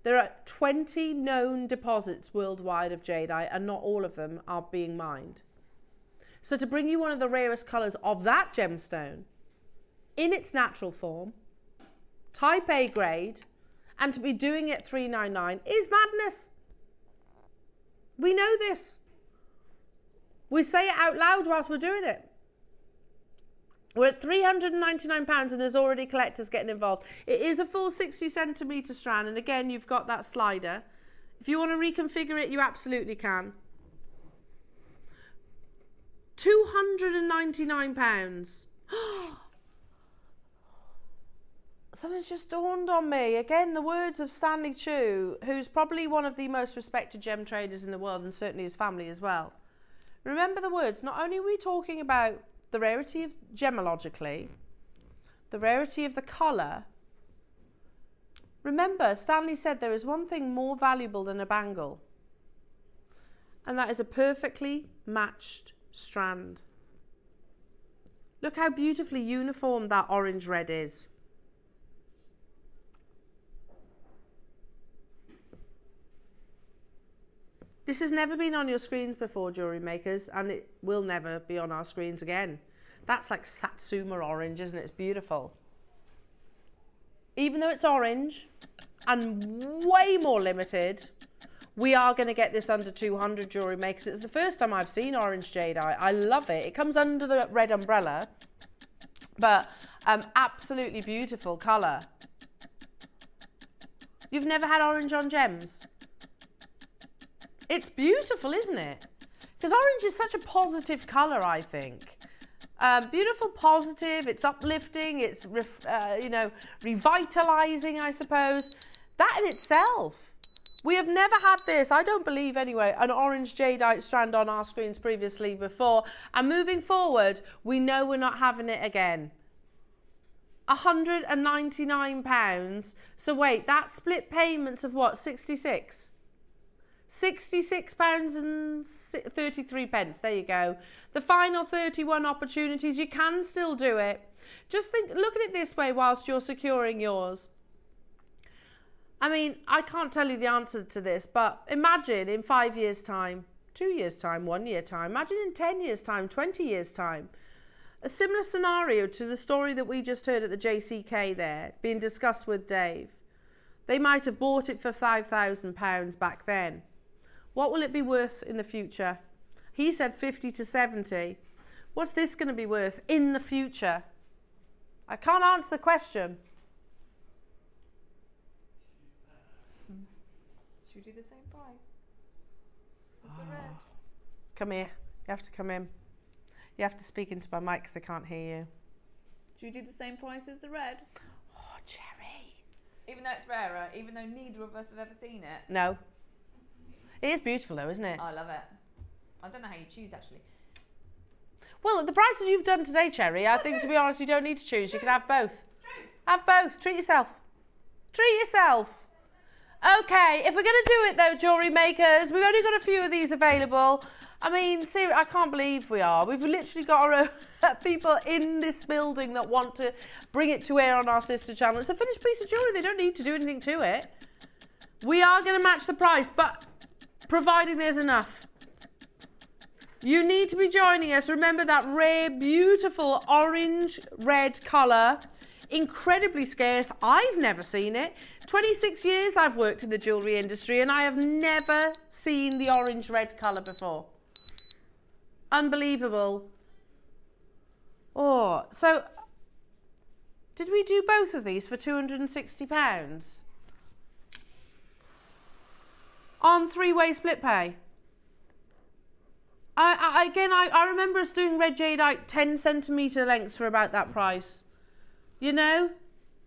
There are 20 known deposits worldwide of jadeite, and not all of them are being mined. So to bring you one of the rarest colours of that gemstone in its natural form, type A grade, and to be doing it $399 is madness. We know this. We say it out loud whilst we're doing it. We're at £399 and there's already collectors getting involved. It is a full 60 centimetre strand, and again, you've got that slider. If you want to reconfigure it, you absolutely can. £299. Something's just dawned on me. Again, the words of Stanley Chu, who's probably one of the most respected gem traders in the world, and certainly his family as well. Remember the words. Not only are we talking about the rarity of gemologically, the rarity of the colour. Remember, Stanley said there is one thing more valuable than a bangle, and that is a perfectly matched strand. Look how beautifully uniform that orange red is. This has never been on your screens before, jewellery makers, and it will never be on our screens again. That's like Satsuma orange, isn't it? It's beautiful. Even though it's orange and way more limited, we are going to get this under 200, jewellery makers. It's the first time I've seen orange jadeite. I love it. It comes under the red umbrella, but absolutely beautiful colour. You've never had orange on gems? It's beautiful, isn't it? Because orange is such a positive colour, I think. Beautiful, positive, it's uplifting, it's, you know, revitalising, I suppose. That in itself. We have never had this, I don't believe anyway, an orange jadeite strand on our screens previously before. And moving forward, we know we're not having it again. £199. So wait, that's split payments of what, 66? £66.33. There you go. The final 31 opportunities. You can still do it. Just look at it this way whilst you're securing yours. I mean, I can't tell you the answer to this, but imagine in 5 years' time, 2 years' time, 1 year time, imagine in 10 years' time, 20 years' time. A similar scenario to the story that we just heard at the JCK there, being discussed with Dave. They might have bought it for £5,000 back then. What will it be worth in the future? He said 50 to 70. What's this going to be worth in the future? I can't answer the question. Should we do the same price? What's the red? Come here. You have to come in. You have to speak into my mic because they can't hear you. Should we do the same price as the red? Oh, Cherry. Even though it's rarer, even though neither of us have ever seen it. No. It is beautiful though, isn't it? I love it. I don't know how you choose actually. Well, at the prices you've done today, Cherry, I think to be honest, you don't need to choose. You can have both. True. Have both. Treat yourself. Treat yourself. Okay, if we're going to do it though, jewellery makers, we've only got a few of these available. I mean, seriously, I can't believe we are. We've literally got our own people in this building that want to bring it to air on our sister channel. It's a finished piece of jewellery. They don't need to do anything to it. We are going to match the price, but providing there's enough. You need to be joining us. Remember that rare, beautiful orange-red colour. Incredibly scarce. I've never seen it. 26 years I've worked in the jewellery industry and I have never seen the orange-red colour before. Unbelievable. Oh, so did we do both of these for £260? On three-way split pay? I remember us doing red jadeite 10 centimetre lengths for about that price. You know,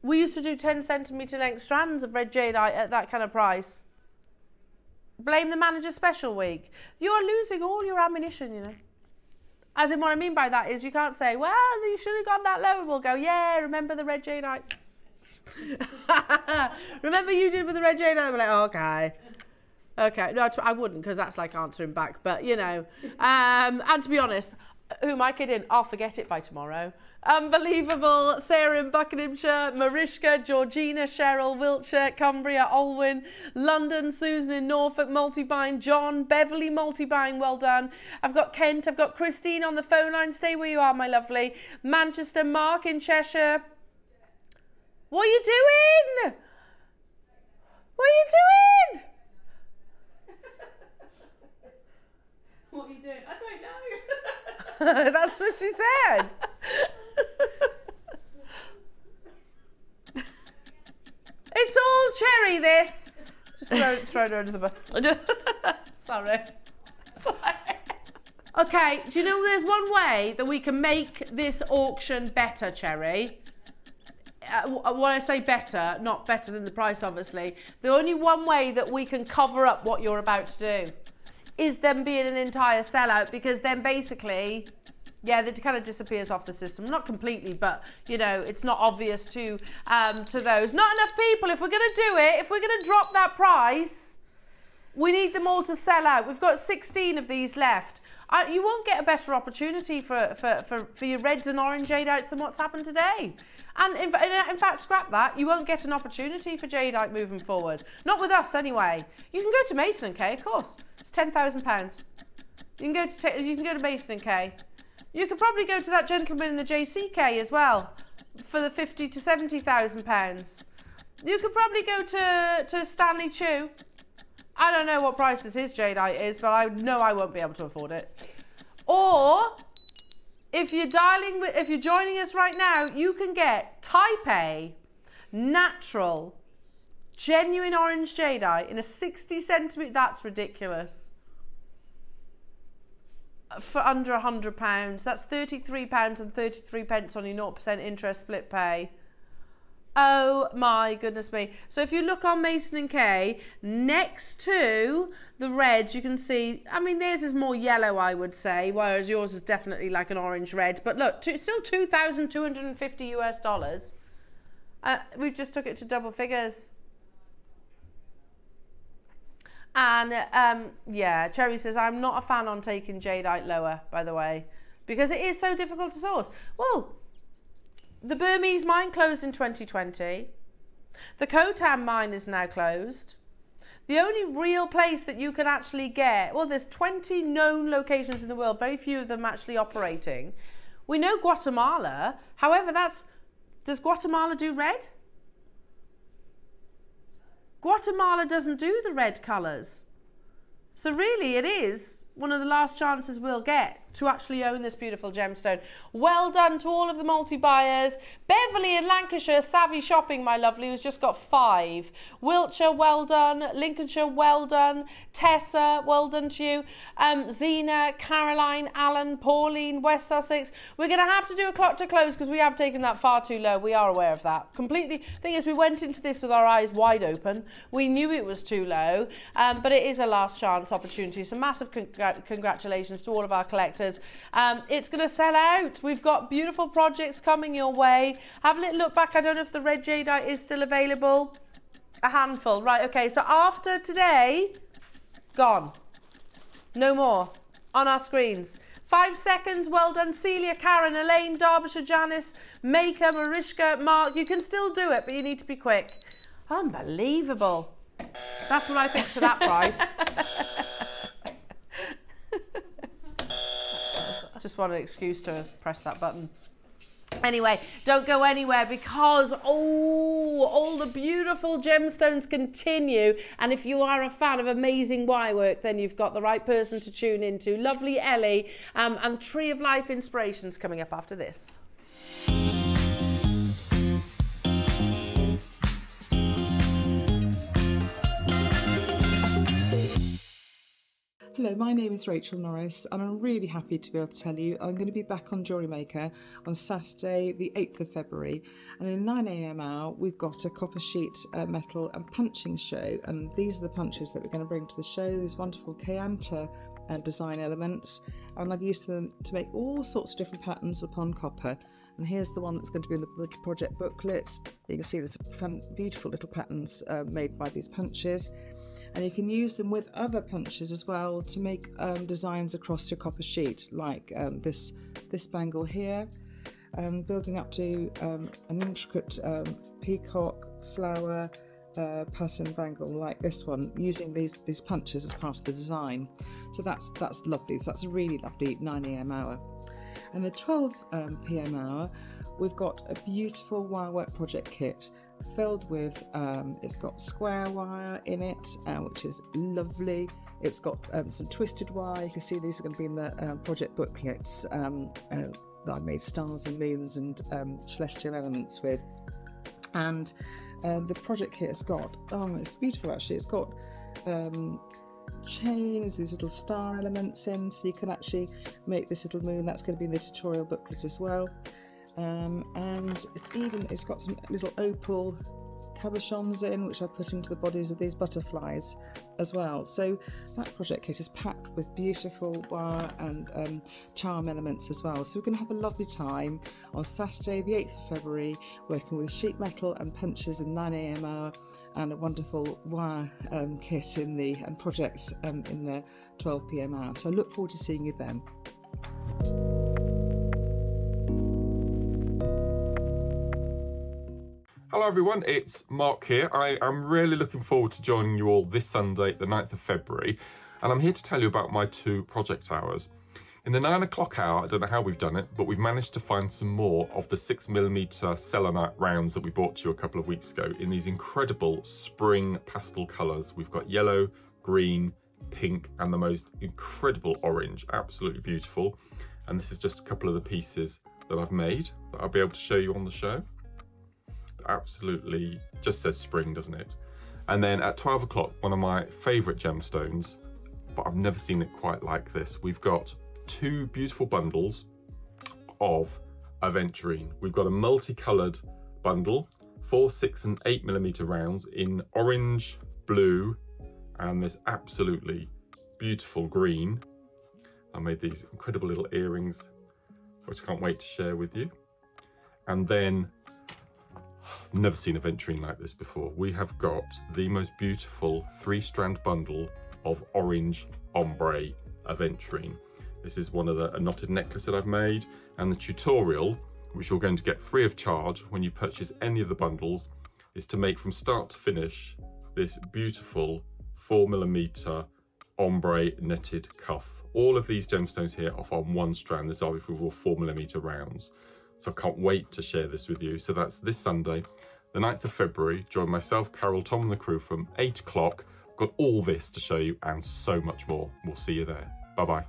we used to do 10 centimetre length strands of red jadeite at that kind of price. Blame the manager special week. You're losing all your ammunition, you know. As in, what I mean by that is you can't say, well, you should have gone that low, and we'll go, yeah, remember the red jadeite? Remember you did with the red jadeite? We're like, okay. Okay, no, I wouldn't, because that's like answering back, but you know. And to be honest, who am I kidding? I'll forget it by tomorrow. Unbelievable. Sarah in Buckinghamshire, Mariska, Georgina, Cheryl, Wiltshire, Cumbria, Olwyn, London, Susan in Norfolk, multi-buying, John, Beverly, multi-buying, well done. I've got Kent, I've got Christine on the phone line. Stay where you are, my lovely. Manchester, Mark in Cheshire. What are you doing? What are you doing? What are you doing? I don't know. That's what she said. It's all Cherry, this. Just throw her under the bus. Sorry. Okay, do you know there's one way that we can make this auction better, Cherry? When I say better, not better than the price, obviously. The only one way that we can cover up what you're about to do is them being an entire sellout, because then basically, yeah, it kind of disappears off the system. Not completely, but, you know, it's not obvious to those. Not enough people. If we're going to do it, if we're going to drop that price, we need them all to sell out. We've got 16 of these left. You won't get a better opportunity for your reds and orange jadeites than what's happened today. And in fact, scrap that. You won't get an opportunity for jadeite moving forward. Not with us, anyway. You can go to Mason & Kay, of course. It's £10,000. You can go to Mason & Kay. You could probably go to that gentleman in the JCK as well for the £50,000 to £70,000. You could probably go to Stanley Chew. I don't know what prices his jadeite is, but I know I won't be able to afford it. Or if you're joining us right now, you can get Type A natural genuine orange jadeite in a 60 centimetre. That's ridiculous. For under £100, that's £33 and 33 pence on your 0% interest split pay. Oh my goodness me. So if you look on Mason & Kay, next to the reds, you can see, I mean, theirs is more yellow, I would say, whereas yours is definitely like an orange red. But look, still $2,250 US. We just took it to double figures. And yeah, Cherry says, I'm not a fan on taking jadeite lower, by the way, because it is so difficult to source. Well, the Burmese mine closed in 2020. The Khotan mine is now closed. The only real place that you can actually get, well, there's 20 known locations in the world, very few of them actually operating. We know Guatemala, however, does Guatemala do red? Guatemala doesn't do the red colours. So really it is one of the last chances we'll get to actually own this beautiful gemstone. Well done to all of the multi-buyers. Beverly in Lancashire, savvy shopping, my lovely, who's just got 5. Wiltshire, well done. Lincolnshire, well done. Tessa, well done to you. Zena, Caroline, Alan, Pauline, West Sussex. We're going to have to do a clock to close because we have taken that far too low. We are aware of that. Completely. Thing is, we went into this with our eyes wide open. We knew it was too low, but it is a last chance opportunity. So massive congratulations to all of our collectors. It's going to sell out. We've got beautiful projects coming your way. Have a little look back. I don't know if the red jadeite is still available. A handful. Right, okay. So after today, gone. No more on our screens. 5 seconds. Well done. Celia, Karen, Elaine, Derbyshire, Janice, Maker, Mariska, Mark. You can still do it, but you need to be quick. Unbelievable. That's what I think to that price. Just want an excuse to press that button. Anyway, don't go anywhere because, all the beautiful gemstones continue. And if you are a fan of amazing wire work, then you've got the right person to tune into. Lovely Ellie and Tree of Life Inspirations coming up after this. Hello, my name is Rachel Norris and I'm really happy to be able to tell you I'm going to be back on JewelleryMaker on Saturday the 8th of February, and in 9 AM hour we've got a copper sheet metal and punching show, and these are the punches that we're going to bring to the show, these wonderful Kayanta design elements, and I've used them to make all sorts of different patterns upon copper. And here's the one that's going to be in the project booklet. You can see there's beautiful little patterns made by these punches. And you can use them with other punches as well to make designs across your copper sheet, like this bangle here, building up to an intricate peacock flower pattern bangle like this one, using these punches as part of the design. So that's lovely. So that's a really lovely 9 AM hour. And the 12 PM hour, we've got a beautiful wire work project kit filled with, it's got square wire in it, which is lovely. It's got some twisted wire. You can see these are going to be in the project booklets that I made stars and moons and celestial elements with. And the project kit has got, it's beautiful actually, it's got chains, these little star elements in, so you can actually make this little moon. That's going to be in the tutorial booklet as well. And it's got some little opal cabochons in, which I put into the bodies of these butterflies as well. So that project kit is packed with beautiful wire and charm elements as well. So we're going to have a lovely time on Saturday the 8th of February working with sheet metal and punches in 9 AM hour, and a wonderful wire kit in the project in the 12 PM hour. So I look forward to seeing you then. Hello everyone, it's Mark here. I am really looking forward to joining you all this Sunday, the 9th of February. and I'm here to tell you about my 2 project hours. In the 9 o'clock hour, I don't know how we've done it, but we've managed to find some more of the 6mm selenite rounds that we brought to you a couple of weeks ago in these incredible spring pastel colours. We've got yellow, green, pink, and the most incredible orange. Absolutely beautiful. And this is just a couple of the pieces that I've made that I'll be able to show you on the show. Absolutely just says spring, doesn't it? And then at 12 o'clock, one of my favourite gemstones, but I've never seen it quite like this. We've got 2 beautiful bundles of aventurine. We've got a multicoloured bundle, 4, 6 and 8mm rounds in orange, blue, and this absolutely beautiful green. I made these incredible little earrings, which I can't wait to share with you. And then, I've never seen aventurine like this before. We have got the most beautiful 3-strand bundle of orange ombre aventurine. This is one of a knotted necklace that I've made, and the tutorial, which you're going to get free of charge when you purchase any of the bundles, is to make from start to finish this beautiful 4mm ombre netted cuff. All of these gemstones here off on 1 strand. This is obviously all 4mm rounds. So I can't wait to share this with you. So that's this Sunday, the 9th of February. Join myself, Carol, Tom and the crew from 8 o'clock. I've got all this to show you and so much more. We'll see you there. Bye-bye.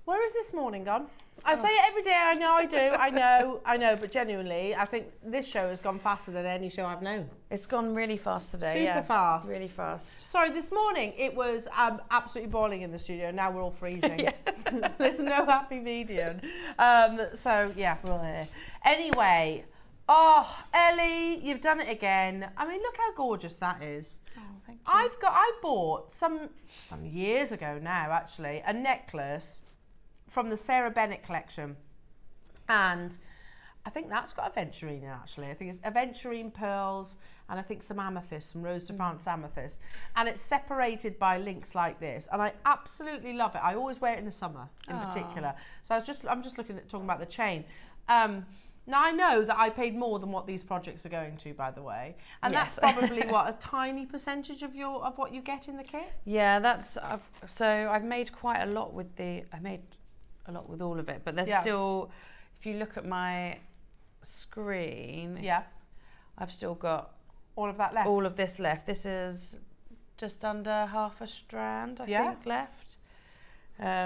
Where is this morning gone? I say it every day, I know I do, I know, but genuinely, I think this show has gone faster than any show I've known. It's gone really fast today, Super fast. Really fast. Sorry, this morning it was absolutely boiling in the studio, now we're all freezing. There's no happy medium. So, yeah, we're all here. Anyway, oh, Ellie, you've done it again. I mean, look how gorgeous that is. Oh, thank you. I bought some years ago now, actually, a necklace from the Sarah Bennett collection, and I think that's got aventurine in, actually. I think it's aventurine pearls and I think some amethyst, some Rose de France amethyst, and it's separated by links like this, and I absolutely love it. I always wear it in the summer in particular. So I'm just looking at talking about the chain. Now I know that I paid more than what these projects are going to, by the way, and yes. That's probably what, a tiny percentage of what you get in the kit. Yeah, that's so I've made quite a lot with a lot with all of it, but there's still, if you look at my screen, I've still got all of that left. All of this left. This is just under half a strand, I think, left. So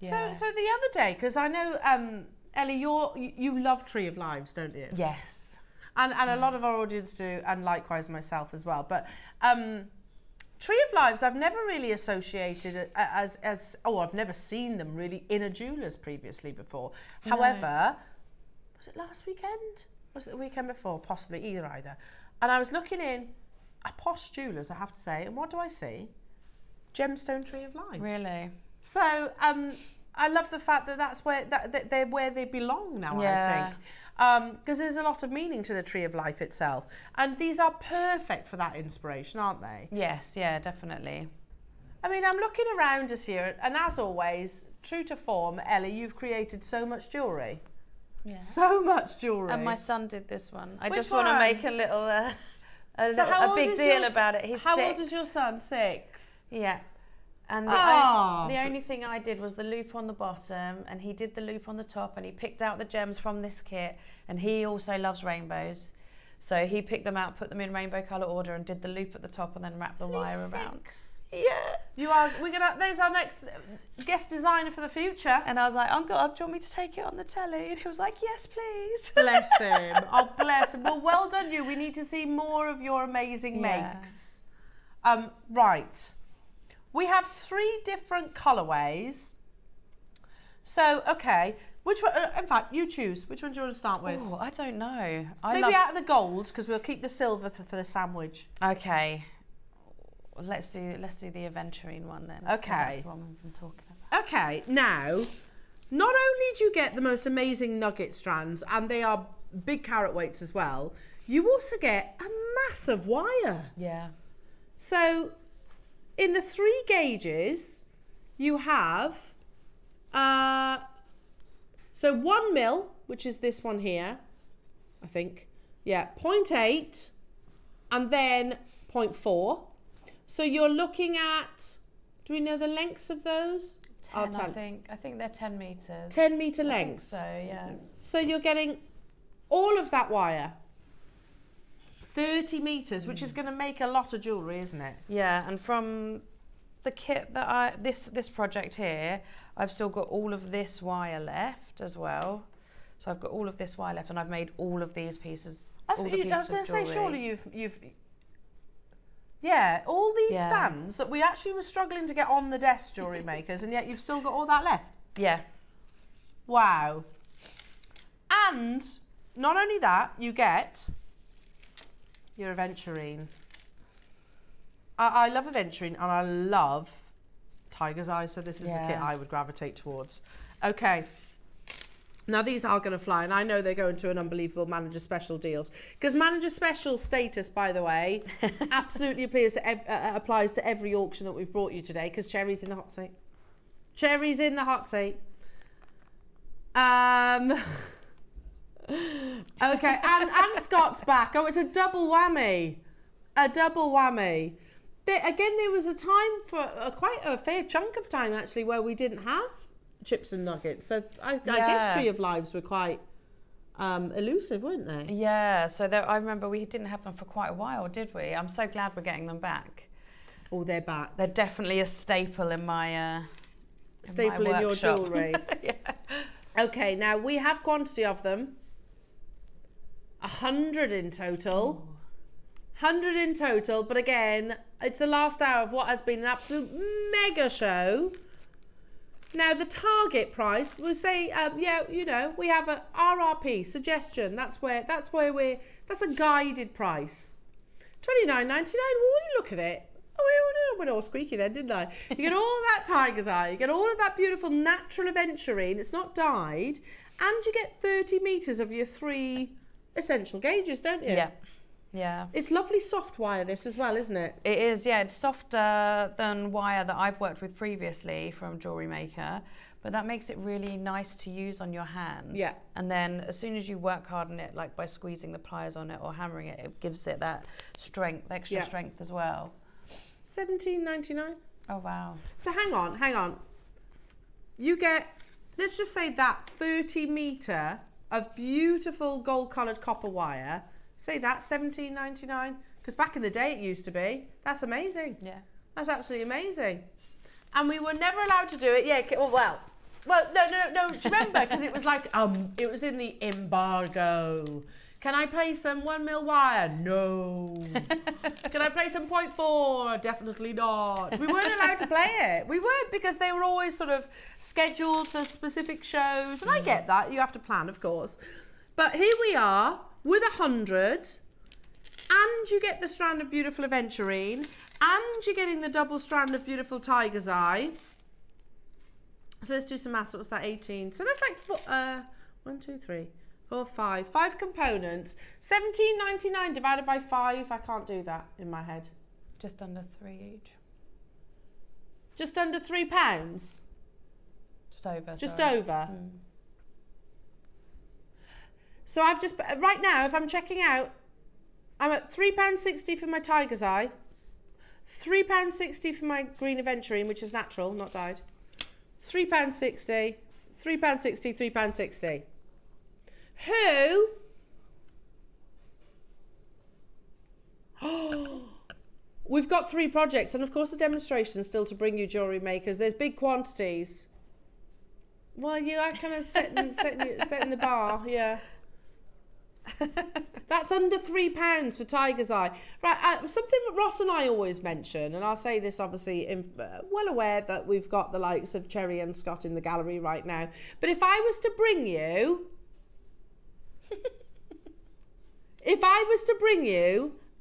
the other day, because I know Ellie, you love Tree of Lives, don't you? Yes. And a lot of our audience do, and likewise myself as well. But Tree of Lives, I've never really associated as I've never seen them really in a jeweller's previously before. No. However, was it last weekend? Was it the weekend before? Possibly, either. And I was looking in a posh jeweller's, I have to say, and what do I see? Gemstone Tree of Lives. Really? So I love the fact that that's where they're where they belong now. I think. Because there's a lot of meaning to the Tree of Life itself, and these are perfect for that inspiration, aren't they? Yes, yeah, definitely. I mean, I'm looking around us here, and as always, true to form, Ellie, you've created so much jewellery. Yeah. So much jewellery. And my son did this one. I Which just want to make a little, a big deal about it. He's 6. How old is your son? 6? Yeah. And the only thing I did was the loop on the bottom, and he did the loop on the top, and he picked out the gems from this kit, and he also loves rainbows. So he picked them out, put them in rainbow colour order, and did the loop at the top and then wrapped the wire around. Yeah. There's our next guest designer for the future. And I was like, Uncle, do you want me to take it on the telly? And he was like, yes, please. Bless him. Oh, bless him. Well done you. We need to see more of your amazing makes. Right. We have 3 different colourways. So, okay, which one, in fact, you choose. Which one do you want to start with? Oh, I don't know. Maybe out of the golds, because we'll keep the silver for the sandwich. Okay. Let's do the aventurine one then. Okay. That's the one we've been talking about. Okay, now, not only do you get the most amazing nugget strands, and they are big carat weights as well, you also get a massive wire. Yeah. So, in the 3 gauges, you have, so 1 mil, which is this one here, I think. Yeah, 0.8 and then 0.4. So you're looking at, do we know the lengths of those? 10, I think they're 10 metres. 10 metre lengths. So, yeah. So you're getting all of that wire. 30 metres, which is going to make a lot of jewellery, isn't it? Yeah, and from the kit that this project here, I've still got all of this wire left as well. So I've got all of this wire left, and I've made all of these pieces. I was going to say, surely you've yeah, all these stands that we actually were struggling to get on the desk, jewellery makers, and yet you've still got all that left. Yeah. Wow. And not only that, you get your aventurine. I love aventurine, and I love tiger's eye, so this is the kit I would gravitate towards. Okay. Now these are going to fly, and I know they're going to an unbelievable manager special deals, because manager special status, by the way, absolutely applies to every auction that we've brought you today, because Cherry's in the hot seat. Cherry's in the hot seat. Okay, and Scott's back. Oh, it's a double whammy. A double whammy. Again, there was a time for quite a fair chunk of time, actually, where we didn't have chips and nuggets. So I guess Tree of Lives were quite elusive, weren't they? Yeah, so I remember we didn't have them for quite a while, did we? I'm so glad we're getting them back. Oh, they're back. They're definitely a staple in my staple in your jewellery. Yeah. Okay, now we have quantity of them. 100 in total. 100 in total, but again, it's the last hour of what has been an absolute mega show. Now, the target price, we'll say, yeah, you know, we have a RRP suggestion. That's a guided price. $29.99. Well, when you look at it, oh, I went all squeaky then, didn't I? You get all of that tiger's eye, you get all of that beautiful natural aventurine, it's not dyed, and you get 30 metres of your 3 essential gauges, don't you? Yeah. Yeah. It's lovely soft wire, this as well, isn't it? It is, yeah. It's softer than wire that I've worked with previously from JewelleryMaker, but that makes it really nice to use on your hands. Yeah. And then as soon as you work hard on it, like by squeezing the pliers on it or hammering it, it gives it that strength, extra strength as well. $17.99. Oh, wow. So hang on. You get, let's just say that 30 metre of beautiful gold-coloured copper wire. Say that, $17.99, because back in the day it used to be. That's amazing. Yeah. That's absolutely amazing. And we were never allowed to do it. Yeah, well, no, do you remember? Because it was like, it was in the embargo. Can I play some 1 mil wire? No. Can I play some 0.4? Definitely not. We weren't allowed to play it. We weren't, because they were always sort of scheduled for specific shows. And I get that. You have to plan, of course. But here we are, with 100, and you get the strand of beautiful aventurine, and you're getting the double strand of beautiful tiger's eye. So let's do some maths. What's that? 18. So that's like 1, 2, 3, 4, 5. 5 components. $17.99 divided by 5. I can't do that in my head. Just under 3 each. Just under £3? Just over. Just sorry. over. So I've just, right now, if I'm checking out, I'm at £3.60 for my tiger's eye, £3.60 for my green aventurine, which is natural, not dyed, £3.60, £3.60, £3.60. Who? We've got 3 projects, and of course a demonstration still to bring you, jewellery makers. There's big quantities. Well, you are kind of setting the bar, yeah. That's under £3 for tiger's eye. Right, something that Ross and I always mention, and I'll say this obviously, well aware that we've got the likes of Cherry and Scott in the gallery right now, but if I was to bring you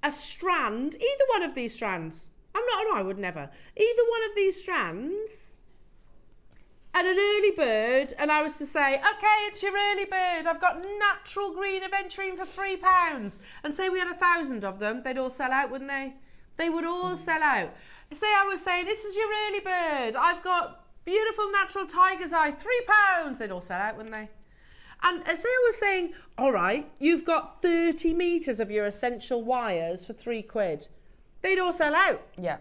a strand, either one of these strands, I would never, either one of these strands, and an early bird, and I was to say, okay, it's your early bird, I've got natural green aventurine for £3, and say we had 1,000 of them, they'd all sell out, wouldn't they? They would all sell out. say I was saying, this is your early bird. I've got beautiful natural tiger's eye, £3. They'd all sell out, wouldn't they? And say I was saying, all right, you've got 30 metres of your essential wires for £3. They'd all sell out. Yeah.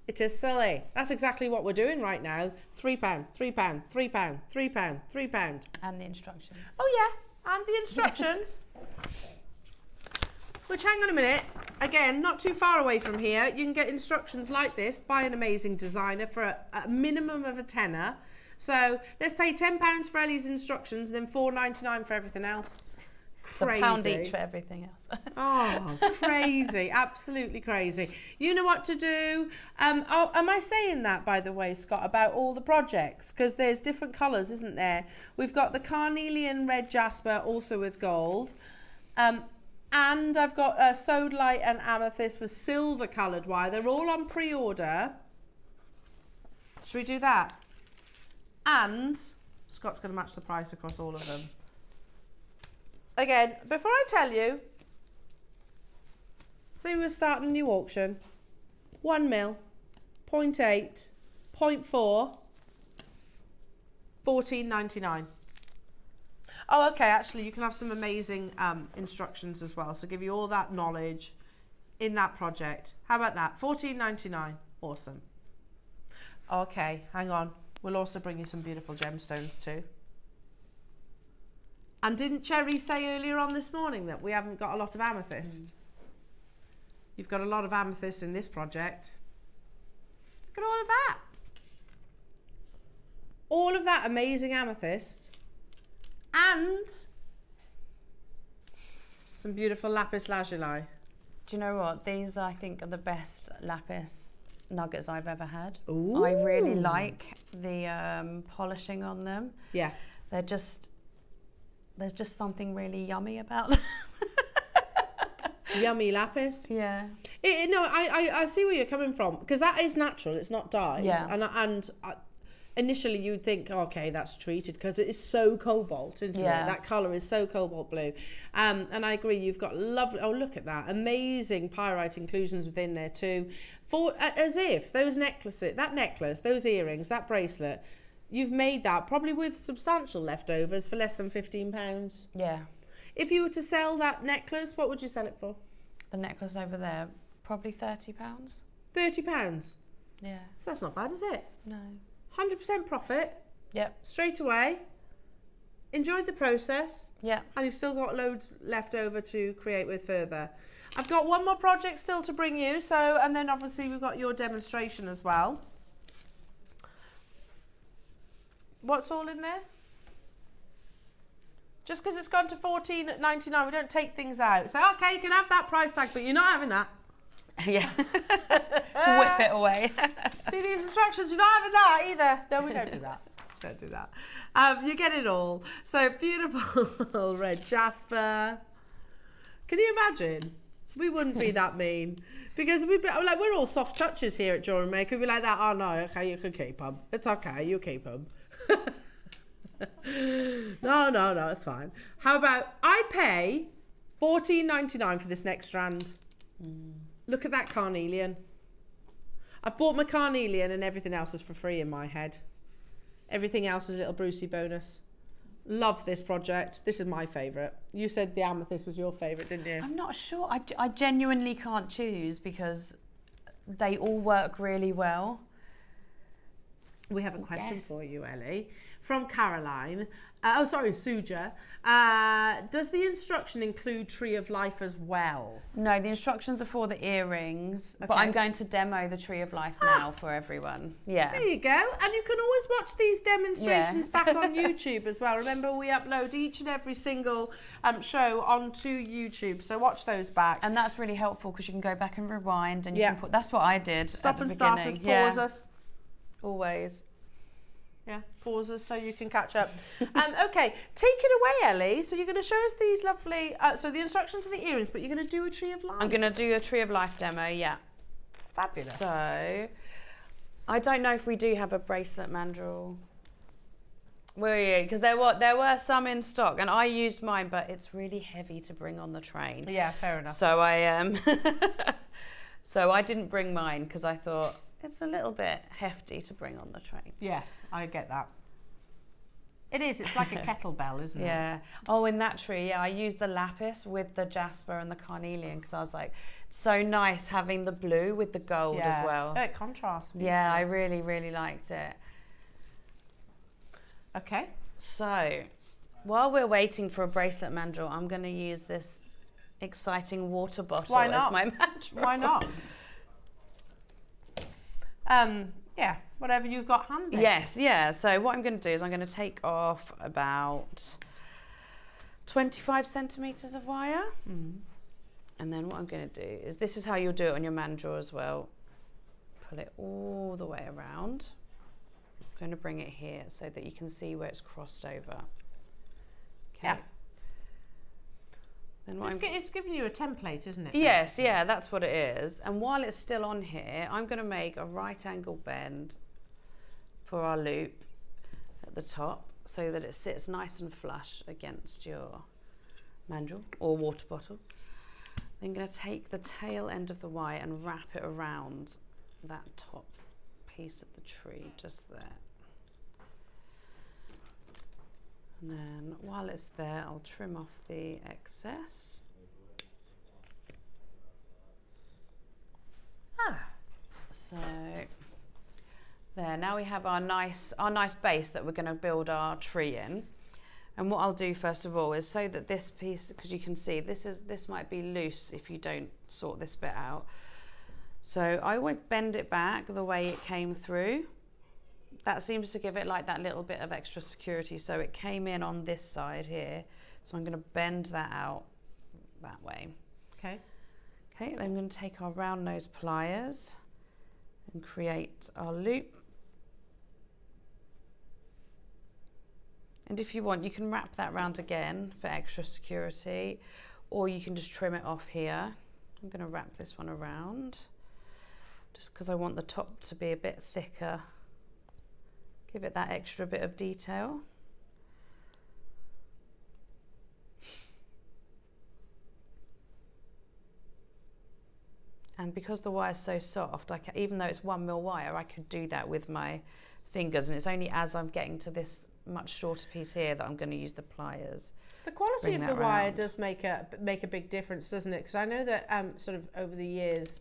It is silly. That's exactly what we're doing right now. £3, £3, £3, £3, £3. And the instructions. Oh yeah, and the instructions. Which, hang on a minute, again, not too far away from here, you can get instructions like this by an amazing designer for a minimum of £10. So let's pay £10 for Ellie's instructions, and then $4.99 for everything else. Crazy. It's £1 each for everything else. Oh, crazy. Absolutely crazy. You know what to do. Am I saying that, by the way, Scott, about all the projects? Because there's different colours, isn't there? We've got the carnelian red jasper, also with gold. And I've got sodalite and amethyst with silver coloured wire. They're all on pre-order. Should we do that? And Scott's going to match the price across all of them. Again, before I tell you, say we're starting a new auction. 1 mil, 0.8, 0.4, $14.99. Oh, okay, actually, you can have some amazing instructions as well. So give you all that knowledge in that project. How about that? $14.99. Awesome. Okay, hang on. We'll also bring you some beautiful gemstones too. And didn't Cherry say earlier on this morning that we haven't got a lot of amethyst? You've got a lot of amethyst in this project. Look at all of that. All of that amazing amethyst. And some beautiful lapis lazuli. Do you know what? These, I think, are the best lapis nuggets I've ever had. Ooh. I really like the polishing on them. Yeah. They're just, there's just something really yummy about them. Yummy lapis. Yeah. No, I see where you're coming from, because that is natural. It's not dyed. Yeah. And initially you'd think, okay, that's treated, because it is so cobalt, isn't it? That colour is so cobalt blue. And I agree, you've got lovely, oh, look at that, amazing pyrite inclusions within there too. As if those necklaces, that necklace, those earrings, that bracelet, you've made that probably with substantial leftovers for less than £15. Yeah. If you were to sell that necklace, what would you sell it for? The necklace over there, probably £30. £30? Yeah. So that's not bad, is it? No. 100% profit. Yep. Straight away. Enjoyed the process. Yeah. And you've still got loads left over to create with further. I've got one more project still to bring you, so, and then obviously we've got your demonstration as well. What's all in there? Just because it's gone to $14.99, we don't take things out. So, okay, you can have that price tag, but you're not having that. Yeah. Just whip it away. See these instructions, you're not having that either. No, we don't do that. Don't do that. You get it all. So, beautiful red jasper. Can you imagine? We wouldn't be that mean. Because we'd be, like, we're all soft touches here at JewelleryMaker. We'd be like that, oh no, okay, you can keep them. It's okay, you keep them. No, it's fine. How about I pay $14.99 for this next strand? Look at that carnelian. I've bought my carnelian and everything else is for free in my head. Everything else is a little Brucey bonus. Love this project. This is my favourite. You said the amethyst was your favourite, didn't you? I'm not sure. I genuinely can't choose because they all work really well. We have a question for you, Ellie, from Caroline. Suja. Does the instruction include Tree of Life as well? No, the instructions are for the earrings, but I'm going to demo the Tree of Life now for everyone. Yeah. There you go. And you can always watch these demonstrations back on YouTube as well. Remember, we upload each and every single show onto YouTube, so watch those back. And that's really helpful because you can go back and rewind and you can put, that's what I did Stop at the and beginning. start us, pause us. Always. Yeah, pauses so you can catch up. Okay, take it away, Ellie. So you're going to show us these lovely, so the instructions for the earrings, but you're going to do a Tree of Life. I'm going to do a Tree of Life demo, yeah. Fabulous. So, I don't know if we do have a bracelet mandrel. Because there were some in stock, and I used mine, but it's really heavy to bring on the train. Yeah, fair enough. So I So I didn't bring mine because I thought it's a little bit hefty to bring on the train. Yes, I get that. It is, it's like a kettlebell, isn't it? Yeah. Oh, in that tree, yeah, I used the lapis with the jasper and the carnelian because I was like, it's so nice having the blue with the gold as well. It contrasts. Yeah, I really, really liked it. Okay. So, while we're waiting for a bracelet mandrel, I'm going to use this exciting water bottle as my mandrel. Why not? Yeah, whatever you've got handy. Yes, yeah. So what I'm going to do is I'm going to take off about 25 centimetres of wire. And then what I'm going to do is, this is how you'll do it on your mandrel as well. Pull it all the way around. I'm going to bring it here so that you can see where it's crossed over. Okay. Yeah. Then what it's giving you a template, isn't it? Yes, basically? yeah, that's what it is. And while it's still on here, I'm going to make a right angle bend for our loop at the top so that it sits nice and flush against your mandrel or water bottle. Then I'm going to take the tail end of the wire and wrap it around that top piece of the tree just there. And then while it's there, I'll trim off the excess. So there, now we have our nice base that we're going to build our tree in. And what I'll do first of all is, so that this piece, because you can see this might be loose if you don't sort this bit out. So I won't bend it back the way it came through. That seems to give it like that little bit of extra security. So it came in on this side here. So I'm going to bend that out that way. Okay. Okay, then I'm going to take our round nose pliers and create our loop. And if you want, you can wrap that round again for extra security, or you can just trim it off here. I'm going to wrap this one around just because I want the top to be a bit thicker. Give it that extra bit of detail. And because the wire is so soft, even though it's 1mm wire, I could do that with my fingers. And it's only as I'm getting to this much shorter piece here that I'm going to use the pliers. The quality of the wire does make a big difference, doesn't it? Because I know that sort of over the years,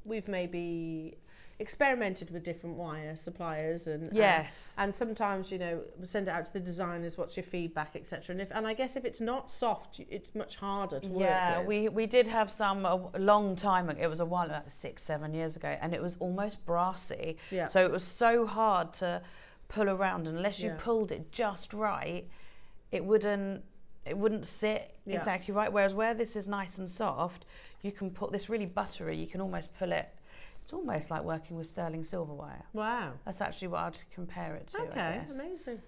we've maybe experimented with different wire suppliers, and yes, and sometimes, you know, we send it out to the designers, what's your feedback, etc. And I guess if it's not soft, it's much harder to work with. Yeah, we did have some a long time ago. It was a while, about 6-7 years ago, and it was almost brassy. Yeah. So it was so hard to pull around, unless you pulled it just right, it wouldn't sit exactly right. Whereas where this is nice and soft, you can put this really buttery, you can almost pull it. It's almost like working with sterling silver wire. Wow. That's actually what I'd compare it to, Okay, I guess. amazing.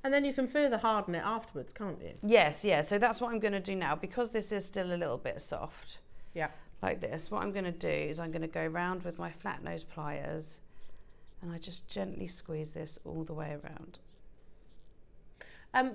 And then you can further harden it afterwards, can't you? Yes, yeah. So that's what I'm going to do now, because this is still a little bit soft. Yeah. Like this. What I'm going to do is I'm going to go round with my flat nose pliers, and I just gently squeeze this all the way around.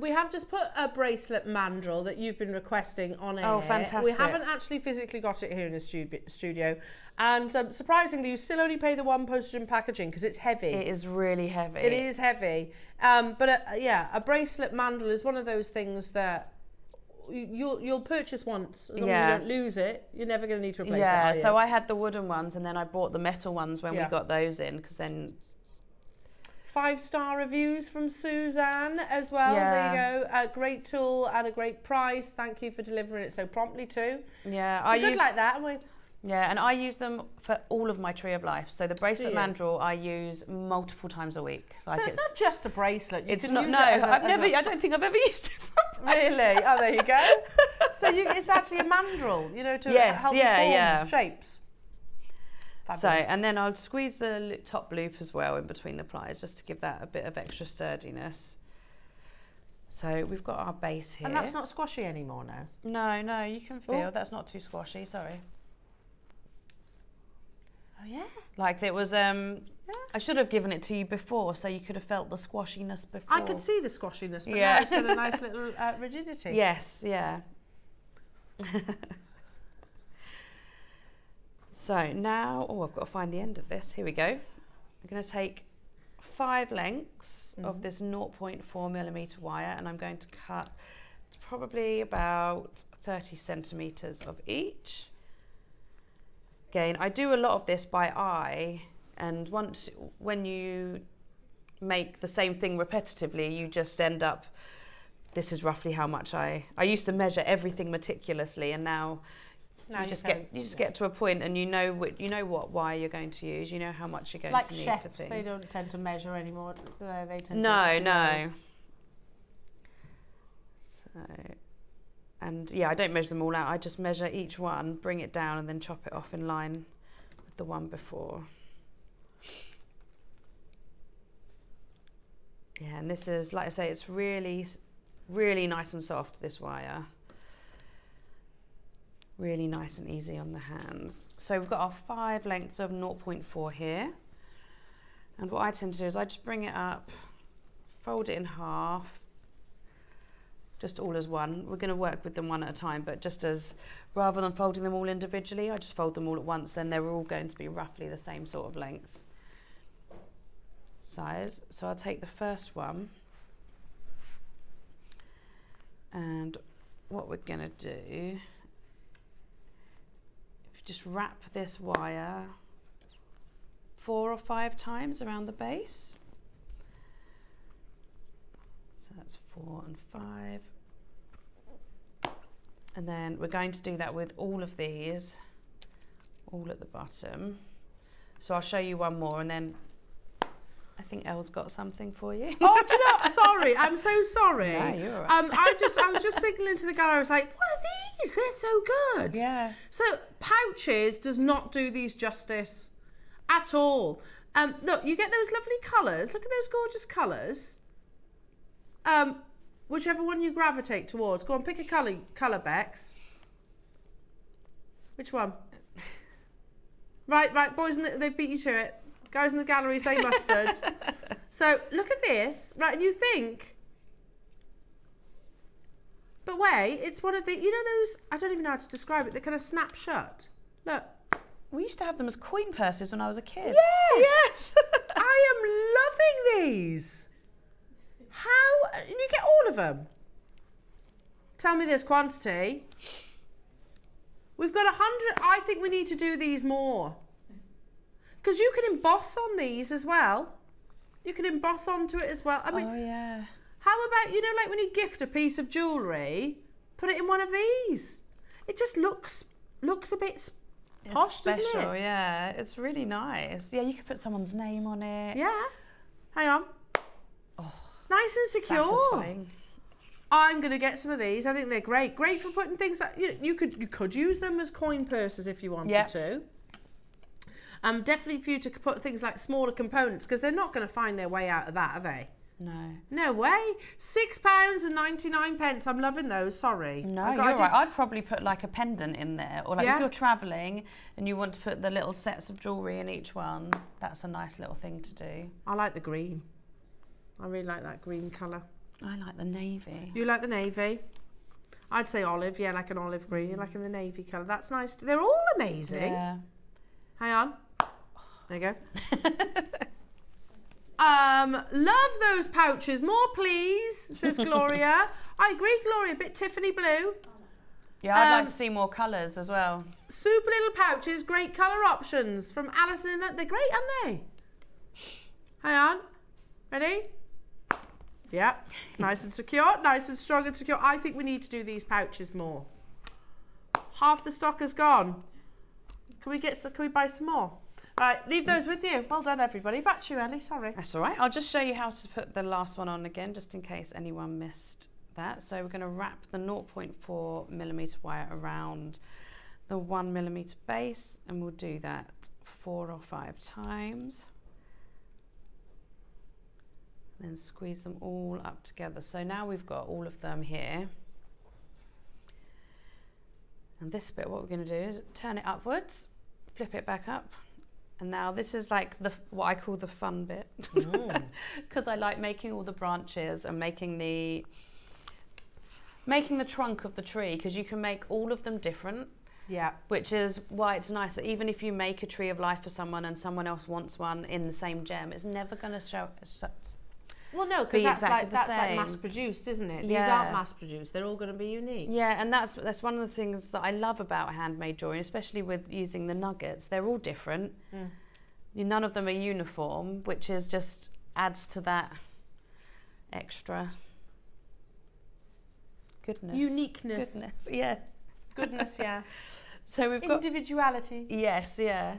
We have just put a bracelet mandrel that you've been requesting on air. Oh, fantastic. We haven't actually physically got it here in the studio. And surprisingly, you still only pay the £1 postage and packaging because it's heavy. It is really heavy. It is heavy. But yeah, a bracelet mandrel is one of those things that you'll purchase once. As long as you don't lose it, you're never going to need to replace it. Yeah, so I had the wooden ones, and then I bought the metal ones when we got those in, because then... 5-star reviews from Suzanne as well. Yeah. There you go. A great tool at a great price. Thank you for delivering it so promptly too. Yeah, I use like that. Yeah, and I use them for all of my Tree of Life. So the bracelet mandrel I use multiple times a week. Like, so it's not just a bracelet. You it's can not. Use no, it I don't think I've ever used it for a bracelet. Really? Oh, there you go. So it's actually a mandrel, you know, to help form shapes. Fabulous. So, and then I'll squeeze the top loop as well in between the pliers, just to give that a bit of extra sturdiness. So we've got our base here. And that's not squashy anymore now? No, no, you can feel that's not too squashy, sorry. Oh yeah? Like it was, I should have given it to you before so you could have felt the squashiness before. I could see the squashiness, but now it's got a nice little rigidity. Yes, yeah. So now, oh, I've got to find the end of this. Here we go. I'm going to take 5 lengths of this 0.4mm wire, and I'm going to cut probably about 30 centimeters of each. Again, I do a lot of this by eye, and when you make the same thing repetitively, you just end up, this is roughly how much I used to measure everything meticulously, and now you just get to a point and you know what wire you're going to use, you know how much you're going to need chefs, for things. they don't tend to measure anymore. They tend no. So, and yeah, I don't measure them all out. I just measure each one, bring it down, and then chop it off in line with the one before. Yeah, and this is, like I say, it's really, really nice and soft, this wire. Really nice and easy on the hands. So we've got our 5 lengths of 0.4 here. And what I tend to do is I just bring it up, fold it in half, just all as one. We're going to work with them one at a time, but just as, rather than folding them all individually, I just fold them all at once, then they're all going to be roughly the same sort of length size. So I'll take the first one, and what we're going to do, just wrap this wire 4 or 5 times around the base. So that's 4 and 5. And then we're going to do that with all of these, all at the bottom. So I'll show you one more, and then I think Elle's got something for you. Oh, do you know? Sorry, I'm so sorry. Yeah, you're all right. I was just signaling to the gallery. I was like, "What are these? They're so good." Yeah. So pouches does not do these justice at all. Look, you get those lovely colours. Look at those gorgeous colours. Whichever one you gravitate towards. Go on, pick a colour, Bex. Which one? Right, boys, they beat you to it. Guys in the gallery say mustard. So look at this, right, and you think, but wait, it's one of the, you know those, I don't even know how to describe it, they kind of snap shut. Look. We used to have them as coin purses when I was a kid. Yes! I am loving these. How, and you get all of them. Tell me this quantity. We've got 100, I think we need to do these more. Because you can emboss on these as well. You can emboss onto it as well. I mean, oh yeah. How about, you know, like when you gift a piece of jewellery, put it in one of these. It just looks a bit posh, doesn't it? It's special, yeah. It's really nice. Yeah, you could put someone's name on it. Yeah. Hang on. Oh, nice and secure. Satisfying. I'm going to get some of these. I think they're great. Great for putting things like, you could use them as coin purses if you wanted to. Definitely for you to put things like smaller components, because they're not going to find their way out of that, are they? No. No way. £6.99. I'm loving those. Sorry. No, you're right. I'd probably put like a pendant in there, or like if you're travelling and you want to put the little sets of jewellery in each one, that's a nice little thing to do. I like the green. I really like that green colour. I like the navy. You like the navy? I'd say olive. Yeah, like an olive green. You're liking the navy colour. That's nice. They're all amazing. Yeah. Hang on. There you go. Love those pouches. More, please, says Gloria. I agree, Gloria. A bit Tiffany blue. Yeah, I'd like to see more colours as well. Super little pouches. Great colour options from Alison. They're great, aren't they? Hang on. Ready? Yeah. Nice and secure. Nice and strong and secure. I think we need to do these pouches more. Half the stock is gone. Can we buy some more? Right, leave those with you. Well done, everybody. Back to you, Ellie. Sorry. That's all right. I'll just show you how to put the last one on again, just in case anyone missed that. So we're going to wrap the 0.4mm wire around the 1mm base, and we'll do that 4 or 5 times. Then squeeze them all up together. So now we've got all of them here. And this bit, what we're going to do is turn it upwards, flip it back up. And now this is like what I call the fun bit, because I like making all the branches and making the trunk of the tree, because you can make all of them different. Yeah. Which is why it's nice that even if you make a tree of life for someone and someone else wants one in the same gem, it's never going to show. Well, no, because that's like mass produced, isn't it? Yeah. These aren't mass produced. They're all going to be unique. Yeah, and that's one of the things that I love about handmade jewellery, especially with using the nuggets. They're all different. None of them are uniform, which is just adds to that extra goodness. Uniqueness. Goodness, yeah. Goodness, yeah. So we've got individuality. Yes, yeah.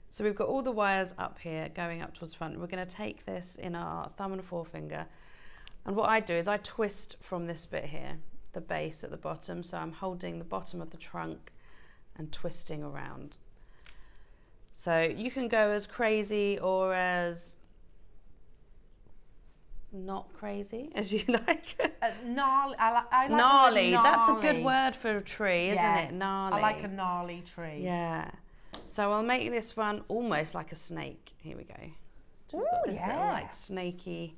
So we've got all the wires up here going up towards the front. We're going to take this in our thumb and forefinger, and what I do is I twist from this bit here, the base at the bottom. So I'm holding the bottom of the trunk and twisting around. So you can go as crazy or as not crazy as you like. Gnarly. I like gnarly. Gnarly. That's a good word for a tree, isn't it? Gnarly. I like a gnarly tree. Yeah. So I'll make this one almost like a snake. Here we go. So we've got this little like snaky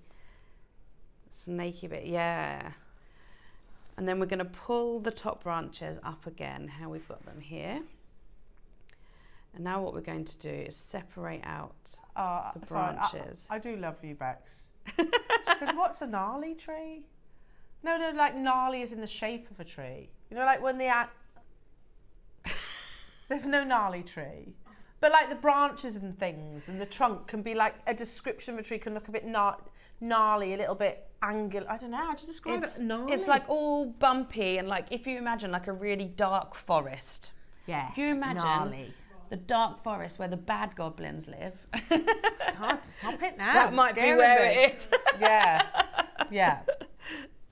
bit. Yeah. And then we're going to pull the top branches up again, how we've got them here. And now what we're going to do is separate out the branches. I do love you, Bex. She said, what's a gnarly tree? No, like gnarly is in the shape of a tree. You know, like when there's no gnarly tree. But like the branches and things and the trunk can be like a description of a tree, can look a bit gnarly, a little bit angular. I don't know how to describe it. Gnarly. It's like all bumpy and like if you imagine like a really dark forest. Yeah. If you imagine gnarly. The dark forest where the bad goblins live. God, stop it now. That might be where it is. Yeah. Yeah.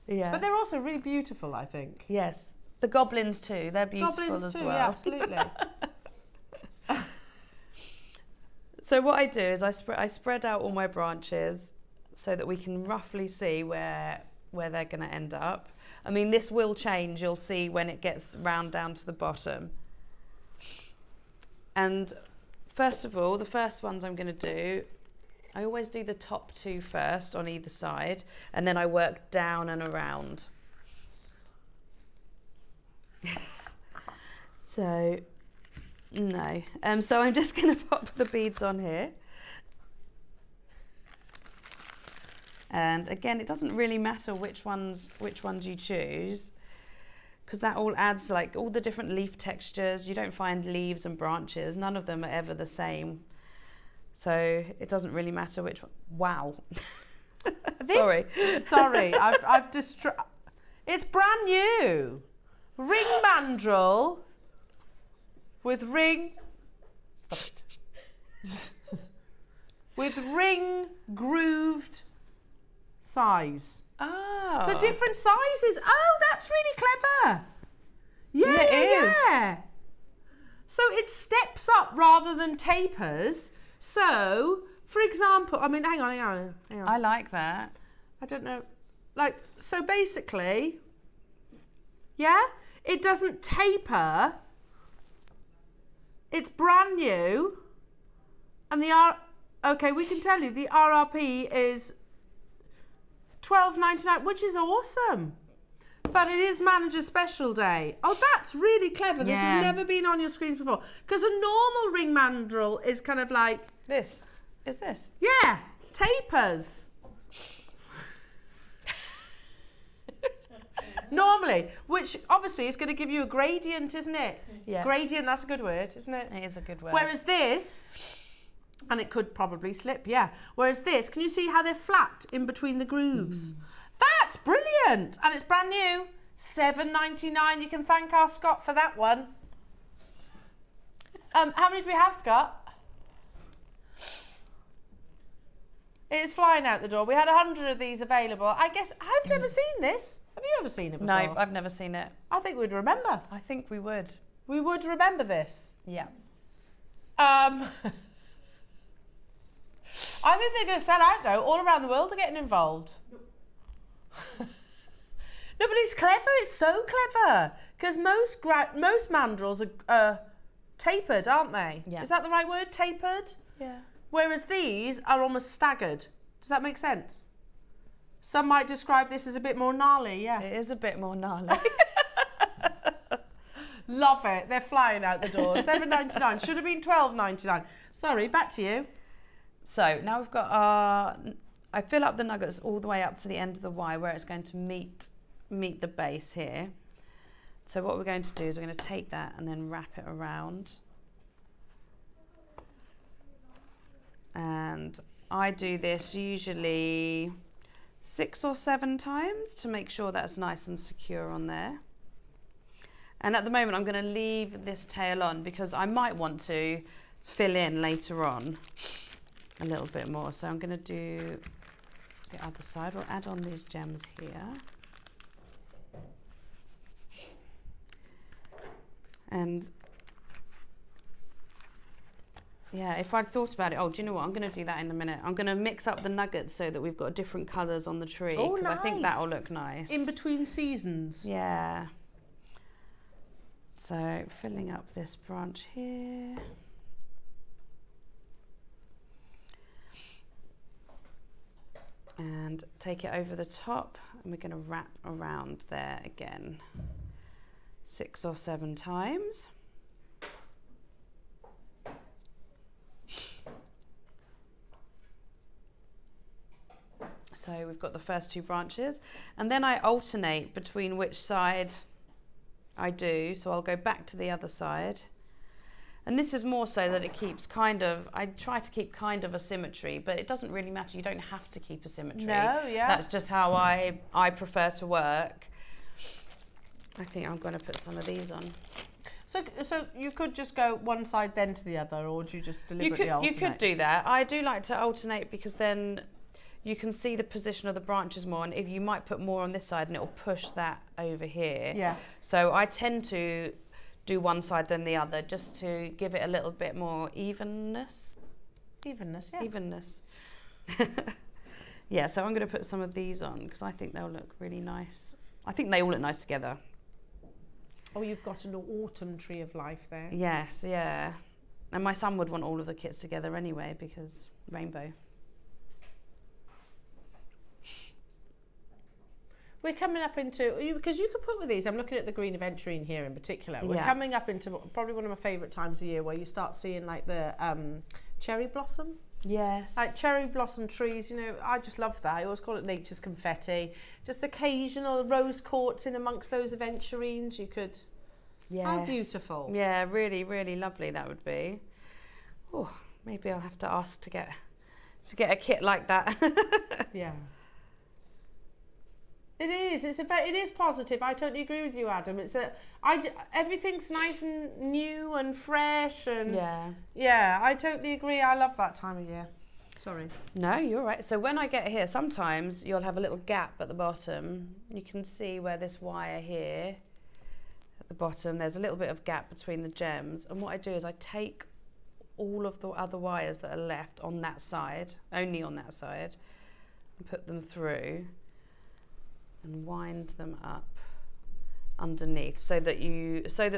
Yeah. But they're also really beautiful, I think. Yes. The goblins too. They're beautiful goblins as too, well. Yeah, absolutely. So what I do is I spread out all my branches so that we can roughly see where they're going to end up. I mean, this will change. You'll see when it gets round down to the bottom. And first of all, the first ones I'm going to do, I always do the top two first on either side, and then I work down and around. So, no. So I'm just going to pop the beads on here. And again, it doesn't really matter which ones you choose, because that all adds like all the different leaf textures. You don't find leaves and branches. None of them are ever the same. So it doesn't really matter which one. Wow. Sorry, I've it's brand new. Ring mandrel with ring. Stop it. With ring grooved size. Oh. So different sizes. Oh, that's really clever. Yeah, it is. Yeah. So it steps up rather than tapers. So, for example, I mean, hang on. I like that. I don't know. Like, so basically, yeah, it doesn't taper. It's brand new. And okay, we can tell you the RRP is $12.99, which is awesome. But it is Manager Special Day. Oh, that's really clever. This has never been on your screens before. Because a normal ring mandrel is kind of like... This. Is this? Yeah. Tapers. Normally. Which obviously is going to give you a gradient, isn't it? Yeah. Gradient, that's a good word, isn't it? It is a good word. Whereas this... And it could probably slip, yeah. Whereas this, can you see how they're flat in between the grooves? That's brilliant. And it's brand new. $7.99. You can thank our Scott for that one. How many do we have, Scott? It is flying out the door. We had 100 of these available. I guess I've never seen this. Have you ever seen it before? No, I've never seen it. I think we'd remember. I think we would. We would remember this. Yeah. I think they're going to sell out, though. All around the world are getting involved. No, but it's clever. It's so clever. Because most mandrels are tapered, aren't they? Yeah. Is that the right word? Tapered? Yeah. Whereas these are almost staggered. Does that make sense? Some might describe this as a bit more gnarly, yeah. It is a bit more gnarly. Love it. They're flying out the door. $7.99. Should have been $12.99. Sorry, back to you. So now we've got our... I fill up the nuggets all the way up to the end of the Y where it's going to meet the base here. So what we're going to do is we're going to take that and then wrap it around. And I do this usually 6 or 7 times to make sure that's nice and secure on there. And at the moment I'm going to leave this tail on because I might want to fill in later on a little bit more. So I'm going to do the other side. We'll add on these gems here. And yeah, if I'd thought about it, oh, do you know what? I'm going to do that in a minute. I'm going to mix up the nuggets so that we've got different colours on the tree because I think that'll look nice. In between seasons. Yeah. So filling up this branch here. And take it over the top and we're going to wrap around there again 6 or 7 times. So we've got the first 2 branches and then I alternate between which side I do. So I'll go back to the other side. And this is more so that it keeps kind of, I try to keep kind of a symmetry, but it doesn't really matter. You don't have to keep a symmetry. No, yeah. That's just how I prefer to work. I think I'm going to put some of these on. So you could just go one side then to the other, or do you just deliberately alternate? You could do that. I do like to alternate because then you can see the position of the branches more, and if you might put more on this side and it will push that over here. Yeah. So I tend to do one side then the other just to give it a little bit more evenness. Evenness, yeah. Evenness. Yeah, so I'm going to put some of these on because I think they'll look really nice. I think they all look nice together. Oh, you've got an autumn tree of life there. Yes, yeah. And my son would want all of the kits together anyway because rainbow. We're coming up into, because you could put with these, I'm looking at the green aventurine here in particular. We're coming up into probably one of my favourite times of year where you start seeing like the cherry blossom. Yes. Like cherry blossom trees, you know, I just love that. I always call it nature's confetti. Just occasional rose quartz in amongst those aventurines. You could, yes. How beautiful. Yeah, really, really lovely that would be. Oh, maybe I'll have to ask to get a kit like that. Yeah. It is. It is positive. I totally agree with you, Adam. Everything's nice and new and fresh and yeah. I totally agree. I love that time of year. Sorry. No, you're right. So when I get here, sometimes you'll have a little gap at the bottom. You can see where this wire here at the bottom. There's a little bit of gap between the gems, and what I do is I take all of the other wires that are left on that side, only on that side, and put them through. And wind them up underneath so that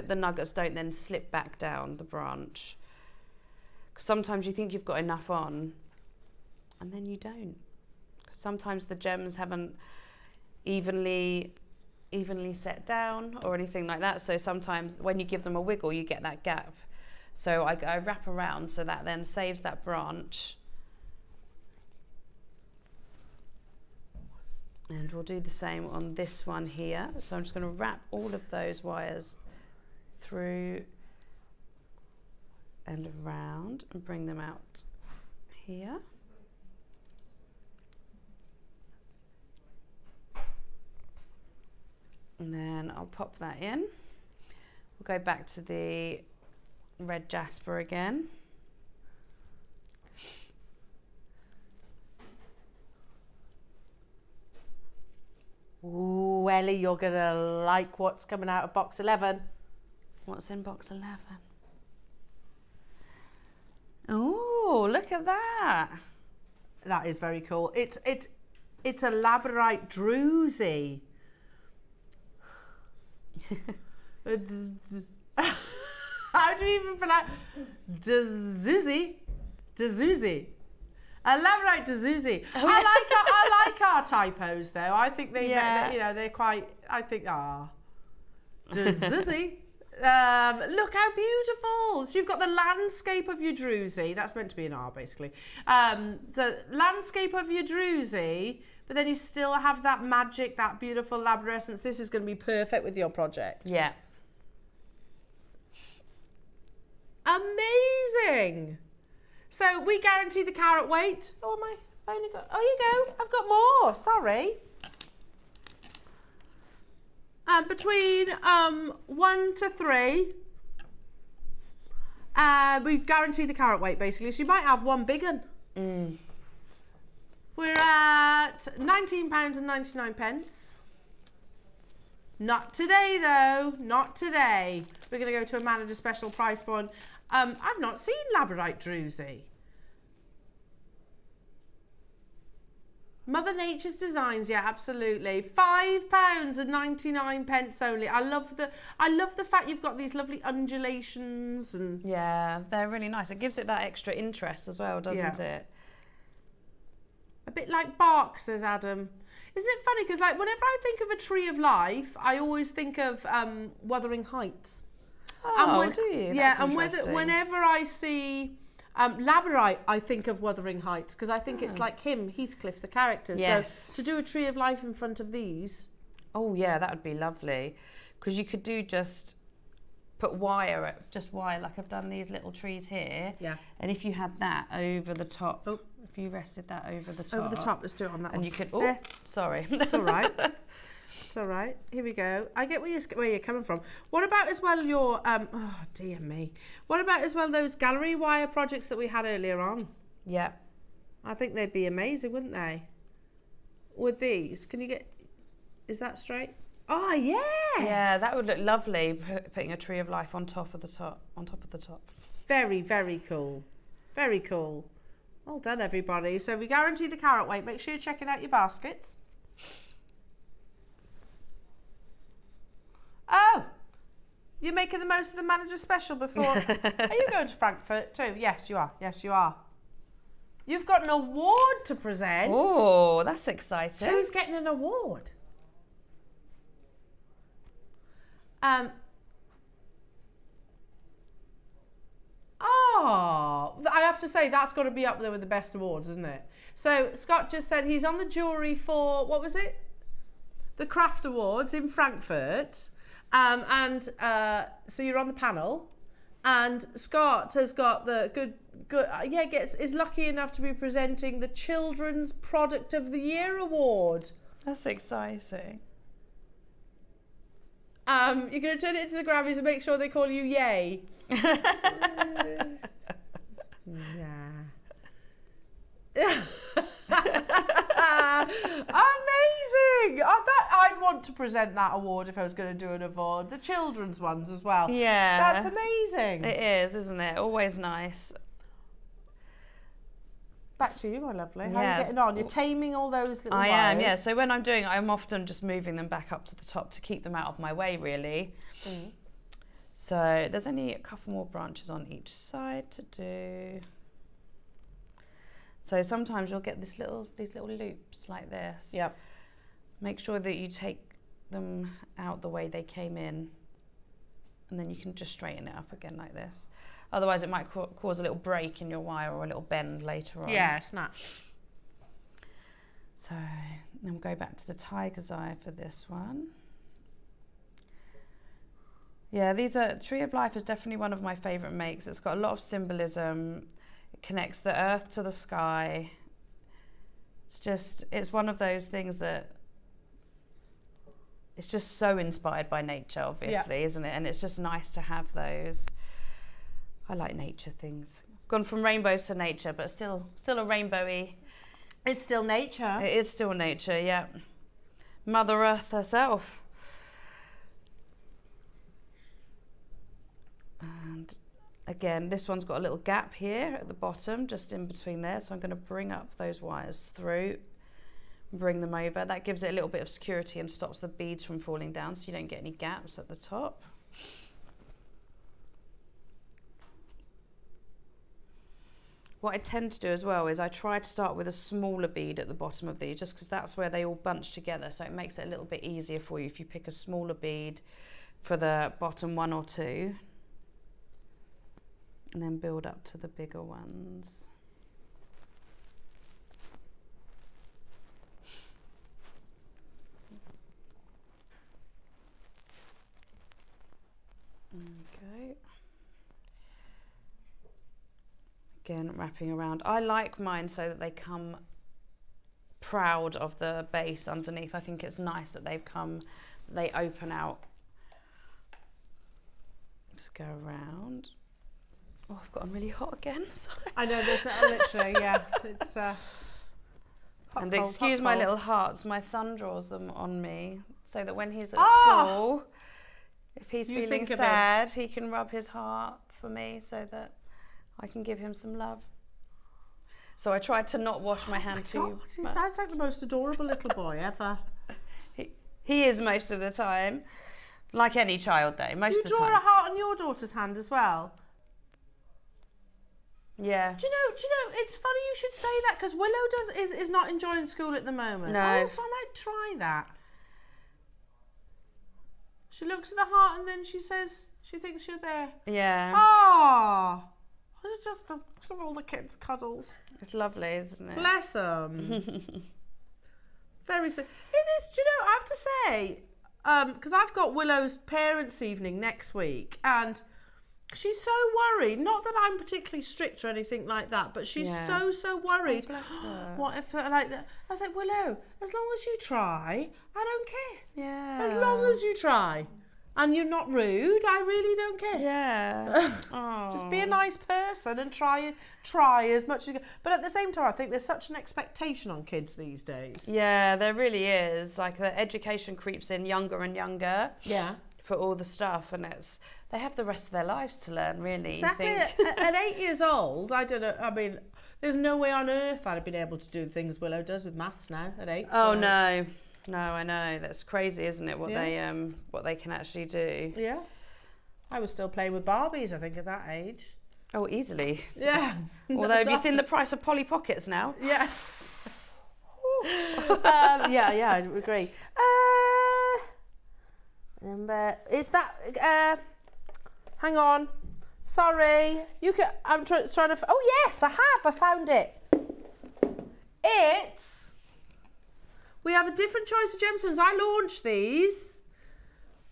the nuggets don't then slip back down the branch. Because sometimes you think you've got enough on and then you don't. Sometimes the gems haven't evenly set down or anything like that. So sometimes when you give them a wiggle, you get that gap. So I wrap around so that then saves that branch. And we'll do the same on this one here. So I'm just going to wrap all of those wires through and around and bring them out here. And then I'll pop that in. We'll go back to the red jasper again. Ooh, Ellie, you're going to like what's coming out of box 11. What's in box 11? Oh, look at that. That is very cool. It's a labradorite druzy. How do you even pronounce Dazuzi? A labradorite Dazuzi. Oh, I like our typos though. I think they're quite. I think Dazuzi. Look how beautiful. So you've got the landscape of your druzy. That's meant to be an R, basically. The landscape of your druzy, but then you still have that magic, that beautiful labyrinth. This is going to be perfect with your project. Yeah. Amazing. So we guarantee the carat weight. Oh, my, only got, oh, you go. I've got more. Sorry. Between 1 to 3, we guarantee the carat weight basically. So you might have one big one. We're at £19.99. Not today though, not today. We're going to go to a manager special price point. I've not seen labradorite druzy. Mother Nature's Designs, yeah, absolutely. £5.99 only. I love the fact you've got these lovely undulations and yeah, they're really nice. It gives it that extra interest as well, doesn't it? A bit like bark, says Adam. Isn't it funny? Because like whenever I think of a tree of life, I always think of Wuthering Heights. Oh, do you? Yeah, That's and whenever I see labradorite, I think of Wuthering Heights because I think it's like him, Heathcliff, the character. Yes. So to do a tree of life in front of these. Oh yeah, that would be lovely. Because you could do just put wire, just wire, like I've done these little trees here. Yeah. And if you had that over the top, if you rested that over the top. Over the top, let's do it on that one. And you could, oh, sorry. It's all right. It's all right. Here we go. I get where you're coming from. What about as well your, oh dear me. What about as well those gallery wire projects that we had earlier on? Yeah. I think they'd be amazing, wouldn't they? With these, can you get, is that straight? Oh, yes. Yeah, that would look lovely, putting a tree of life on top of the top, Very, very cool. Very cool. Well done, everybody. So we guarantee the carat weight. Make sure you're checking out your baskets. Oh, you're making the most of the manager special before. Are you going to Frankfurt too? Yes, you are. Yes, you are. You've got an award to present. Oh, that's exciting. Who's getting an award? Oh, I have to say that's got to be up there with the best awards, isn't it? So Scott just said he's on the jewellery for, what was it? The Craft Awards in Frankfurt. So you're on the panel, and Scott has got the is lucky enough to be presenting the Children's Product of the Year Award. That's exciting. You're going to turn it into the Grammys and make sure they call you Yay. Amazing! I'd want to present that award if I was going to do an award. The children's ones as well. Yeah. That's amazing. It is, isn't it? Always nice. Back to you, my lovely. How are you getting on? You're taming all those little wires. I am, yeah. So when I'm doing it, I'm often just moving them back up to the top to keep them out of my way, really. So there's only a couple more branches on each side to do. So sometimes you'll get these little loops like this. Yep. Make sure that you take them out the way they came in, and then you can just straighten it up again like this. Otherwise it might cause a little break in your wire or a little bend later on. Yeah, snaps. So then we'll go back to the tiger's eye for this one. Yeah, Tree of Life is definitely one of my favourite makes. It's got a lot of symbolism. It connects the earth to the sky. It's one of those things that it's just so inspired by nature, obviously, isn't it? And it's just nice to have those. I like nature things. Gone from rainbows to nature, but still a rainbowy. It's still nature. It is still nature, yeah. Mother Earth herself. And again, this one's got a little gap here at the bottom, just in between there. So I'm going to bring up those wires through, bring them over. That gives it a little bit of security and stops the beads from falling down, so you don't get any gaps at the top. What I tend to do as well is I try to start with a smaller bead at the bottom of these, just because that's where they all bunch together, so it makes it a little bit easier for you if you pick a smaller bead for the bottom 1 or 2. And then build up to the bigger ones. Okay. Again, wrapping around. I like mine so that they come proud of the base underneath. I think it's nice that they open out. Just go around. Oh, I've gotten really hot again. Sorry. I know, there's literally, yeah. It's hot, and cold, excuse hot, my cold. little hearts. My son draws them on me so that when he's at school, if he's feeling sad, he can rub his heart for me so that I can give him some love. So I tried to not wash my hand too He much. sounds like the most adorable little boy ever. He is most of the time. Like any child though, most of the time. You draw a heart on your daughter's hand as well? Yeah. Do you know, it's funny you should say that because Willow is not enjoying school at the moment. No. Oh, so I might try that. She looks at the heart and then she says she thinks you're there. Yeah. Oh, just give all the kids cuddles. It's lovely, isn't it? Bless them. Very sweet. It is, do you know, I have to say, because I've got Willow's parents' evening next week and she's so worried, not that I'm particularly strict or anything like that, but she's so worried. Oh, bless her. What if, like that? I was like, Willow, as long as you try, I don't care. Yeah. As long as you try. And you're not rude, I really don't care. Yeah. Just be a nice person and try as much as you can. But at the same time, I think there's such an expectation on kids these days. Yeah, there really is. Like the education creeps in younger and younger. Yeah. For all the stuff, and they have the rest of their lives to learn, really. Exactly. You think? At 8 years old, I don't know, I mean, there's no way on earth I'd have been able to do the things Willow does with maths now at 8. Oh, no. No, I know. That's crazy, isn't it, what they can actually do. Yeah. I was still playing with Barbies, I think, at that age. Oh, easily. Yeah. Although, have you seen the price of Polly Pockets now? Yeah. Yeah, I agree. Is that hang on, sorry, you can, I'm trying to, oh yes, I found it. We have a different choice of gemstones. I launched these.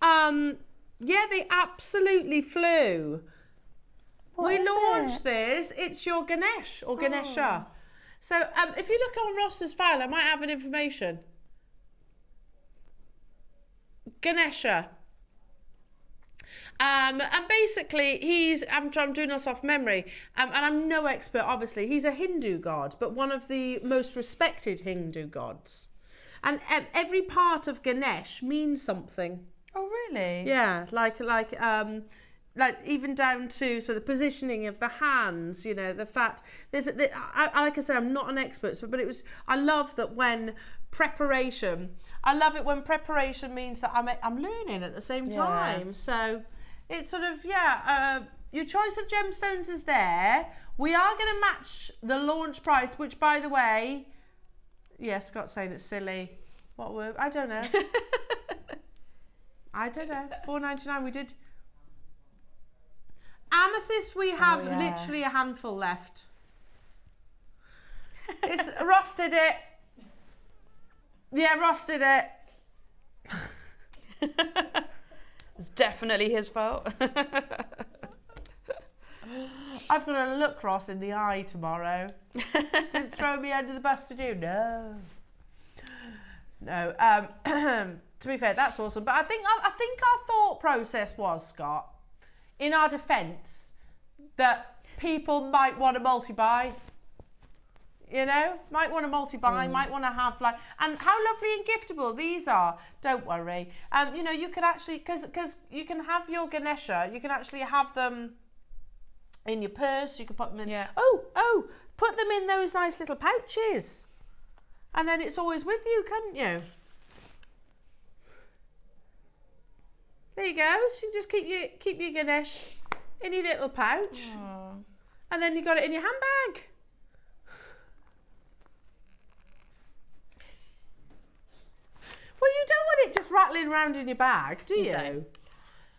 Yeah, they absolutely flew. We launched this. It's your Ganesh or Ganesha. So if you look on Ross's file, I might have an information. Ganesha. And basically I'm doing this off memory, and I'm no expert obviously. He's a Hindu god, but one of the most respected Hindu gods, and every part of Ganesh means something. Oh really? Yeah, like even down to the positioning of the hands, you know, the fact like I said, I'm not an expert, but I love that when preparation, I love it when preparation means that I'm learning at the same time. So it's sort of, your choice of gemstones is there. We are going to match the launch price, which, by the way, Scott's saying it's silly. What word? I don't know. I don't know. $4.99 we did. Amethyst, we have literally a handful left. It's rusted it. Yeah, rusted it. It's definitely his fault. I've got to look Ross in the eye tomorrow. Didn't throw me under the bus, did you? No. To be fair, that's awesome. But I think our thought process was, Scott, in our defence, that people might want to multi-buy. You know, might want to multi-buy, might want to have and how lovely and giftable these are. Don't worry. You know, you can actually, because you can have your Ganesha, you can actually have them in your purse. You can put them in. Oh, put them in those nice little pouches, and then it's always with you, can't you? There you go. So you just keep your Ganesh in your little pouch, and then you got it in your handbag. Well, you don't want it just rattling around in your bag, do you? Don't.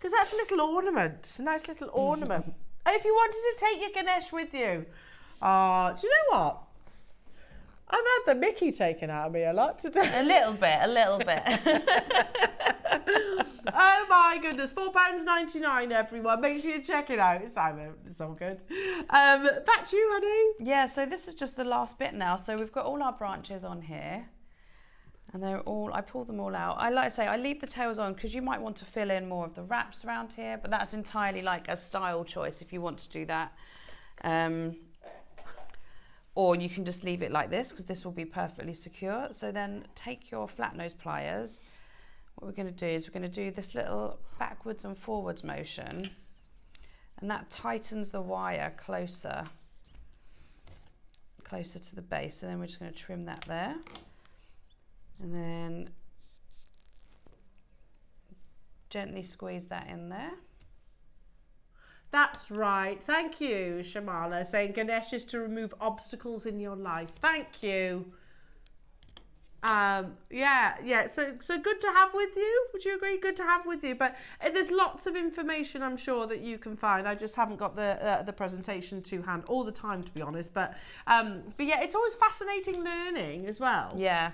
Because that's a little ornament. It's a nice little ornament. If you wanted to take your Ganesh with you. Do you know what? I've had the Mickey taken out of me a lot today. A little bit. Oh my goodness, £4.99 everyone. Make sure you check it out. It's all good. Back to you, honey. Yeah, so this is just the last bit now. So we've got all our branches on here. And they're all, I pull them all out. I like to say, I leave the tails on because you might want to fill in more of the wraps around here, but that's entirely like a style choice if you want to do that. Or you can just leave it like this because this will be perfectly secure. So then take your flat nose pliers. What we're going to do is we're going to do this little backwards and forwards motion, and that tightens the wire closer to the base. And then we're just going to trim that there. And then gently squeeze that in there. That's right. Thank you, Shamala, saying Ganesh is to remove obstacles in your life. Thank you. Yeah. So good to have with you. Would you agree? Good to have with you. But there's lots of information I'm sure that you can find. I just haven't got the presentation to hand all the time, to be honest. But yeah, it's always fascinating learning as well. Yeah.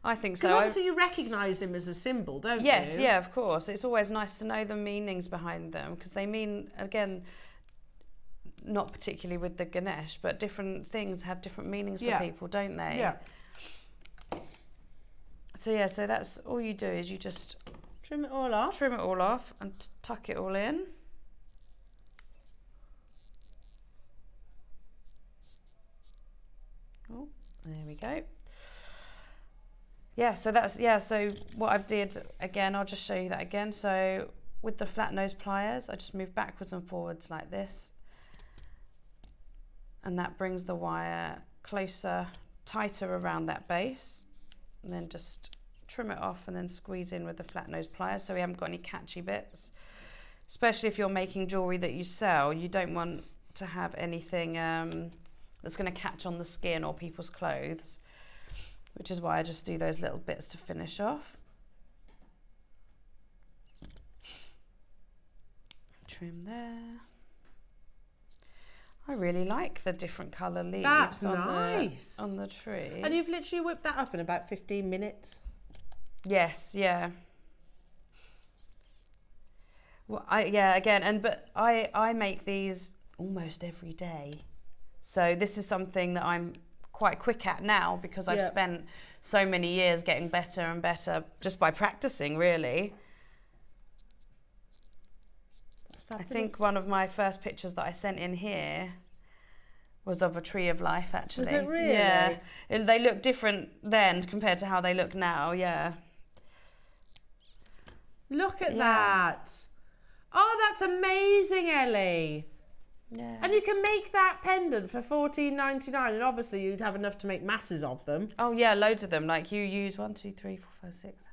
I think so. Because obviously you recognise him as a symbol, don't you? Yes, yeah, of course. It's always nice to know the meanings behind them because they mean, again, not particularly with the Ganesh, but different things have different meanings for people, don't they? Yeah. So yeah, so that's all you do is you just trim it all off. Trim it all off and tuck it all in. Oh, there we go. Yeah, so that's, so what I did, again, I'll just show you that again. So with the flat nose pliers, I just move backwards and forwards like this. And that brings the wire closer, tighter around that base. And then just trim it off and then squeeze in with the flat nose pliers so we haven't got any catchy bits. Especially if you're making jewellery that you sell, you don't want to have anything that's going to catch on the skin or people's clothes. Which is why I just do those little bits to finish off. Trim there. I really like the different colour leaves on the tree. And you've literally whipped that up in about 15 minutes? Yes, yeah. Well, but I make these almost every day. So this is something that I'm quite quick at now because I've spent so many years getting better and better just by practicing, really. I think one of my first pictures that I sent in here was of a tree of life, actually. Was it really? Yeah. They look different then compared to how they look now, yeah. Look at that. Oh, that's amazing, Ellie. Yeah. And you can make that pendant for $14.99, and obviously you'd have enough to make masses of them. Oh yeah, loads of them. Like you use 1, 2, 3, 4, 5, 6.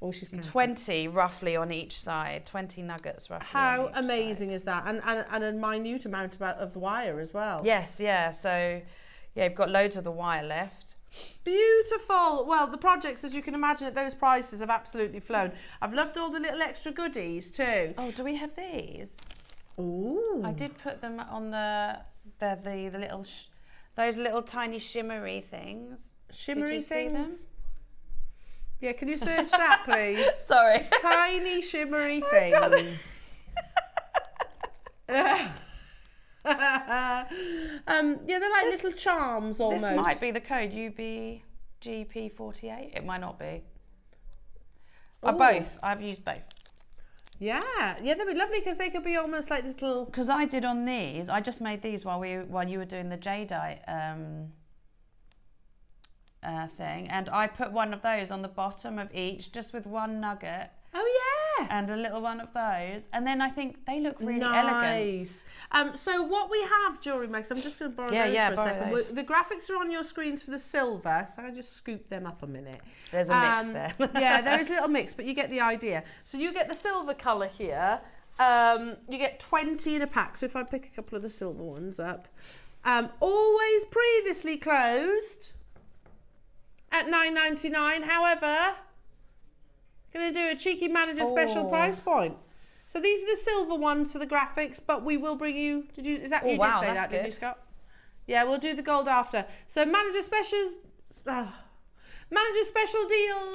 Oh, she's counting. 20 roughly on each side. 20 nuggets roughly. How amazing is that? And a minute amount of wire as well. Yes, yeah. So yeah, you've got loads of the wire left. Beautiful. Well, the projects, as you can imagine, at those prices have absolutely flown. I've loved all the little extra goodies too. Oh, do we have these? Ooh. I did put them on the little, those little tiny shimmery things. Shimmery things? See them? Yeah, can you search that, please? Sorry. Tiny shimmery things. Yeah, they're like little charms almost. This might be the code UBGP48. It might not be. Both. I've used both. Yeah, they'd be lovely because they could be almost like little. Because I did on these. I just made these while you were doing the Jadeite thing, and I put one of those on the bottom of each, just with one nugget. Oh yeah. And a little one of those, and then I think they look really elegant. So what we have, JewelleryMaker, I'm just going to borrow those for a second. The graphics are on your screens for the silver, so I just scoop them up a minute. There's a mix there. Yeah, there is a little mix, but you get the idea. So you get the silver colour here. You get 20 in a pack. So if I pick a couple of the silver ones up, always previously closed at $9.99. However, Going to do a cheeky manager special price point. So these are the silver ones for the graphics, but we will bring you. Did you? Is that you? Did say that, didn't you, Scott? Yeah, we'll do the gold after. So manager specials. Manager special deal.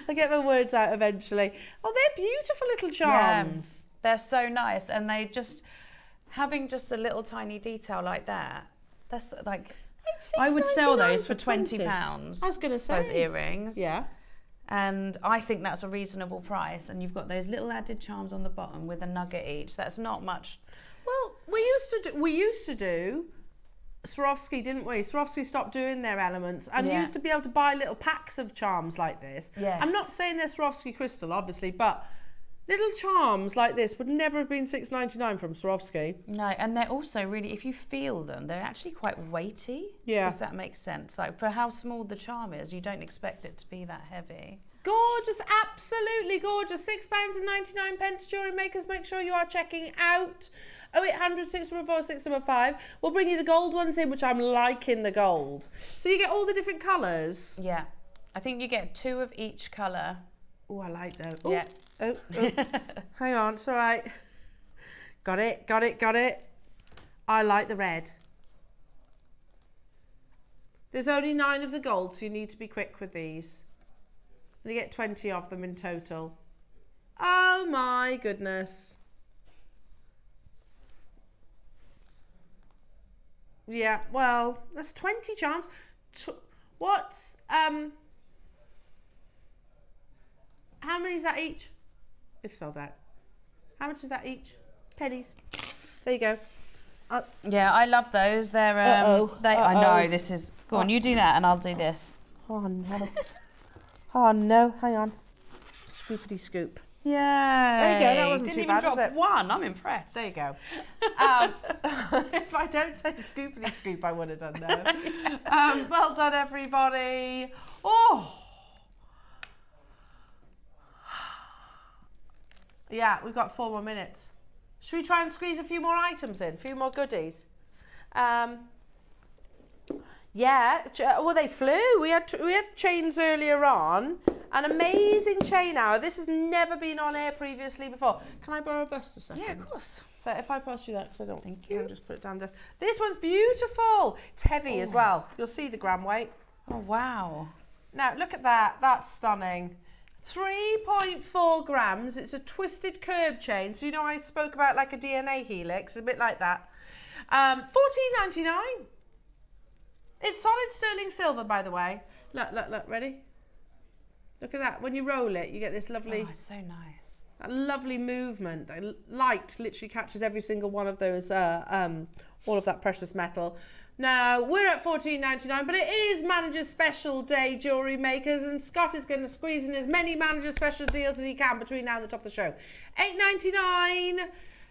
I'll get my words out eventually. Oh, they're beautiful little charms. Yeah, they're so nice, and they just having just a little tiny detail like that. That's like I would sell those for £20. I was going to say those earrings. Yeah. And I think that's a reasonable price. And you've got those little added charms on the bottom with a nugget each. That's not much. Well, we used to do Swarovski, didn't we? Swarovski stopped doing their elements, and you used to be able to buy little packs of charms like this. Yes. I'm not saying they're Swarovski crystal, obviously, but little charms like this would never have been $6.99 from Swarovski. No, and they're also really, if you feel them, they're actually quite weighty. Yeah. If that makes sense. Like for how small the charm is, you don't expect it to be that heavy. Gorgeous, absolutely gorgeous. £6.99. Jewellery makers, make sure you are checking out 0800 644 655. We'll bring you the gold ones in, which I'm liking the gold. So you get all the different colours. Yeah. I think you get 2 of each colour. Oh, I like those. Yeah. Oh. Hang on, it's all right. Got it, got it, got it. I like the red. There's only 9 of the gold, so you need to be quick with these. And you get 20 of them in total. Oh my goodness. Yeah, well, that's 20 charms. What's, how many is that each? If sold out. How much is that each? Pennies. There you go. Yeah, I love those. They're I know this is. Go on, you do that, and I'll do this. Oh no! Oh no! Hang on. Scoopity scoop. Yeah. There you go. That wasn't Didn't too even bad, drop was it? one. I'm impressed. There you go. If I don't say scoopity scoop, I would have done that. Well done, everybody. Oh. Yeah, we've got 4 more minutes. Should we try and squeeze a few more items in? A few more goodies? Yeah, well, they flew. We had chains earlier on. An amazing chain hour. This has never been on air previously before. Can I borrow a bust a second? Yeah, of course. So if I pass you that, because I don't think you. I'll just put it down there. This one's beautiful. It's heavy as well. You'll see the gram weight. Oh, wow. Now, look at that. That's stunning. 3.4 grams. It's a twisted curb chain. So, you know, I spoke about like a DNA helix, a bit like that. $14.99. It's solid sterling silver, by the way. Look, look, look. Ready? Look at that. When you roll it, you get this lovely... Oh, it's so nice. That lovely movement. The light literally catches every single one of those, all of that precious metal. Now, we're at $14.99, but it is Manager's Special Day, Jewellery Makers, and Scott is going to squeeze in as many Manager Special deals as he can between now and the top of the show. $8.99.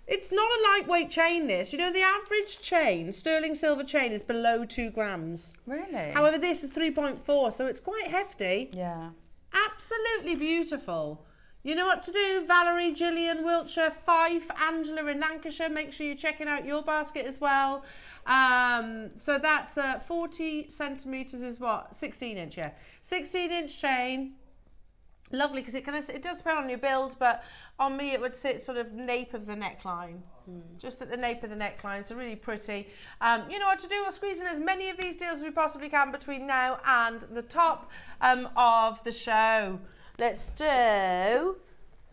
It's not a lightweight chain, this. You know, the average chain, sterling silver chain, is below 2 grams. Really? However, this is 3.4, so it's quite hefty. Yeah. Absolutely beautiful. You know what to do. Valerie, Gillian, Wiltshire, Fife, Angela in Lancashire. Make sure you're checking out your basket as well. So that's 40 centimetres is what? 16 inch, yeah. 16 inch chain. Lovely, because it does depend on your build, but on me it would sit sort of nape of the neckline. Just at the nape of the neckline, so really pretty. You know what to do. We'll squeeze in as many of these deals as we possibly can between now and the top of the show. Let's do...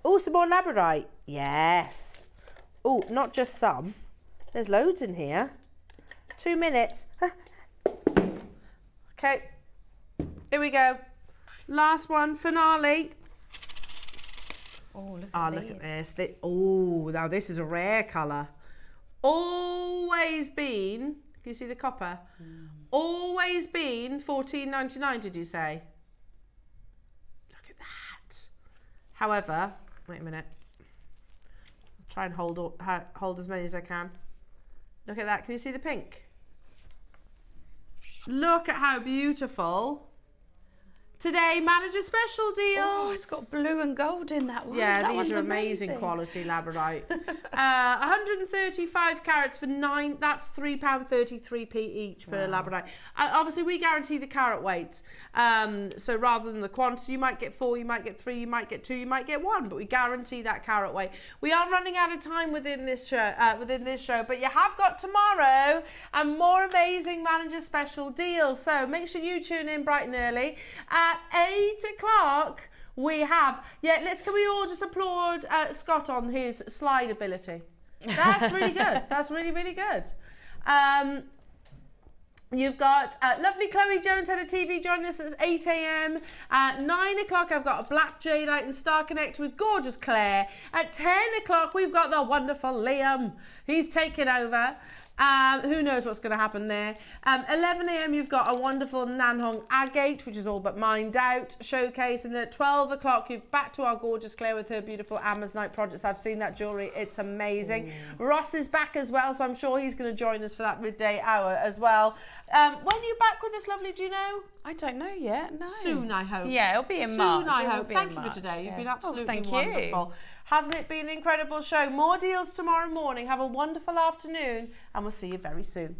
Oh, some more labradorite. Yes. Oh, not just some. There's loads in here. 2 minutes. Okay. Here we go. Last one, finale. Oh, look at this. Oh, now this is a rare colour. Always been, can you see the copper? Always been $14.99, did you say? Look at that. However, wait a minute. I'll try and hold as many as I can. Look at that. Can you see the pink? Look at how beautiful. today, manager special deals. Oh, it's got blue and gold in that one. Yeah, that these are amazing quality labradorite. 135 carats for that's £3.33p each per labradorite. Obviously, we guarantee the carat weight. So rather than the quantity, you might get 4, you might get 3, you might get 2, you might get 1, but we guarantee that carat weight. We are running out of time within this show, but you have got tomorrow and more amazing manager special deals. So make sure you tune in bright and early at 8 o'clock. We have, can we all just applaud Scott on his slide ability? That's really good. That's really, really good. You've got lovely Chloe Jones, head of TV, joining us at 8 a.m. At 9 o'clock, I've got a black Jadeite and Star Connect with gorgeous Claire. At 10 o'clock, we've got the wonderful Liam. He's taking over. Who knows what's going to happen there. 11 a.m. you've got a wonderful Nanhong Agate, which is all but mined out, showcase. And then at 12 o'clock you're back to our gorgeous Claire with her beautiful Amazonite projects. I've seen that jewellery, it's amazing. Ross is back as well, so I'm sure he's going to join us for that midday hour as well. When are you back with us, lovely, do you know? I don't know yet, no. Soon, I hope. Yeah, it'll be in March. Soon, I hope. Thank you for today. You've been absolutely thank wonderful. Hasn't it been an incredible show? More deals tomorrow morning. Have a wonderful afternoon and we'll see you very soon.